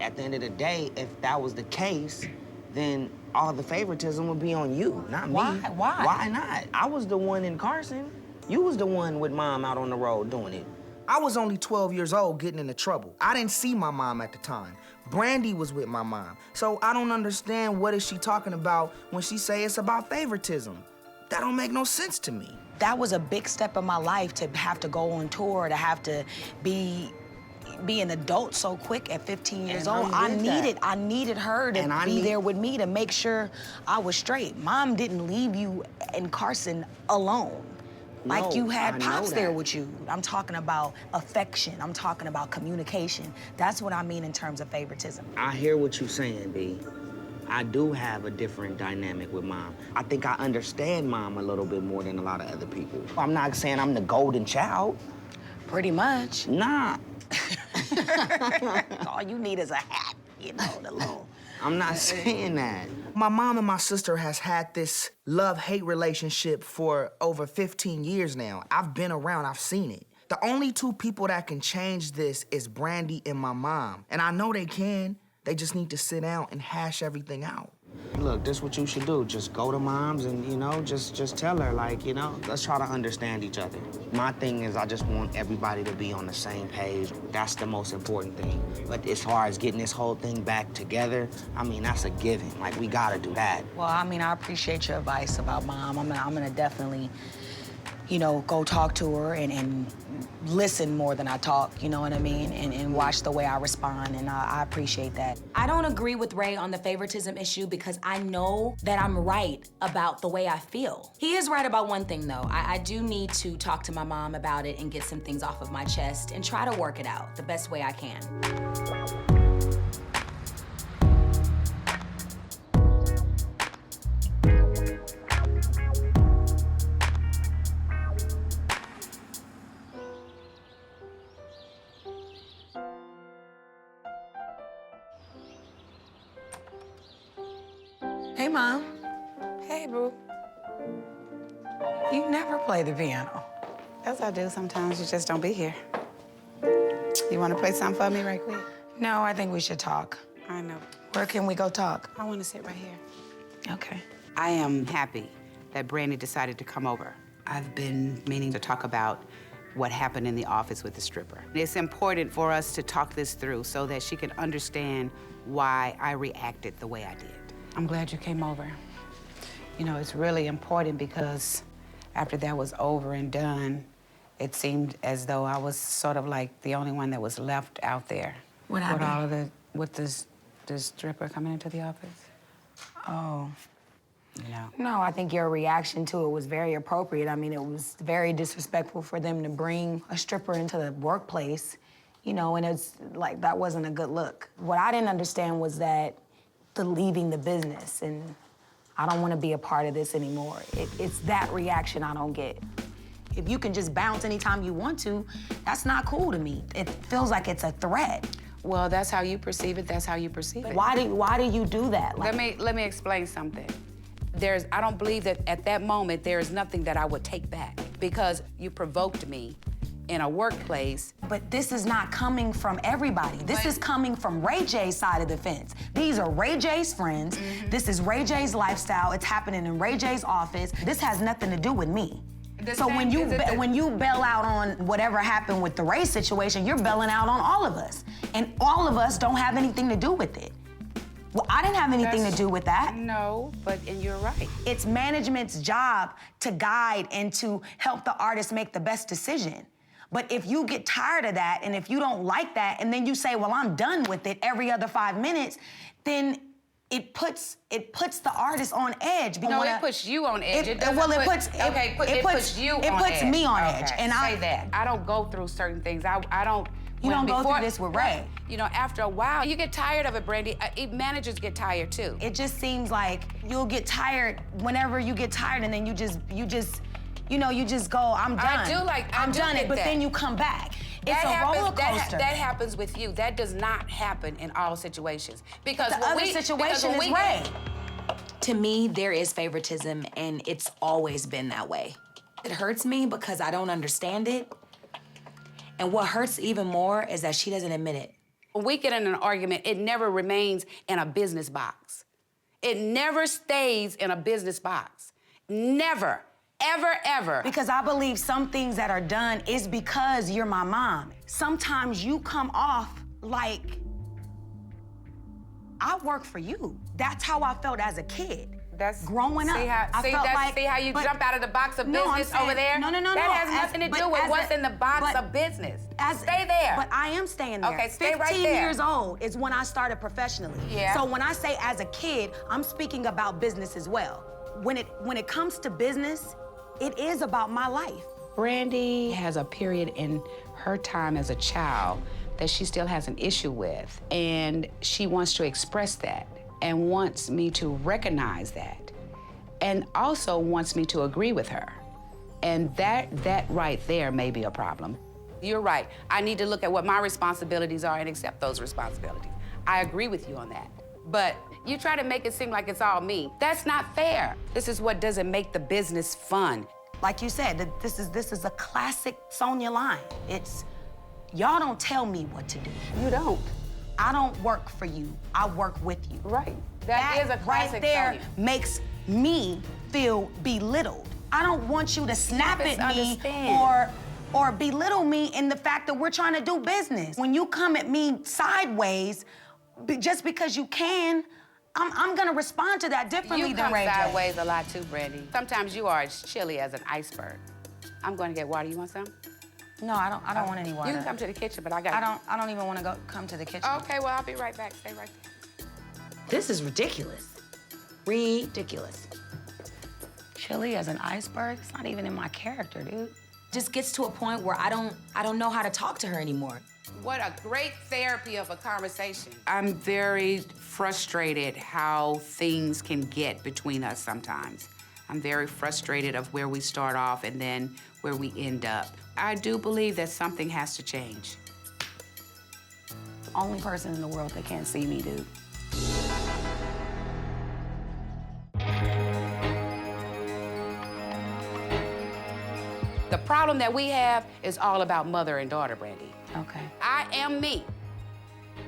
at the end of the day, if that was the case, then all the favoritism would be on you, not me. Why? Why not? I was the one in Carson. You was the one with Mom out on the road doing it. I was only 12 years old getting into trouble. I didn't see my mom at the time. Brandy was with my mom. So I don't understand what is she talking about when she say it's about favoritism. That don't make no sense to me. That was a big step in my life to have to go on tour, to have to be an adult so quick at 15 years old. I needed her to be there with me to make sure I was straight. Mom didn't leave you in Carson alone. Like you had Pops there with you. I'm talking about affection. I'm talking about communication. That's what I mean in terms of favoritism. I hear what you're saying, B. I do have a different dynamic with Mom. I think I understand Mom a little bit more than a lot of other people. I'm not saying I'm the golden child. Pretty much. Nah. All you need is a hat, the little... I'm not saying that. My mom and my sister has had this love-hate relationship for over 15 years now. I've been around, I've seen it. The only two people that can change this is Brandy and my mom. And I know they can. They just need to sit down and hash everything out. Look, this is what you should do. Just go to Mom's and, just tell her, let's try to understand each other. My thing is I just want everybody to be on the same page. That's the most important thing. But as far as getting this whole thing back together, that's a given. Like, we gotta do that. Well, I appreciate your advice about Mom. I'm gonna definitely, go talk to her and listen more than I talk, you know what I mean? And watch the way I respond, and I appreciate that. I don't agree with Ray on the favoritism issue because I know that I'm right about the way I feel. He is right about one thing, though. I do need to talk to my mom about it and get some things off of my chest and try to work it out the best way I can. Hey, Mom. Hey, boo. You never play the piano. Yes, I do. Sometimes you just don't be here. You want to play something for me right quick? No, I think we should talk. I know. Where can we go talk? I want to sit right here. Okay. I am happy that Brandy decided to come over. I've been meaning to talk about what happened in the office with the stripper. It's important for us to talk this through so that she can understand why I reacted the way I did. I'm glad you came over. It's really important because after that was over and done, it seemed as though I was sort of like the only one that was left out there. What happened? With the stripper coming into the office. Oh. No. No, I think your reaction to it was very appropriate. It was very disrespectful for them to bring a stripper into the workplace, and it's like, that wasn't a good look. What I didn't understand was that the leaving the business, and I don't want to be a part of this anymore. It's that reaction I don't get. If you can just bounce anytime you want to, that's not cool to me. It feels like it's a threat. Well, that's how you perceive it. That's how you perceive it. Why do you do that? Let me explain something. I don't believe that at that moment there is nothing that I would take back because you provoked me in a workplace. But this is not coming from everybody. This is coming from Ray J's side of the fence. These are Ray J's friends. This is Ray J's lifestyle. It's happening in Ray J's office. This has nothing to do with me. So when you bail out on whatever happened with the Ray situation, you're bailing out on all of us. And all of us don't have anything to do with it. Well, I didn't have anything to do with that. No, and you're right. It's management's job to guide and to help the artist make the best decision. But if you get tired of that, and if you don't like that, and then you say, well, I'm done with it every other 5 minutes, then it puts the artist on edge. No, it puts you on edge. It puts you on edge. It puts me on edge. And say that. I don't go through certain things. I don't. You don't go through this with Ray. You know, after a while, you get tired of it, Brandy. Managers get tired too. It just seems like you'll get tired whenever you get tired, and then you just go, I'm done. I'm done it, but then you come back. It's a roller coaster. That happens with you. That does not happen in all situations. Because the other situation is Ray. To me, there is favoritism, and it's always been that way. It hurts me because I don't understand it. And what hurts even more is that she doesn't admit it. When we get in an argument, it never remains in a business box. It never stays in a business box. Never. Ever, ever. Because I believe some things that are done is because you're my mom. Sometimes you come off like I work for you. That's how I felt as a kid. That's growing up. See how you jump out of the box of business over there? No. That has nothing to do with what's in the box of business. Stay there. But I am staying there. Okay, stay right there. 15 years old is when I started professionally. Yeah. So when I say as a kid, I'm speaking about business as well. When it comes to business, it is about my life. Brandy has a period in her time as a child that she still has an issue with, and she wants to express that and wants me to recognize that, and also wants me to agree with her. And that right there may be a problem. You're right. I need to look at what my responsibilities are and accept those responsibilities. I agree with you on that. But you try to make it seem like it's all me. That's not fair. This is what doesn't make the business fun. Like you said, this is a classic Sonia line. It's, y'all don't tell me what to do. You don't. I don't work for you. I work with you. Right. That is a classic right there Sonia. Makes me feel belittled. I don't want you to snap at me or belittle me in the fact that we're trying to do business. When you come at me sideways, just because you can, I'm gonna respond to that differently than Ray J. You come sideways a lot too, Brandy. Sometimes you are as chilly as an iceberg. I'm gonna get water. You want some? No, I don't want any water. You can come to the kitchen, but I got. I don't even want to come to the kitchen. Okay, well I'll be right back. Stay right there. This is ridiculous. Ridiculous. Chilly as an iceberg? It's not even in my character, dude. Just gets to a point where I don't know how to talk to her anymore. What a great therapy of a conversation. I'm very frustrated how things can get between us sometimes. I'm very frustrated of where we start off and then where we end up. I do believe that something has to change. Only person in the world that can't see me, dude. The problem that we have is all about mother and daughter, Brandy. Okay. I am me.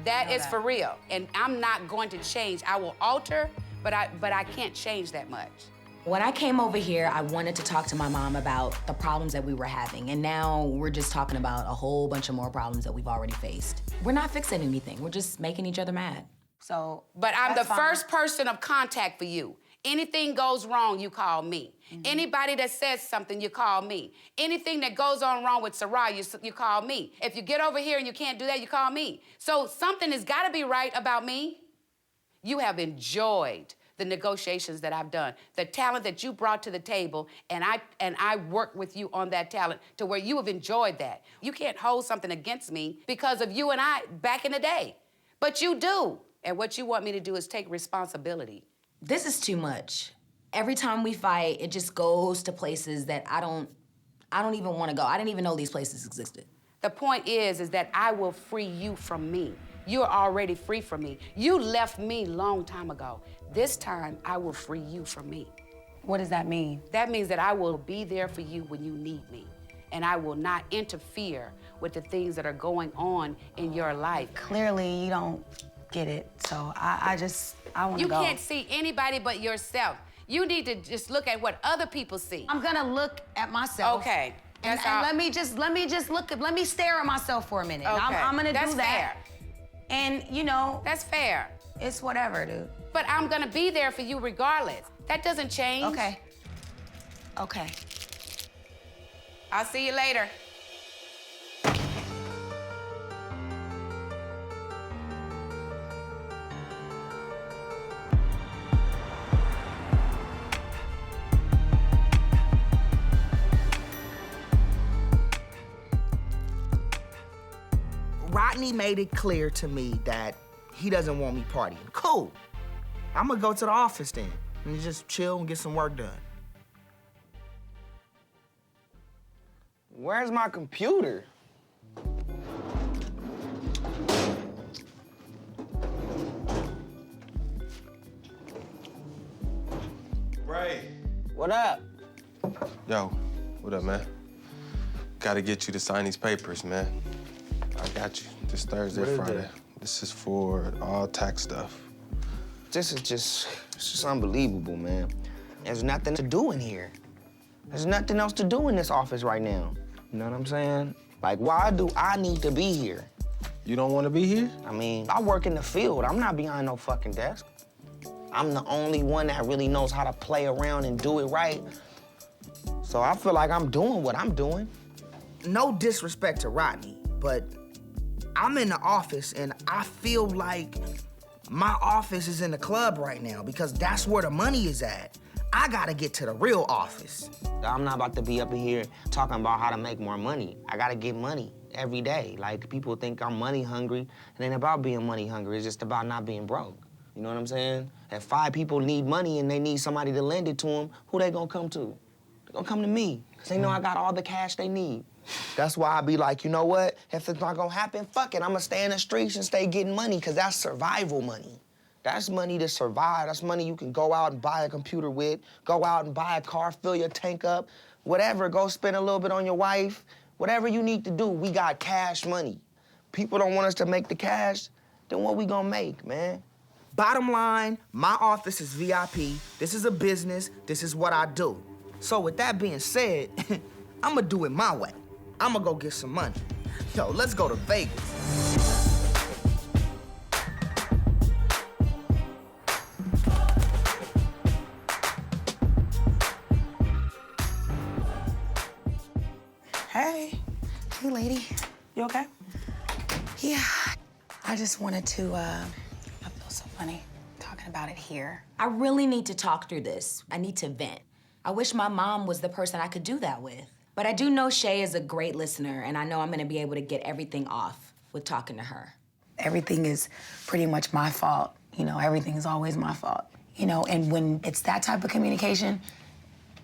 That is for real. And I'm not going to change. I will alter, but I can't change that much. When I came over here, I wanted to talk to my mom about the problems that we were having, and now we're just talking about a whole bunch of more problems that we've already faced. We're not fixing anything. We're just making each other mad. But I'm the first person of contact for you. Anything goes wrong, you call me. Anybody that says something, you call me. Anything that goes on wrong with Sarah, you call me. If you get over here and you can't do that, you call me. So something has got to be right about me. You have enjoyed the negotiations that I've done, the talent that you brought to the table, and I worked with you on that talent to where you have enjoyed that. You can't hold something against me because of you and I back in the day, but you do. And what you want me to do is take responsibility. This is too much. Every time we fight, it just goes to places that I don't even want to go. I didn't even know these places existed. The point is that I will free you from me. You're already free from me. You left me long time ago. This time, I will free you from me. What does that mean? That means that I will be there for you when you need me. And I will not interfere with the things that are going on in your life. Clearly, you don't get it, so I want to go. You can't see anybody but yourself. You need to just look at what other people see. I'm gonna look at myself. Okay. And let me just let me stare at myself for a minute. Okay. I'm gonna That's do that. fair. And you know, that's fair. It's whatever, dude. But I'm gonna be there for you regardless. That doesn't change. Okay. Okay. I'll see you later. Rodney made it clear to me that he doesn't want me partying. Cool. I'm gonna go to the office then and just chill and get some work done. Where's my computer? Ray. What up? Yo, what up, man? Gotta get you to sign these papers, man. I got you. This Thursday, What is Friday. that? This is for all tax stuff. This is just unbelievable, man. There's nothing to do in here. There's nothing else to do in this office right now. You know what I'm saying? Like, why do I need to be here? You don't want to be here? I mean, I work in the field. I'm not behind no fucking desk. I'm the only one that really knows how to play around and do it right. So I feel like I'm doing what I'm doing. No disrespect to Rodney, but I'm in the office and I feel like my office is in the club right now because that's where the money is at. I gotta get to the real office. I'm not about to be up in here talking about how to make more money. I gotta get money every day. Like, people think I'm money hungry. It ain't about being money hungry. It's just about not being broke. You know what I'm saying? If 5 people need money and they need somebody to lend it to them, who they gonna come to? They gonna come to me, because they know I got all the cash they need. That's why I be like, you know what? If it's not gonna happen, fuck it. I'm gonna stay in the streets and stay getting money, because that's survival money. That's money to survive. That's money you can go out and buy a computer with, go out and buy a car, fill your tank up, whatever. Go spend a little bit on your wife. Whatever you need to do, we got cash money. People don't want us to make the cash, then what we gonna make, man? Bottom line, my office is VIP. This is a business. This is what I do. So with that being said, I'm gonna do it my way. I'm gonna go get some money. Yo, let's go to Vegas. Hey. Hey, lady. You okay? Yeah. I just wanted to, I feel so funny talking about it here. I really need to talk through this. I need to vent. I wish my mom was the person I could do that with. But I do know Shay is a great listener, and I know I'm gonna be able to get everything off with talking to her. Everything is pretty much my fault. You know, everything is always my fault. You know, and when it's that type of communication,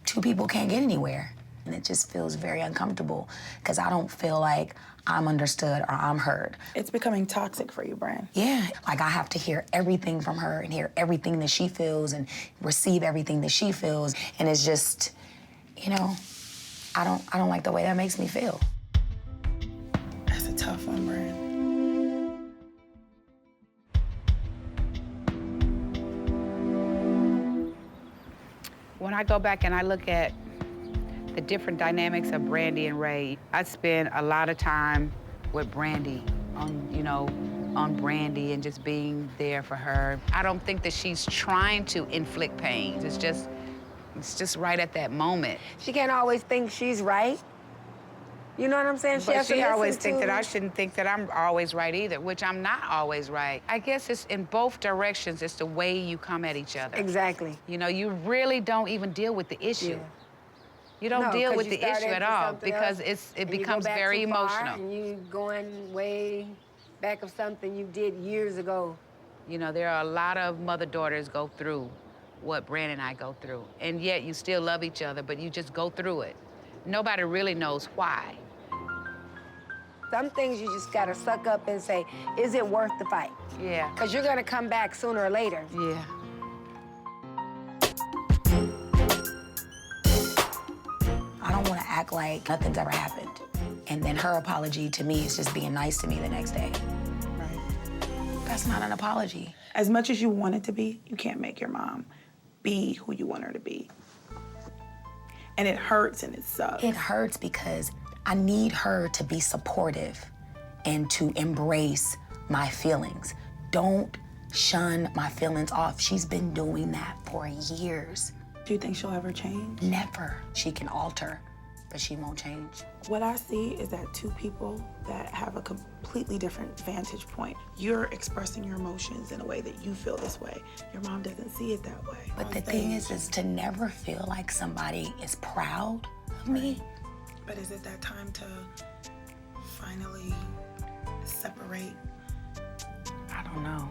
2 people can't get anywhere. And it just feels very uncomfortable because I don't feel like I'm understood or I'm heard. It's becoming toxic for you, Bran. Yeah, like I have to hear everything from her and hear everything that she feels and receive everything that she feels. And it's just, you know, I don't like the way that makes me feel. That's a tough one, Bran. When I go back and I look at the different dynamics of Brandy and Ray, I spend a lot of time with Brandy on Brandy and just being there for her. I don't think that she's trying to inflict pain. It's just right at that moment. She can't always think she's right. You know what I'm saying? But has to she always listen think to- that I shouldn't think that I'm always right either, which I'm not always right. I guess it's in both directions. It's the way you come at each other. Exactly. You know, you really don't even deal with the issue. Yeah. You don't No, deal 'cause with you the start issue at into all something because else, it and you go becomes back very too far, emotional. And you going way back of something you did years ago. You know, there are a lot of mother-daughters go through what Brand and I go through, and yet you still love each other, but you just go through it. Nobody really knows why. Some things you just gotta suck up and say, is it worth the fight? Yeah. Because you're gonna come back sooner or later. Yeah. act like nothing's ever happened. And then her apology to me is just being nice to me the next day. Right. That's not an apology. As much as you want it to be, you can't make your mom be who you want her to be. And it hurts and it sucks. It hurts because I need her to be supportive and to embrace my feelings. Don't shun my feelings off. She's been doing that for years. Do you think she'll ever change? Never. She can alter, but she won't change. What I see is that two people that have a completely different vantage point. You're expressing your emotions in a way that you feel this way. Your mom doesn't see it that way. But the thing is to never feel like somebody is proud of me. But is it that time to finally separate? I don't know.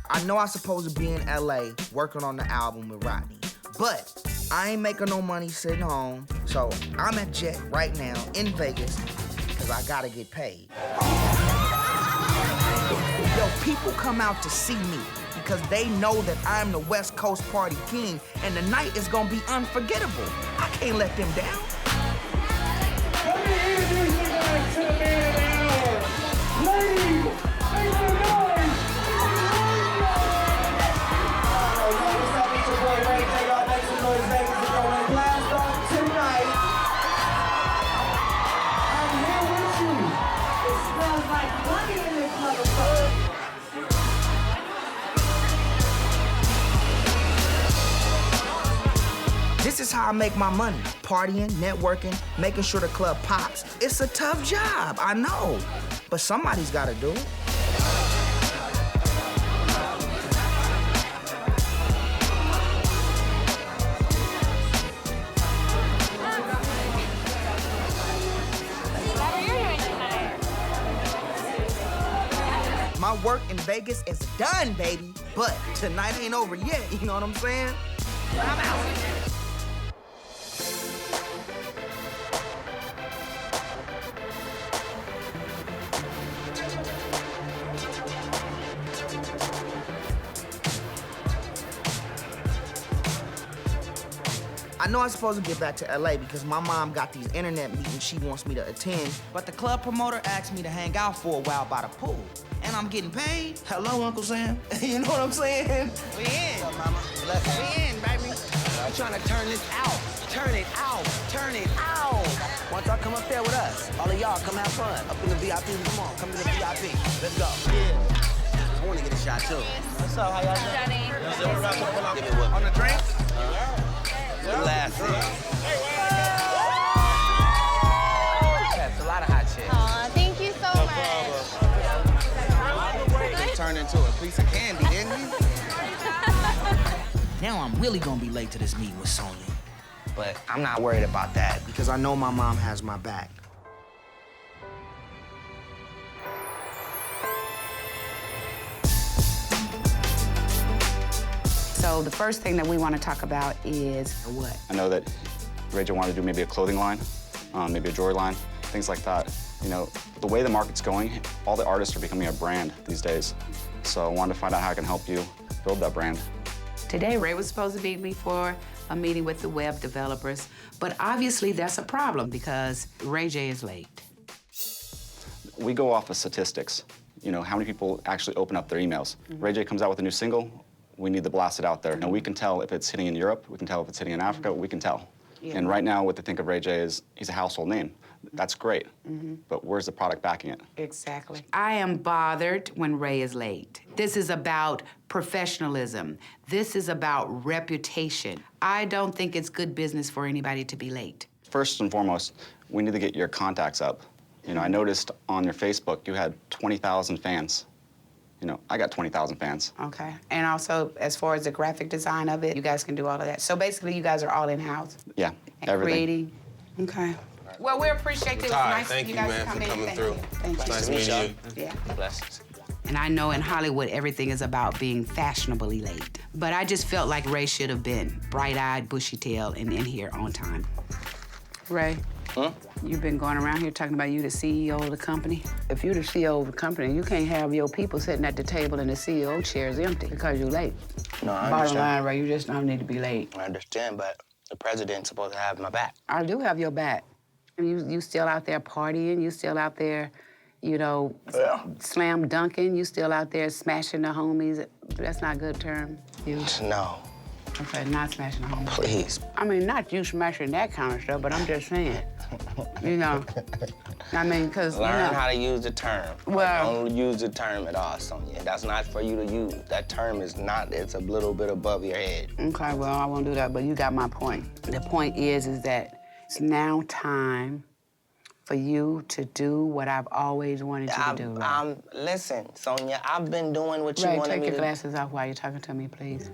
I know I'm supposed to be in LA working on the album with Rodney, but I ain't making no money sitting home, so I'm at Jet right now in Vegas because I gotta get paid. Yo, people come out to see me because they know that I'm the West Coast party king and the night is gonna be unforgettable. I can't let them down. Let me introduce you guys to the man of the hour. Ladies, make some noise. What's up, it's your boy Ray J. Y'all make some noise, Vegas. We're going to blast off tonight. I'm here with you. It smells like money in this motherfucker. This is how I make my money. Partying, networking, making sure the club pops. It's a tough job, I know, but somebody's gotta do it. My work in Vegas is done, baby. But tonight ain't over yet, you know what I'm saying? I'm out. I know I'm supposed to get back to LA because my mom got these internet meetings she wants me to attend, but the club promoter asked me to hang out for a while by the pool. And I'm getting paid. Hello, Uncle Sam. You know what I'm saying? We in. What's up, mama? We in, baby. I'm trying to turn this out. Turn it out. Turn it out. Why don't y'all come up there with us? All of y'all, come have fun. Up in the VIP. Come on, come to the VIP. Let's go. Yeah. I want to get a shot, too. What's up? How y'all doing? Johnny. Give me one. On the drinks? Last thing. That's a lot of hot chicks. Aw, thank you so much. Turned into a piece of candy, didn't you? Now I'm really gonna be late to this meeting with Sonya. But I'm not worried about that because I know my mom has my back. So the first thing that we want to talk about is what? I know that Ray J wanted to do maybe a clothing line, maybe a jewelry line, things like that. You know, the way the market's going, all the artists are becoming a brand these days. So I wanted to find out how I can help you build that brand. Today, Ray was supposed to meet me for a meeting with the web developers, but obviously that's a problem because Ray J is late. We go off of statistics. You know, how many people actually open up their emails. Ray J comes out with a new single, we need to blast it out there. And we can tell if it's hitting in Europe, we can tell if it's hitting in Africa, we can tell. Yeah. And right now, what they think of Ray J is he's a household name. That's great, but where's the product backing it? Exactly. I am bothered when Ray is late. This is about professionalism. This is about reputation. I don't think it's good business for anybody to be late. First and foremost, we need to get your contacts up. You know, I noticed on your Facebook you had 20,000 fans. You know, I got 20,000 fans. Okay. And also, as far as the graphic design of it, you guys can do all of that. So basically, you guys are all in-house? Yeah, And everything. creating? Okay. Well, we appreciate it. It was nice Thank of you, guys man, to come for in. coming Thank through. you. Thank you. Nice meeting you. Yeah. Blessings. And I know in Hollywood, everything is about being fashionably late. But I just felt like Ray should have been bright-eyed, bushy-tailed, and in here on time. Ray? You've been going around here talking about you the CEO of the company. If you're the CEO of the company, you can't have your people sitting at the table and the CEO chair is empty because you're late. No, I Bottom understand. line, Ray, you just don't need to be late. I understand, but the president's supposed to have my back. I do have your back. You still out there partying. You still out there, you know, slam dunking. You still out there smashing the homies. That's not a good term. No. Okay, not smashing the homies. Please. I mean, not you smashing that kind of stuff, but I'm just saying. You know, I mean, because, Learn how to use the term. Well- Don't use the term at all, Sonia. That's not for you to use. That term is not, it's a little bit above your head. Okay, well, I won't do that, but you got my point. The point is that it's now time for you to do what I've always wanted you to do, Ray. Listen, Sonia, I've been doing what you Ray, wanted take me your to. glasses off while you're talking to me, please.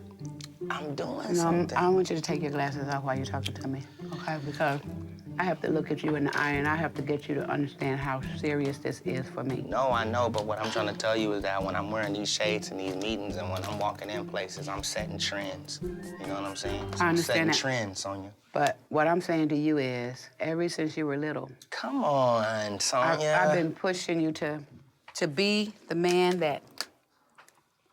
I'm doing No, something. I want you to take your glasses off while you're talking to me, okay? Because I have to look at you in the eye and I have to get you to understand how serious this is for me. No, I know, but what I'm trying to tell you is that when I'm wearing these shades in these meetings and when I'm walking in places, I'm setting trends. You know what I'm saying? I understand setting that. trends, Sonia. But what I'm saying to you is, ever since you were little, come on, Sonia. I've been pushing you to be the man that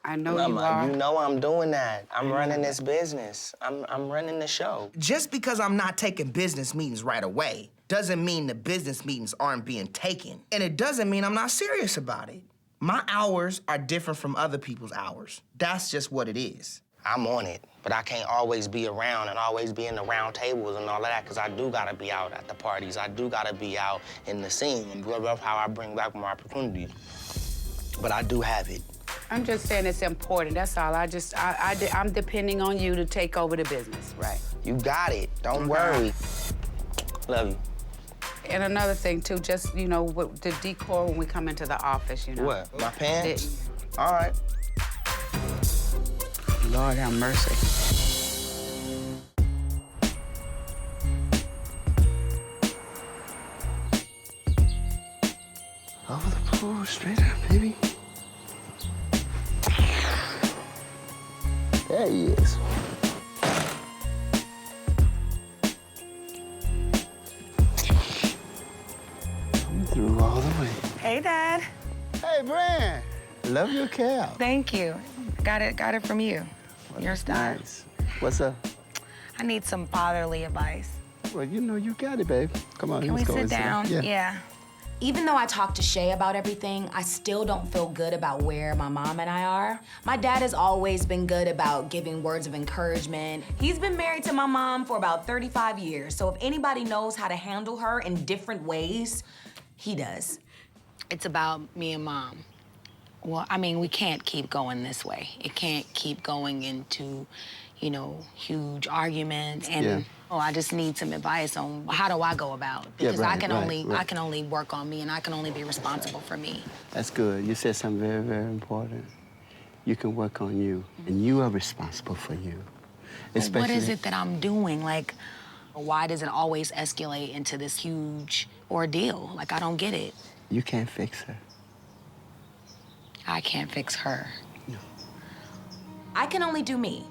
I know you Mama, are. you know I'm doing that. I'm running this business. I'm running the show. Just because I'm not taking business meetings right away doesn't mean the business meetings aren't being taken. And it doesn't mean I'm not serious about it. My hours are different from other people's hours. That's just what it is. I'm on it, but I can't always be around and always be in the round tables and all of that, because I do gotta be out at the parties. I do gotta be out in the scene, and that's how I bring back more opportunities. But I do have it. I'm just saying it's important. That's all. I'm depending on you to take over the business, right? You got it. Don't worry. Love you. And another thing, too, just, you know, with the decor when we come into the office, you know. What? My pants? All right. Lord have mercy. Over the pool, straight up, baby. There he is. Come through all the way. Hey, Dad. Hey, Brand. Love your cap. Thank you. Got it from you. Your style. Nice. What's up? I need some fatherly advice. Well, you know you got it, babe. Come on, Can let's we go sit inside. down? Yeah. Even though I talked to Shay about everything, I still don't feel good about where my mom and I are. My dad has always been good about giving words of encouragement. He's been married to my mom for about 35 years, so if anybody knows how to handle her in different ways, he does. It's about me and Mom. Well, I mean, we can't keep going this way. It can't keep going into, you know, huge arguments. And I just need some advice on how do I go about it? Because I can only work on me and I can only be responsible for me. That's good. You said something very, very important. You can work on you, and you are responsible for you. But what is it that I'm doing? Like, why does it always escalate into this huge ordeal? Like, I don't get it. You can't fix her. I can't fix her. I can only do me,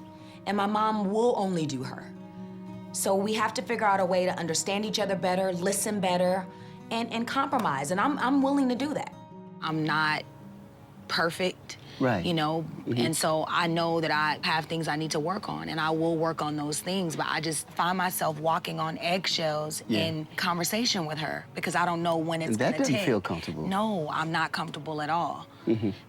and my mom will only do her. So we have to figure out a way to understand each other better, listen better, and compromise, and I'm willing to do that. I'm not perfect, right? You know, and so I know that I have things I need to work on, and I will work on those things, but I just find myself walking on eggshells in conversation with her because I don't know when it's gonna That doesn't take. feel comfortable. No, I'm not comfortable at all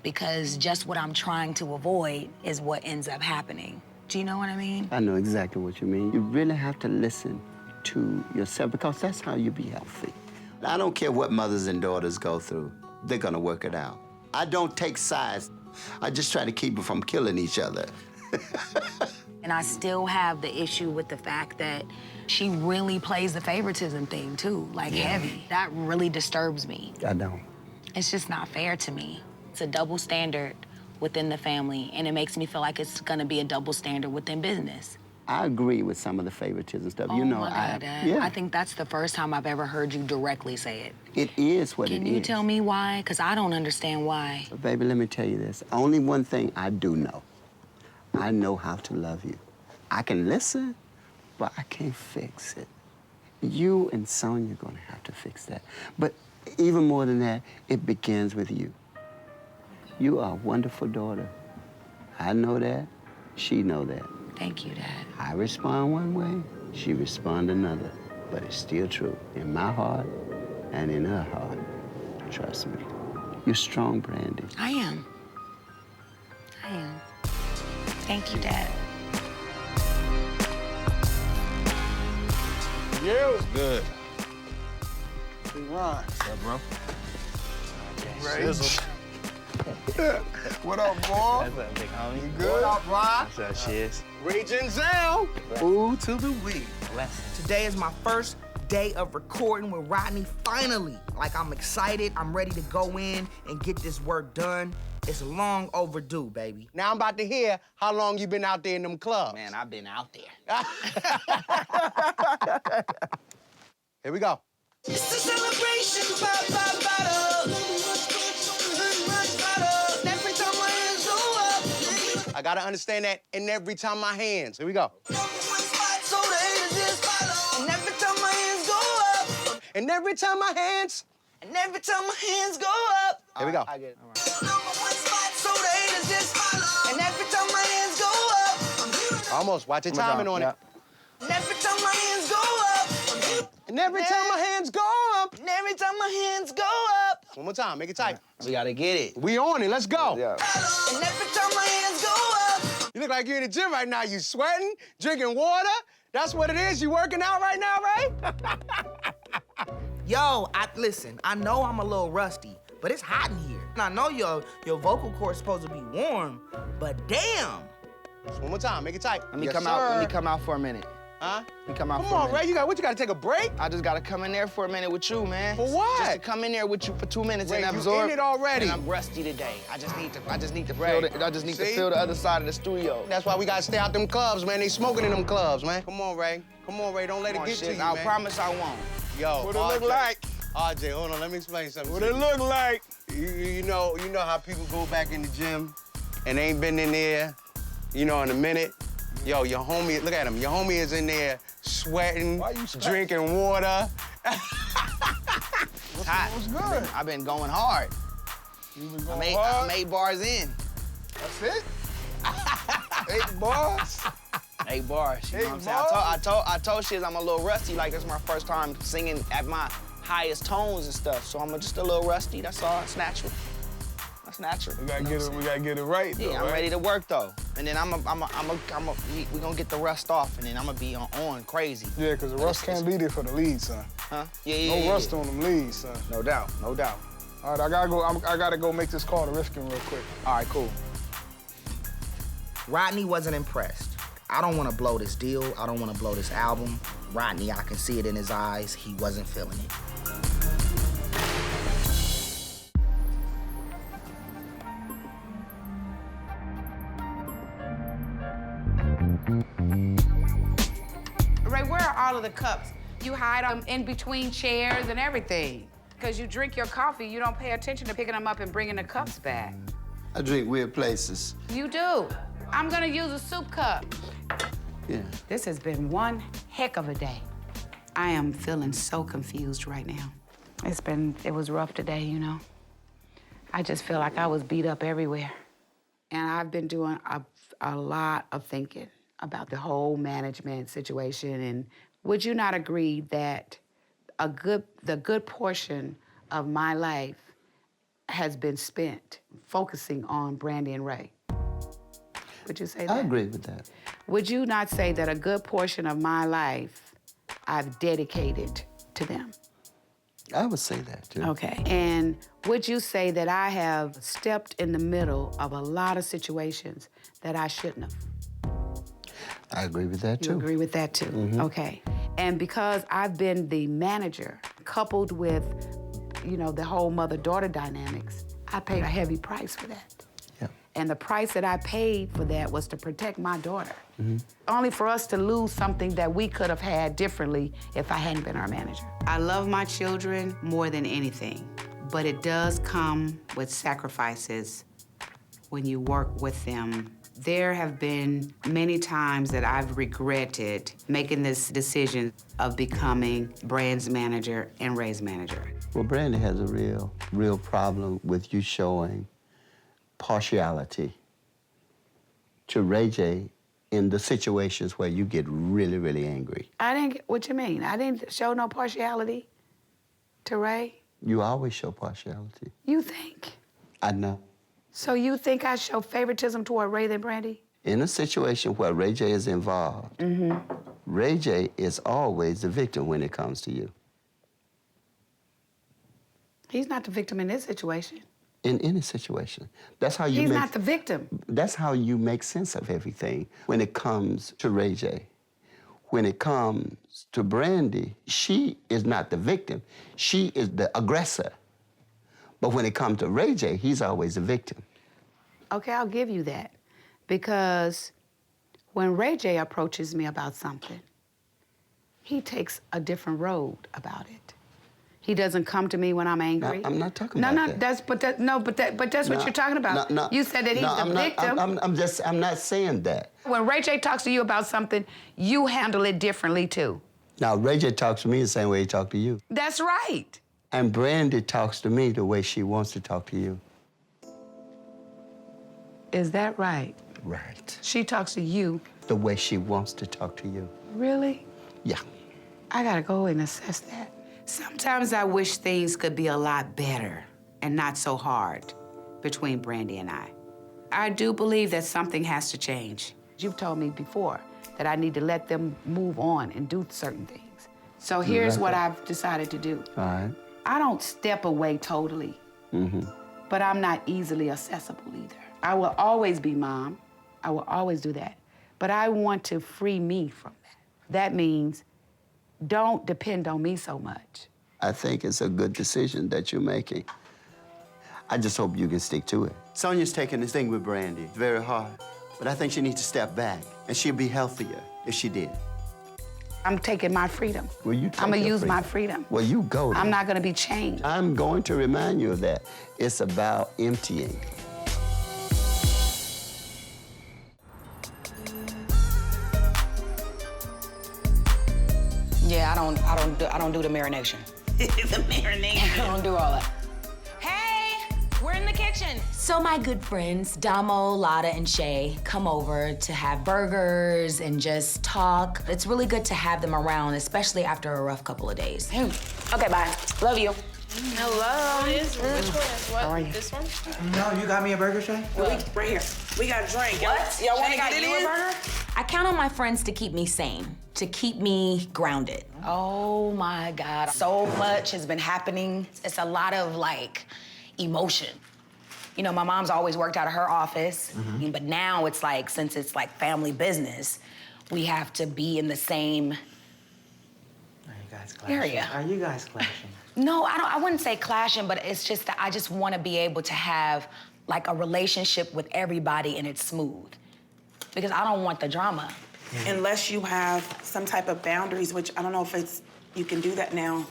because just what I'm trying to avoid is what ends up happening. Do you know what I mean? I know exactly what you mean. You really have to listen to yourself because that's how you be healthy. I don't care what mothers and daughters go through. They're gonna work it out. I don't take sides. I just try to keep them from killing each other. And I still have the issue with the fact that she really plays the favoritism thing too, like heavy. That really disturbs me. I don't. It's just not fair to me. It's a double standard within the family, and it makes me feel like it's gonna be a double standard within business. I agree with some of the favoritism stuff. Oh You know, my God, Dad. yeah. I think that's the first time I've ever heard you directly say it. It is what it is. Can you tell me why? Because I don't understand why. But baby, let me tell you this. Only one thing I do know. I know how to love you. I can listen, but I can't fix it. You and Sonya are gonna have to fix that. But even more than that, it begins with you. You are a wonderful daughter. I know that. She know that. Thank you, Dad. I respond one way, she respond another. But it's still true in my heart and in her heart. Trust me. You're strong, Brandy. I am. I am. Thank you, Dad. Yeah. Good. Big Ron. What's up, bro? Right. What up, boy? What's up, big homie? You good? What up, Ron? What's up, Shiz? Rage and Zell. Ooh to the week. Today is my first day of recording with Rodney, finally. Like, I'm excited. I'm ready to go in and get this work done. It's long overdue, baby. Now I'm about to hear how long you been out there in them clubs. Man, I've been out there. Here we go. It's a celebration, pop, pop, bottle. Every time my hands go up. I gotta understand that in every time my hands. Here we go. So the haters just follow. And every time my hands go up. And every time my hands. And every time my hands go up. Here we go. I get it. So the haters just follow. And every time my hands go up. Almost. Watch your timing on it. And every time my hands go up. And every time my hands go up. And every time my hands go up. One more time. Make it tight. We gotta get it. We on it. Let's go. Yeah. And every time my hands go up. You look like you're in the gym right now. You sweating, drinking water. That's what it is. You working out right now, right? Yo, listen, I know I'm a little rusty, but it's hot in here. And I know your vocal cord's supposed to be warm, but damn. Just one more time. Make it tight. Let me come out for a minute. Huh? Let me come out Come for a on, minute. Ray. You gotta take a break? I just gotta come in there for a minute with you, man. For what? Just to come in there with you for 2 minutes Ray, and you absorb. in it already. And I'm rusty today. I just need to Ray, to feel the other side of the studio. That's why we gotta stay out them clubs, man. They smoking in them clubs, man. Come on, Ray. Come on, Ray. Don't let it get to you, I man. promise I won't. Yo, What it look like? RJ, hold on. Let me explain something. What to it you. look like? You know how people go back in the gym and they ain't been in there, in a minute. Yo, your homie, look at him. Your homie is in there sweating, drinking water. It's hot. What's good? I've been going hard. You been going I'm hard? 8 bars in. That's it? 8 bars? 8 bars. You know what I'm saying? I told Shiz I'm a little rusty. Like, it's my first time singing at my highest tones and stuff. So I'm just a little rusty. That's all. It's natural. That's natural. We gotta get it right, though. Yeah, I'm ready to work though. And then we gonna get the rust off, and then I'm gonna be on crazy. Yeah, because the rust can't be there for the lead, son. Huh? Yeah. No rust on them leads, son. No doubt, no doubt. All right, I gotta go make this call to Rifkin real quick. All right, cool. Rodney wasn't impressed. I don't want to blow this deal. I don't want to blow this album. Rodney, I can see it in his eyes. He wasn't feeling it. Ray, where are all of the cups? You hide them in between chairs and everything. Because you drink your coffee, you don't pay attention to picking them up and bringing the cups back. I drink weird places. You do. I'm gonna use a soup cup. Yeah. This has been one heck of a day. I am feeling so confused right now. It was rough today, I just feel like I was beat up everywhere. And I've been doing a lot of thinking about the whole management situation. And would you not agree that the good portion of my life has been spent focusing on Brandy and Ray? Would you say that? I agree with that. Would you not say that a good portion of my life I've dedicated to them? I would say that, too. Okay. And would you say that I have stepped in the middle of a lot of situations that I shouldn't have? I agree with that, too. You agree with that, too? Mhm. Okay. And because I've been the manager, coupled with, the whole mother-daughter dynamics, I paid a heavy price for that. And the price that I paid for that was to protect my daughter. Only for us to lose something that we could have had differently if I hadn't been our manager. I love my children more than anything, but it does come with sacrifices when you work with them There have been many times that I've regretted making this decision of becoming Brand's manager and Ray's manager. Well, Brandy has a real problem with you showing partiality to Ray J in the situations where you get really, really angry. I didn't get what you mean. I didn't show no partiality to Ray. You always show partiality. You think? I know. So you think I show favoritism toward Ray than Brandy? In a situation where Ray J is involved, Ray J is always the victim when it comes to you. He's not the victim in this situation. In any situation. That's how you He's make... not the victim. That's how you make sense of everything when it comes to Ray J. When it comes to Brandy, she is not the victim. She is the aggressor. But when it comes to Ray J, he's always the victim. Okay, I'll give you that. Because when Ray J approaches me about something, he takes a different road about it. He doesn't come to me when I'm angry. No, I'm not talking about that. But that's what you're talking about. No, you said that he's the victim. I'm not saying that. When Ray J talks to you about something, you handle it differently too. Now, Ray J talks to me the same way he talks to you. That's right. And Brandy talks to me the way she wants to talk to you. Is that right? Right. She talks to you. The way she wants to talk to you. Really? Yeah. I gotta go and assess that. Sometimes I wish things could be a lot better and not so hard between Brandy and I. I do believe that something has to change. You've told me before that I need to let them move on and do certain things. So here's what I've decided to do. All right. I don't step away totally, but I'm not easily accessible either. I will always be mom. I will always do that. But I want to free me from that. That means don't depend on me so much. I think it's a good decision that you're making. I just hope you can stick to it. Sonia's taking this thing with Brandy. It's very hard. But I think she needs to step back, and she'd be healthier if she did. I'm taking my freedom. Well, you I'm gonna use my freedom. Well, you go. I'm not gonna be chained. I'm going to remind you of that. It's about emptying. Yeah, I don't do the marination. The marination. I don't do all that. Hey, we're in the kitchen. So my good friends, Damo, Lotta, and Shay, come over to have burgers and just talk. It's really good to have them around, especially after a rough couple of days. Okay, bye. Love you. Hello. Which one is what? How are you? This one? No, you got me a burger, Shay? Right here. We got a drink. What? Y'all want to Shay get it got you in? a burger? I count on my friends to keep me sane, to keep me grounded. Oh my God. So much has been happening. It's a lot of like emotion. You know, my mom's always worked out of her office, but now it's like, since it's like family business, we have to be in the same area. Are you guys clashing? No, I wouldn't say clashing, but it's just that I just want to be able to have like a relationship with everybody and it's smooth. Because I don't want the drama. Unless you have some type of boundaries, which I don't know if it's, you can do that now.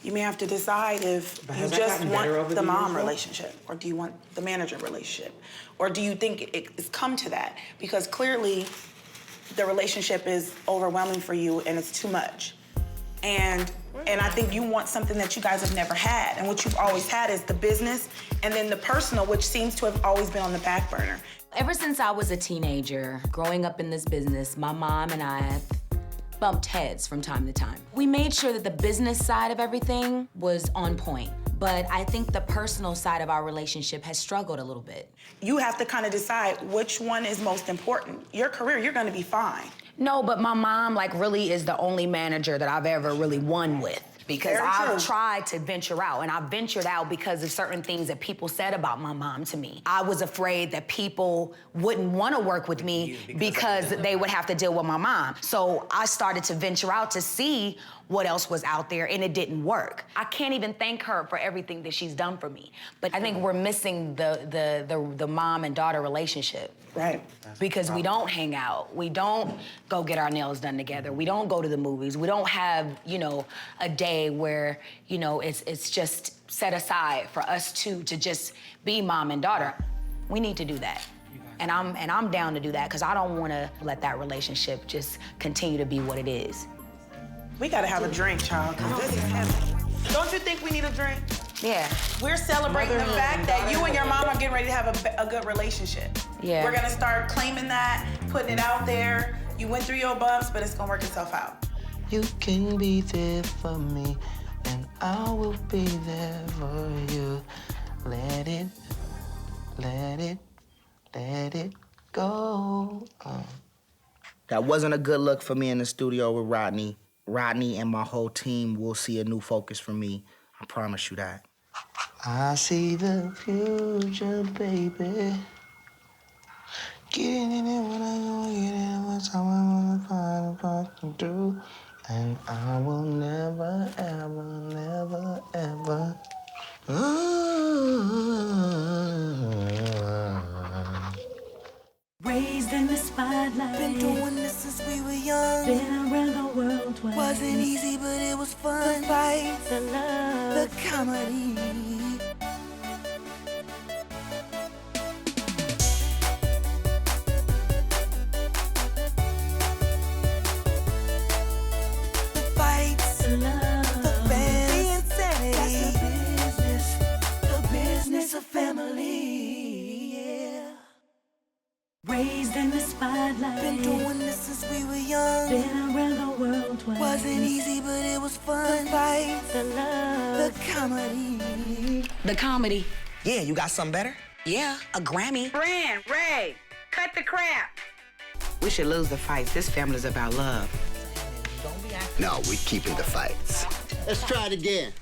You may have to decide if you just want the mom relationship, or do you want the manager relationship? Or do you think it's come to that? Because clearly the relationship is overwhelming for you and it's too much. And I think you want something that you guys have never had. And what you've always had is the business and then the personal, which seems to have always been on the back burner. Ever since I was a teenager, growing up in this business, my mom and I have bumped heads from time to time. We made sure that the business side of everything was on point, but I think the personal side of our relationship has struggled a little bit. You have to kind of decide which one is most important. Your career, you're gonna be fine. No, but my mom like really is the only manager that I've ever really won with. Because I've tried to venture out, and I ventured out because of certain things that people said about my mom to me. I was afraid that people wouldn't want to work with me because they would have to deal with my mom. So I started to venture out to see what else was out there, and it didn't work. I can't even thank her for everything that she's done for me. But I think we're missing the mom and daughter relationship. Right. Because we don't hang out. We don't go get our nails done together. We don't go to the movies. We don't have, you know, a day where, you know, it's just set aside for us two to just be mom and daughter. We need to do that. And I'm down to do that because I don't want to let that relationship just continue to be what it is. We gotta have a drink, child, because this is heavy. Don't you think we need a drink? Yeah. We're celebrating the fact that you and your mom are getting ready to have a good relationship. Yeah. We're gonna start claiming that, putting it out there. You went through your bumps, but it's gonna work itself out. You can be there for me, and I will be there for you. Let it go. That wasn't a good look for me in the studio with Rodney. Rodney and my whole team will see a new focus from me. I promise you that. I see the future, baby. Getting in it when I go, get it what time I wanna find a fucking do. And I will never, ever. Raised in the spotlight. Been doing this since we were young. Been around the world twice. Wasn't easy, but it was fun. The fights, the love, the comedy. The fights, the love, the bands, the insanity. That's the business of family. Yeah. Raised in the spotlight. Been doing this since we were young. Been around the world twice. Wasn't easy, but it was fun. The fights, the love, the comedy. The comedy. Yeah, you got something better? Yeah, a Grammy. Brand, Ray, cut the crap. We should lose the fights. This family's about love. No, we're keeping the fights. Let's try it again.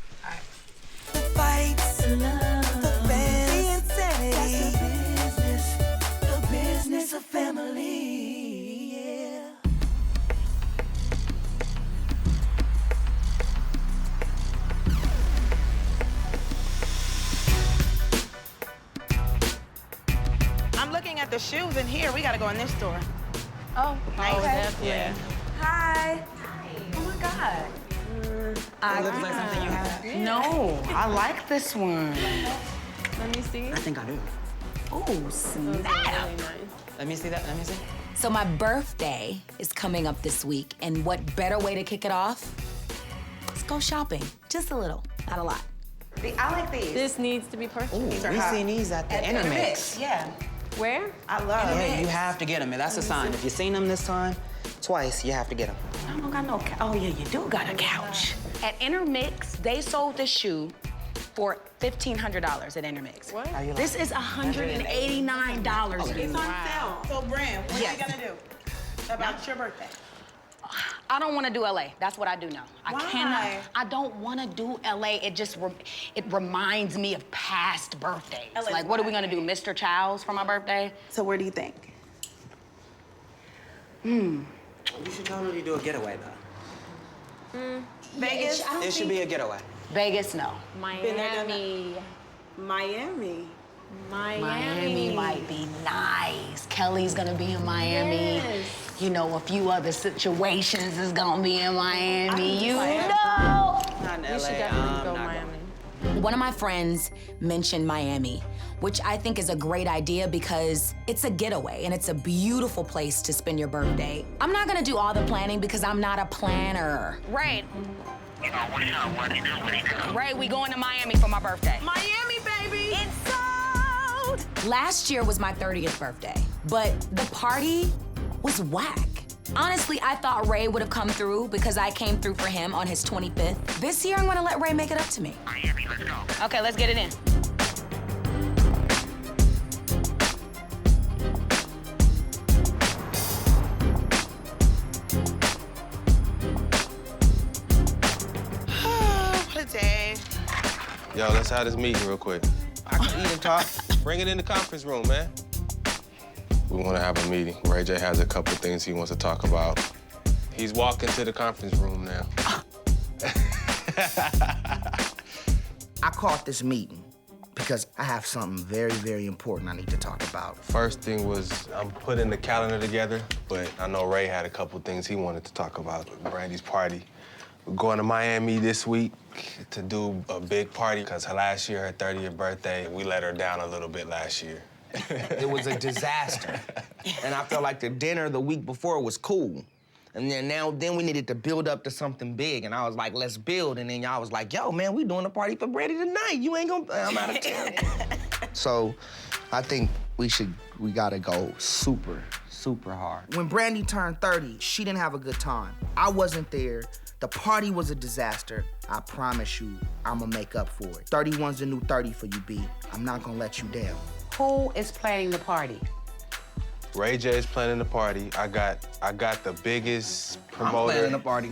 The fights, the love, the bands, the insanity. That's the business of family. Yeah. I'm looking at the shoes in here. We gotta go in this store. Oh, Nice. definitely. Yeah. Hi. Oh my God. It looks like something you have. No, I like this one. Let me see. I think I do. Oh, snap. Really nice. Let me see that. Let me see. So my birthday is coming up this week, and what better way to kick it off? Let's go shopping. Just a little, not a lot. I like these. This needs to be purchased. Ooh, we seen these at the Intermix. Yeah. Where? I love Yeah, you have to get them. That's a sign. If you've seen them this time, twice, you have to get them. I don't got no oh yeah, you do got a couch. At Intermix, they sold this shoe for $1,500 at Intermix. What? This is $189. It's on sale. So, Brand, what Yes. are you gonna do about your birthday? I don't want to do LA. That's what I do now. Why? I don't want to do LA. It just it reminds me of past birthdays. LA 's Like, what are we why? gonna do, Mr. Chow's for my birthday? So where do you think? You should totally do a getaway, though. Vegas? It should be a getaway. Vegas, no. Miami. Miami. Miami might be nice. Kelly's gonna be in Miami. Yes. You know, a few other situations is gonna be in Miami. You know. Not in We LA. should definitely go Miami. One of my friends mentioned Miami, which I think is a great idea because it's a getaway and it's a beautiful place to spend your birthday. I'm not gonna do all the planning because I'm not a planner. Right. Right, we going to Miami for my birthday. Miami, baby! It's sold! Last year was my 30th birthday, but the party was whack. Honestly, I thought Ray would have come through because I came through for him on his 25th. This year, I'm gonna let Ray make it up to me. Miami, let's go. Okay, let's get it in. What a day. Yo, let's have this meeting real quick. I can eat and talk. Bring it in the conference room, man. We want to have a meeting. Ray J has a couple things he wants to talk about. He's walking to the conference room now. I called this meeting because I have something very, very important I need to talk about. First thing was I'm putting the calendar together, but I know Ray had a couple things he wanted to talk about. Brandy's party. We're going to Miami this week to do a big party because last year, her 30th birthday, we let her down a little bit last year. It was a disaster. And I felt like the dinner the week before was cool. And then we needed to build up to something big. And I was like, let's build. And then y'all was like, yo, man, we doing a party for Brandy tonight. You ain't gonna, I'm out of town. So I think we gotta go super hard. When Brandy turned 30, she didn't have a good time. I wasn't there. The party was a disaster. I promise you, I'ma make up for it. 31's the new 30 for you, B. I'm not gonna let you down. Who is planning the party? Ray J is planning the party. I got the biggest promoter. I'm planning the party.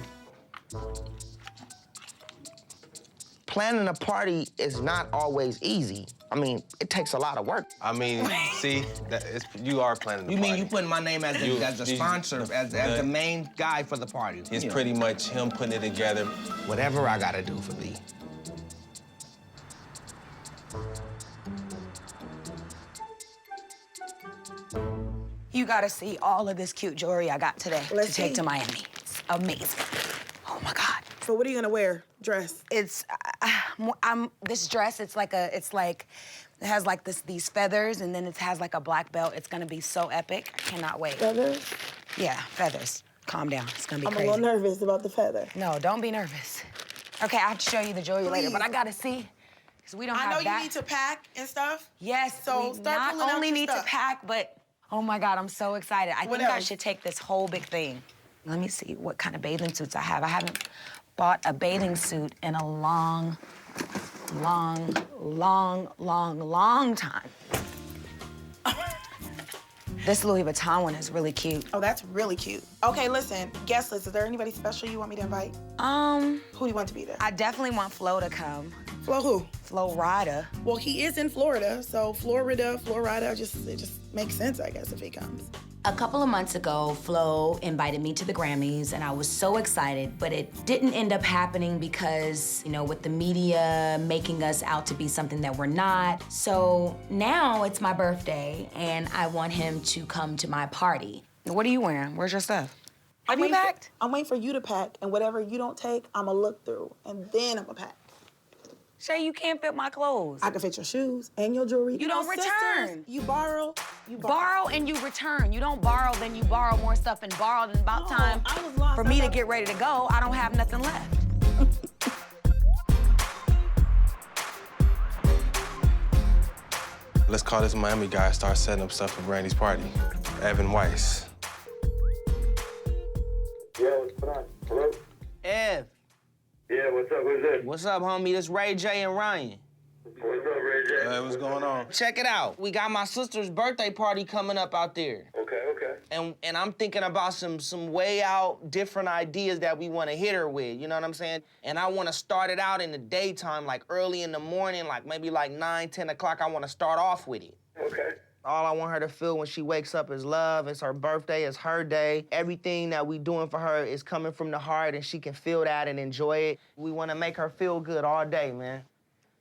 Planning a party is not always easy. I mean, it takes a lot of work. I mean, see, you are planning the party. You mean you putting my name as the sponsor, as the main guy for the party? It's pretty much him putting it together. Whatever I gotta do for B. You gotta see all of this cute jewelry I got today Let's to take see. to Miami. It's amazing. Oh my God. So what are you gonna wear? Dress? It's, this dress, it has like these feathers and then it has like a black belt. It's gonna be so epic. I cannot wait. Feathers? Yeah, feathers. Calm down, it's gonna be I'm crazy. a little nervous about the feather. No, don't be nervous. Okay, I have to show you the jewelry later, but I gotta see, because we don't have that. I know you need to pack and stuff. Yes, So we start not pulling out only your need stuff. to pack, but oh my God, I'm so excited. I What think I else? should take this whole big thing. Let me see what kind of bathing suits I have. I haven't bought a bathing suit in a long time. This Louis Vuitton one is really cute. Oh, that's really cute. Okay, listen, guest list. Is there anybody special you want me to invite? Who do you want to be there? I definitely want Flo to come. Flo who? Flo Rida. Well, he is in Florida, so Florida, it just makes sense, I guess, if he comes. A couple of months ago, Flo invited me to the Grammys, and I was so excited, but it didn't end up happening because, with the media making us out to be something that we're not. So now it's my birthday, and I want him to come to my party. What are you wearing? Where's your stuff? I'm waiting for you to pack, and whatever you don't take, I'ma look through, and then I'ma pack. Shay, you can't fit my clothes. I can fit your shoes and your jewelry. You don't return. Sisters, you borrow. Borrow and you return. You don't borrow, then you borrow more stuff and borrow, then about time for me to get ready to go. I don't have nothing left. Let's call this Miami guy, start setting up stuff for Brandy's party. Evan Weiss. Yeah, what's going on? Hello? Ev. Yeah, what's up? Who's this? What's up, homie? This Ray J and Ryan. What's up, Ray J? Hey, what's going on? Check it out. We got my sister's birthday party coming up out there. Okay. And I'm thinking about some way out different ideas that we want to hit her with, you know what I'm saying? And I want to start it out in the daytime, like early in the morning, like maybe like 9, 10 o'clock. I want to start off with it. Okay. All I want her to feel when she wakes up is love. It's her birthday, it's her day. Everything that we doing for her is coming from the heart and she can feel that and enjoy it. We want to make her feel good all day, man.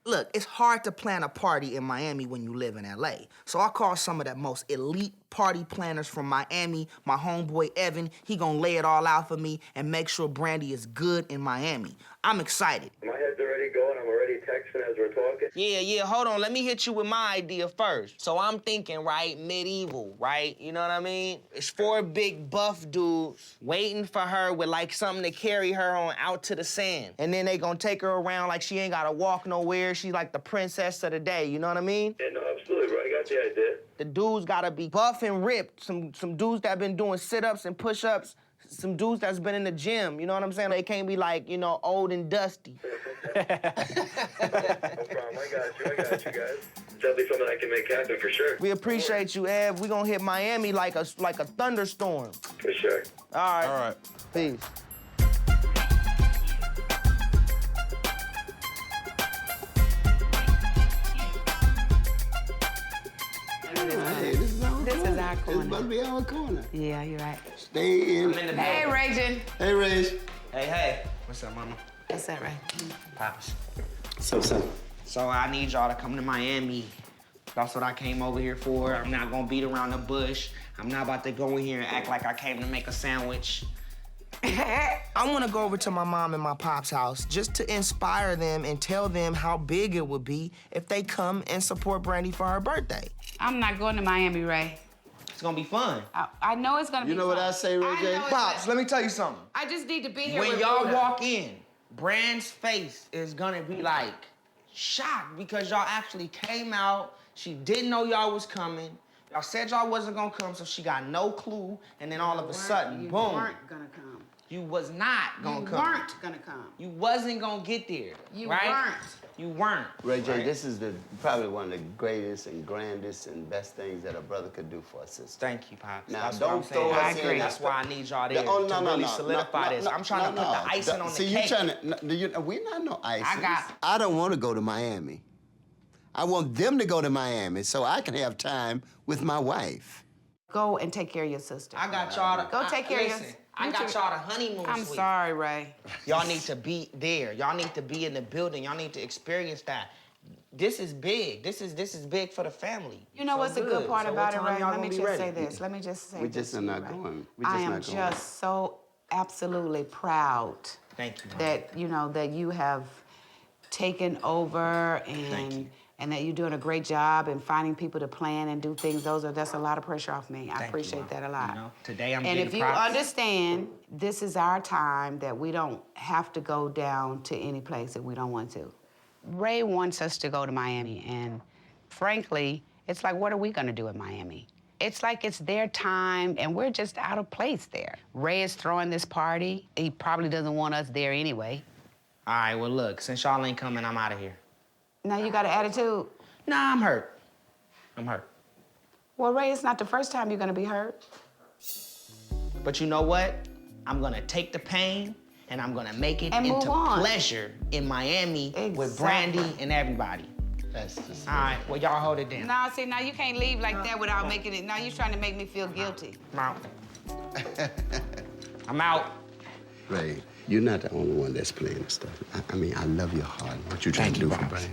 Look, it's hard to plan a party in Miami when you live in LA. So I called some of the most elite party planners from Miami, my homeboy Evan. He gonna lay it all out for me and make sure Brandy is good in Miami. I'm excited. My head's already going. I'm already texting as we're talking. Yeah, hold on. Let me hit you with my idea first. So I'm thinking, right, medieval, right? You know what I mean? It's 4 big buff dudes waiting for her with like something to carry her on out to the sand. And then they gonna take her around like she ain't gotta walk nowhere. She's like the princess of the day, you know what I mean? Yeah, no, absolutely, bro. I got the idea. The dudes gotta be buff and ripped. Some dudes that been doing sit-ups and push-ups. Some dudes that's been in the gym, you know what I'm saying? They can't be like, old and dusty. No problem. I got you guys. Definitely something I can make happen for sure. We appreciate you, Ev. We gonna hit Miami like a thunderstorm. For sure. All right. All right. Peace. Hey, this is our corner. This is our corner. It's about to be our corner. Yeah, you're right. Stay in. Hey, Ragin. Hey, Rage. Hey. What's up, mama? What's that, Ray? Pops. So. So I need y'all to come to Miami. That's what I came over here for. I'm not gonna beat around the bush. I'm not about to go in here and act like I came to make a sandwich. I want to go over to my mom and my pop's house just to inspire them and tell them how big it would be if they come and support Brandy for her birthday. I'm not going to Miami, Ray. It's gonna be fun. I know it's gonna be fun. You know what I say, Ray J? Pops, let me tell you something. I just need to be here When with y'all Buddha. walk in, Brand's face is gonna be like shocked because y'all actually came out. She didn't know y'all was coming. Y'all said y'all wasn't gonna come, so she got no clue. And then all of a sudden, boom. You weren't gonna come. You was not gonna come. You weren't gonna come. You wasn't gonna get there. You right? weren't. You weren't. Ray J, right? this is probably one of the greatest and grandest and best things that a brother could do for a sister. Thank you, Pops. Now, That's don't what I'm saying. throw us I in. agree. That's why I need y'all there Oh, to really solidify this. I'm trying to put the icing on the See, cake. you trying to, we're not no icing. got- I don't want to go to Miami. I want them to go to Miami so I can have time with my wife. Go and take care of your sister. I got y'all to Go take care of listen, your. I got y'all the honeymoon I'm suite. sorry, Ray. Y'all need to be there. Y'all need to be in the building. Y'all need to experience that. This is big. This is big for the family. You know So what's the good part So about it, what time Ray? y'all Let me gonna just be say ready? this. Let me just say We this. just are not going. We just I am not going. just so absolutely proud Thank you, Mom. that that you have taken over and that you're doing a great job in finding people to plan and do things. That's a lot of pressure off me. I Thank you, appreciate Mom. that a lot. You know, today I'm And getting if you props. understand, this is our time that we don't have to go down to any place that we don't want to. Ray wants us to go to Miami, and frankly, it's like, what are we gonna do in Miami? It's like it's their time, and we're just out of place there. Ray is throwing this party. He probably doesn't want us there anyway. All right, well, look, since y'all ain't coming, I'm out of here. Now you got an attitude? Nah, I'm hurt. I'm hurt. Well, Ray, it's not the first time you're gonna be hurt. But you know what? I'm gonna take the pain and I'm gonna make it And move into on. pleasure in Miami with Brandy and everybody. That's just all right. Well, y'all hold it down. Now, see, now you can't leave like that without making it. Now you're trying to make me feel guilty. I'm out. I'm out. Ray, you're not the only one that's playing this stuff. I mean, I love your heart and what you're trying to do for Brandy.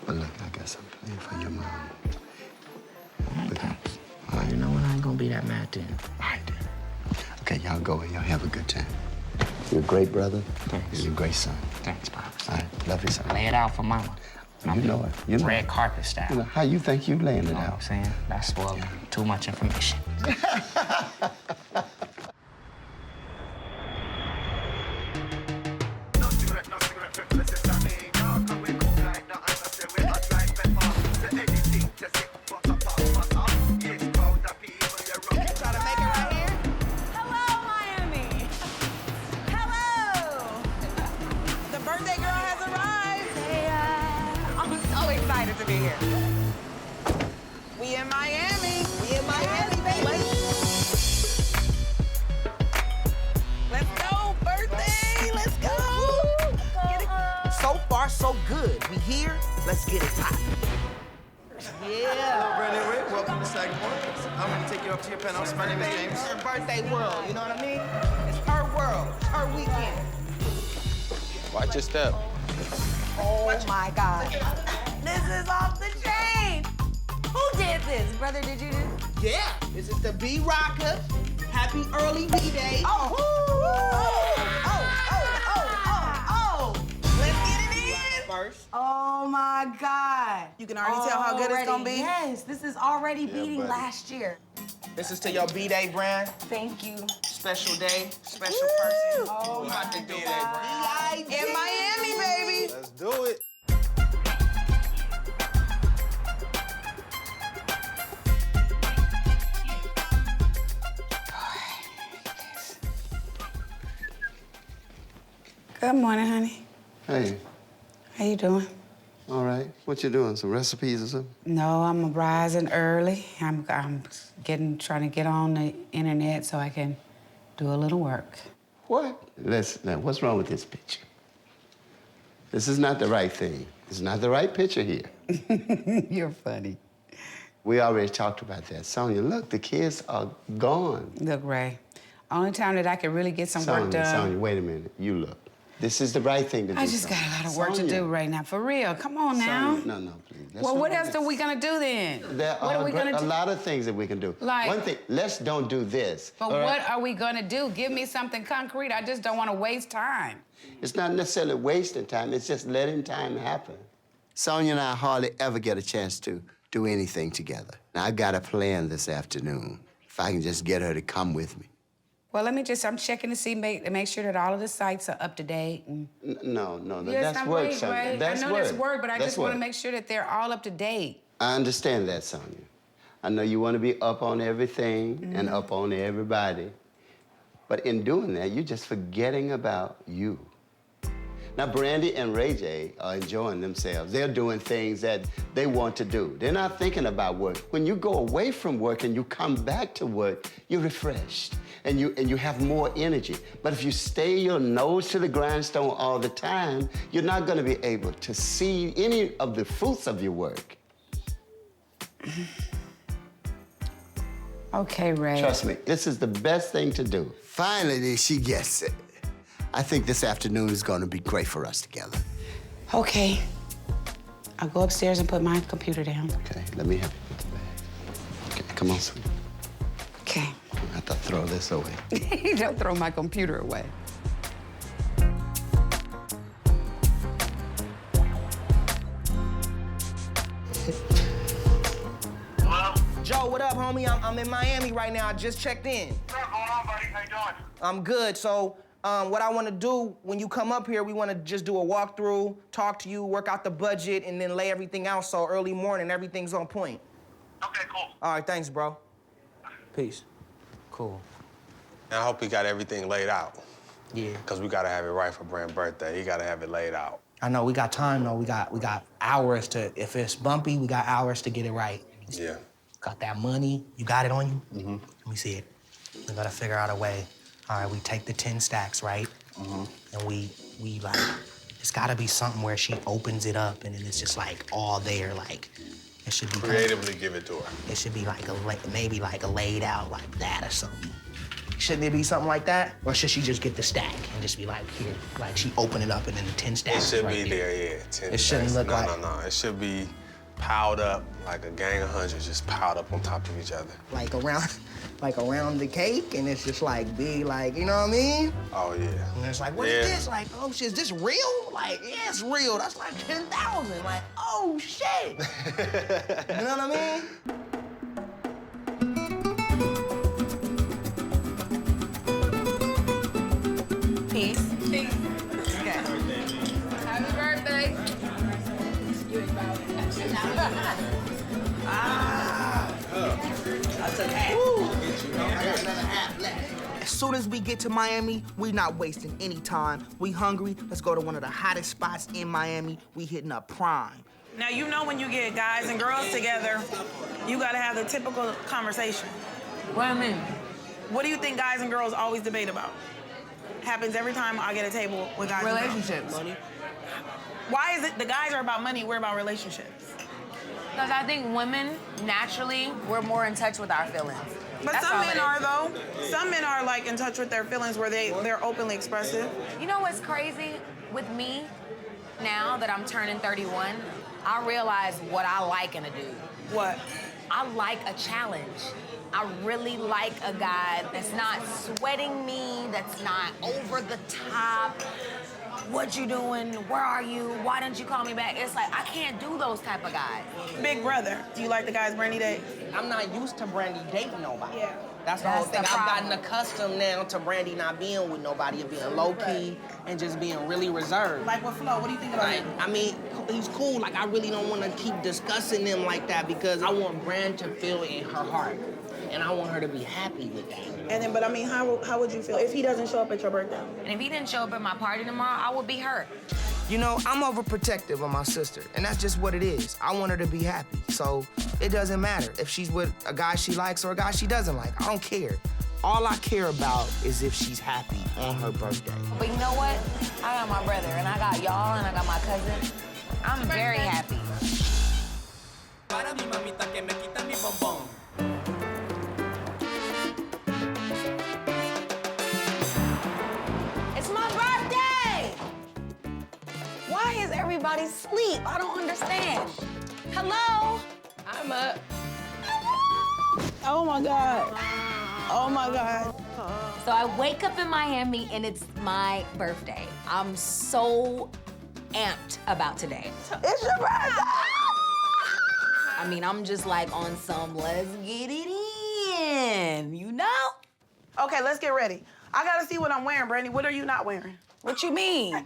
But look, I got something playing for your mom. All right, you know what? I ain't gonna be that mad then. All right, then. Okay, y'all go and y'all have a good time. You're a great brother. Thanks. And you're a great son. Thanks, Pops. All right, love you, son. Lay it out for Mama. You know it. You know Red it. carpet style. You know, how you think you laying it You know what out? I'm saying? That's well, too much information. Hello, Miami. Hello. The birthday girl has arrived. I'm so excited to be here. We in Miami. We in Miami, baby. Let's go, birthday. Let's go. Get it. So far, so good. We here. Let's get it poppin'. Yeah. Brandy Rick, welcome to Sagamore. I'm going to take you up to your penthouse. My name is James. It's her birthday world, you know what I mean? It's her world, it's her weekend. Watch your step. Oh my God. This is off the chain. Who did this? Brother, did you do this? Yeah, this is the B-Rocker. Happy early B-Day. Oh. Let's get it in. First. Oh my God. You can already tell how good it's gonna be? Yes, this is already beating buddy. last year. This is to your B-Day, Brand. Thank you. Special day, special person. Oh we about to do that, Brand. In Miami, baby. Let's do it. Good morning, honey. Hey, How you doing? all right. What you doing? Some recipes or something? No, I'm rising early. I'm trying to get on the internet so I can do a little work. What? Now, what's wrong with this picture? This is not the right thing. It's not the right picture here. You're funny. We already talked about that. Sonia, look, the kids are gone. Look, Ray, only time that I can really get some work done. Sonia, wait a minute. You look. This is the right thing to do. I just got a lot of work to do right now, for real. Come on now. Sonia, no, please. Well, what else are we gonna do then? There What are we gonna a do? lot of things that we can do. Like- One thing, let's don't do this. But all right? what are we gonna do? Give me something concrete. I just don't want to waste time. It's not necessarily wasting time, it's just letting time happen. Sonia and I hardly ever get a chance to do anything together. Now, I got a plan this afternoon. If I can just get her to come with me. Well, I'm checking to see, make sure that all of the sites are up to date. No, Yes, that's I'm work, right, Sonia. right? That's I know work. that's work, but I That's just want to work. make sure that they're all up to date. I understand that, Sonia. I know you want to be up on everything and up on everybody. But in doing that, you're just forgetting about you. Now, Brandy and Ray J are enjoying themselves. They're doing things that they want to do. They're not thinking about work. When you go away from work and you come back to work, you're refreshed and you have more energy. But if you stay your nose to the grindstone all the time, you're not going to be able to see any of the fruits of your work. Okay, Ray. Trust me, this is the best thing to do. Finally, she gets it. I think this afternoon is going to be great for us together. Okay. I'll go upstairs and put my computer down. Okay, let me help you put the bag. Okay, come on, sweetie. Okay. I have to throw this away. Don't throw my computer away. Joe, what up, homie? I'm in Miami right now. I just checked in. What's going on, buddy? How you doing? I'm good. So, what I want to do when you come up here, we want to just do a walkthrough, talk to you, work out the budget, and then lay everything out so early morning everything's on point. Okay, cool. All right, thanks, bro. Peace. Cool. And I hope he got everything laid out. Yeah. Because we got to have it right for Brand's birthday. He got to have it laid out. I know we got time though. We got hours to. If it's bumpy, we got hours to get it right. Yeah. Got that money. You got it on you? Mm-hmm. Let me see it. We gotta figure out a way. All right, we take the 10 stacks, right? Mm-hmm. And we like, it's gotta be something where she opens it up and then it's just like all there, like it should be Creatively give it to her. It should be like maybe like a laid out like that or something. Shouldn't it be something like that? Or should she just get the stack and just be like here, like she open it up and then the 10 stacks? It should right be there, yeah. 10 It shouldn't stacks. look no, like No. It should be piled up like a gang of hundreds, just piled up on top of each other. Like around the cake, and it's just like big, like, you know what I mean? Oh, yeah. And it's like, what is this? Like, oh shit, is this real? Like, yeah, it's real. That's like 10,000. Like, oh shit. You know what I mean? Peace. Peace. Okay. Happy birthday. That's okay. I got another half left. As soon as we get to Miami, we not wasting any time. We hungry, let's go to one of the hottest spots in Miami. We hitting up Prime. Now, you know when you get guys and girls together, you gotta have the typical conversation. What do you mean? What do you think guys and girls always debate about? Happens every time I get a table with guys and girls. Relationships. Money. Why is it the guys are about money, we're about relationships? Because I think women, naturally, we're more in touch with our feelings. But That's some all men it are, is. though. Some men are, like, in touch with their feelings where they're openly expressive. You know what's crazy with me now that I'm turning 31? I realize what I like in a dude. What? I like a challenge. I really like a guy that's not sweating me, that's not over the top. What you doing? Where are you? Why didn't you call me back? It's like, I can't do those type of guys. Big brother, do you like the guys Brandy date? I'm not used to Brandy dating nobody. Yeah. That's the whole thing. the I've problem. gotten accustomed now to Brandy not being with nobody and being low-key and just being really reserved. Like with Flo, what do you think about Like, him? I mean, he's cool. Like, I really don't want to keep discussing him like that because I want Brand to feel in her heart. And I want her to be happy with that. And then, but I mean, how would you feel if he doesn't show up at your birthday? And if he didn't show up at my party tomorrow, I would be hurt. You know, I'm overprotective of my sister, and that's just what it is. I want her to be happy, so it doesn't matter if she's with a guy she likes or a guy she doesn't like. I don't care. All I care about is if she's happy on her birthday. But you know what? I got my brother, and I got y'all, and I got my cousin. I'm very happy. It's my birthday! everybody's asleep. I don't understand. Hello? I'm up. Oh my God. Oh my God. So I wake up in Miami and it's my birthday. I'm so amped about today. It's your birthday! I mean, I'm just like on some let's get it in, you know? Okay, let's get ready. I gotta see what I'm wearing, Brandy. What are you not wearing? What you mean?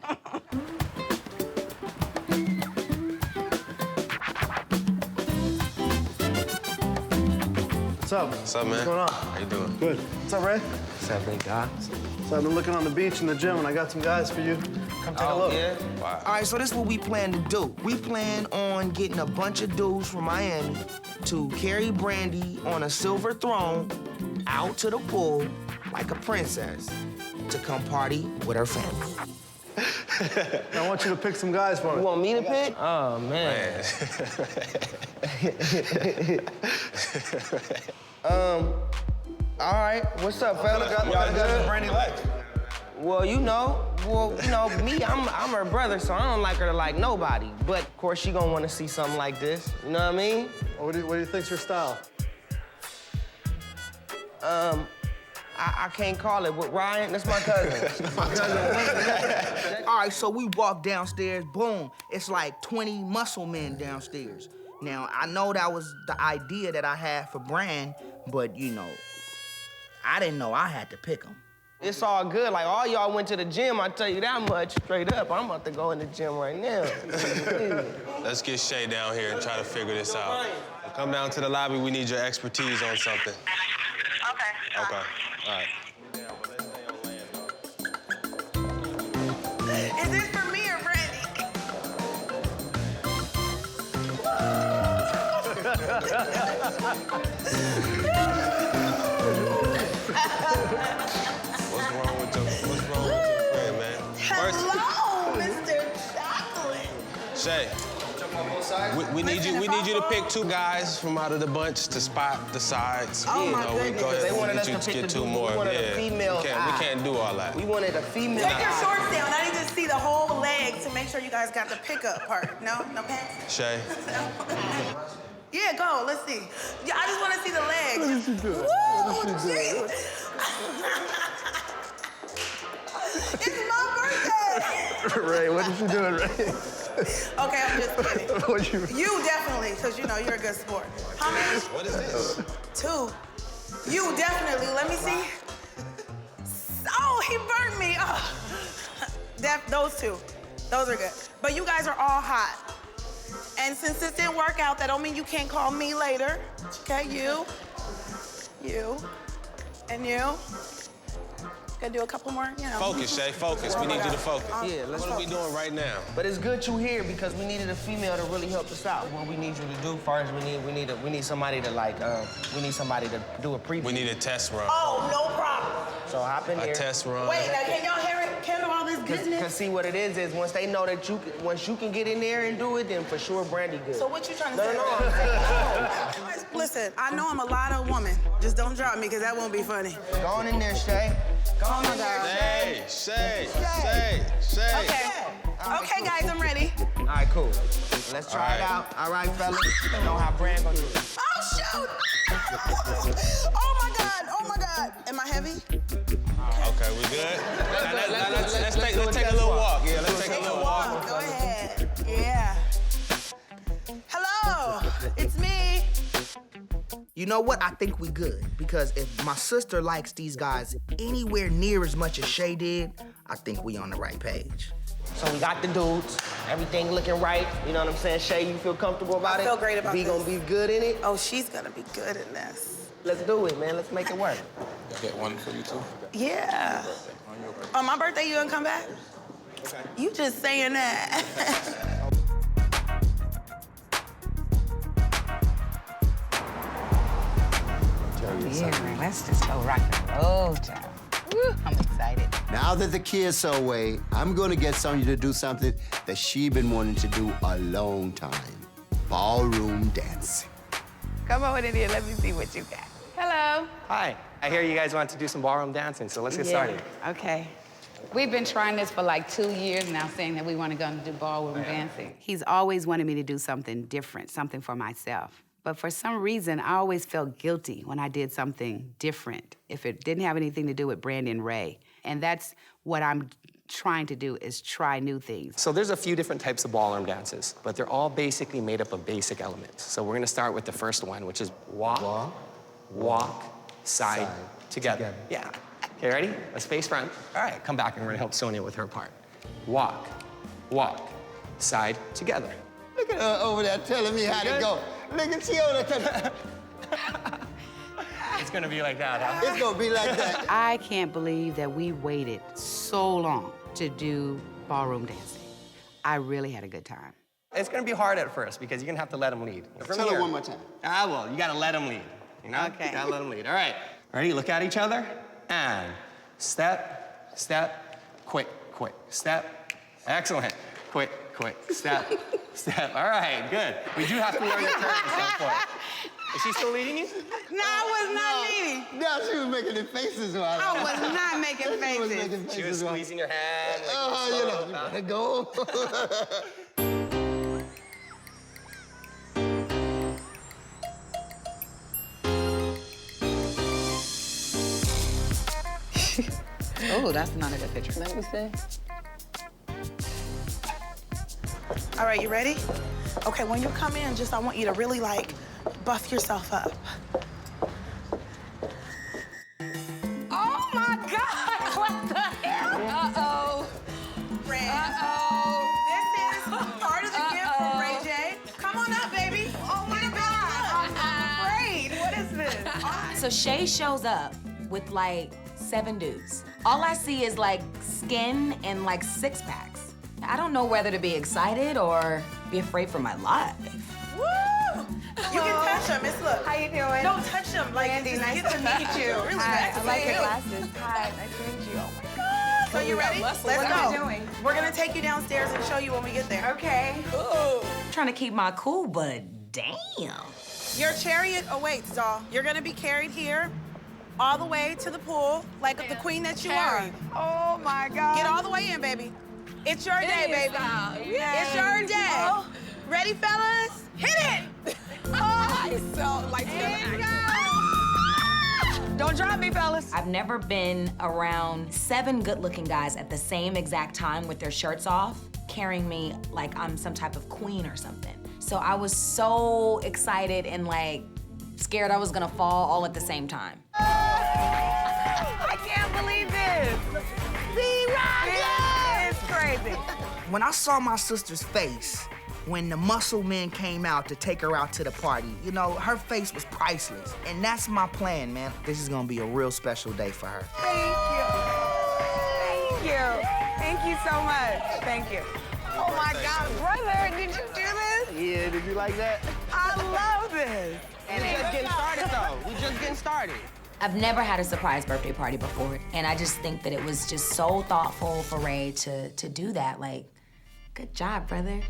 What's up? What's up, man? What's going on? How you doing? Good. What's up, Ray? What's up, big guy? So I've been looking on the beach in the gym, and I got some guys for you. Come take a look. Yeah? All right, so this is what we plan to do. We plan on getting a bunch of dudes from Miami to carry Brandy on a silver throne out to the pool like a princess to come party with her family. I want you to pick some guys for me. You want me to pick? Oh, man. All right, what's up, fella? Y'all good? Brandy like? Well, you know, me, I'm her brother, so I don't like her to like nobody. But of course, she gonna want to see something like this. You know what I mean? What do you think's your style? I can't call it. But Ryan, that's my cousin. My cousin. All right, so we walk downstairs. Boom, it's like 20 muscle men downstairs. Now I know that was the idea that I had for Brand, but you know, I didn't know I had to pick them. It's all good. Like, all y'all went to the gym, I tell you that much straight up. I'm about to go in the gym right now. Let's get Shay down here and try to figure this out. Come down to the lobby. We need your expertise on something. Okay. Okay. All right. Is this for me or Brandy? What's wrong with your friend, man? Hello, Mr. Chocolate. Shay, we need you to pick two guys from out of the bunch to spot the sides. Oh, my we goodness. go ahead They and wanted get us you to to pick get the two dude. more. We wanted a Yeah, female we eye. can't do all that. We wanted a female. Take your shorts down. I need to see the whole leg to make sure you guys got the pickup part. No pants? Shay. Yeah, go. Let's see. Yeah, I just want to see the legs. What did you do? Woo, jeez. It's my birthday. Ray, what did you do, Ray? Okay, I'm just kidding. What you? You definitely, because you know you're a good sport. How many? What is this? 2. You definitely. Let me see. Oh, he burnt me. Oh. Those 2. Those are good. But you guys are all hot. And since this didn't work out, that don't mean you can't call me later. Okay, you, and you. Gonna do a couple more, you know. Focus, Shay, focus. We need you to focus. Yeah, let's What are we doing right now? But it's good you here because we needed a female to really help us out. What we need you to do first, we need somebody to like, we need somebody to do a preview. We need a test run. Oh, no problem. So hop in A here. test run. Wait, now can y'all handle all this goodness? Cause see what it is once they know that once you can get in there and do it, then for sure Brandy good. So what you trying to say? No. Listen, I know I'm a lotto woman. Just don't drop me, because that won't be funny. Go on in there, Shay. Go on in there. Shay. Okay. Okay, guys, I'm ready. All right, cool. Let's try it out. All right, fellas. You know how Brand gonna do it. Oh, shoot! Oh, my God. Am I heavy? Okay, we good? Let's take a little walk. Yeah, let's take a little walk. Go ahead. Yeah. Hello, it's me. You know what? I think we good. Because if my sister likes these guys anywhere near as much as Shay did, I think we on the right page. So we got the dudes, everything looking right. You know what I'm saying? Shay, you feel comfortable about it? I feel great about this. this. Gonna be good in it? Oh, she's gonna be good in this. Let's do it, man. Let's make it work. Get one for you too. Yeah. On my birthday, you gonna come back? Okay. You just saying that. Yeah, let's just go rock and roll, child. Woo, I'm excited. Now that the kids are away, I'm gonna get Sonya to do something that she's been wanting to do a long time. Ballroom dancing. Come on in here, let me see what you got. Hello. Hi. I hear you guys want to do some ballroom dancing, so let's get started. Okay. We've been trying this for like 2 years now, saying that we want to go and do ballroom dancing. He's always wanted me to do something different, something for myself. But for some reason, I always felt guilty when I did something different, if it didn't have anything to do with Brandy and Ray. And that's what I'm trying to do, is try new things. So there's a few different types of ballroom dances, but they're all basically made up of basic elements. So we're gonna start with the first one, which is walk, walk, side, together. Yeah. Okay, ready? Let's face front. All right, come back and we're gonna help Sonia with her part. Walk, walk, side, together. Look at her over there telling me how to go. Look at she over there. It's gonna be like that, huh? It's gonna be like that. I can't believe that we waited so long to do ballroom dancing. I really had a good time. It's gonna be hard at first because you're gonna have to let him lead. Tell her one more time. Ah, well, you gotta let him lead. You know? Okay. You gotta let him lead. All right. Ready? Look at each other. And step, step, quick, quick. Step. Excellent. Quick, quick. Step, step. All right, good. We do have to learn the turn at some point. Is she still leading you? No, I was not leading. No, she was making the faces while I was not making faces. She was squeezing your hand. Like, oh, you know, you gotta go. Oh, that's not a good picture. Let me see. All right, you ready? Okay, when you come in, I want you to really, like, buff yourself up. Oh my God! What the hell? Uh-oh. Ray. Uh-oh. This is part of the gift from Ray J. Come on up, baby. Oh my God. I'm afraid. What is this? So Shay shows up with like 7 dudes. All I see is like skin and like 6-packs. I don't know whether to be excited or be afraid for my life. Woo! You can touch them. It's look. How you doing? Don't touch them. Like, Brandy, nice get to know meet you. Really Hi, nice I to like meet your you. glasses. Hi, nice to meet you. Oh my God. So you ready? Let's What go. are you doing? We're gonna take you downstairs and show you when we get there. Okay. Cool. I'm trying to keep my cool, but damn. Your chariot awaits, doll. You're gonna be carried here all the way to the pool, like the queen that you are. Oh my God. Get all the way in, baby. It's your day, baby. It's your day. Oh. Ready, fellas? Hit it! I so like Don't drop me, fellas. I've never been around 7 good-looking guys at the same exact time with their shirts off, carrying me like I'm some type of queen or something. So I was so excited and like scared I was gonna fall all at the same time. I can't believe this. It's crazy. When I saw my sister's face when the muscle men came out to take her out to the party, you know, her face was priceless. And that's my plan, man. This is gonna be a real special day for her. Thank you. Thank you so much. Thank you. Oh my God, brother, did you do this? Yeah, did you like that? I love this. And we're just getting started, though. We're just getting started. I've never had a surprise birthday party before, and I just think that it was just so thoughtful for Ray to do that. Like, good job, brother.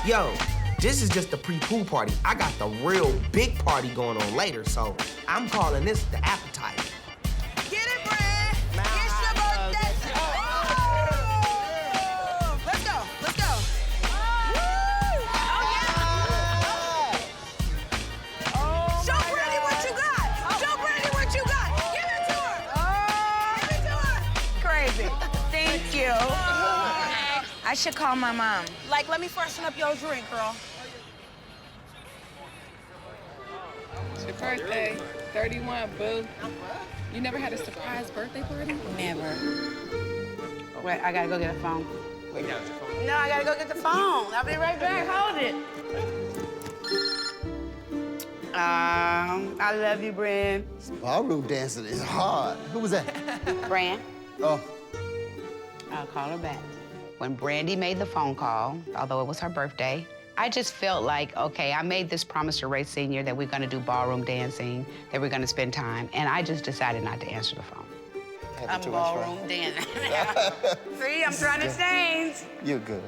Yo, this is just the pre-pool party. I got the real big party going on later, so I'm calling this the appetizer. Get it, Brad. It's your birthday. Oh! Let's go. Let's go. Show Brandy what you got. Show Brandy what you got. Give it to her. Give it to her. Crazy. Thank you. I should call my mom. Like, let me freshen up your drink, girl. It's your birthday. 31, boo. You never had a surprise birthday party? Never. Wait, I gotta go get a phone. Wait down your phone. No, I gotta go get the phone. I'll be right back. Hold it. I love you, Bran. Ballroom dancing is hard. Who was that? Bran, Oh, I'll call her back. When Brandy made the phone call, although it was her birthday, I just felt like, okay, I made this promise to Ray Sr. that we're gonna do ballroom dancing, that we're gonna spend time, and I just decided not to answer the phone. having I'm too much fun. ballroom dancing. See, I'm trying to change. You're good.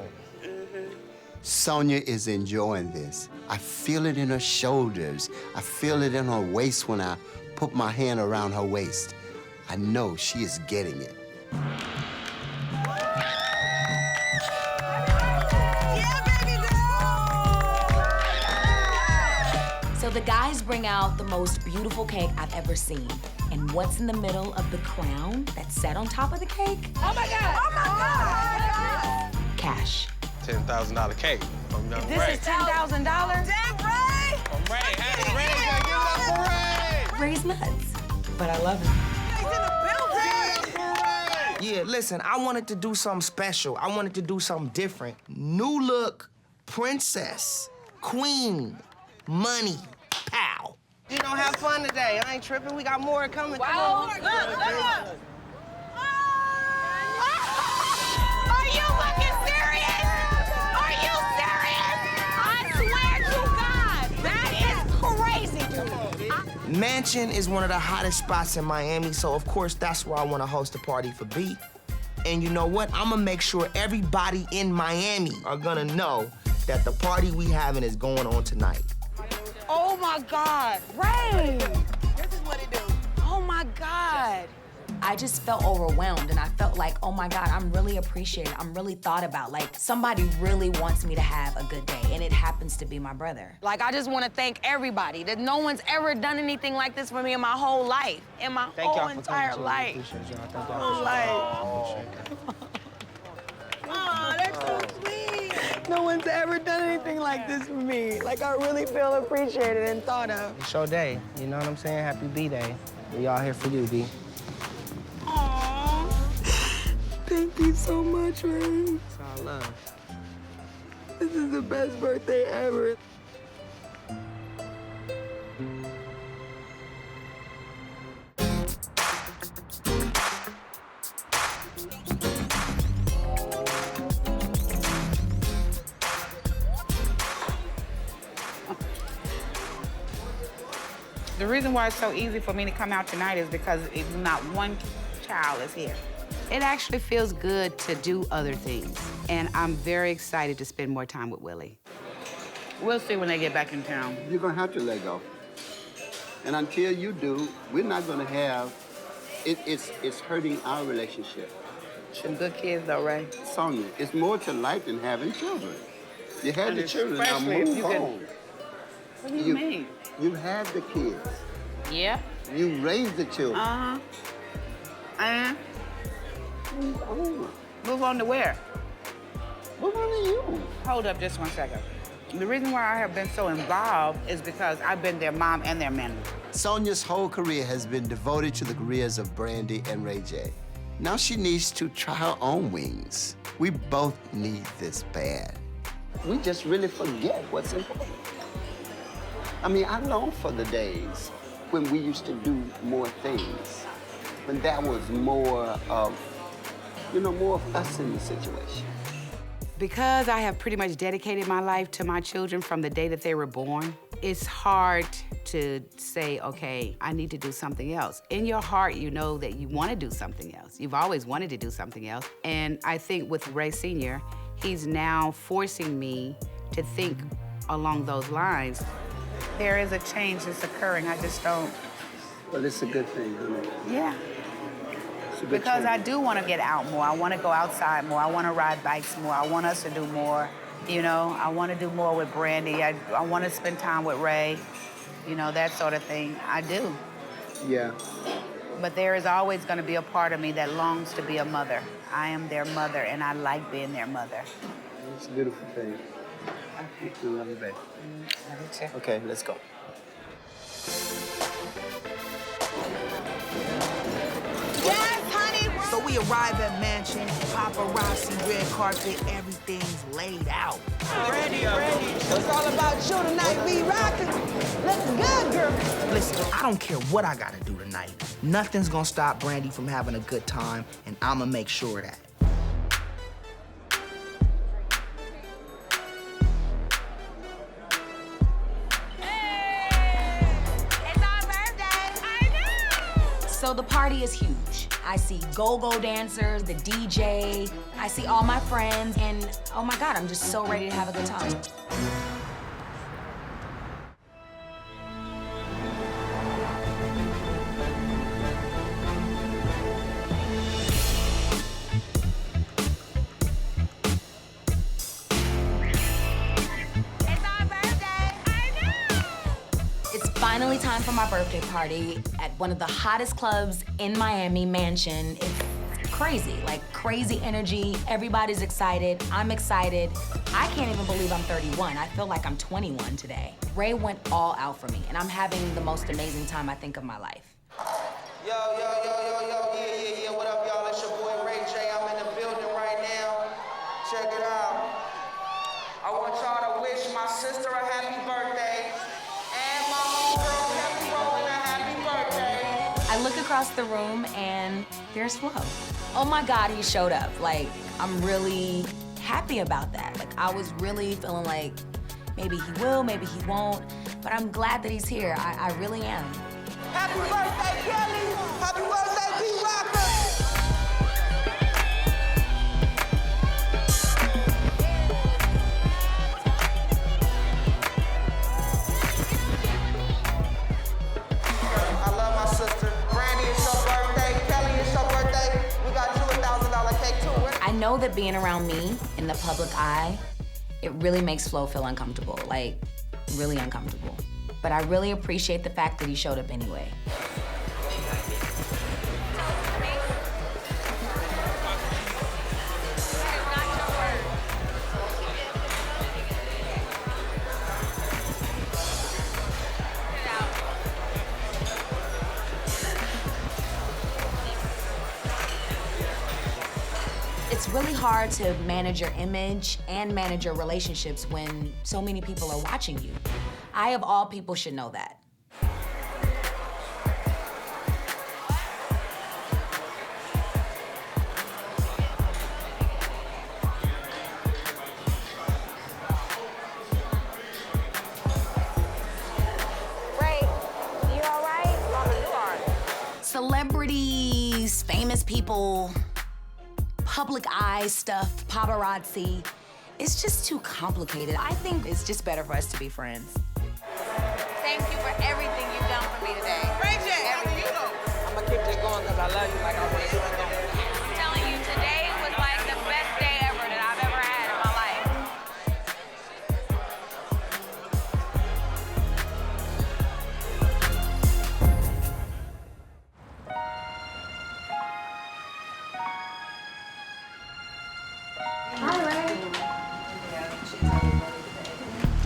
Sonia is enjoying this. I feel it in her shoulders. I feel it in her waist when I put my hand around her waist. I know she is getting it. So the guys bring out the most beautiful cake I've ever seen. And what's in the middle of the crown that's set on top of the cake? Oh my God! Oh my God! Cash. $10,000 cake from young This Ray. is $10,000? Damn, Ray! From Ray. Hey, Ray, give it up for Ray! Ray's nuts, but I love him. He's in the building! Yeah, listen, I wanted to do something special. I wanted to do something different. New look, princess, queen, money, pow. You know, have fun today. I ain't tripping. We got more coming. Wow, Come on. look. Are you fucking serious? Are you serious? I swear to God, that is crazy, dude. Mansion is one of the hottest spots in Miami, so of course that's where I want to host a party for B. And you know what? I'm gonna make sure everybody in Miami are gonna know that the party we having is going on tonight. Oh my God, Ray! This is what it do. Oh my God. I just felt overwhelmed and I felt like, oh my God, I'm really appreciated. I'm really thought about. Like, somebody really wants me to have a good day, and it happens to be my brother. Like, I just want to thank everybody that no one's ever done anything like this for me in my whole life. In my whole entire life. Whole life. Oh, that's so sweet. No one's ever done anything like this for me. Like, I really feel appreciated and thought of. It's your day. You know what I'm saying? Happy B-Day. We all here for you, B. Aww. Thank you so much, Ray. It's all love. This is the best birthday ever. The reason why it's so easy for me to come out tonight is because not one child is here. It actually feels good to do other things, and I'm very excited to spend more time with Willie. We'll see when they get back in town. You're gonna have to let go. And until you do, we're not gonna have, it's hurting our relationship. Some good kids though, Ray. Sonia, it's more to life than having children. You had And the children, now especially if move you can- on. What do you mean? You had the kids. Yeah. You raised the children. Uh-huh. And Move on. move on to where? Move on to you. Hold up just one second. The reason why I have been so involved is because I've been their mom and their mentor. Sonia's whole career has been devoted to the careers of Brandy and Ray J. Now she needs to try her own wings. We both need this bad. We just really forget what's important. I mean, I long for the days when we used to do more things, when that was more of, more of us in the situation. Because I have pretty much dedicated my life to my children from the day that they were born, it's hard to say, okay, I need to do something else. In your heart, you know that you want to do something else. You've always wanted to do something else. And I think with Ray Sr., he's now forcing me to think along those lines. There is a change that's occurring. I just don't. Well, it's a good thing, isn't it? Yeah. It's a good Because I change. do want to get out more. I want to go outside more. I want to ride bikes more. I want us to do more. I want to do more with Brandy. I want to spend time with Ray. That sort of thing. I do. Yeah. But there is always going to be a part of me that longs to be a mother. I am their mother, and I like being their mother. It's a beautiful thing. I love you, babe. Love you too. Okay, let's go. Yes, honey. So we arrive at Mansion, paparazzi, red carpet, everything's laid out. Ready. It's all about you tonight, we rockin'. Looking good, girl. Listen, I don't care what I gotta do tonight. Nothing's gonna stop Brandy from having a good time, and I'ma make sure of that. So the party is huge. I see go-go dancers, the DJ, I see all my friends, and oh my God, I'm just so ready to have a good time. finally time for my birthday party at one of the hottest clubs in Miami, Mansion. It's crazy, like crazy energy. Everybody's excited. I'm excited. I can't even believe I'm 31. I feel like I'm 21 today. Ray went all out for me, and I'm having the most amazing time, I think, of my life. Yo, yeah, what up, y'all? It's your boy Ray J. I'm in the building right now. Check it out. I want y'all to wish my sister a happy birthday and my homegirl Kelly Rowland a happy birthday. I look across the room, and there's Flo. Oh my God, he showed up. Like, I'm really happy about that. Like, I was really feeling like maybe he will, maybe he won't, but I'm glad that he's here. I really am. Happy birthday, Kelly! Happy birthday, P-Rocker! I love my sister. Brandy, it's your birthday. Kelly, it's your birthday. We got you a $1,000 cake too. I know that being around me in the public eye, it really makes Flo feel uncomfortable, like really uncomfortable. But I really appreciate the fact that he showed up anyway. It's really hard to manage your image and manage your relationships when so many people are watching you. I, of all people, should know that. Ray, you all right? Mama, you all right. Celebrities, famous people, public eye stuff, paparazzi. It's just too complicated. I think it's just better for us to be friends. Thank you for everything you've done for me today. Ray J, how do you know? I'm gonna keep this going because I love you like I want to keep it going. I'm telling you, today was like the best day ever that I've ever had in my life. Hi, Ray.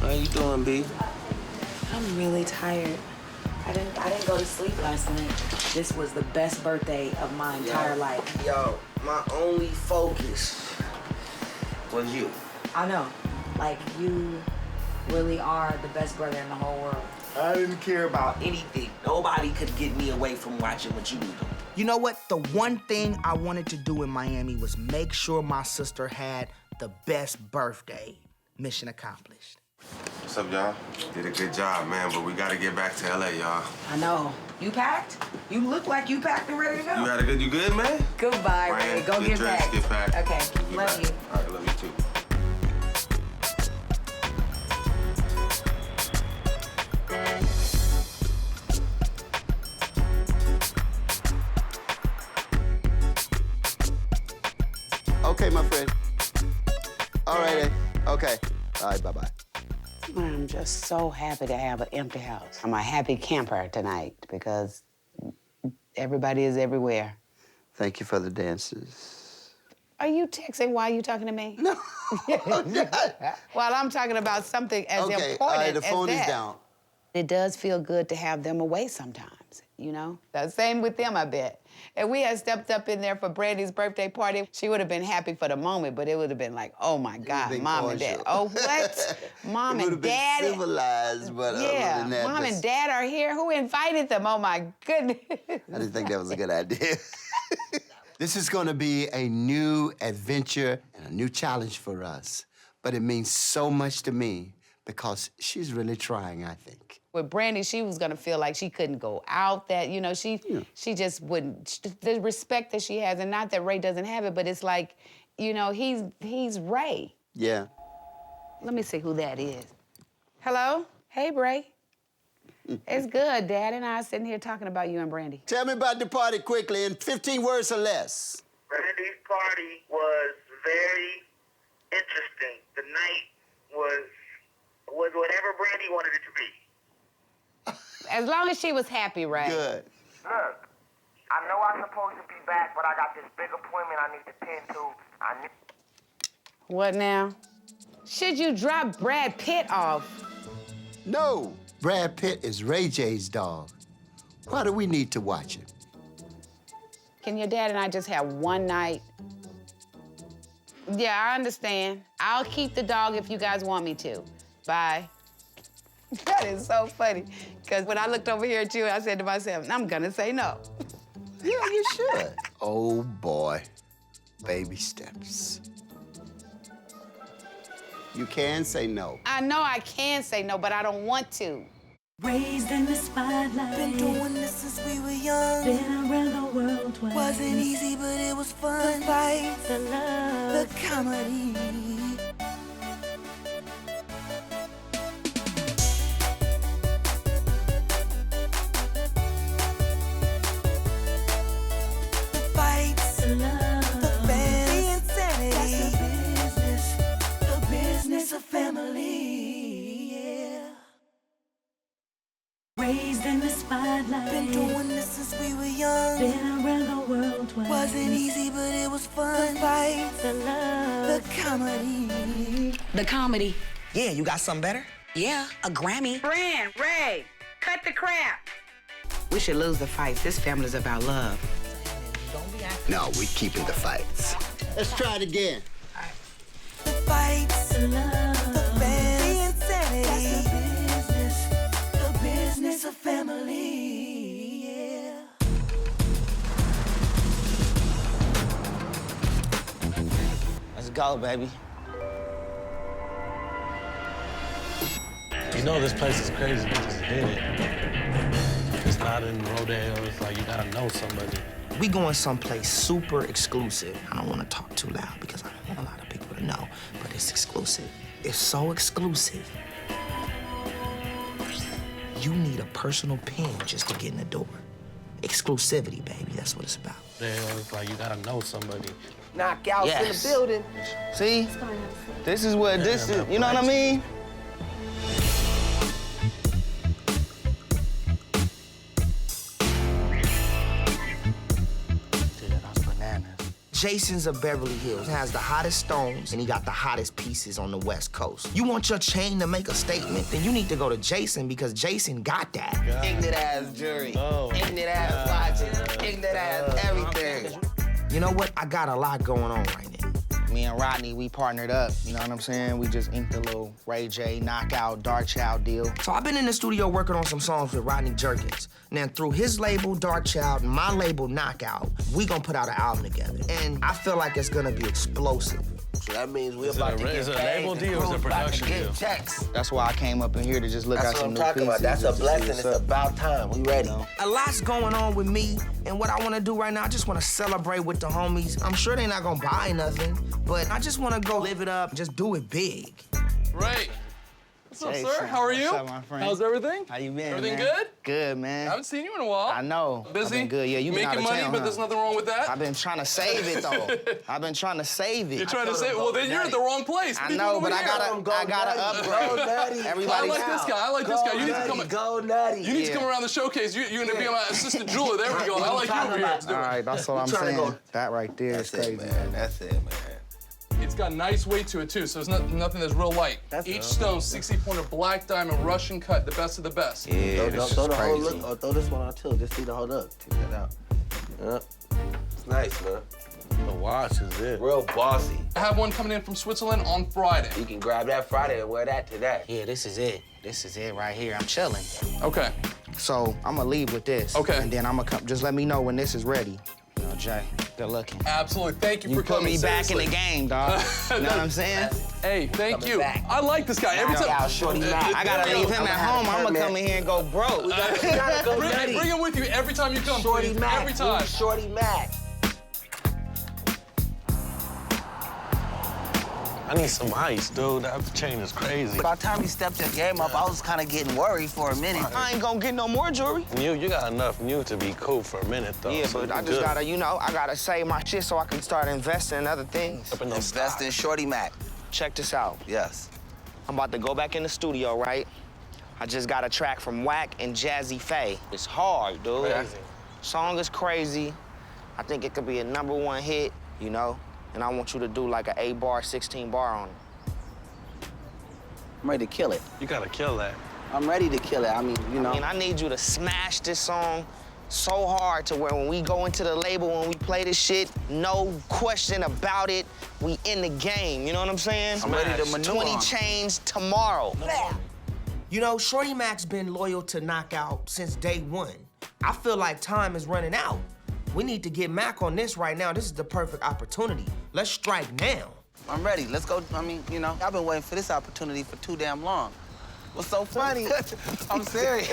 How you doing, B? I'm really tired. I didn't go to sleep last night. This was the best birthday of my entire life. Yo, my only focus was you. I know. Like, you really are the best brother in the whole world. I didn't care about anything. Nobody could get me away from watching what you were doing. You know what? The one thing I wanted to do in Miami was make sure my sister had the best birthday. Mission accomplished. What's up, y'all? Did a good job, man, but we gotta get back to LA, y'all. I know. You packed? You look like you packed and ready to go. You good, man? Goodbye, Ray. Go get dressed, packed. get packed. Okay, love you. All right, love you too. Okay, my friend. All right, then. Okay. All right, bye-bye. I'm just so happy to have an empty house. I'm a happy camper tonight because everybody is everywhere. Thank you for the dances. Are you texting while you talking to me? No. While I'm talking about something as Okay, important all right, the as phone is that. down. It does feel good to have them away sometimes, you know? The same with them, I bet. If we had stepped up in there for Brandy's birthday party, she would have been happy for the moment, but it would have been like, oh my God, Mom and Dad. Oh, what? Mom and Dad. Been civilized, but other than that, Mom and Dad are here. Who invited them? Oh my goodness. I didn't think that was a good idea. This is gonna be a new adventure and a new challenge for us, but it means so much to me because she's really trying, I think. With Brandy, she was gonna feel like she couldn't go out, that, you know, she just wouldn't, the respect that she has, and not that Ray doesn't have it, but it's like, you know, he's Ray. Yeah. Let me see who that is. Hello? Hey, Ray. It's good. Dad and I are sitting here talking about you and Brandy. Tell me about the party quickly in 15 words or less. Brandy's party was very interesting. The night was whatever Brandy wanted it to be. As long as she was happy, right? Good. Look, I know I'm supposed to be back, but I got this big appointment I need to tend to. What now? Should you drop Brad Pitt off? No, Brad Pitt is Ray J's dog. Why do we need to watch him? Can your dad and I just have one night? Yeah, I understand. I'll keep the dog if you guys want me to. Bye. That is so funny, because when I looked over here at you, I said to myself, I'm gonna say no. Yeah, you should. Oh, boy. Baby steps. You can say no. I know I can say no, but I don't want to. Raised in the spotlight. Been doing this since we were young. Been around the world twice. Wasn't easy, but it was fun. The fights, the love, the comedy. The fights, the love, the fans, the insanity. That's the business of family. Yeah. Raised in the spotlight. Been doing this since we were young. Been around the world twice. Wasn't easy, but it was fun. The fights, the love, the comedy. The comedy. Yeah, you got something better? Yeah, a Grammy. Brand, Ray, cut the crap. We should lose the fights. This family's about love. No, we keeping the fights. Let's try it again. The fights, the love, the fans, the insanity. That's the business of family. Yeah. Let's go, baby. You know this place is crazy. We just hit it. It's not in Rodeo. It's like you gotta know somebody. We going someplace super exclusive. I don't want to talk too loud because I don't want a lot of people to know, but it's exclusive. It's so exclusive. You need a personal pin just to get in the door. Exclusivity, baby. That's what it's about. It's like you gotta know somebody. Knockouts Yes. in the building. See? This is what this is. You know what I mean? Jason's of Beverly Hills has the hottest stones and he got the hottest pieces on the West Coast. You want your chain to make a statement, then you need to go to Jason because Jason got that. Ignorant ass jury, ignorant ass watching, ignorant ass everything. You know what? I got a lot going on right now. Me and Rodney, we partnered up, you know what I'm saying? We just inked a little Ray J knockout Dark Child deal. So I've been in the studio working on some songs with Rodney Jerkins. Now through his label, Dark Child, and my label, Knockout, we gonna put out an album together. And I feel like it's gonna be explosive. So that means we're about to get Is it a label deal or is it a production deal? checks. That's why I came up in here to just look at some new pieces. That's what I'm talking about. That's a just to see blessing. what's It's up. about time. We ready. A lot's going on with me, and what I want to do right now, I just want to celebrate with the homies. I'm sure they're not gonna buy nothing, but I just want to go live it up, just do it big. Ray. What's up, Jason, sir? How are you? what's up, my friend? How's everything? How you been, Everything man? good? Good, man. I haven't seen you in a while. I know. Busy? I've been good. Yeah, you been making out of money, town, but huh? there's nothing wrong with that. I've been trying to save it though. I've been trying to save it. You're trying to say, well, then you're at the wrong place. I People know, over but I here. gotta upgrade. Everybody, I like this guy. I like this guy. You need to come. Go nutty. You need to come around the showcase. You're gonna be my assistant jeweler. There we go. I like you over here. Let's do it. All right, that's what I'm saying. That right there is crazy. Man, that's it, man. It's got nice weight to it too, so it's nothing that's real light. Each stone, 60-pointer black diamond Russian cut, the best of the best. Yeah, throw the whole look, or throw this one on too. Just see the whole look. Check that out. Yep. It's nice, man. The watch is it. Real bossy. I have one coming in from Switzerland on Friday. You can grab that Friday and wear that today. Yeah, this is it. This is it right here. I'm chilling. Okay. So I'm gonna leave with this. Okay. And then I'm gonna come. Just let me know when this is ready. You know, Jay, good looking. Absolutely. Thank you for put coming. me back in seriously. the game, dog. You know what I'm saying? Hey, thank Coming you. back. I like this guy. Every time. Shorty Mac. I gotta leave him at home. I'm gonna come in here and go broke. We gotta go nutty. Bring him with you every time you come. Shorty please. Mac. Every time. Shorty Mac. I need some ice, dude. That chain is crazy. By the time you stepped your game up, I was kind of getting worried for a minute. I ain't gonna get no more jewelry. You got enough new to be cool for a minute, though. Yeah, so but you I just good. gotta, you know, I gotta save my shit so I can start investing in other things. Invest in Shorty Mac. Check this out. Yes. I'm about to go back in the studio, right? I just got a track from Wack and Jazzy Faye. It's hard, dude. Crazy. Song is crazy. I think it could be a #1 hit, you know? And I want you to do like an 8-bar, 16-bar on it. I'm ready to kill it. You gotta kill that. I'm ready to kill it. I mean, you know. I need you to smash this song so hard to where when we go into the label, when we play this shit, no question about it, we in the game, you know what I'm saying? I'm ready to maneuver. 20 chains tomorrow. You know, Shorty Mac's been loyal to Knockout since day one. I feel like time is running out. We need to get Mac on this right now. This is the perfect opportunity. Let's strike now. I'm ready. Let's go. I mean, you know, I've been waiting for this opportunity for too damn long. What's so funny? I'm serious.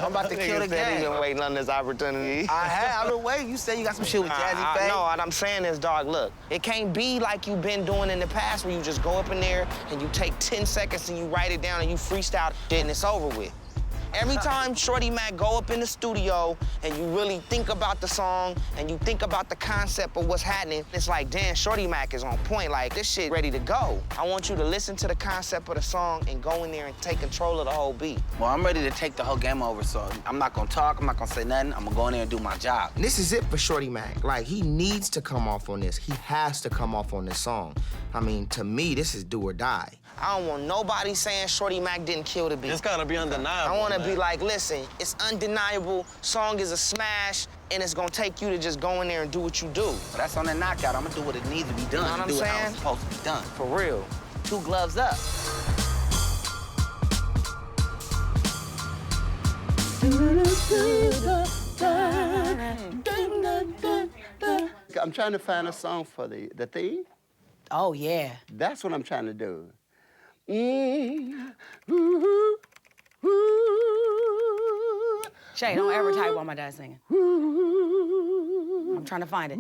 I'm about to kill the game. You've been waiting on this opportunity. I have. I've been waiting. You said you got some shit with Jazzy Faye. No, what I'm saying is, dog, look, it can't be like you've been doing in the past where you just go up in there and you take 10 seconds and you write it down and you freestyle it and it's over with. Every time Shorty Mac go up in the studio and you really think about the song and you think about the concept of what's happening, it's like, damn, Shorty Mac is on point. Like, this shit ready to go. I want you to listen to the concept of the song and go in there and take control of the whole beat. Well, I'm ready to take the whole game over, so I'm not gonna talk, I'm not gonna say nothing. I'm gonna go in there and do my job. And this is it for Shorty Mac. Like, he needs to come off on this. He has to come off on this song. I mean, to me, this is do or die. I don't want nobody saying Shorty Mac didn't kill the beat. It's gotta be undeniable. I want to be like, listen, it's undeniable, song is a smash, and it's gonna take you to just go in there and do what you do. Well, that's on the knockout. I'm gonna do what it needs to be done. You know what I'm do it how saying? it's supposed to be done. For real. 2 gloves up. I'm trying to find a song for the theme. Oh, yeah. That's what I'm trying to do. Shay, don't ever type while my dad's singing. I'm trying to find it.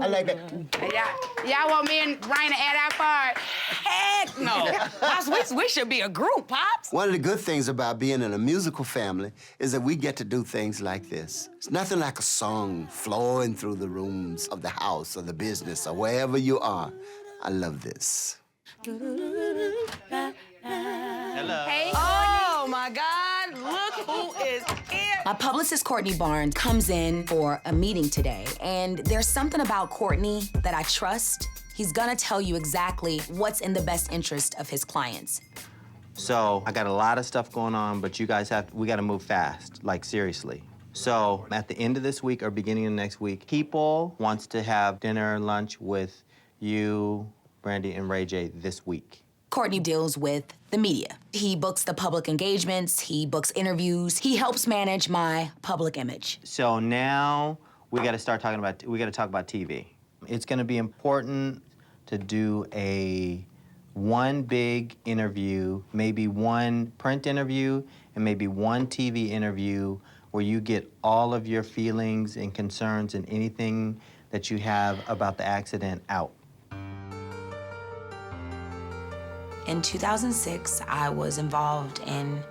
I like that. Y'all want me and Ryan to add our part? Heck no. Pops, we should be a group, Pops. One of the good things about being in a musical family is that we get to do things like this. It's nothing like a song flowing through the rooms of the house or the business or wherever you are. I love this. Hello. Hey. Oh, my God. Look who is here. My publicist, Courtney Barnes, comes in for a meeting today, and there's something about Courtney that I trust. He's gonna tell you exactly what's in the best interest of his clients. So I got a lot of stuff going on, but you guys we gotta move fast, like seriously. So at the end of this week or beginning of next week, people wants to have dinner, lunch with you, Brandy, and Ray J this week. Courtney deals with the media. He books the public engagements, he books interviews, he helps manage my public image. So now we gotta talk about TV. It's gonna be important to do one big interview, maybe one print interview, and maybe one TV interview where you get all of your feelings and concerns and anything that you have about the accident out. In 2006, I was involved in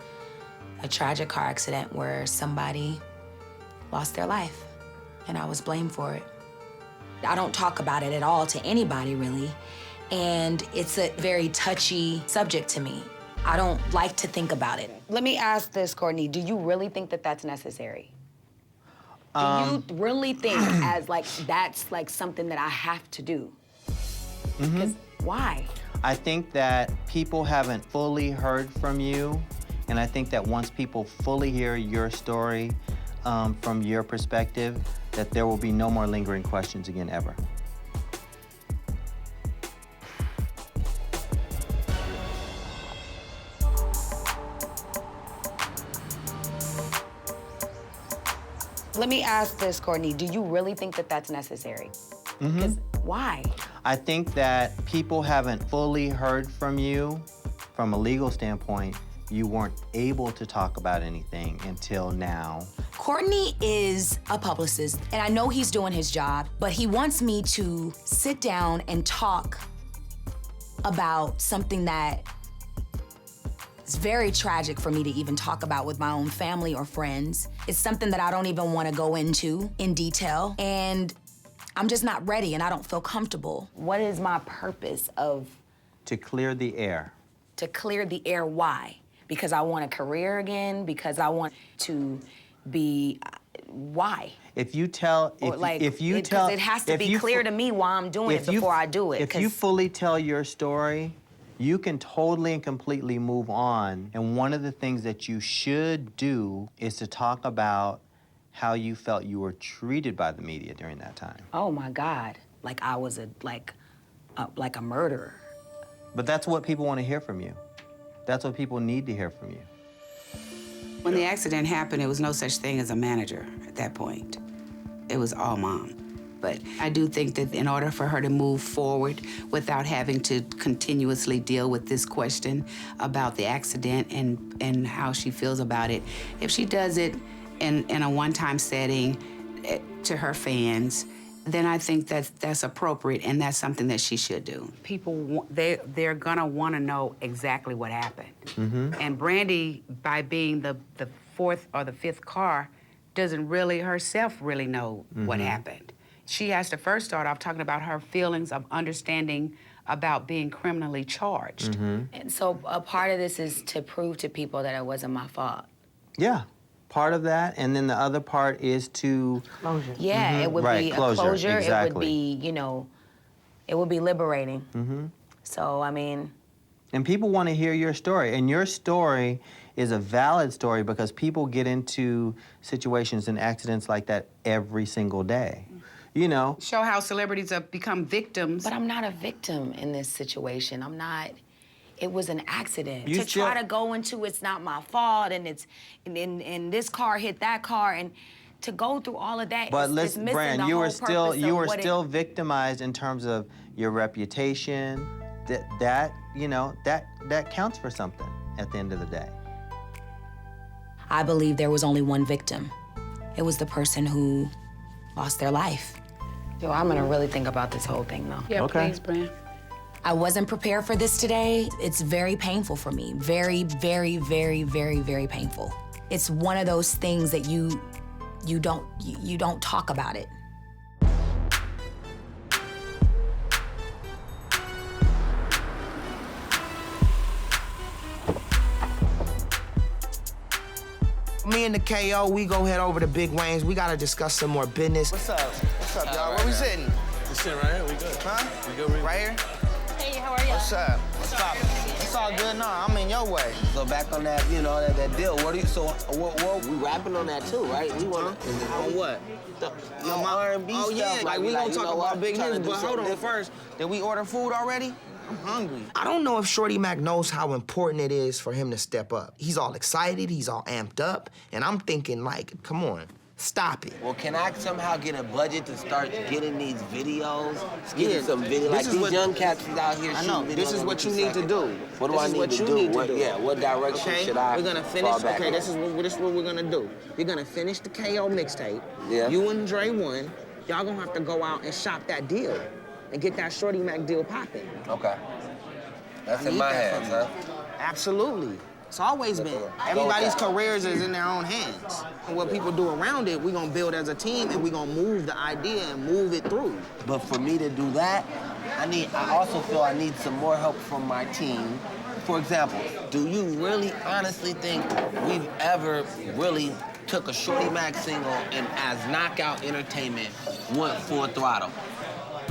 a tragic car accident where somebody lost their life, and I was blamed for it. I don't talk about it at all to anybody, really, and it's a very touchy subject to me. I don't like to think about it. Let me ask this, Courtney. Do you really think that that's necessary? Do you really think that's like something that I have to do? Because why? I think that people haven't fully heard from you, and I think that once people fully hear your story from your perspective, that there will be no more lingering questions again, ever. Let me ask this, Courtney. Do you really think that that's necessary? Because why? I think that people haven't fully heard from you from a legal standpoint. You weren't able to talk about anything until now. Courtney is a publicist, and I know he's doing his job, but he wants me to sit down and talk about something that It's very tragic for me to even talk about with my own family or friends. It's something that I don't even want to go into in detail, and I'm just not ready and I don't feel comfortable. What is my purpose of... To clear the air. To clear the air, why? Because I want a career again? Because I want to be... Why? If you tell... Because it has to be clear to me why I'm doing it before I do it. If you fully tell your story, you can totally and completely move on. And one of the things that you should do is to talk about how you felt you were treated by the media during that time. Oh my God, like I was like a murderer. But that's what people want to hear from you. That's what people need to hear from you. When the accident happened, there was no such thing as a manager at that point. It was all Mom. But I do think that in order for her to move forward without having to continuously deal with this question about the accident and how she feels about it, if she does it in a one-time setting to her fans, then I think that's appropriate and that's something that she should do. People, they're gonna wanna know exactly what happened. Mm-hmm. And Brandy, by being the fourth or the fifth car, doesn't really herself really know what happened. She has to first start off talking about her feelings of understanding about being criminally charged. And so a part of this is to prove to people that it wasn't my fault. Yeah, part of that, and then the other part is to... Closure. Yeah, it would be a closure. Exactly. It would be, you know, it would be liberating. So, I mean... And people want to hear your story, and your story is a valid story because people get into situations and accidents like that every single day. You know. Show how celebrities have become victims. But I'm not a victim in this situation. I'm not. It was an accident. You try to go into it's not my fault and it's and this car hit that car and to go through all of that. But it's listen, missing Brand, the you whole were still purpose victimized in terms of your reputation. That you know that counts for something at the end of the day. I believe there was only one victim. It was the person who lost their life. Yo, I'm gonna really think about this whole thing, though. Yeah, please, Brand. I wasn't prepared for this today. It's very painful for me. Very, very, very, very, very painful. It's one of those things that you don't talk about it. Me and the KO, we go head over to Big Wayne's. We gotta discuss some more business. What's up? What's up, y'all? Where we sitting? We sitting right here. We good. Huh? We good. Right here? Hey, how are you? What's up? What's up? It's all good. No, I'm in your way. So back on that, you know, that deal. What do you? So what? We rapping on that too, right? We wanna. On what? My R&B stuff. Yeah, like we gonna talk about big news, but hold on different. first. Did we order food already? I'm hungry. I don't know if Shorty Mac knows how important it is for him to step up. He's all excited, he's all amped up, and I'm thinking like, come on, stop it. Well, can I somehow get a budget to start getting these videos? Getting some video, like these young cats out here shooting videos. This is what you need to do. What do I need to do? Yeah, what direction should I We're gonna finish, fall back okay, on? this is what we're gonna do. You're gonna finish the KO mixtape. Yeah. You and Dre won. Y'all gonna have to go out and shop that deal and get that Shorty Mac deal popping. Okay. That's in my hands, huh? Absolutely. It's always been. Everybody's careers is in their own hands. And what people do around it, we're gonna build as a team and we're gonna move the idea and move it through. But for me to do that, I also feel I need some more help from my team. For example, do you really honestly think we've ever really took a Shorty Mac single and as Knockout Entertainment went full throttle?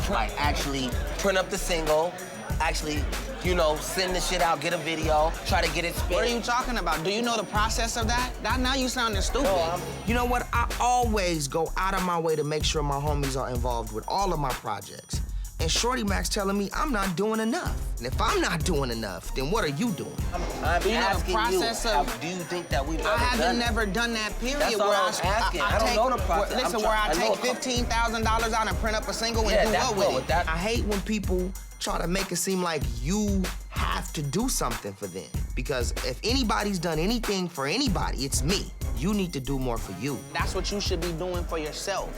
Like actually print up the single, actually, you know, send the shit out, get a video, try to get it spit. What are you talking about? Do you know the process of that? Now you sounding stupid. No, you know what? I always go out of my way to make sure my homies are involved with all of my projects. And Shorty Mac's telling me I'm not doing enough. And if I'm not doing enough, then what are you doing? I'm do you know asking the process you, of? Do you think that we've ever I haven't done never done that period. That's all where I'm asking. I don't know the process. Listen, where I take $15,000 out and print up a single and do what with it? I hate when people try to make it seem like you have to do something for them. Because if anybody's done anything for anybody, it's me. You need to do more for you. That's what you should be doing for yourself.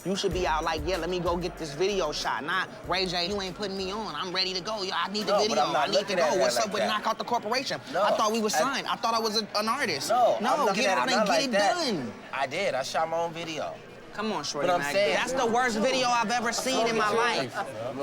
You should be out like, yeah, let me go get this video shot. Not, Ray J, you ain't putting me on. I'm ready to go. Yo, I need the video. I need to go. What's up with Knock Out the Corporation? No, I thought we were signed. I thought I was an artist. No, get out and get it done. I did. I shot my own video. Come on, Shorty, But I'm man. saying- That's the worst video I've ever seen in my life.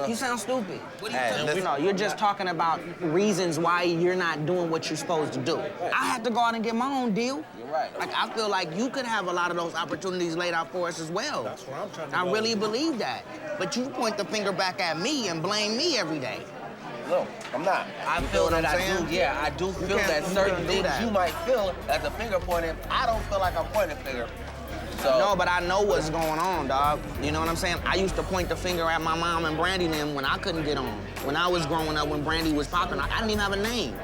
You sound stupid. What do you think? No, you're just talking about reasons why you're not doing what you're supposed to do. I had to go out and get my own deal. You're right. Like, I feel like you could have a lot of those opportunities laid out for us as well. That's what I'm trying to I go really with. believe that. But you point the finger back at me and blame me every day. No, I'm not. I feel what that I'm I saying? do, yeah, I do feel can't- that you certain can't do things that. you might feel as a finger pointing. I don't feel like I'm pointing a finger. So, No, but I know what's going on, dog. You know what I'm saying? I used to point the finger at my mom and Brandy them when I couldn't get on. When I was growing up, when Brandy was popping, I didn't even have a name.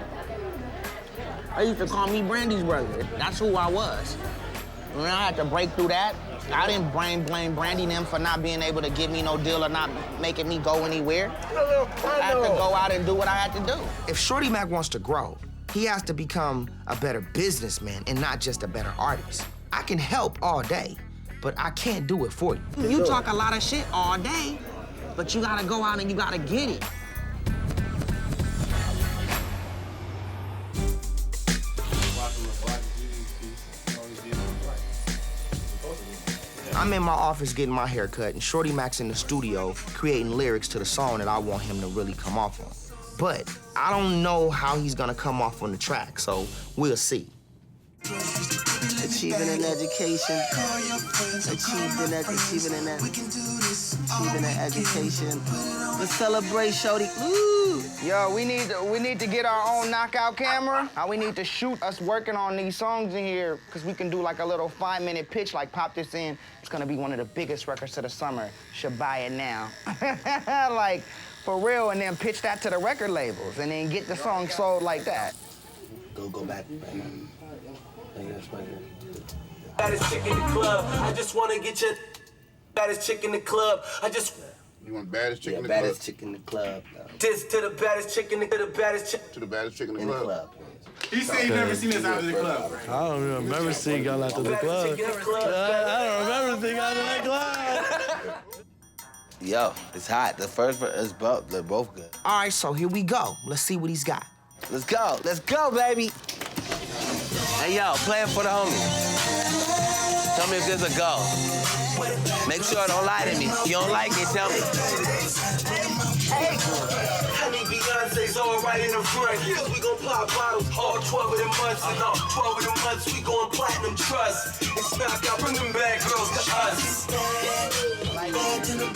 They used to call me Brandy's brother. That's who I was. When I had to break through that, I didn't blame Brandy them for not being able to give me no deal or not making me go anywhere. I had to go out and do what I had to do. If Shorty Mac wants to grow, he has to become a better businessman and not just a better artist. I can help all day, but I can't do it for you. You talk a lot of shit all day, but you gotta go out and you gotta get it. I'm in my office getting my hair cut, and Shorty Mac's in the studio creating lyrics to the song that I want him to really come off on. But I don't know how he's gonna come off on the track, so we'll see. achieving an education, achieving an education. Let's celebrate, Shorty. Woo! Yo, we need to get our own knockout camera. We need to shoot us working on these songs in here, because we can do like a little 5-minute pitch, like pop this in. It's gonna be one of the biggest records of the summer. Should buy it now. Like, for real, and then pitch that to the record labels, and then get the song sold like that. Go back. Baddest chick in the club. I just wanna get your baddest chick in the club. You want baddest chick in the baddest club? chick in the club. This to the baddest chick in the baddest chick. To the baddest chick in the club. He said he never seen us after the club. I don't remember seeing y'all after the club. I don't remember seeing y'all after that club. Yo, it's hot. The first verse is both. They're both good. All right, so here we go. Let's see what he's got. Let's go, baby. Hey, yo, play it for the homie. Tell me if there's a go. Make sure don't lie to me. If you don't like it, tell me. Hey, honey, Beyonce's all right in the front. Cause we gon' pop bottles all 12 of them months. And all 12 of them months, we gon' platinum trust. It's knock out, bring them bad girls to us.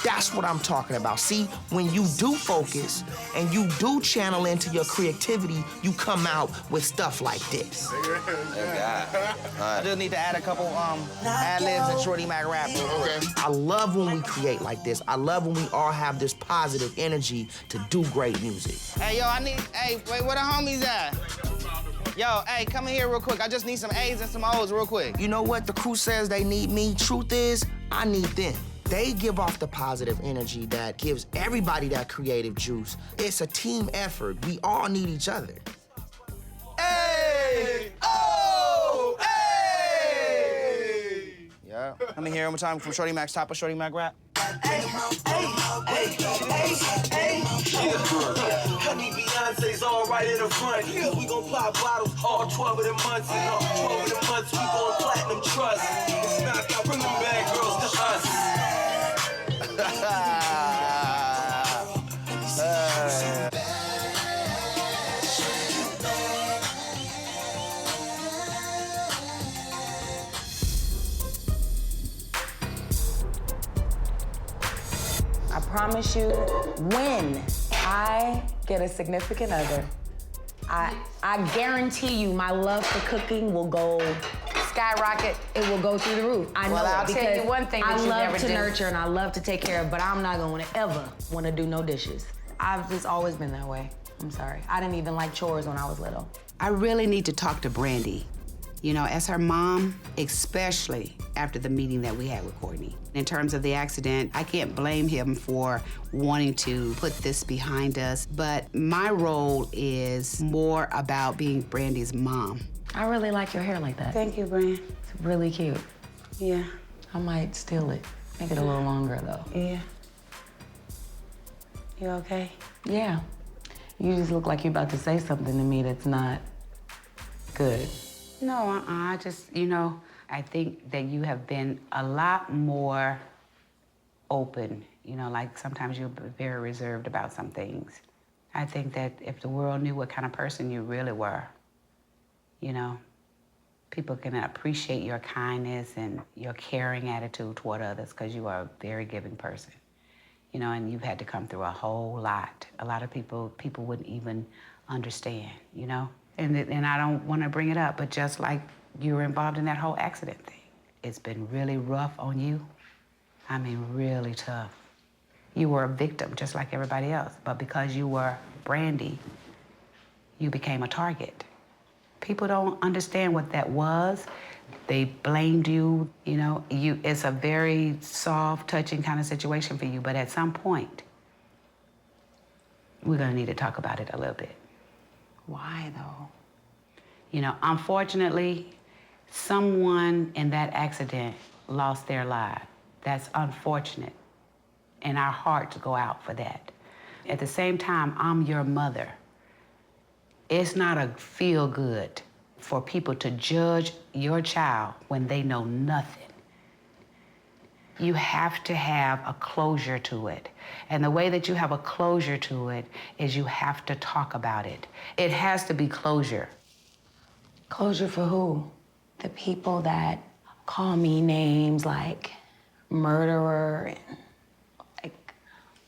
That's what I'm talking about. See, when you do focus and you do channel into your creativity, you come out with stuff like this. I just need to add a couple ad-libs and Shorty Mac rap. Okay. I love when we create like this. I love when we all have this positive energy to do great music. Hey, yo, wait, where the homies at? Yo, hey, come in here real quick. I just need some A's and some O's real quick. You know what? The crew says they need me. Truth is, I need them. They give off the positive energy that gives everybody that creative juice. It's a team effort. We all need each other. Hey! Oh! Hey! Yeah. Let me hear one more time from Shorty Mac's top of Shorty Mac rap. Honey, Beyonce's all right in the front. We gon' pop bottles all 12 of them months. And all 12 of them months, we gon' platinum trust. It's knock out, bring them bad girls to us. I promise you, when I get a significant other, I guarantee you my love for cooking will go skyrocket. It will go through the roof. I know Well, I'll tell you because one thing that you I never love to do. nurture and I love to take care of, but I'm not gonna ever wanna do no dishes. I've just always been that way. I'm sorry. I didn't even like chores when I was little. I really need to talk to Brandy. You know, as her mom, especially after the meeting that we had with Courtney. In terms of the accident, I can't blame him for wanting to put this behind us, but my role is more about being Brandy's mom. I really like your hair like that. Thank you, Brand. It's really cute. Yeah. I might steal it. Make it a little longer, though. Yeah. You okay? Yeah. You just look like you're about to say something to me that's not good. No, I just, I think that you have been a lot more open. Like sometimes you're very reserved about some things. I think that if the world knew what kind of person you really were, people can appreciate your kindness and your caring attitude toward others because you are a very giving person. And you've had to come through a whole lot. A lot of people wouldn't even understand, And I don't want to bring it up, but just like you were involved in that whole accident thing, it's been really rough on you. I mean, really tough. You were a victim just like everybody else, but because you were Brandy, you became a target. People don't understand what that was. They blamed you, it's a very soft, touching kind of situation for you, but at some point, we're gonna need to talk about it a little bit. Why, though? Unfortunately, someone in that accident lost their life. That's unfortunate, and our hearts go out for that. At the same time, I'm your mother. It's not a feel good for people to judge your child when they know nothing. You have to have a closure to it. And the way that you have a closure to it is you have to talk about it. It has to be closure. Closure for who? The people that call me names like murderer and like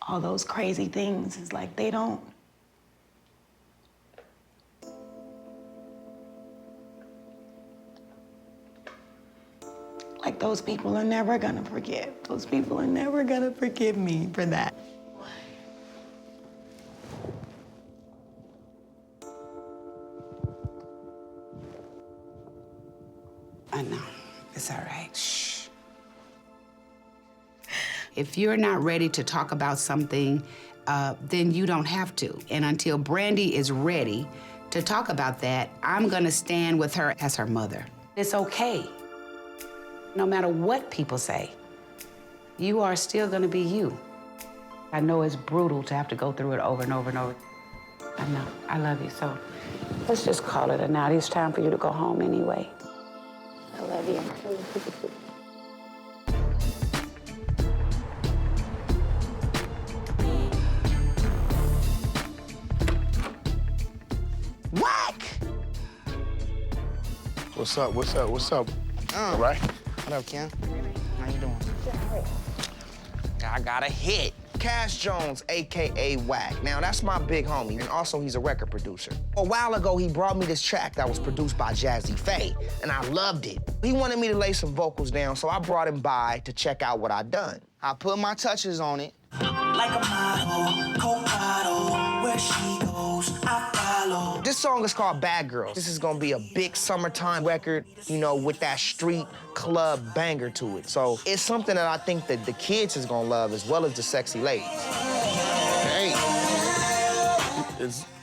all those crazy things. It's like they don't. Like those people are never gonna forgive. Those people are never gonna forgive me for that. I know. It's all right. Shh. If you're not ready to talk about something, then you don't have to. And until Brandy is ready to talk about that, I'm gonna stand with her as her mother. It's okay. No matter what people say, you are still gonna be you. I know it's brutal to have to go through it over and over and over. I know, I love you, so let's just call it a night. It's time for you to go home anyway. I love you. Whack! What's up? What's up? What's up? All right? What up, Ken? How you doing? I got a hit. Cash Jones, AKA Wack. Now, that's my big homie, and also he's a record producer. A while ago, he brought me this track that was produced by Jazzy Faye, and I loved it. He wanted me to lay some vocals down, so I brought him by to check out what I'd done. I put my touches on it. Like a model, cold bottle, where she goes, I follow. This song is called Bad Girls. This is gonna be a big summertime record, with that street club banger to it. So it's something that I think that the kids is gonna love as well as the sexy ladies. Hey.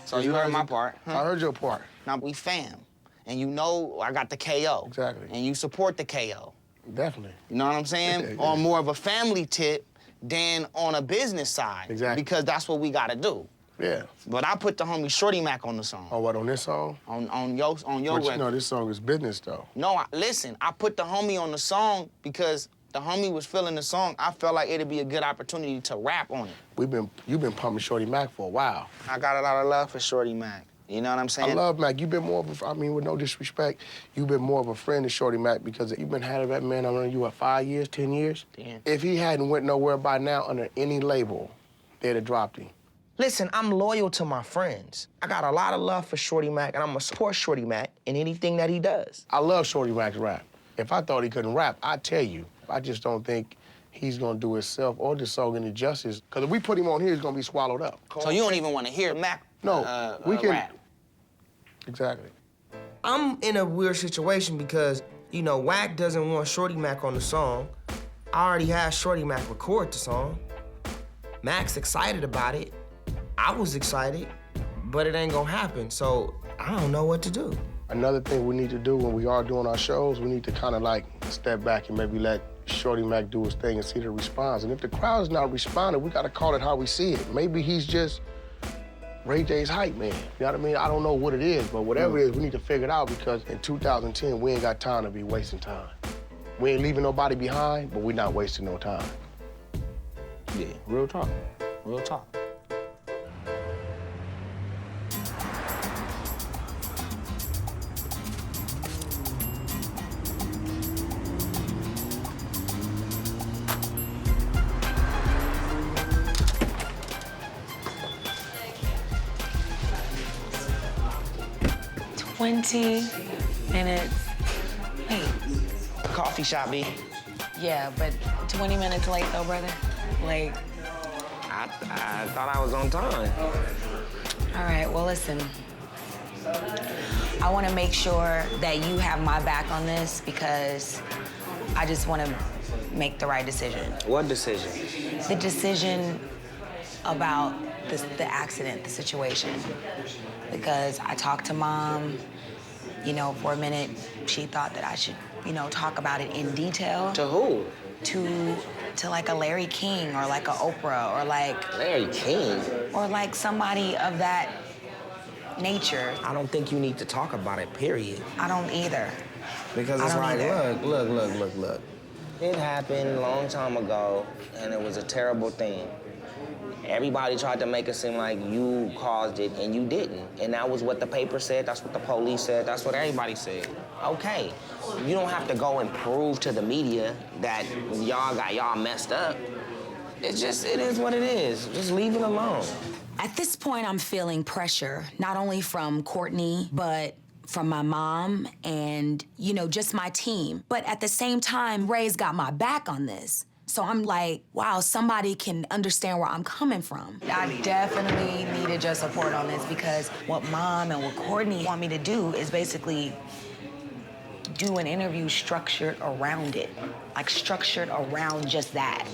So you heard my part. I heard your part. Now we fam. And I got the KO. Exactly. And you support the KO. Definitely. You know what I'm saying? On more of a family tip than on a business side. Exactly. Because that's what we gotta do. Yeah. But I put the homie Shorty Mac on the song. Oh, what, on this song? On your But record. this song is business, though. No, listen, I put the homie on the song because the homie was feeling the song. I felt like it'd be a good opportunity to rap on it. You've been pumping Shorty Mac for a while. I got a lot of love for Shorty Mac. You know what I'm saying? I love Mac. You've been more of with no disrespect, you've been more of a friend to Shorty Mac because you've been having that man under you, 5 years, 10 years? Damn. If he hadn't went nowhere by now under any label, they'd have dropped him. Listen, I'm loyal to my friends. I got a lot of love for Shorty Mac, and I'm gonna support Shorty Mac in anything that he does. I love Shorty Mac's rap. If I thought he couldn't rap, I'd tell you. I just don't think he's gonna do himself or this song any justice. Because if we put him on here, he's gonna be swallowed up. So you don't even want to hear Mac we can rap? Exactly. I'm in a weird situation because, Wack doesn't want Shorty Mac on the song. I already had Shorty Mac record the song. Mac's excited about it. I was excited, but it ain't gonna happen, so I don't know what to do. Another thing we need to do when we are doing our shows, we need to kind of step back and maybe let Shorty Mac do his thing and see the response. And if the crowd is not responding, we gotta call it how we see it. Maybe he's just Ray J's hype man. You know what I mean? I don't know what it is, but whatever it is, we need to figure it out because in 2010, we ain't got time to be wasting time. We ain't leaving nobody behind, but we're not wasting no time. Yeah, real talk. Real talk. Minutes. Wait. Coffee shop, B. Yeah, but 20 minutes late though, brother. Like. I thought I was on time. All right, well, listen. I want to make sure that you have my back on this because I just want to make the right decision. What decision? The decision about the accident, the situation. Because I talked to Mom, you know, for a minute. She thought that I should, you know, talk about it in detail. To who? To like a Larry King or like a Oprah or like... Larry King? Or like somebody of that nature. I don't think you need to talk about it, period. I don't either. Because it's like, look. It happened a long time ago, and it was a terrible thing. Everybody tried to make it seem like you caused it, and you didn't. And that was what the paper said, that's what the police said, that's what everybody said. Okay, you don't have to go and prove to the media that y'all got y'all messed up. It is what it is. Just leave it alone. At this point, I'm feeling pressure, not only from Courtney, but from my mom and, you know, just my team. But at the same time, Ray's got my back on this. So I'm like, wow, somebody can understand where I'm coming from. I definitely needed your support on this because what Mom and what Courtney want me to do is basically do an interview structured around it, like structured around just that.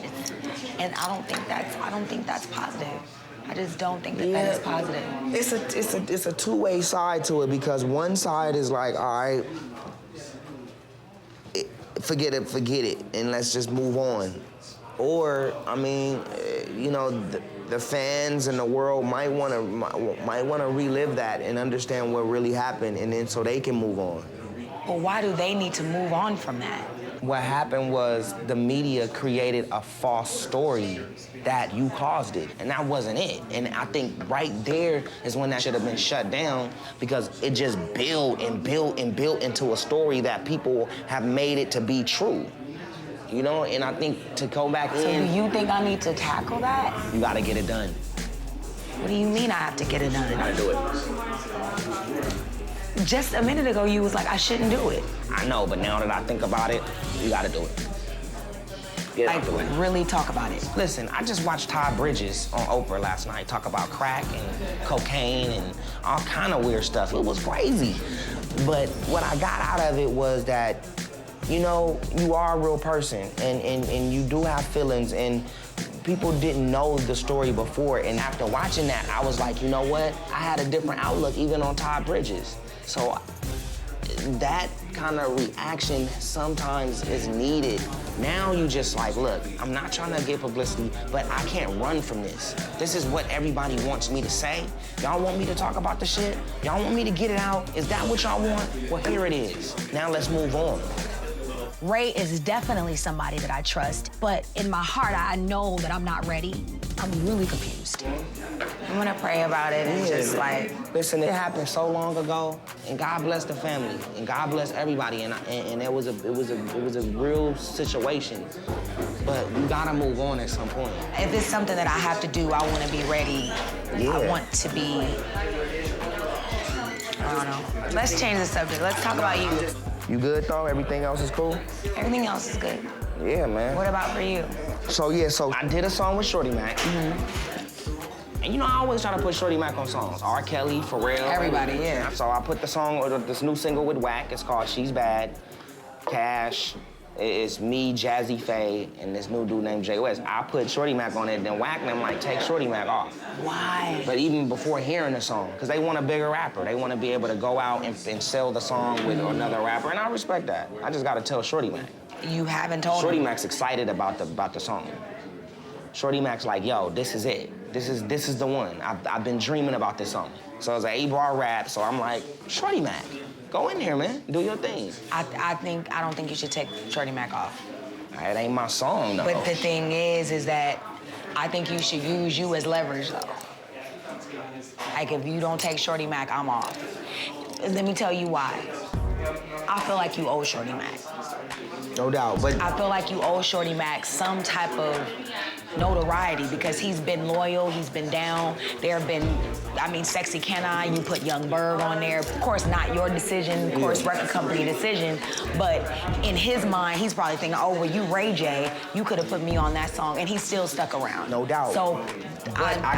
And I don't think that's positive. I just don't think that is positive. It's a two-way side to it because one side is like, all right, forget it, and let's just move on. Or, I mean, you know, the fans and the world might want to relive that and understand what really happened, and then so they can move on. But why do they need to move on from that? What happened was the media created a false story that you caused it, and that wasn't it. And I think right there is when that should have been shut down because it just built into a story that people have made it to be true. You know, and I think to go back in... So do you think I need to tackle that? You gotta get it done. What do you mean I have to get it done? You gotta do it. Just a minute ago, you was like, I shouldn't do it. I know, but now that I think about it, you gotta do it. Get it out the way. Really talk about it. Listen, I just watched Todd Bridges on Oprah last night talk about crack and cocaine and all kind of weird stuff. It was crazy. But what I got out of it was that, you know, you are a real person and you do have feelings and people didn't know the story before. And after watching that, I was like, you know what? I had a different outlook even on Todd Bridges. So that kind of reaction sometimes is needed. Now you just like, look, I'm not trying to get publicity, but I can't run from this. This is what everybody wants me to say. Y'all want me to talk about the shit? Y'all want me to get it out? Is that what y'all want? Well, here it is. Now let's move on. Ray is definitely somebody that I trust, but in my heart, I know that I'm not ready. I'm really confused. I'm gonna pray about it and just like... Listen, it happened so long ago, and God bless the family, and God bless everybody, and it was a real situation. But you gotta move on at some point. If it's something that I have to do, I wanna be ready. Yeah. I want to be... I don't know. Let's change the subject. Let's talk about you. You good, though? Everything else is cool? Everything else is good. Yeah, man. What about for you? So I did a song with Shorty Mac. And you know, I always try to put Shorty Mac on songs. R. Kelly, Pharrell. Everybody, yeah. So I put the song, or this new single with Wack. It's called She's Bad. Cash. It's me, Jazzy Faye, and this new dude named Jay West. I put Shorty Mac on it, then Wack, and I'm like, take Shorty Mac off. Why? But even before hearing the song, because they want a bigger rapper. They want to be able to go out and sell the song with another rapper, and I respect that. I just got to tell Shorty Mac. You haven't told Shorty him? Mac's excited about the song. Shorty Mac's like, yo, this is it. This is the one. I've been dreaming about this song. So it's an 8-bar rap, so I'm like, Shorty Mac, go in here, man. Do your thing. I don't think you should take Shorty Mac off. It ain't my song, though. But the thing is that I think you should use you as leverage, though. Like, if you don't take Shorty Mac, I'm off. Let me tell you why. I feel like you owe Shorty Mac. No doubt, but I feel like you owe Shorty Mac some type of notoriety because he's been loyal, he's been down. There have been, Sexy Can I, you put Young Bird on there. Of course, not your decision, of course, record company decision, but in his mind, he's probably thinking, oh, well, you Ray J, you could have put me on that song, and he's still stuck around. No doubt. So, but I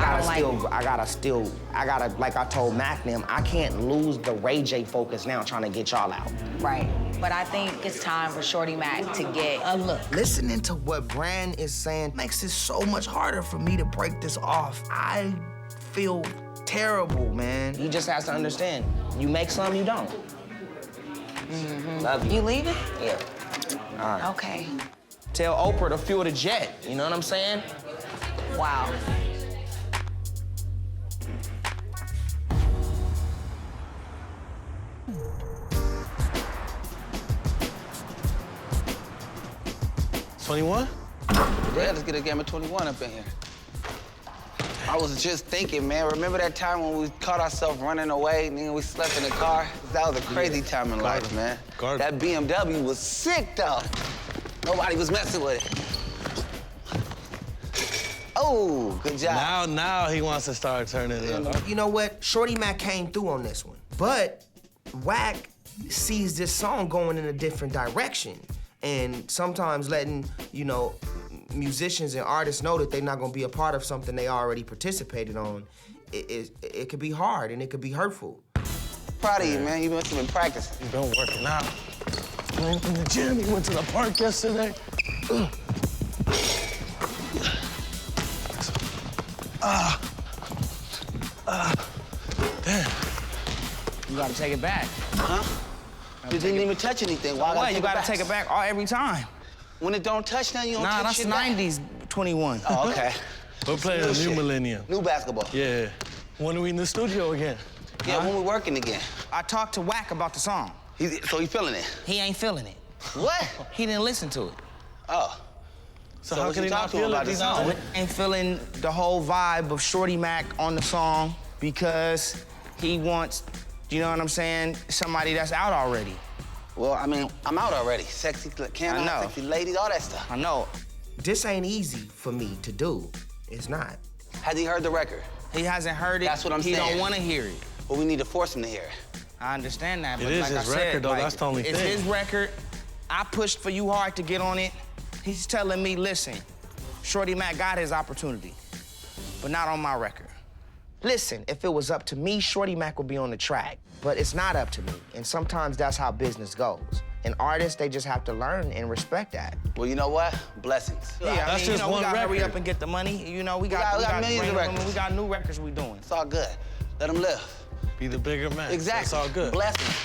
gotta, like I told Mac them, I can't lose the Ray J focus now trying to get y'all out. Right. But I think it's time for Shorty Mac to get a look. Listening to what Brand is saying makes it so much harder for me to break this off. I feel terrible, man. You just have to understand, you make some, you don't. Love you. You leaving? Yeah. All right. Okay. Tell Oprah to fuel the jet, you know what I'm saying? Wow. $21? Yeah, let's get a game of 21 up in here. I was just thinking, man, remember that time when we caught ourselves running away and then we slept in the car? That was a crazy time in life, man. That BMW was sick, though. Nobody was messing with it. Oh, good job. Now he wants to start turning it up. You know what? Shorty Mac came through on this one. But Wack sees this song going in a different direction. And sometimes letting, musicians and artists know that they're not gonna be a part of something they already participated on, it could be hard and it could be hurtful. Proud of you, man. You must have been practicing. You've been working out. Went in the gym, he went to the park yesterday. Damn. You gotta take it back. Huh? You didn't even touch anything. Why Why? You gotta take it back every time. When it don't touch nothing, you don't Nah, touch that's shit back. 90s 21. Oh, okay. We're playing a new millennium. New basketball. Yeah. When are we in the studio again? Yeah, when we working again. I talked to Wack about the song. So he feeling it? He ain't feeling it. What? He didn't listen to it. Oh. So how can he not feel it? He's not ain't feeling the whole vibe of Shorty Mac on the song because he wants, you know what I'm saying, somebody that's out already. Well, I'm out already. Sexy can I, sexy ladies, all that stuff. I know. This ain't easy for me to do. It's not. Has he heard the record? He hasn't heard it. That's what I'm saying. He don't want to hear it. Well, we need to force him to hear it. I understand that, but It is like his I said, record, though. That's the only it's thing. his record. I pushed for you hard to get on it. He's telling me, listen, Shorty Mac got his opportunity, but not on my record. Listen, if it was up to me, Shorty Mac would be on the track, but it's not up to me, and sometimes that's how business goes. And artists, they just have to learn and respect that. Well, you know what? Blessings. Yeah, that's just one we gotta hurry record. up and get the money. We got millions of records. We got new records we doing. It's all good. Let him live. Be the bigger man. Exactly. It's all good. Blessings.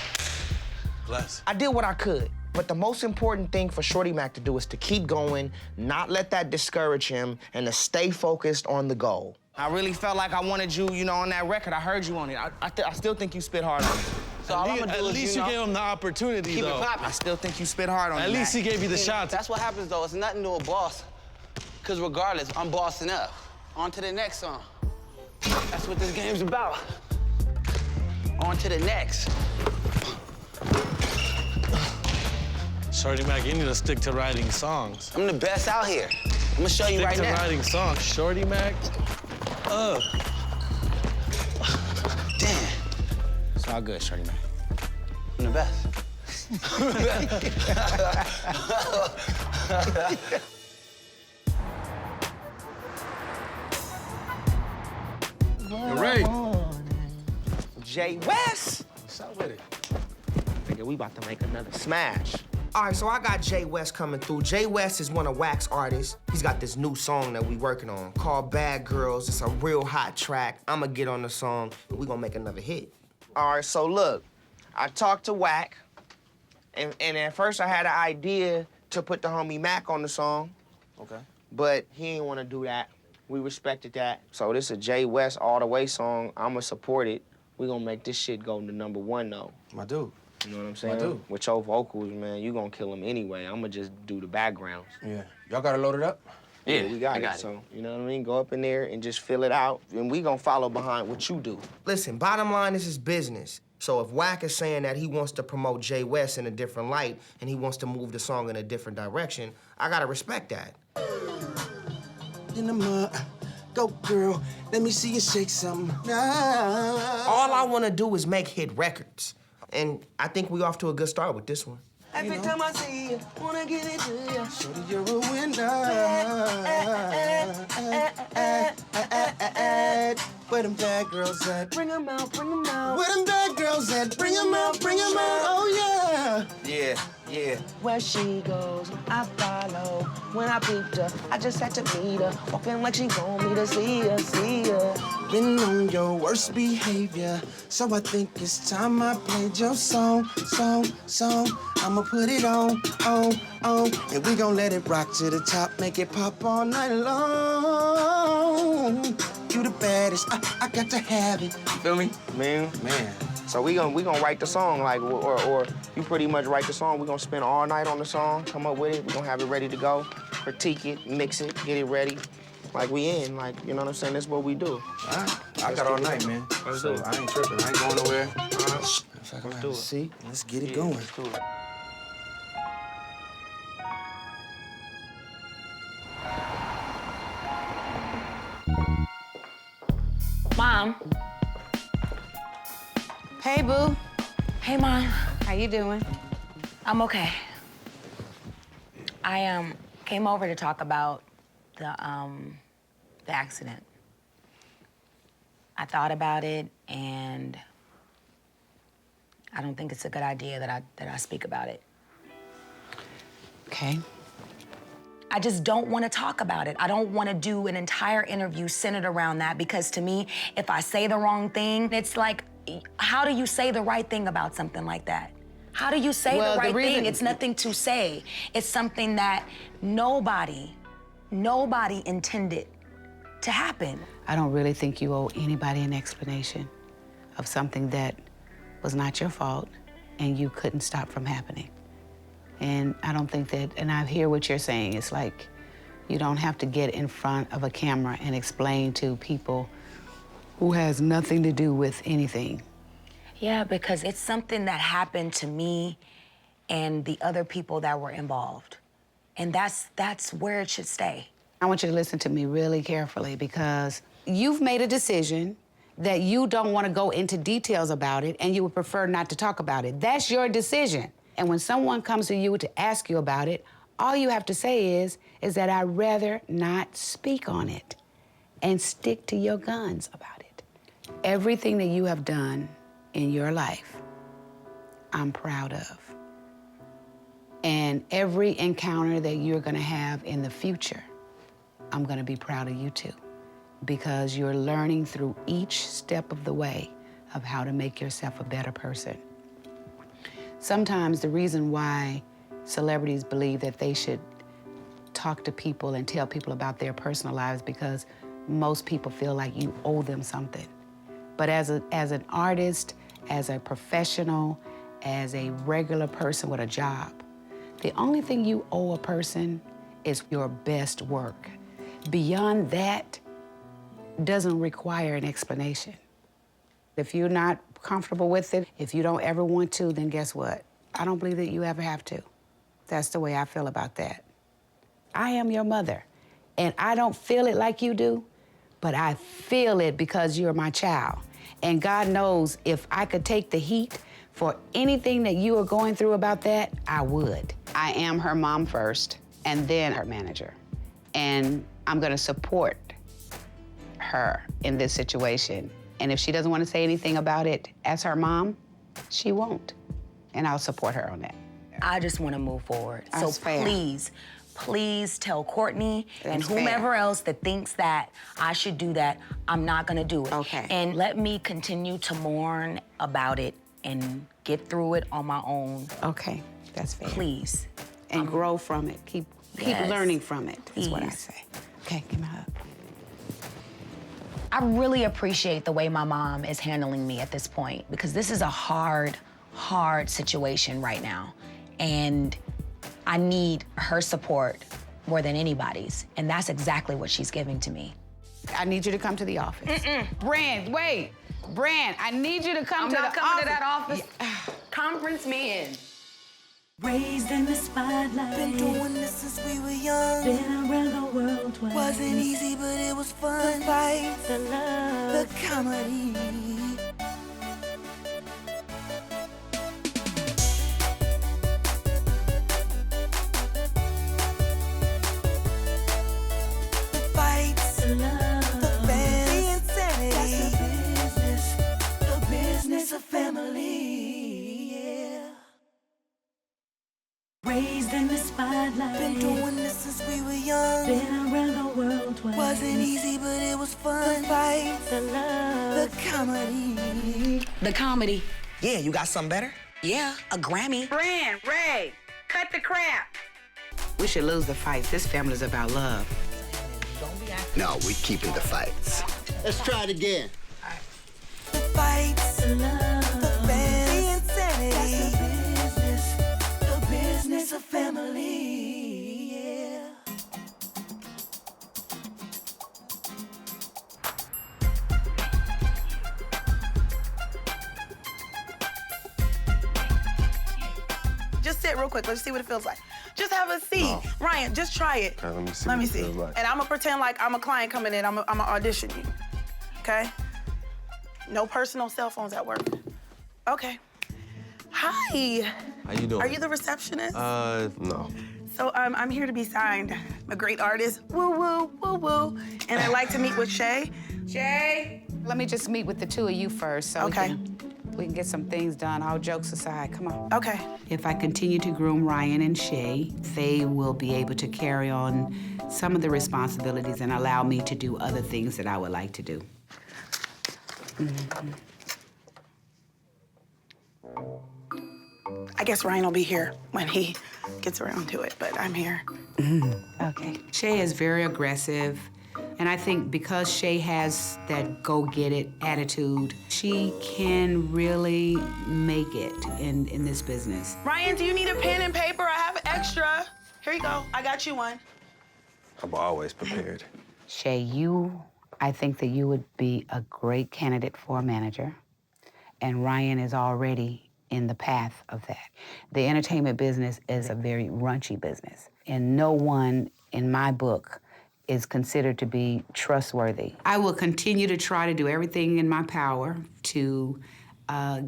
Bless. I did what I could, but the most important thing for Shorty Mac to do is to keep going, not let that discourage him, and to stay focused on the goal. I really felt like I wanted you, on that record. I heard you on it. I still think you spit hard on it. So all I'm gonna do At least you gave him the opportunity, keep though. it popping. I still think you spit hard on it. At least he gave you the shot. That's what happens, though. It's nothing to a boss. Because regardless, I'm bossing up. On to the next song. That's what this game's about. On to the next. Shorty Mac, you need to stick to writing songs. I'm the best out here. I'm gonna show you right Stick to now. writing songs. Shorty Mac. Damn. It's all good, Shorty Mac. I'm the best. Ray. Jay West. What's up with it? Nigga, we about to make another smash. All right, so I got Jay West coming through. Jay West is one of Wack's artists. He's got this new song that we working on called Bad Girls. It's a real hot track. I'ma get on the song, and we gonna make another hit. All right, so look, I talked to Wack, and at first I had an idea to put the homie Mac on the song. Okay. But he ain't want to do that. We respected that. So this is a Jay West all the way song. I'ma support it. We gonna make this shit go to #1 though. My dude. You know what I'm saying? My dude. With your vocals, man, you gonna kill him anyway. I'ma just do the backgrounds. Yeah. Y'all got it loaded up? Yeah, we got it. So, you know what I mean? Go up in there and just fill it out, and we gonna follow behind what you do. Listen, bottom line, this is business. So if Wack is saying that he wants to promote Jay West in a different light and he wants to move the song in a different direction, I gotta respect that. In the mud, go girl, let me see you shake something. All I wanna do is make hit records. And I think we off to a good start with this one. Every time I see you, wanna give it to you. Shorty, you're a winner. Where them bad girls at? Bring them out, bring them out. Where them bad girls at? Bring them out, bring them out. Oh, yeah. Yeah. Where she goes, I follow. When I peeped her, I just had to meet her. Walking like she want me to see her, see her. Been on your worst behavior, so I think it's time I played your song. I'ma put it on, and we gon' let it rock to the top, make it pop all night long. You the baddest, I got to have it. Feel me? Man. So we gonna write the song, like, or you pretty much write the song. We gonna spend all night on the song, come up with it. We gonna have it ready to go, critique it, mix it, get it ready. Like we in, like, you know what I'm saying? That's what we do. All right. I got all night, man. So I ain't tripping. I ain't going nowhere. Let's do it. See, let's get it going. Let's do it. Mom. Hey, boo. Hey, Mom. How you doing? I'm okay. I came over to talk about the accident. I thought about it, and I don't think it's a good idea that I speak about it. Okay. I just don't want to talk about it. I don't want to do an entire interview centered around that, because to me, if I say the wrong thing, it's like, how do you say the right thing about something like that? How do you say the right thing? It's nothing to say. It's something that nobody intended to happen. I don't really think you owe anybody an explanation of something that was not your fault and you couldn't stop from happening. And I don't think that, and I hear what you're saying, it's like you don't have to get in front of a camera and explain to people who has nothing to do with anything. Yeah, because it's something that happened to me and the other people that were involved. And that's where it should stay. I want you to listen to me really carefully, because you've made a decision that you don't want to go into details about it and you would prefer not to talk about it. That's your decision. And when someone comes to you to ask you about it, all you have to say is that I'd rather not speak on it, and stick to your guns about it. Everything that you have done in your life, I'm proud of. And every encounter that you're gonna have in the future, I'm gonna be proud of you too, because you're learning through each step of the way of how to make yourself a better person. Sometimes the reason why celebrities believe that they should talk to people and tell people about their personal lives, because most people feel like you owe them something. But as an artist, as a professional, as a regular person with a job, the only thing you owe a person is your best work. Beyond that doesn't require an explanation. If you're not comfortable with it, if you don't ever want to, then guess what? I don't believe that you ever have to. That's the way I feel about that. I am your mother, and I don't feel it like you do, but I feel it because you're my child. And God knows if I could take the heat for anything that you are going through about that, I would. I am her mom first, and then her manager. And I'm gonna support her in this situation. And if she doesn't want to say anything about it as her mom, she won't. And I'll support her on that. I just want to move forward. That's so fair. please tell Courtney and That's whomever fair. else that thinks that I should do that, I'm not gonna do it. Okay. And let me continue to mourn about it and get through it on my own. Okay, that's fair. Please. and grow from it. Keep Yes. learning from it, is what I Please. say. Okay, give me a hug. I really appreciate the way my mom is handling me at this point because this is a hard situation right now. And I need her support more than anybody's. And that's exactly what she's giving to me. I need you to come to the office. Brand, wait. Brand, I need you to come to the office. I'm not coming to that office. Conference me in. Raised in the spotlight. Been doing this since we were young. Been around the world twice. Wasn't easy, but it was fun. The fights, the love, the comedy. The fights, the love, the fans, the insanity. That's the business of family. Yeah. Raised in the spotlight. Been doing this since we were young. Been around the world twice. Wasn't easy, but it was fun. The fights, the love, the comedy. The comedy. Yeah, you got something better? Yeah, a Grammy. Brand, Ray, cut the crap. We should lose the fights. This family's about love. No, we keeping the fights. Let's try it again. The fights, the love, the fans, the insanity. That's the business of family. Yeah. Just sit real quick. Let's see what it feels like. Just have a seat. No. Ryan, just try it. Okay, let me see. Let me what it see. feels like. And I'm gonna pretend like I'm a client coming in. I'm gonna audition you. Okay? No personal cell phones at work. Okay. Hi. How you doing? Are you the receptionist? No. So I'm here to be signed. I'm a great artist. Woo, woo, woo, woo. And I'd like to meet with Shay. Shay? Let me just meet with the two of you first so Okay. we can get some things done, all jokes aside. Come on. Okay. If I continue to groom Ryan and Shay, they will be able to carry on some of the responsibilities and allow me to do other things that I would like to do. I guess Ryan will be here when he gets around to it, but I'm here. Okay. Shay is very aggressive, and I think because Shay has that go-get-it attitude, she can really make it in this business. Ryan, do you need a pen and paper? I have extra. Here you go. I got you one. I'm always prepared. Shay, I think that you would be a great candidate for a manager, and Ryan is already in the path of that. The entertainment business is a very raunchy business, and no one in my book is considered to be trustworthy. I will continue to try to do everything in my power to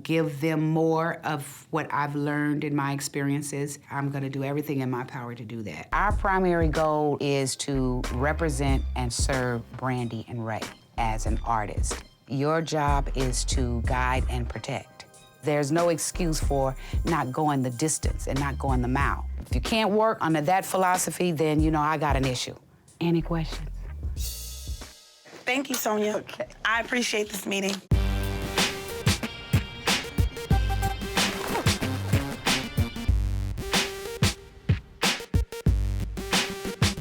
give them more of what I've learned in my experiences. I'm gonna do everything in my power to do that. Our primary goal is to represent and serve Brandy and Ray as an artist. Your job is to guide and protect. There's no excuse for not going the distance and not going the mile. If you can't work under that philosophy, then you know I got an issue. Any questions? Thank you, Sonia. Okay. I appreciate this meeting.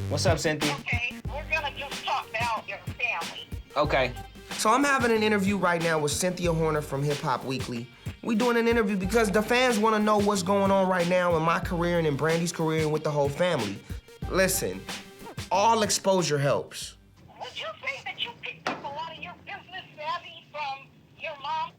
What's up, Cynthia? Okay, we're gonna just talk about your family. Okay. So I'm having an interview right now with Cynthia Horner from Hip Hop Weekly. We doing an interview because the fans want to know what's going on right now in my career and in Brandy's career and with the whole family. Listen, all exposure helps. Would you say that you picked up a lot of your business savvy from your mom?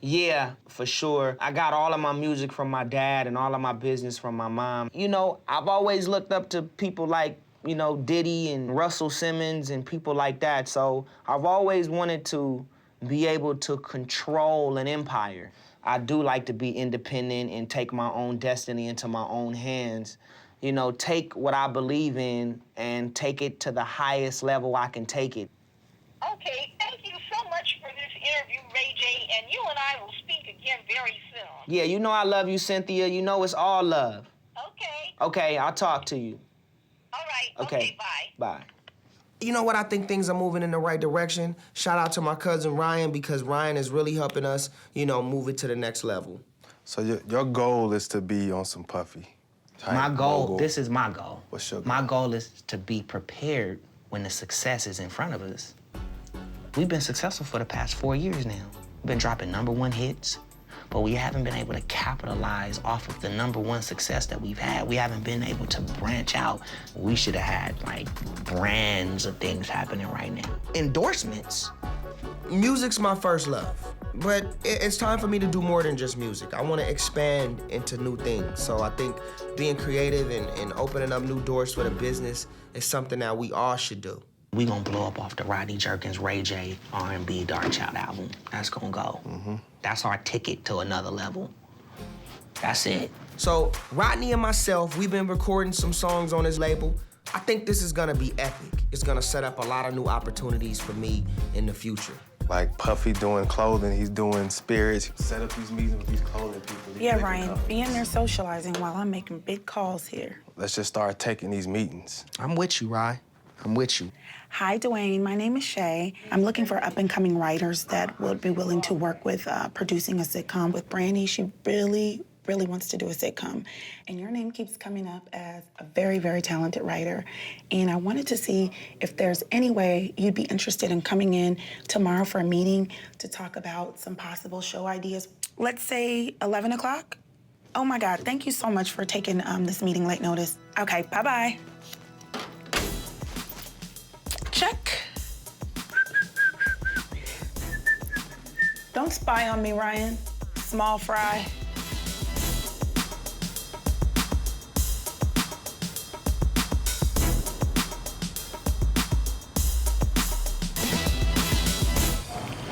Yeah, for sure. I got all of my music from my dad and all of my business from my mom. You know, I've always looked up to people like, you know, Diddy and Russell Simmons and people like that. So I've always wanted to be able to control an empire. I do like to be independent and take my own destiny into my own hands. You know, take what I believe in and take it to the highest level I can take it. Okay, thank you so much for this interview, Ray J, and you and I will speak again very soon. Yeah, you know I love you, Cynthia. You know it's all love. Okay. Okay, I'll talk to you. All right. Okay, bye. Bye. You know what? I think things are moving in the right direction. Shout out to my cousin Ryan because Ryan is really helping us, you know, move it to the next level. So your goal is to be on some Puffy. My goal, mogul. this is my goal. What's your goal? My goal is to be prepared when the success is in front of us. We've been successful for the past 4 years now. We've been dropping #1 hits, but we haven't been able to capitalize off of the #1 success that we've had. We haven't been able to branch out. We should have had like brands of things happening right now. Endorsements. Music's my first love, but it's time for me to do more than just music. I want to expand into new things. So I think being creative and opening up new doors for the business is something that we all should do. We gonna blow up off the Rodney Jerkins, Ray J, R&B, Dark Child album. That's gonna go. That's our ticket to another level. That's it. So Rodney and myself, we've been recording some songs on his label. I think this is gonna be epic. It's gonna set up a lot of new opportunities for me in the future. Like Puffy doing clothing, he's doing spirits. Set up these meetings with these clothing people. Yeah, Ryan, be in there socializing while I'm making big calls here. Let's just start taking these meetings. I'm with you, Rye. I'm with you. Hi, Dwayne. My name is Shay. I'm looking for up-and-coming writers that would be willing to work with producing a sitcom with Brandy. She really wants to do a sitcom. And your name keeps coming up as a very, very talented writer. And I wanted to see if there's any way you'd be interested in coming in tomorrow for a meeting to talk about some possible show ideas. Let's say 11 o'clock? Oh my God, thank you so much for taking this meeting late notice. Okay, bye-bye. Check. Don't spy on me, Ryan. Small fry.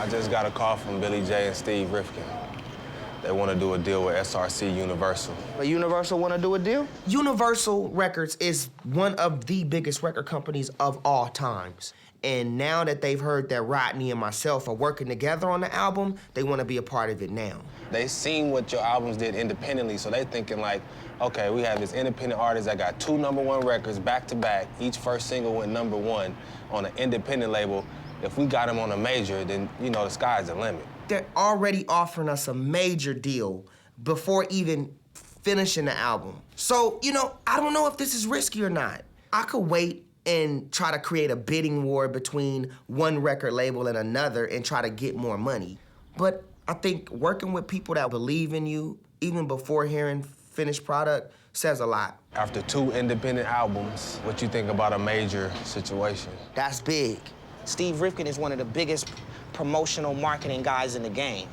I just got a call from Billy J and Steve Rifkin. They want to do a deal with SRC Universal. But Universal want to do a deal? Universal Records is one of the biggest record companies of all times. And now that they've heard that Rodney and myself are working together on the album, they want to be a part of it now. They seen what your albums did independently, so they thinking like, okay, we have this independent artist that got 2 #1 records back to back. Each first single went #1 on an independent label. If we got him on a major, then, you know, the sky's the limit. They're already offering us a major deal before even finishing the album. So, you know, I don't know if this is risky or not. I could wait and try to create a bidding war between one record label and another and try to get more money. But I think working with people that believe in you, even before hearing finished product, says a lot. After 2 independent albums, what you think about a major situation? That's big. Steve Rifkin is one of the biggest promotional marketing guys in the game.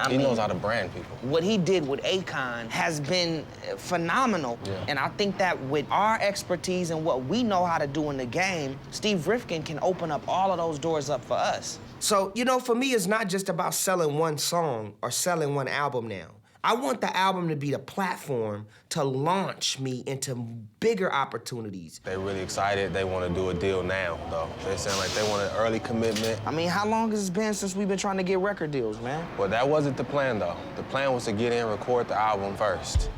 He knows how to brand people. What he did with Akon has been phenomenal. Yeah. And I think that with our expertise and what we know how to do in the game, Steve Rifkin can open up all of those doors up for us. So, you know, for me, it's not just about selling one song or selling one album now. I want the album to be the platform to launch me into bigger opportunities. They're really excited. They want to do a deal now, though. They sound like they want an early commitment. I mean, how long has it been since we've been trying to get record deals, man? Well, that wasn't the plan, though. The plan was to get in, record the album first.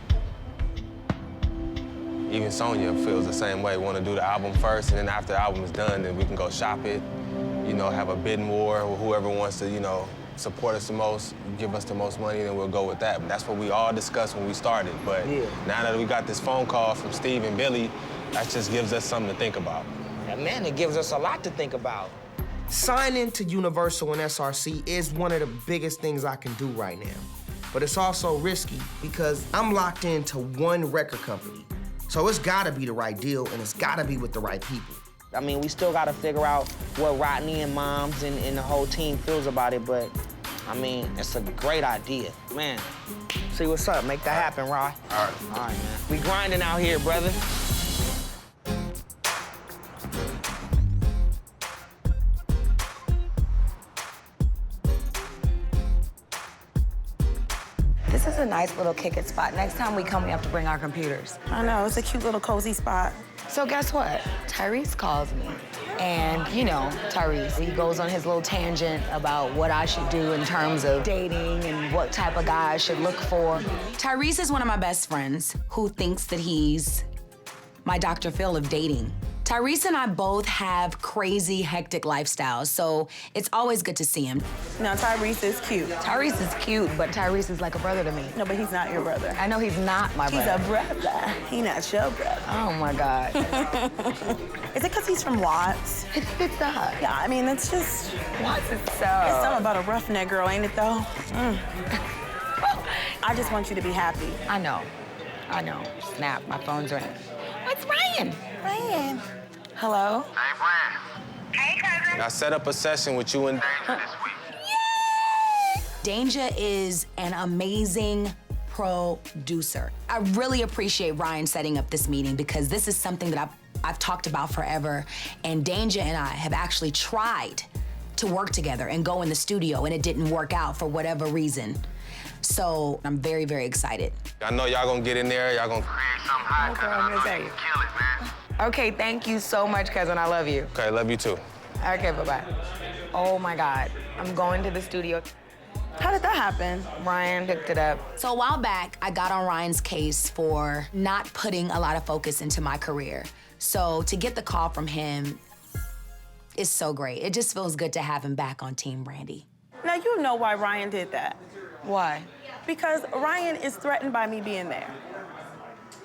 Even Sonya feels the same way. Want to do the album first, and then after the album is done, then we can go shop it, you know, have a bidding war with whoever wants to, you know, support us the most, give us the most money, then we'll go with that. But that's what we all discussed when we started. But now that we got this phone call from Steve and Billy, that just gives us something to think about. Yeah, man, it gives us a lot to think about. Signing to Universal and SRC is one of the biggest things I can do right now. But it's also risky because I'm locked into one record company. So it's gotta be the right deal and it's gotta be with the right people. I mean, we still gotta figure out what Rodney and Moms and the whole team feels about it, but I mean, it's a great idea. Man, see what's up, make that happen, Rod. All right. All right, man. We grinding out here, brother. This is a nice little kick-it spot. Next time we come, we have to bring our computers. I know, it's a cute little cozy spot. So guess what? Tyrese calls me. And, you know, Tyrese, he goes on his little tangent about what I should do in terms of dating and what type of guy I should look for. Tyrese is one of my best friends who thinks that he's my Dr. Phil of dating. Tyrese and I both have crazy, hectic lifestyles, so it's always good to see him. No, Tyrese is cute. Tyrese is cute, but Tyrese is like a brother to me. No, but he's not your brother. I know he's not my brother. He's a brother. He not your brother. Oh my God. Is it because he's from Watts? It fits up. Yeah, I mean, it's just... Watts is so... It's something about a roughneck girl, ain't it, though? I just want you to be happy. I know. Snap, my phone's ringing. It's Ryan. Ryan. Hello? Hey, Brand. Hey, cousin. I set up a session with you and Danger this week. Danger is an amazing producer. I really appreciate Ryan setting up this meeting because this is something that I've talked about forever, and Danger and I have actually tried to work together and go in the studio, and it didn't work out for whatever reason. So I'm very, very excited. I know y'all gonna get in there, y'all gonna create something hot. Okay, I'm gonna tell you. Kill it, man. Okay, thank you so much, cousin. I love you. Okay, love you too. Okay, bye-bye. Oh my God, I'm going to the studio. How did that happen? Ryan hooked it up. So a while back, I got on Ryan's case for not putting a lot of focus into my career. So to get the call from him is so great. It just feels good to have him back on Team Brandy. Now, you know why Ryan did that. Why? Because Ryan is threatened by me being there.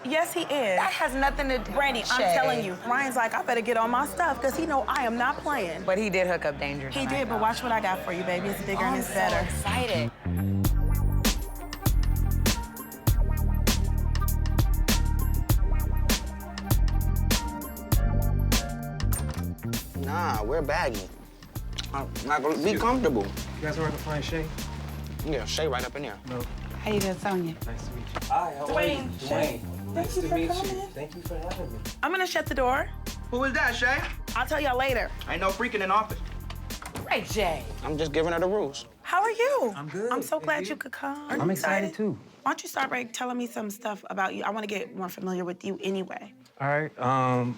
Yes, he is. That has nothing to do. Brandy, I'm telling you. Ryan's like, I better get on my stuff because he know I am not playing. But he did hook up Danger. He did, but watch what I got for you, baby. It's bigger and it's better. I'm so excited. Nah, we're baggy. Like, be comfortable. You guys working for Shay? Yeah, Shay right up in there. No. How you doing, Sonia? Nice to meet you. Hi, how are you? Dwayne. Nice to meet you. Thank you for having me. I'm gonna shut the door. Who is that, Shay? I'll tell y'all later. Ain't no freaking in office. Right, Jay. I'm just giving her the rules. How are you? I'm good. I'm so glad you could come. I'm excited too. Why don't you start by telling me some stuff about you? I want to get more familiar with you anyway. All right.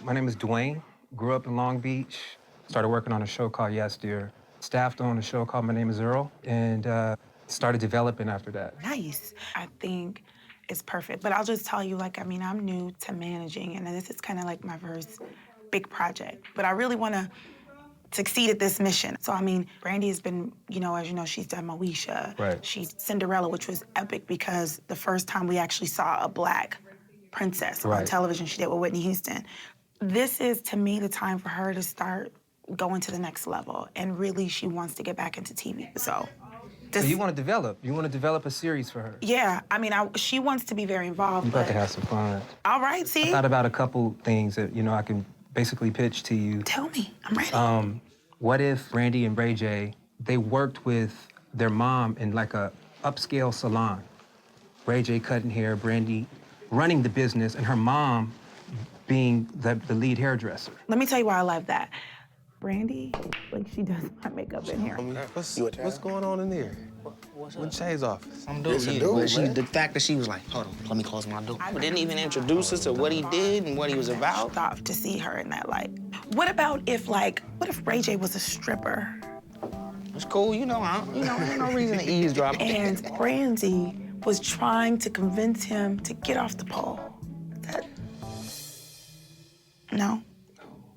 My name is Dwayne. Grew up in Long Beach. Started working on a show called Yes Dear. Staffed on a show called My Name Is Earl, and started developing after that. Nice. I think it's perfect. But I'll just tell you, like, I mean, I'm new to managing, and this is kind of like my first big project. But I really want to succeed at this mission. So, I mean, Brandy has been, as you know, she's done Moesha. Right. She's Cinderella, which was epic because the first time we actually saw a Black princess on television, she did with Whitney Houston. This is, to me, the time for her to start going to the next level. And really, she wants to get back into TV. So you want to develop? You want to develop a series for her? Yeah, I mean, she wants to be very involved. You about to have some fun. All right, see? I thought about a couple things that, I can basically pitch to you. Tell me, I'm ready. What if Brandy and Ray J, they worked with their mom in like a upscale salon? Ray J cutting hair, Brandy running the business, and her mom being the lead hairdresser. Let me tell you why I love that. Brandy, like, she does my makeup in here. What's going on in there? What's Shay's office? I'm doing it. The fact that she was like, hold on, let me close my door. But didn't even introduce us to what he did and what he was about. Stop to see her in that light. What if Ray J was a stripper? It's cool, ain't no reason to eavesdrop. And Brandy was trying to convince him to get off the pole. No?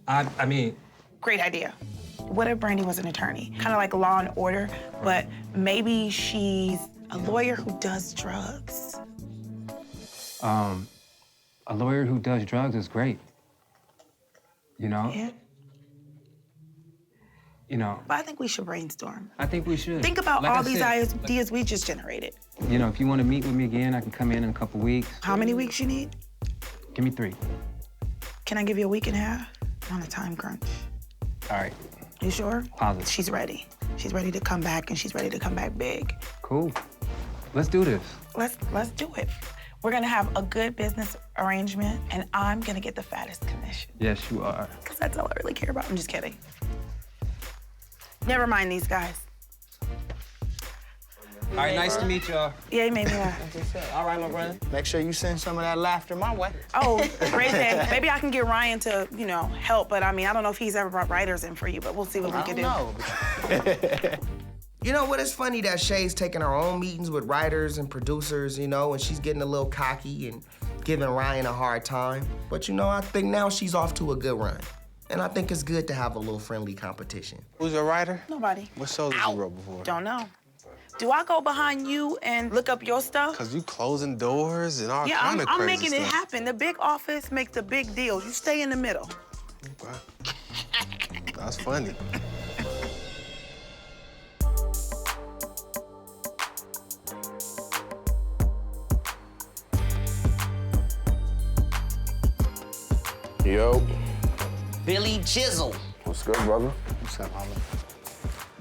I mean... Great idea. What if Brandy was an attorney? Kind of like Law and Order, but maybe she's a lawyer who does drugs. A lawyer who does drugs is great. Yeah. But I think we should brainstorm. I think we should. Think about like all I these said, ideas we just generated. If you want to meet with me again, I can come in a couple weeks. How many weeks you need? Give me 3. Can I give you a week and a half? I'm on a time crunch. All right. You sure? Positive. She's ready. She's ready to come back, and she's ready to come back big. Cool. Let's do this. Let's do it. We're gonna have a good business arrangement, and I'm gonna get the fattest commission. Yes, you are. Because that's all I really care about. I'm just kidding. Never mind these guys. All right, nice to meet y'all. Yeah, he made me laugh. All right, my brother. Make sure you send some of that laughter my way. Oh, Ray J, maybe I can get Ryan to, help, but I don't know if he's ever brought writers in for you, but we'll see what we can do. You know what? It's funny that Shay's taking her own meetings with writers and producers, and she's getting a little cocky, and giving Ryan a hard time. But you know, I think now she's off to a good run. And I think it's good to have a little friendly competition. Who's your writer? Nobody. What shows have you wrote before? Don't know. Do I go behind you and look up your stuff? Cause you closing doors and all Yeah, kind of crazy I'm making stuff. it happen. The big office makes the big deals. You stay in the middle. That's funny. Yo. Billy Jizzle. What's good, brother? What's up, Oliver?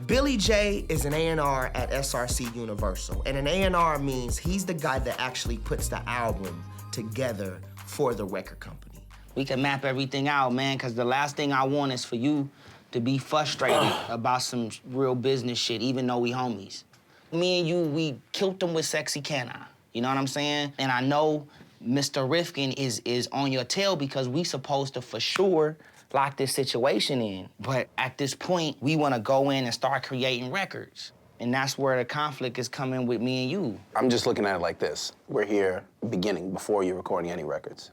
Billy J is an A&R at SRC Universal, and an A&R means he's the guy that actually puts the album together for the record company. We can map everything out, man, because the last thing I want is for you to be frustrated about some real business shit, even though we homies. Me and you, we killed them with Sexy Can I? You know what I'm saying? And I know Mr. Rifkin is on your tail because we supposed to, for sure, lock this situation in. But at this point, we want to go in and start creating records. And that's where the conflict is coming with me and you. I'm just looking at it like this. We're here beginning, before you're recording any records.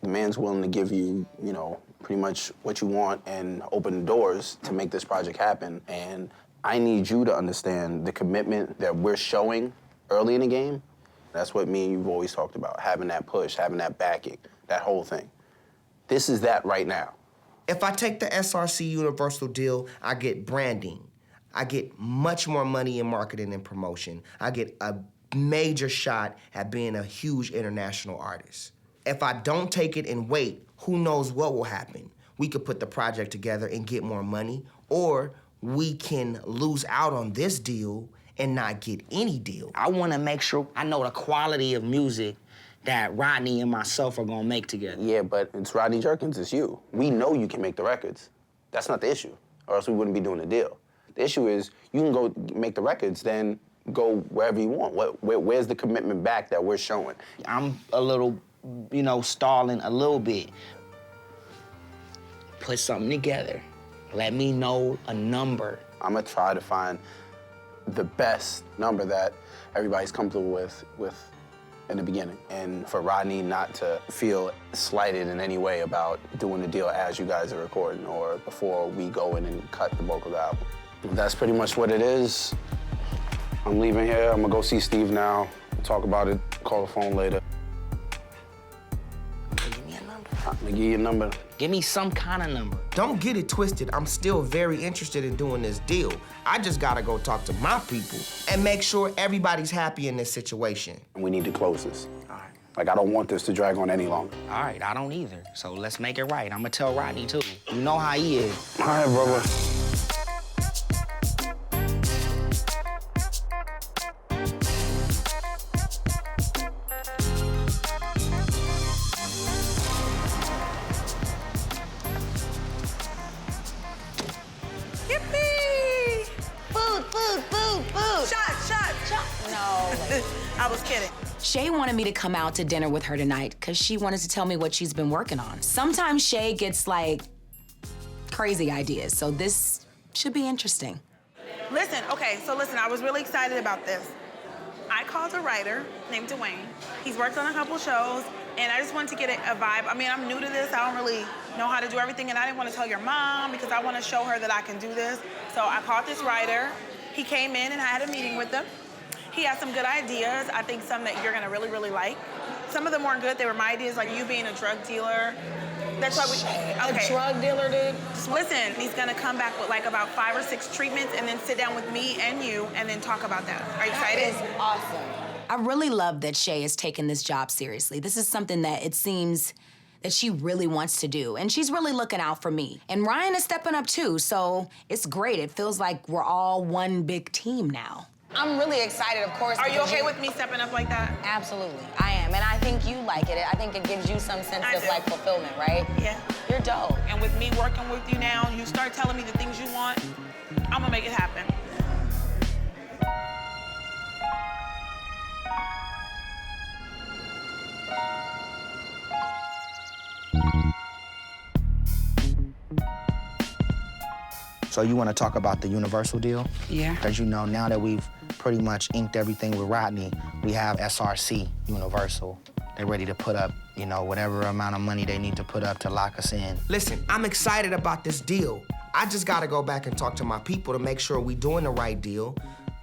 The man's willing to give you, you know, pretty much what you want and open the doors to make this project happen. And I need you to understand the commitment that we're showing early in the game. That's what me and you've always talked about, having that push, having that backing, that whole thing. This is that right now. If I take the SRC Universal deal, I get branding. I get much more money in marketing and promotion. I get a major shot at being a huge international artist. If I don't take it and wait, who knows what will happen? We could put the project together and get more money, or we can lose out on this deal and not get any deal. I want to make sure I know the quality of music that Rodney and myself are gonna make together. Yeah, but it's Rodney Jerkins, it's you. We know you can make the records. That's not the issue, or else we wouldn't be doing the deal. The issue is you can go make the records, then go wherever you want. Where's the commitment back that we're showing? I'm a little, you know, stalling a little bit. Put something together. Let me know a number. I'm gonna try to find the best number that everybody's comfortable with in the beginning. And for Rodney not to feel slighted in any way about doing the deal as you guys are recording or before we go in and cut the bulk of the album. That's pretty much what it is. I'm leaving here. I'm gonna go see Steve now, talk about it, call the phone later. Give me a number. I'm gonna give you a number. Give me some kind of number. Don't get it twisted. I'm still very interested in doing this deal. I just gotta go talk to my people and make sure everybody's happy in this situation. And we need to close this. All right. Like, I don't want this to drag on any longer. All right, I don't either. So let's make it right. I'm gonna tell Rodney too. You know how he is. All right, brother. I was kidding. Shay wanted me to come out to dinner with her tonight because she wanted to tell me what she's been working on. Sometimes Shay gets like crazy ideas, so this should be interesting. Listen, I was really excited about this. I called a writer named Dwayne. He's worked on a couple shows, and I just wanted to get a vibe. I mean, I'm new to this. I don't really know how to do everything, and I didn't want to tell your mom because I want to show her that I can do this. So I called this writer. He came in, and I had a meeting with him. He has some good ideas. I think some that you're gonna really, really like. Some of them weren't good. They were my ideas, like you being a drug dealer. That's why we. Okay. A drug dealer, dude? Listen, he's gonna come back with like about 5 or 6 treatments and then sit down with me and you and then talk about that. Are you excited? That is awesome. I really love that Shay is taking this job seriously. This is something that it seems that she really wants to do, and she's really looking out for me. And Ryan is stepping up too, so it's great. It feels like we're all one big team now. I'm really excited, of course. Are you okay with me stepping up like that? Absolutely, I am. And I think you like it. I think it gives you some sense of like fulfillment, right? Yeah. You're dope. And with me working with you now, you start telling me the things you want, I'm gonna make it happen. So you want to talk about the Universal deal? Yeah. Because you know, now that we've pretty much inked everything with Rodney, we have SRC Universal. They're ready to put up, you know, whatever amount of money they need to put up to lock us in. Listen, I'm excited about this deal. I just gotta go back and talk to my people to make sure we doing the right deal.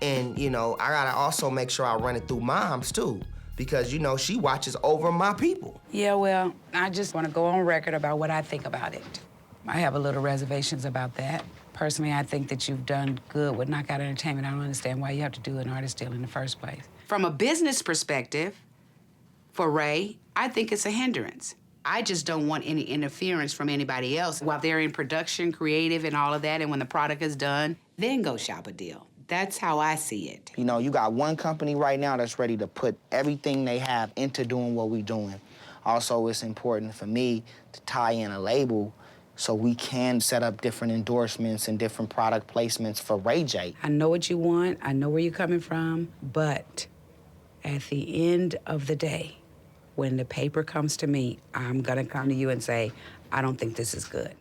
And, you know, I gotta also make sure I run it through Moms, too. Because, you know, she watches over my people. Yeah, well, I just want to go on record about what I think about it. I have a little reservations about that. Personally, I think that you've done good with Knockout Entertainment. I don't understand why you have to do an artist deal in the first place. From a business perspective, for Ray, I think it's a hindrance. I just don't want any interference from anybody else. While they're in production, creative, and all of that, and when the product is done, then go shop a deal. That's how I see it. You know, you got one company right now that's ready to put everything they have into doing what we're doing. Also, it's important for me to tie in a label so we can set up different endorsements and different product placements for Ray J. I know what you want, I know where you're coming from, but at the end of the day, when the paper comes to me, I'm gonna come to you and say, I don't think this is good.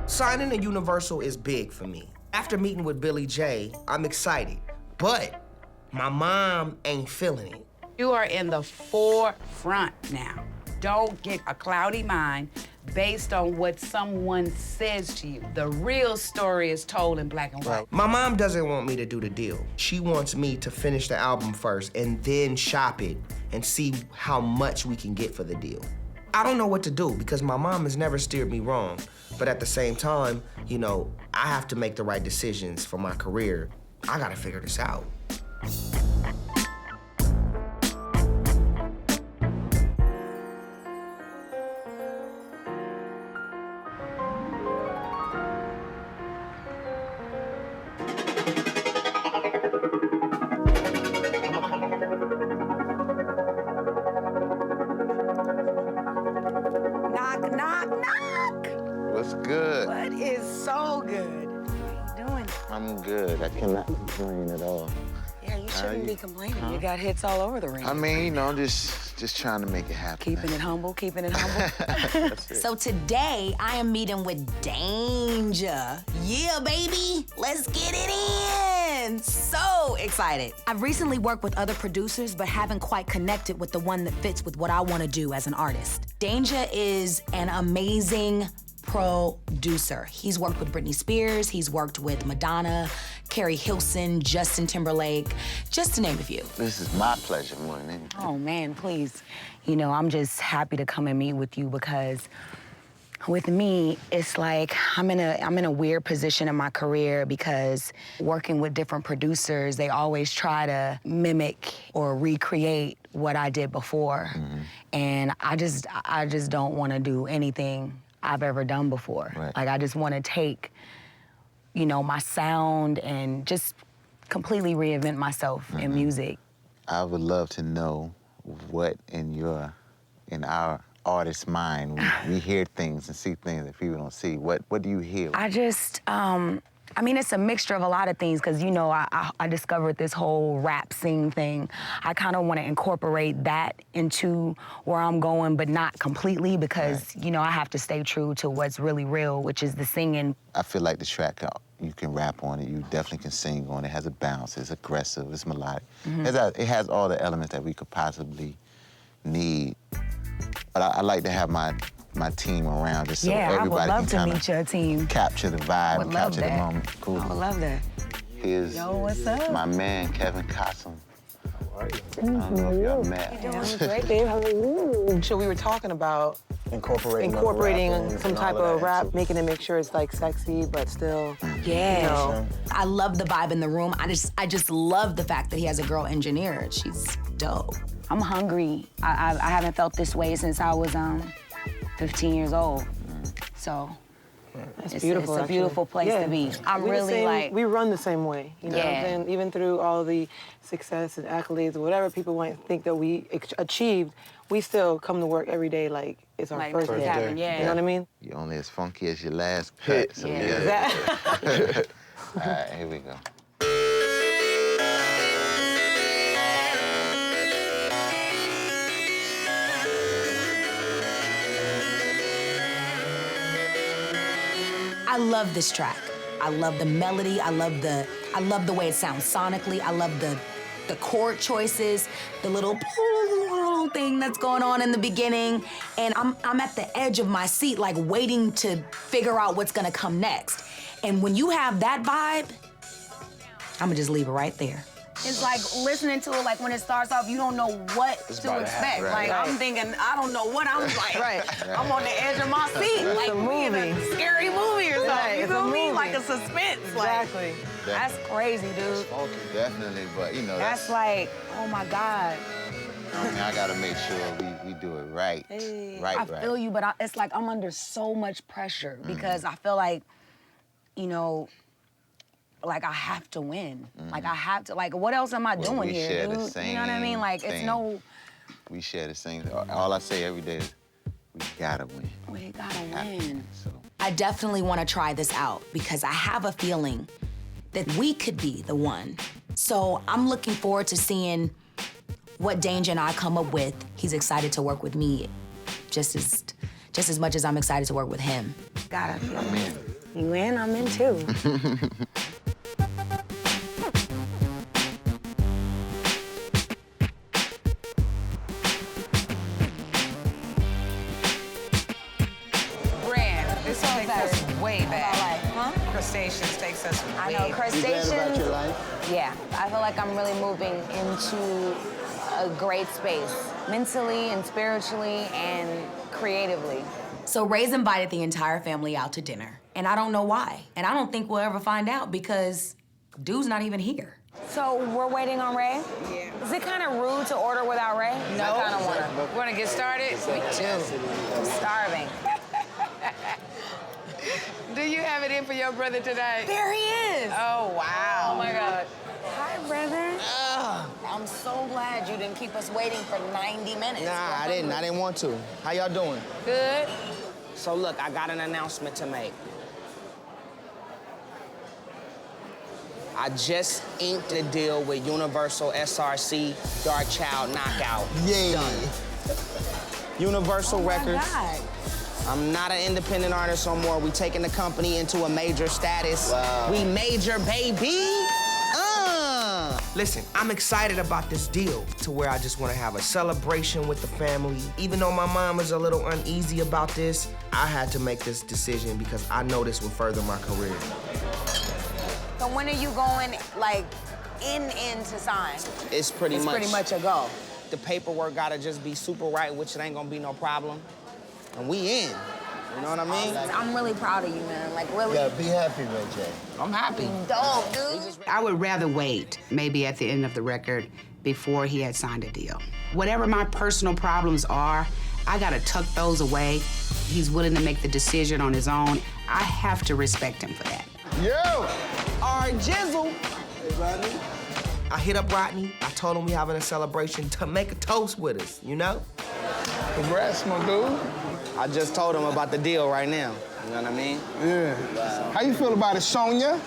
Signing to Universal is big for me. After meeting with Billy J, I'm excited, but my mom ain't feeling it. You are in the forefront now. Don't get a cloudy mind based on what someone says to you. The real story is told in black and white. My mom doesn't want me to do the deal. She wants me to finish the album first and then shop it and see how much we can get for the deal. I don't know what to do because my mom has never steered me wrong. But at the same time, you know, I have to make the right decisions for my career. I gotta figure this out. Knock, knock, knock. What's good? What is so good? How you doing? I'm good. I cannot complain at all. Yeah, you shouldn't be complaining. Huh? You got hits all over the ring. I mean, you know, I'm just trying to make it happen. Keeping it humble, keeping it humble. That's it. So today, I am meeting with Danger. Yeah, baby, let's get it in. So excited. I've recently worked with other producers, but haven't quite connected with the one that fits with what I want to do as an artist. Danger is an amazing producer. He's worked with Britney Spears, he's worked with Madonna, Carrie Hilson, Justin Timberlake, just to name a few. This is my pleasure more than anything. Oh man, please. You know, I'm just happy to come and meet with you because with me, it's like I'm in a weird position in my career because working with different producers, they always try to mimic or recreate what I did before. Mm-hmm. And I just don't want to do anything I've ever done before. Right. Like I just want to take, you know, my sound and just completely reinvent myself in music. I would love to know what in our artist's mind, we hear things and see things that people don't see. What do you hear? I just, I mean, it's a mixture of a lot of things because, you know, I discovered this whole rap sing thing. I kind of want to incorporate that into where I'm going, but not completely because, you know, I have to stay true to what's really real, which is the singing. I feel like the track, you can rap on it, you definitely can sing on it. It has a bounce, it's aggressive, it's melodic. Mhm. It has all the elements that we could possibly need. But I like to have my team around just so Yeah, I would everybody love can to kind meet your team. of capture the vibe, Would and love capture the that. moment. Cool. I would love that. Here's Yo, what's up? my man, Kevin Cossum. I don't know if y'all met. Great, babe. How are you? So we were talking about Incorporating some type of rap, making it make sure it's like sexy, but still, Yeah. you know. I love the vibe in the room. I just love the fact that he has a girl engineer. She's dope. I'm hungry. I haven't felt this way since I was 15 years old. So That's it's beautiful. a actually. beautiful place Yeah. to be. I'm We the really same- like, we run the same way, you know what I'm Yeah. saying? Even through all the success and accolades or whatever people might think that we achieved, we still come to work every day like it's our Like, first first day. day. Yeah. You know what I mean? You're only as funky as your last cut. So Yeah. we gotta- All right, here we go. I love this track. I love the melody. I love the way it sounds sonically. I love the chord choices, the little thing that's going on in the beginning, and I'm at the edge of my seat, like waiting to figure out what's gonna come next. And when you have that vibe, I'ma just leave it right there. It's like listening to it, like when it starts off, you don't know what to expect. Right. Like I'm thinking, I don't know what I'm like. I'm on the edge of my seat, It's like a we in a movie. scary movie or something. Right, You it's a feel me? movie. Like a suspense. Exactly. Like, that's crazy, dude. Definitely, but you know, That's like, oh my God. I mean, I gotta make sure we do it right. I feel you, but it's like I'm under so much pressure because I feel like, you know, like I have to win. Like I have to, like what else am I doing we here, share dude? the same You know what I mean? Like it's thing. no, We share the same. All I say every day is, we gotta win. we gotta win. I definitely want to try this out because I have a feeling that we could be the one. So I'm looking forward to seeing what Danger and I come up with. He's excited to work with me just as much as I'm excited to work with him. God, I feel I'm in. You in? I'm in too. Brand, this takes us way back. Huh? Crustaceans takes us way I know, back. crustaceans. Yeah, I feel like I'm really moving into a great space, mentally and spiritually and creatively. So Ray's invited the entire family out to dinner, and I don't know why. And I don't think we'll ever find out because dude's not even here. So we're waiting on Ray? Yeah. Is it kind of rude to order without Ray? No. I kind of want to. Want to get started? Me too. I'm starving. Do you have it in for your brother tonight? There he is. Oh, wow. Oh, my God. Hi, brother. I'm so glad you didn't keep us waiting for 90 minutes. Nah, I didn't want to. How y'all doing? Good. So look, I got an announcement to make. I just inked a deal with Universal SRC Dark Child Knockout. Yeah. Done. Universal Records. God. I'm not an independent artist no more. We taking the company into a major status. Wow. We major, baby. Listen, I'm excited about this deal to where I just want to have a celebration with the family. Even though my mom is a little uneasy about this, I had to make this decision because I know this will further my career. So when are you going, like, in to sign? It's pretty much a go. The paperwork gotta just be super right, which it ain't gonna be no problem. And we in. You know what I mean? I'm really proud of you, man. Like, really. Yeah, be happy, Ray J. I'm happy. Dope, dude. I would rather wait, maybe at the end of the record, before he had signed a deal. Whatever my personal problems are, I gotta tuck those away. He's willing to make the decision on his own. I have to respect him for that. Yo! All right, Jizzle. Hey, Rodney. I hit up Rodney. I told him we having a celebration to make a toast with us, you know? Congrats, my dude. I just told him about the deal right now. You know what I mean? Yeah. Wow. How you feel about it, Sonia?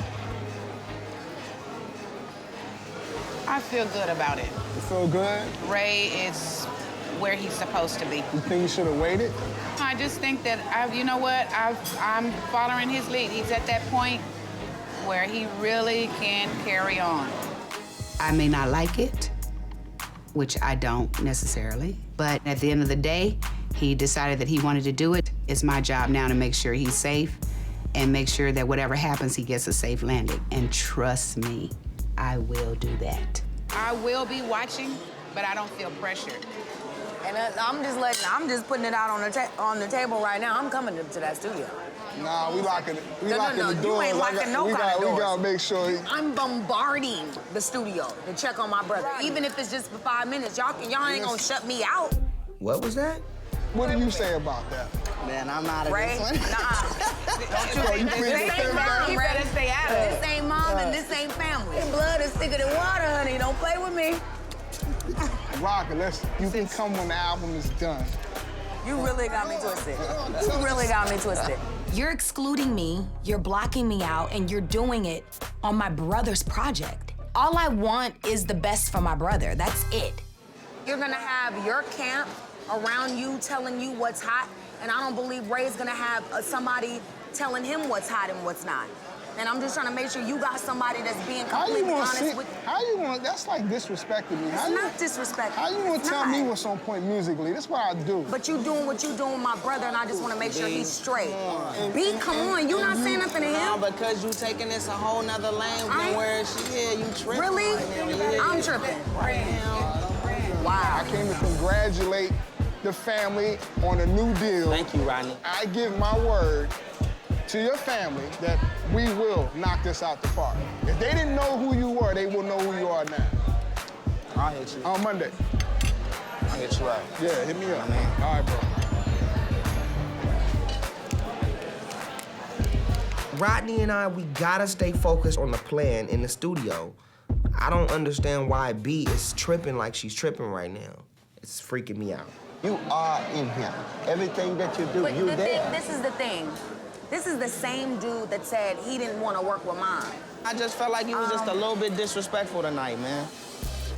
I feel good about it. You feel good? Ray is where he's supposed to be. You think you should have waited? I just think that, you know what, I'm following his lead. He's at that point where he really can carry on. I may not like it, which I don't necessarily, but at the end of the day, he decided that he wanted to do it. It's my job now to make sure he's safe and make sure that whatever happens, he gets a safe landing. And trust me, I will do that. I will be watching, but I don't feel pressured. And I'm just putting it out on the table right now. I'm coming to that studio. Nah, we locking the doors. You ain't locking no kind of doors. We gotta make sure. I'm bombarding the studio to check on my brother. Even if it's just for 5 minutes, y'all ain't gonna shut me out. What was that? What do you say about that? Man, I'm out of Ray? this one. Nah. This ain't mom, You better stay out of it. This ain't mom and this ain't family. Blood is thicker than water, honey. Don't play with me. Rocker, you can come when the album is done. You really got me twisted. You really got me twisted. You're excluding me, you're blocking me out, and you're doing it on my brother's project. All I want is the best for my brother. That's it. You're gonna have your camp around you telling you what's hot, and I don't believe Ray's gonna have somebody telling him what's hot and what's not. And I'm just trying to make sure you got somebody that's being How you completely gonna honest sit? with. How you gonna? That's like disrespecting me. It's not disrespectful. How you gonna It's tell me not. what's on point musically? That's what I do. But you doing what you doing with my brother, and I just want to make sure he's straight. Come on, you not saying nothing to him? No, because you taking this a whole nother lane from where she is. You tripping. Really? Right now. Yeah. I'm tripping. Wow. I came to congratulate the family on a new deal. Thank you, Rodney. I give my word to your family that we will knock this out the park. If they didn't know who you were, they will know who you are now. I'll hit you. On Monday. I'll hit you up. Yeah, hit me up. All right, bro. Rodney and I, we gotta stay focused on the plan in the studio. I don't understand why B is tripping like she's tripping right now. It's freaking me out. You are in him. Everything that you do, But you the there. thing, this is the thing. This is the same dude that said he didn't want to work with mine. I just felt like you was just a little bit disrespectful tonight, man.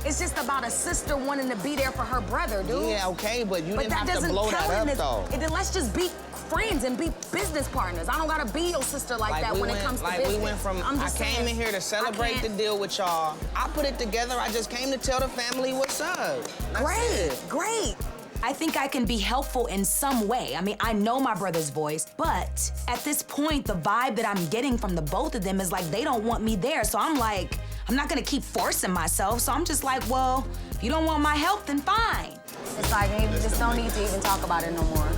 It's just about a sister wanting to be there for her brother, dude. Yeah, okay, but you didn't that have to doesn't blow tell that him up, though. then let's just be friends and be business partners. I don't gotta be your sister like that when it comes to business. we went from, I'm I just came saying, in here to celebrate the deal with y'all. I put it together, I just came to tell the family what's up. Great. I think I can be helpful in some way. I mean, I know my brother's voice, but at this point, the vibe that I'm getting from the both of them is like they don't want me there. So I'm like, I'm not gonna keep forcing myself. So I'm just like, well, if you don't want my help, then fine. It's like, you just don't need to even talk about it no more.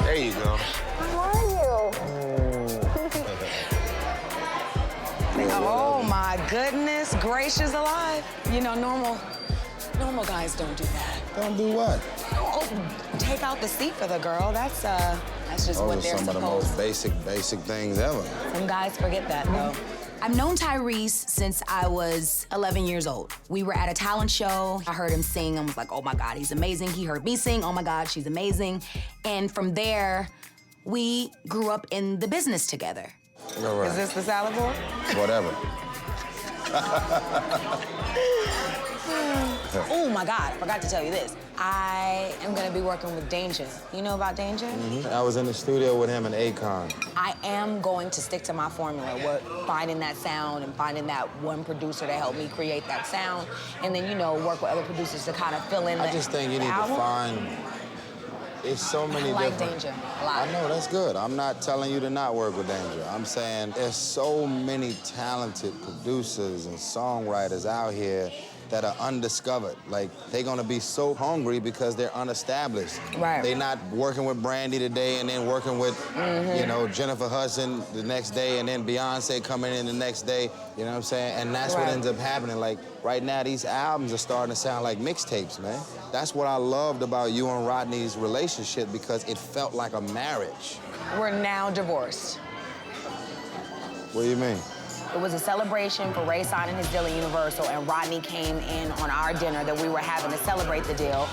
There you go. How are you? Oh my goodness gracious alive. You know, normal guys don't do that. Don't do what? Oh, take out the seat for the girl. That's just what Those they're are some of the supposed. most basic things ever. Some guys forget that though. I've known Tyrese since I was 11 years old. We were at a talent show. I heard him sing. I was like, oh my God, he's amazing. He heard me sing. Oh my God, she's amazing. And from there, we grew up in the business together. All right. Is this the salad board? Whatever. Oh my God, I forgot to tell you this. I am gonna be working with Danger. You know about Danger? I was in the studio with him and Akon. I am going to stick to my formula, finding that sound and finding that one producer to help me create that sound, and then, you know, work with other producers to kind of fill in I just think you need to find. It's so many I like different. Danger a lot. I know, that's good. I'm not telling you to not work with Danger. I'm saying there's so many talented producers and songwriters out here that are undiscovered. Like, they're gonna be so hungry because they're unestablished. Right. They're not working with Brandy today and then working with, you know, Jennifer Hudson the next day and then Beyonce coming in the next day, you know what I'm saying? And that's what Right. ends up happening. Like, right now, these albums are starting to sound like mixtapes, man. That's what I loved about you and Rodney's relationship because it felt like a marriage. We're now divorced. What do you mean? It was a celebration for Ray signing his deal at Universal, and Rodney came in on our dinner that we were having to celebrate the deal.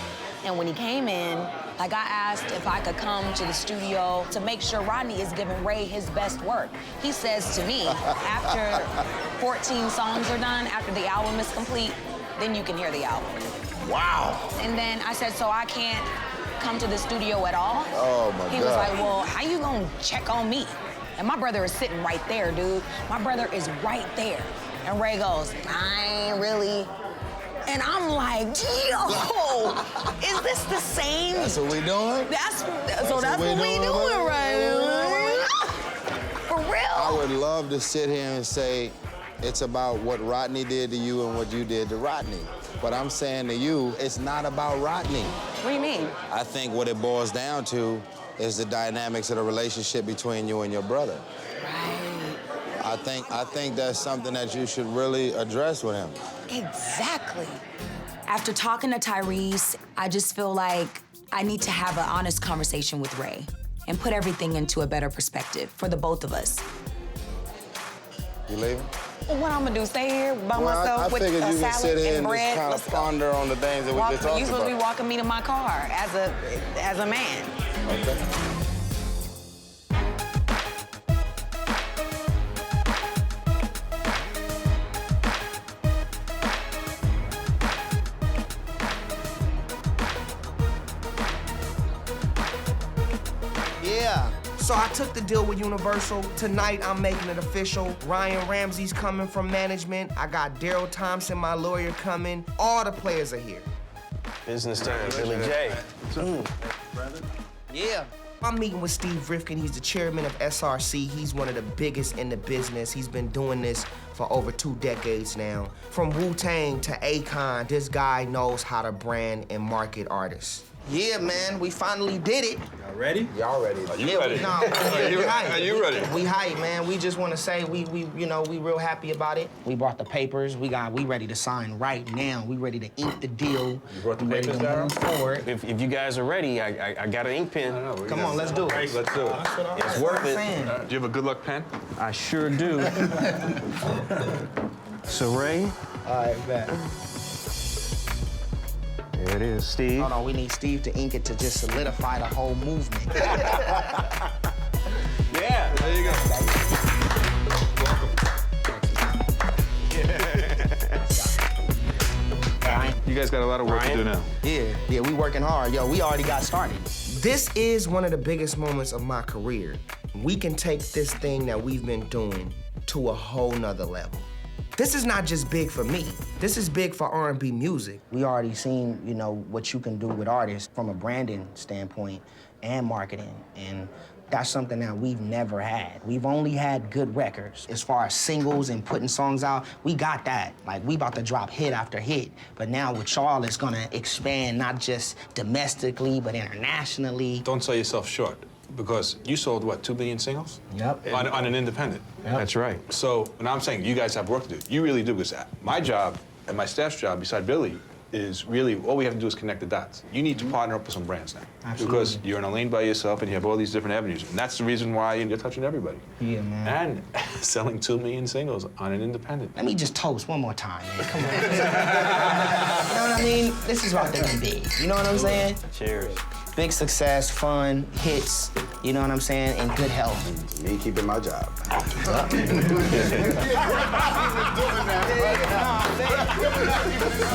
And when he came in, like, I asked if I could come to the studio to make sure Rodney is giving Ray his best work. He says to me, after 14 songs are done, after the album is complete, then you can hear the album. Wow. And then I said, so I can't come to the studio at all? Oh, my He God. was like, well, how you gonna check on me? And my brother is sitting right there, dude. My brother is right there. And Ray goes, I ain't really. And I'm like, yo, is this the same? That's what we doing? That's what we doing right now. For real. I would love to sit here and say it's about what Rodney did to you and what you did to Rodney. But I'm saying to you, it's not about Rodney. What do you mean? I think what it boils down to is the dynamics of the relationship between you and your brother. Right. I think that's something that you should really address with him. Exactly. After talking to Tyrese, I just feel like I need to have an honest conversation with Ray and put everything into a better perspective for the both of us. You leaving? What I'm gonna do, stay here by myself I with figured a you can salad sit here and and bread? just kind Let's of go. ponder on the things that we just talked You supposed to be about. walking me to my car as a man. Okay. So I took the deal with Universal. Tonight, I'm making it official. Ryan Ramsey's coming from management. I got Daryl Thompson, my lawyer, coming. All the players are here. Business time, Billy J. Yeah. I'm meeting with Steve Rifkin. He's the chairman of SRC. He's one of the biggest in the business. He's been doing this for over 2 decades now. From Wu-Tang to Akon, this guy knows how to brand and market artists. Yeah, man, we finally did it. Y'all ready? Y'all ready? Are you ready? Are you ready? We hype, man. We just want to say we real happy about it. We brought the papers. We ready to sign right now. We ready to ink the deal. You brought the papers, move forward. If you guys are ready, I got an ink pen. Come on, let's do it. Let's do it. It's worth it. Do you have a good luck pen? I sure do. So, Ray. All right, bet. There it is, Steve. Hold on, we need Steve to ink it to just solidify the whole movement. Yeah, there you go. You guys got a lot of work to do now. Yeah, we working hard. Yo, we already got started. This is one of the biggest moments of my career. We can take this thing that we've been doing to a whole nother level. This is not just big for me. This is big for R&B music. We already seen, what you can do with artists from a branding standpoint and marketing, and that's something that we've never had. We've only had good records. As far as singles and putting songs out, we got that. Like, we about to drop hit after hit. But now with y'all, it's gonna expand not just domestically, but internationally. Don't sell yourself short, because you sold, what, 2 million singles? Yep. On an independent. Yep. That's right. So when I'm saying you guys have work to do, you really do, because my job and my staff's job, beside Billy, is really, all we have to do is connect the dots. You need to partner up with some brands now. Absolutely. Because you're in a lane by yourself and you have all these different avenues. And that's the reason why you're touching everybody. Yeah, man. And selling 2 million singles on an independent. Let me just toast one more time, man. Come on. You know what I mean? This is about to be big. You know what I'm saying? Cheers. Big success, fun, hits, you know what I'm saying, and good health. Me keeping my job. He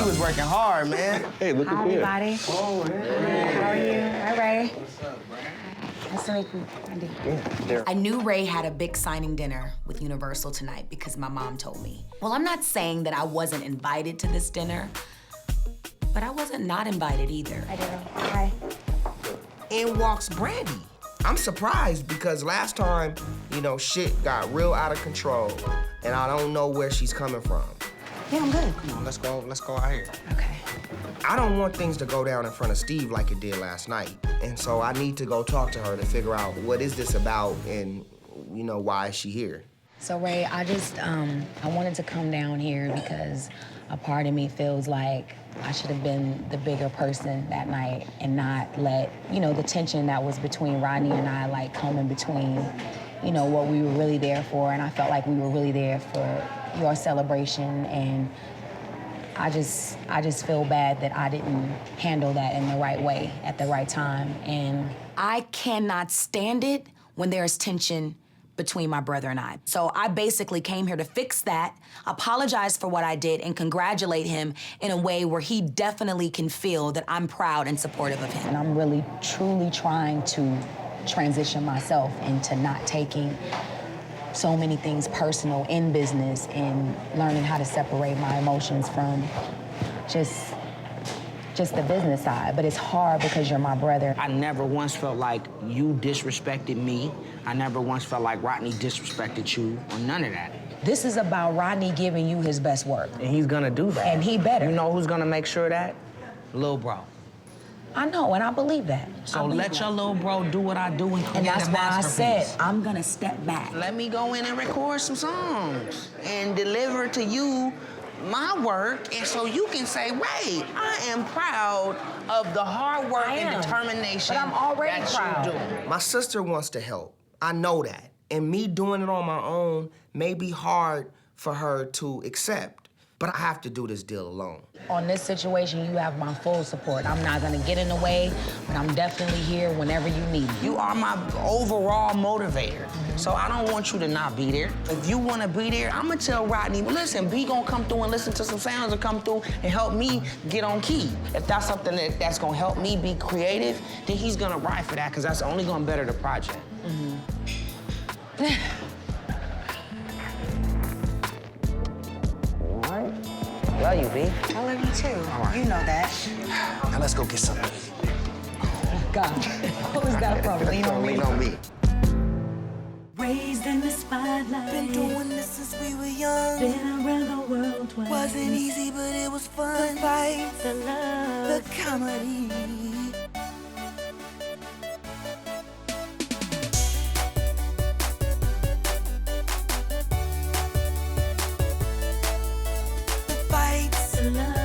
was working hard, man. Hey, look Hi, at here. everybody. Oh, hey. How are you? Hi, Ray. What's up, Ray? Nice to meet you, Andy. I knew Ray had a big signing dinner with Universal tonight because my mom told me. Well, I'm not saying that I wasn't invited to this dinner, but I wasn't not invited either. Hi, Daryl. Hi. In walks Brandy. I'm surprised because last time, shit got real out of control, and I don't know where she's coming from. Yeah, I'm good. Come on, let's go out here. Okay. I don't want things to go down in front of Steve like it did last night, and so I need to go talk to her to figure out what is this about and, why is she here? So, Ray, I just, I wanted to come down here because a part of me feels like I should have been the bigger person that night and not let, the tension that was between Rodney and I, come in between, what we were really there for. And I felt like we were really there for your celebration. And I just feel bad that I didn't handle that in the right way at the right time. And I cannot stand it when there's tension between my brother and I. So I basically came here to fix that, apologize for what I did, and congratulate him in a way where he definitely can feel that I'm proud and supportive of him. And I'm really, truly trying to transition myself into not taking so many things personal in business and learning how to separate my emotions from just the business side. But it's hard because you're my brother. I never once felt like you disrespected me. I never once felt like Rodney disrespected you, or none of that. This is about Rodney giving you his best work. And he's gonna do that. And he better. You know who's gonna make sure of that? Lil' bro. I know, and I believe that. So let your little bro do what I do and create And that's a why I masterpiece. said I'm gonna step back. Let me go in and record some songs and deliver to you my work, and so you can say, Ray, I am proud of the hard work and determination but I'm already that proud. you do. My sister wants to help. I know that. And me doing it on my own may be hard for her to accept. But I have to do this deal alone. On this situation, you have my full support. I'm not gonna get in the way, but I'm definitely here whenever you need me. You are my overall motivator. So I don't want you to not be there. If you wanna be there, I'm gonna tell Rodney, well, listen, B gonna come through and listen to some sounds and come through and help me get on key. If that's something that's gonna help me be creative, then he's gonna ride for that, because that's only gonna better the project. Love you, B. I love you too. You know that. Now let's go get something. God, what was that from? Lean on me. Lean on me. Raised in the spotlight. Been doing this since we were young. Been around the world twice. Wasn't easy, but it was fun. The fight, the love, the comedy. The fights, the love.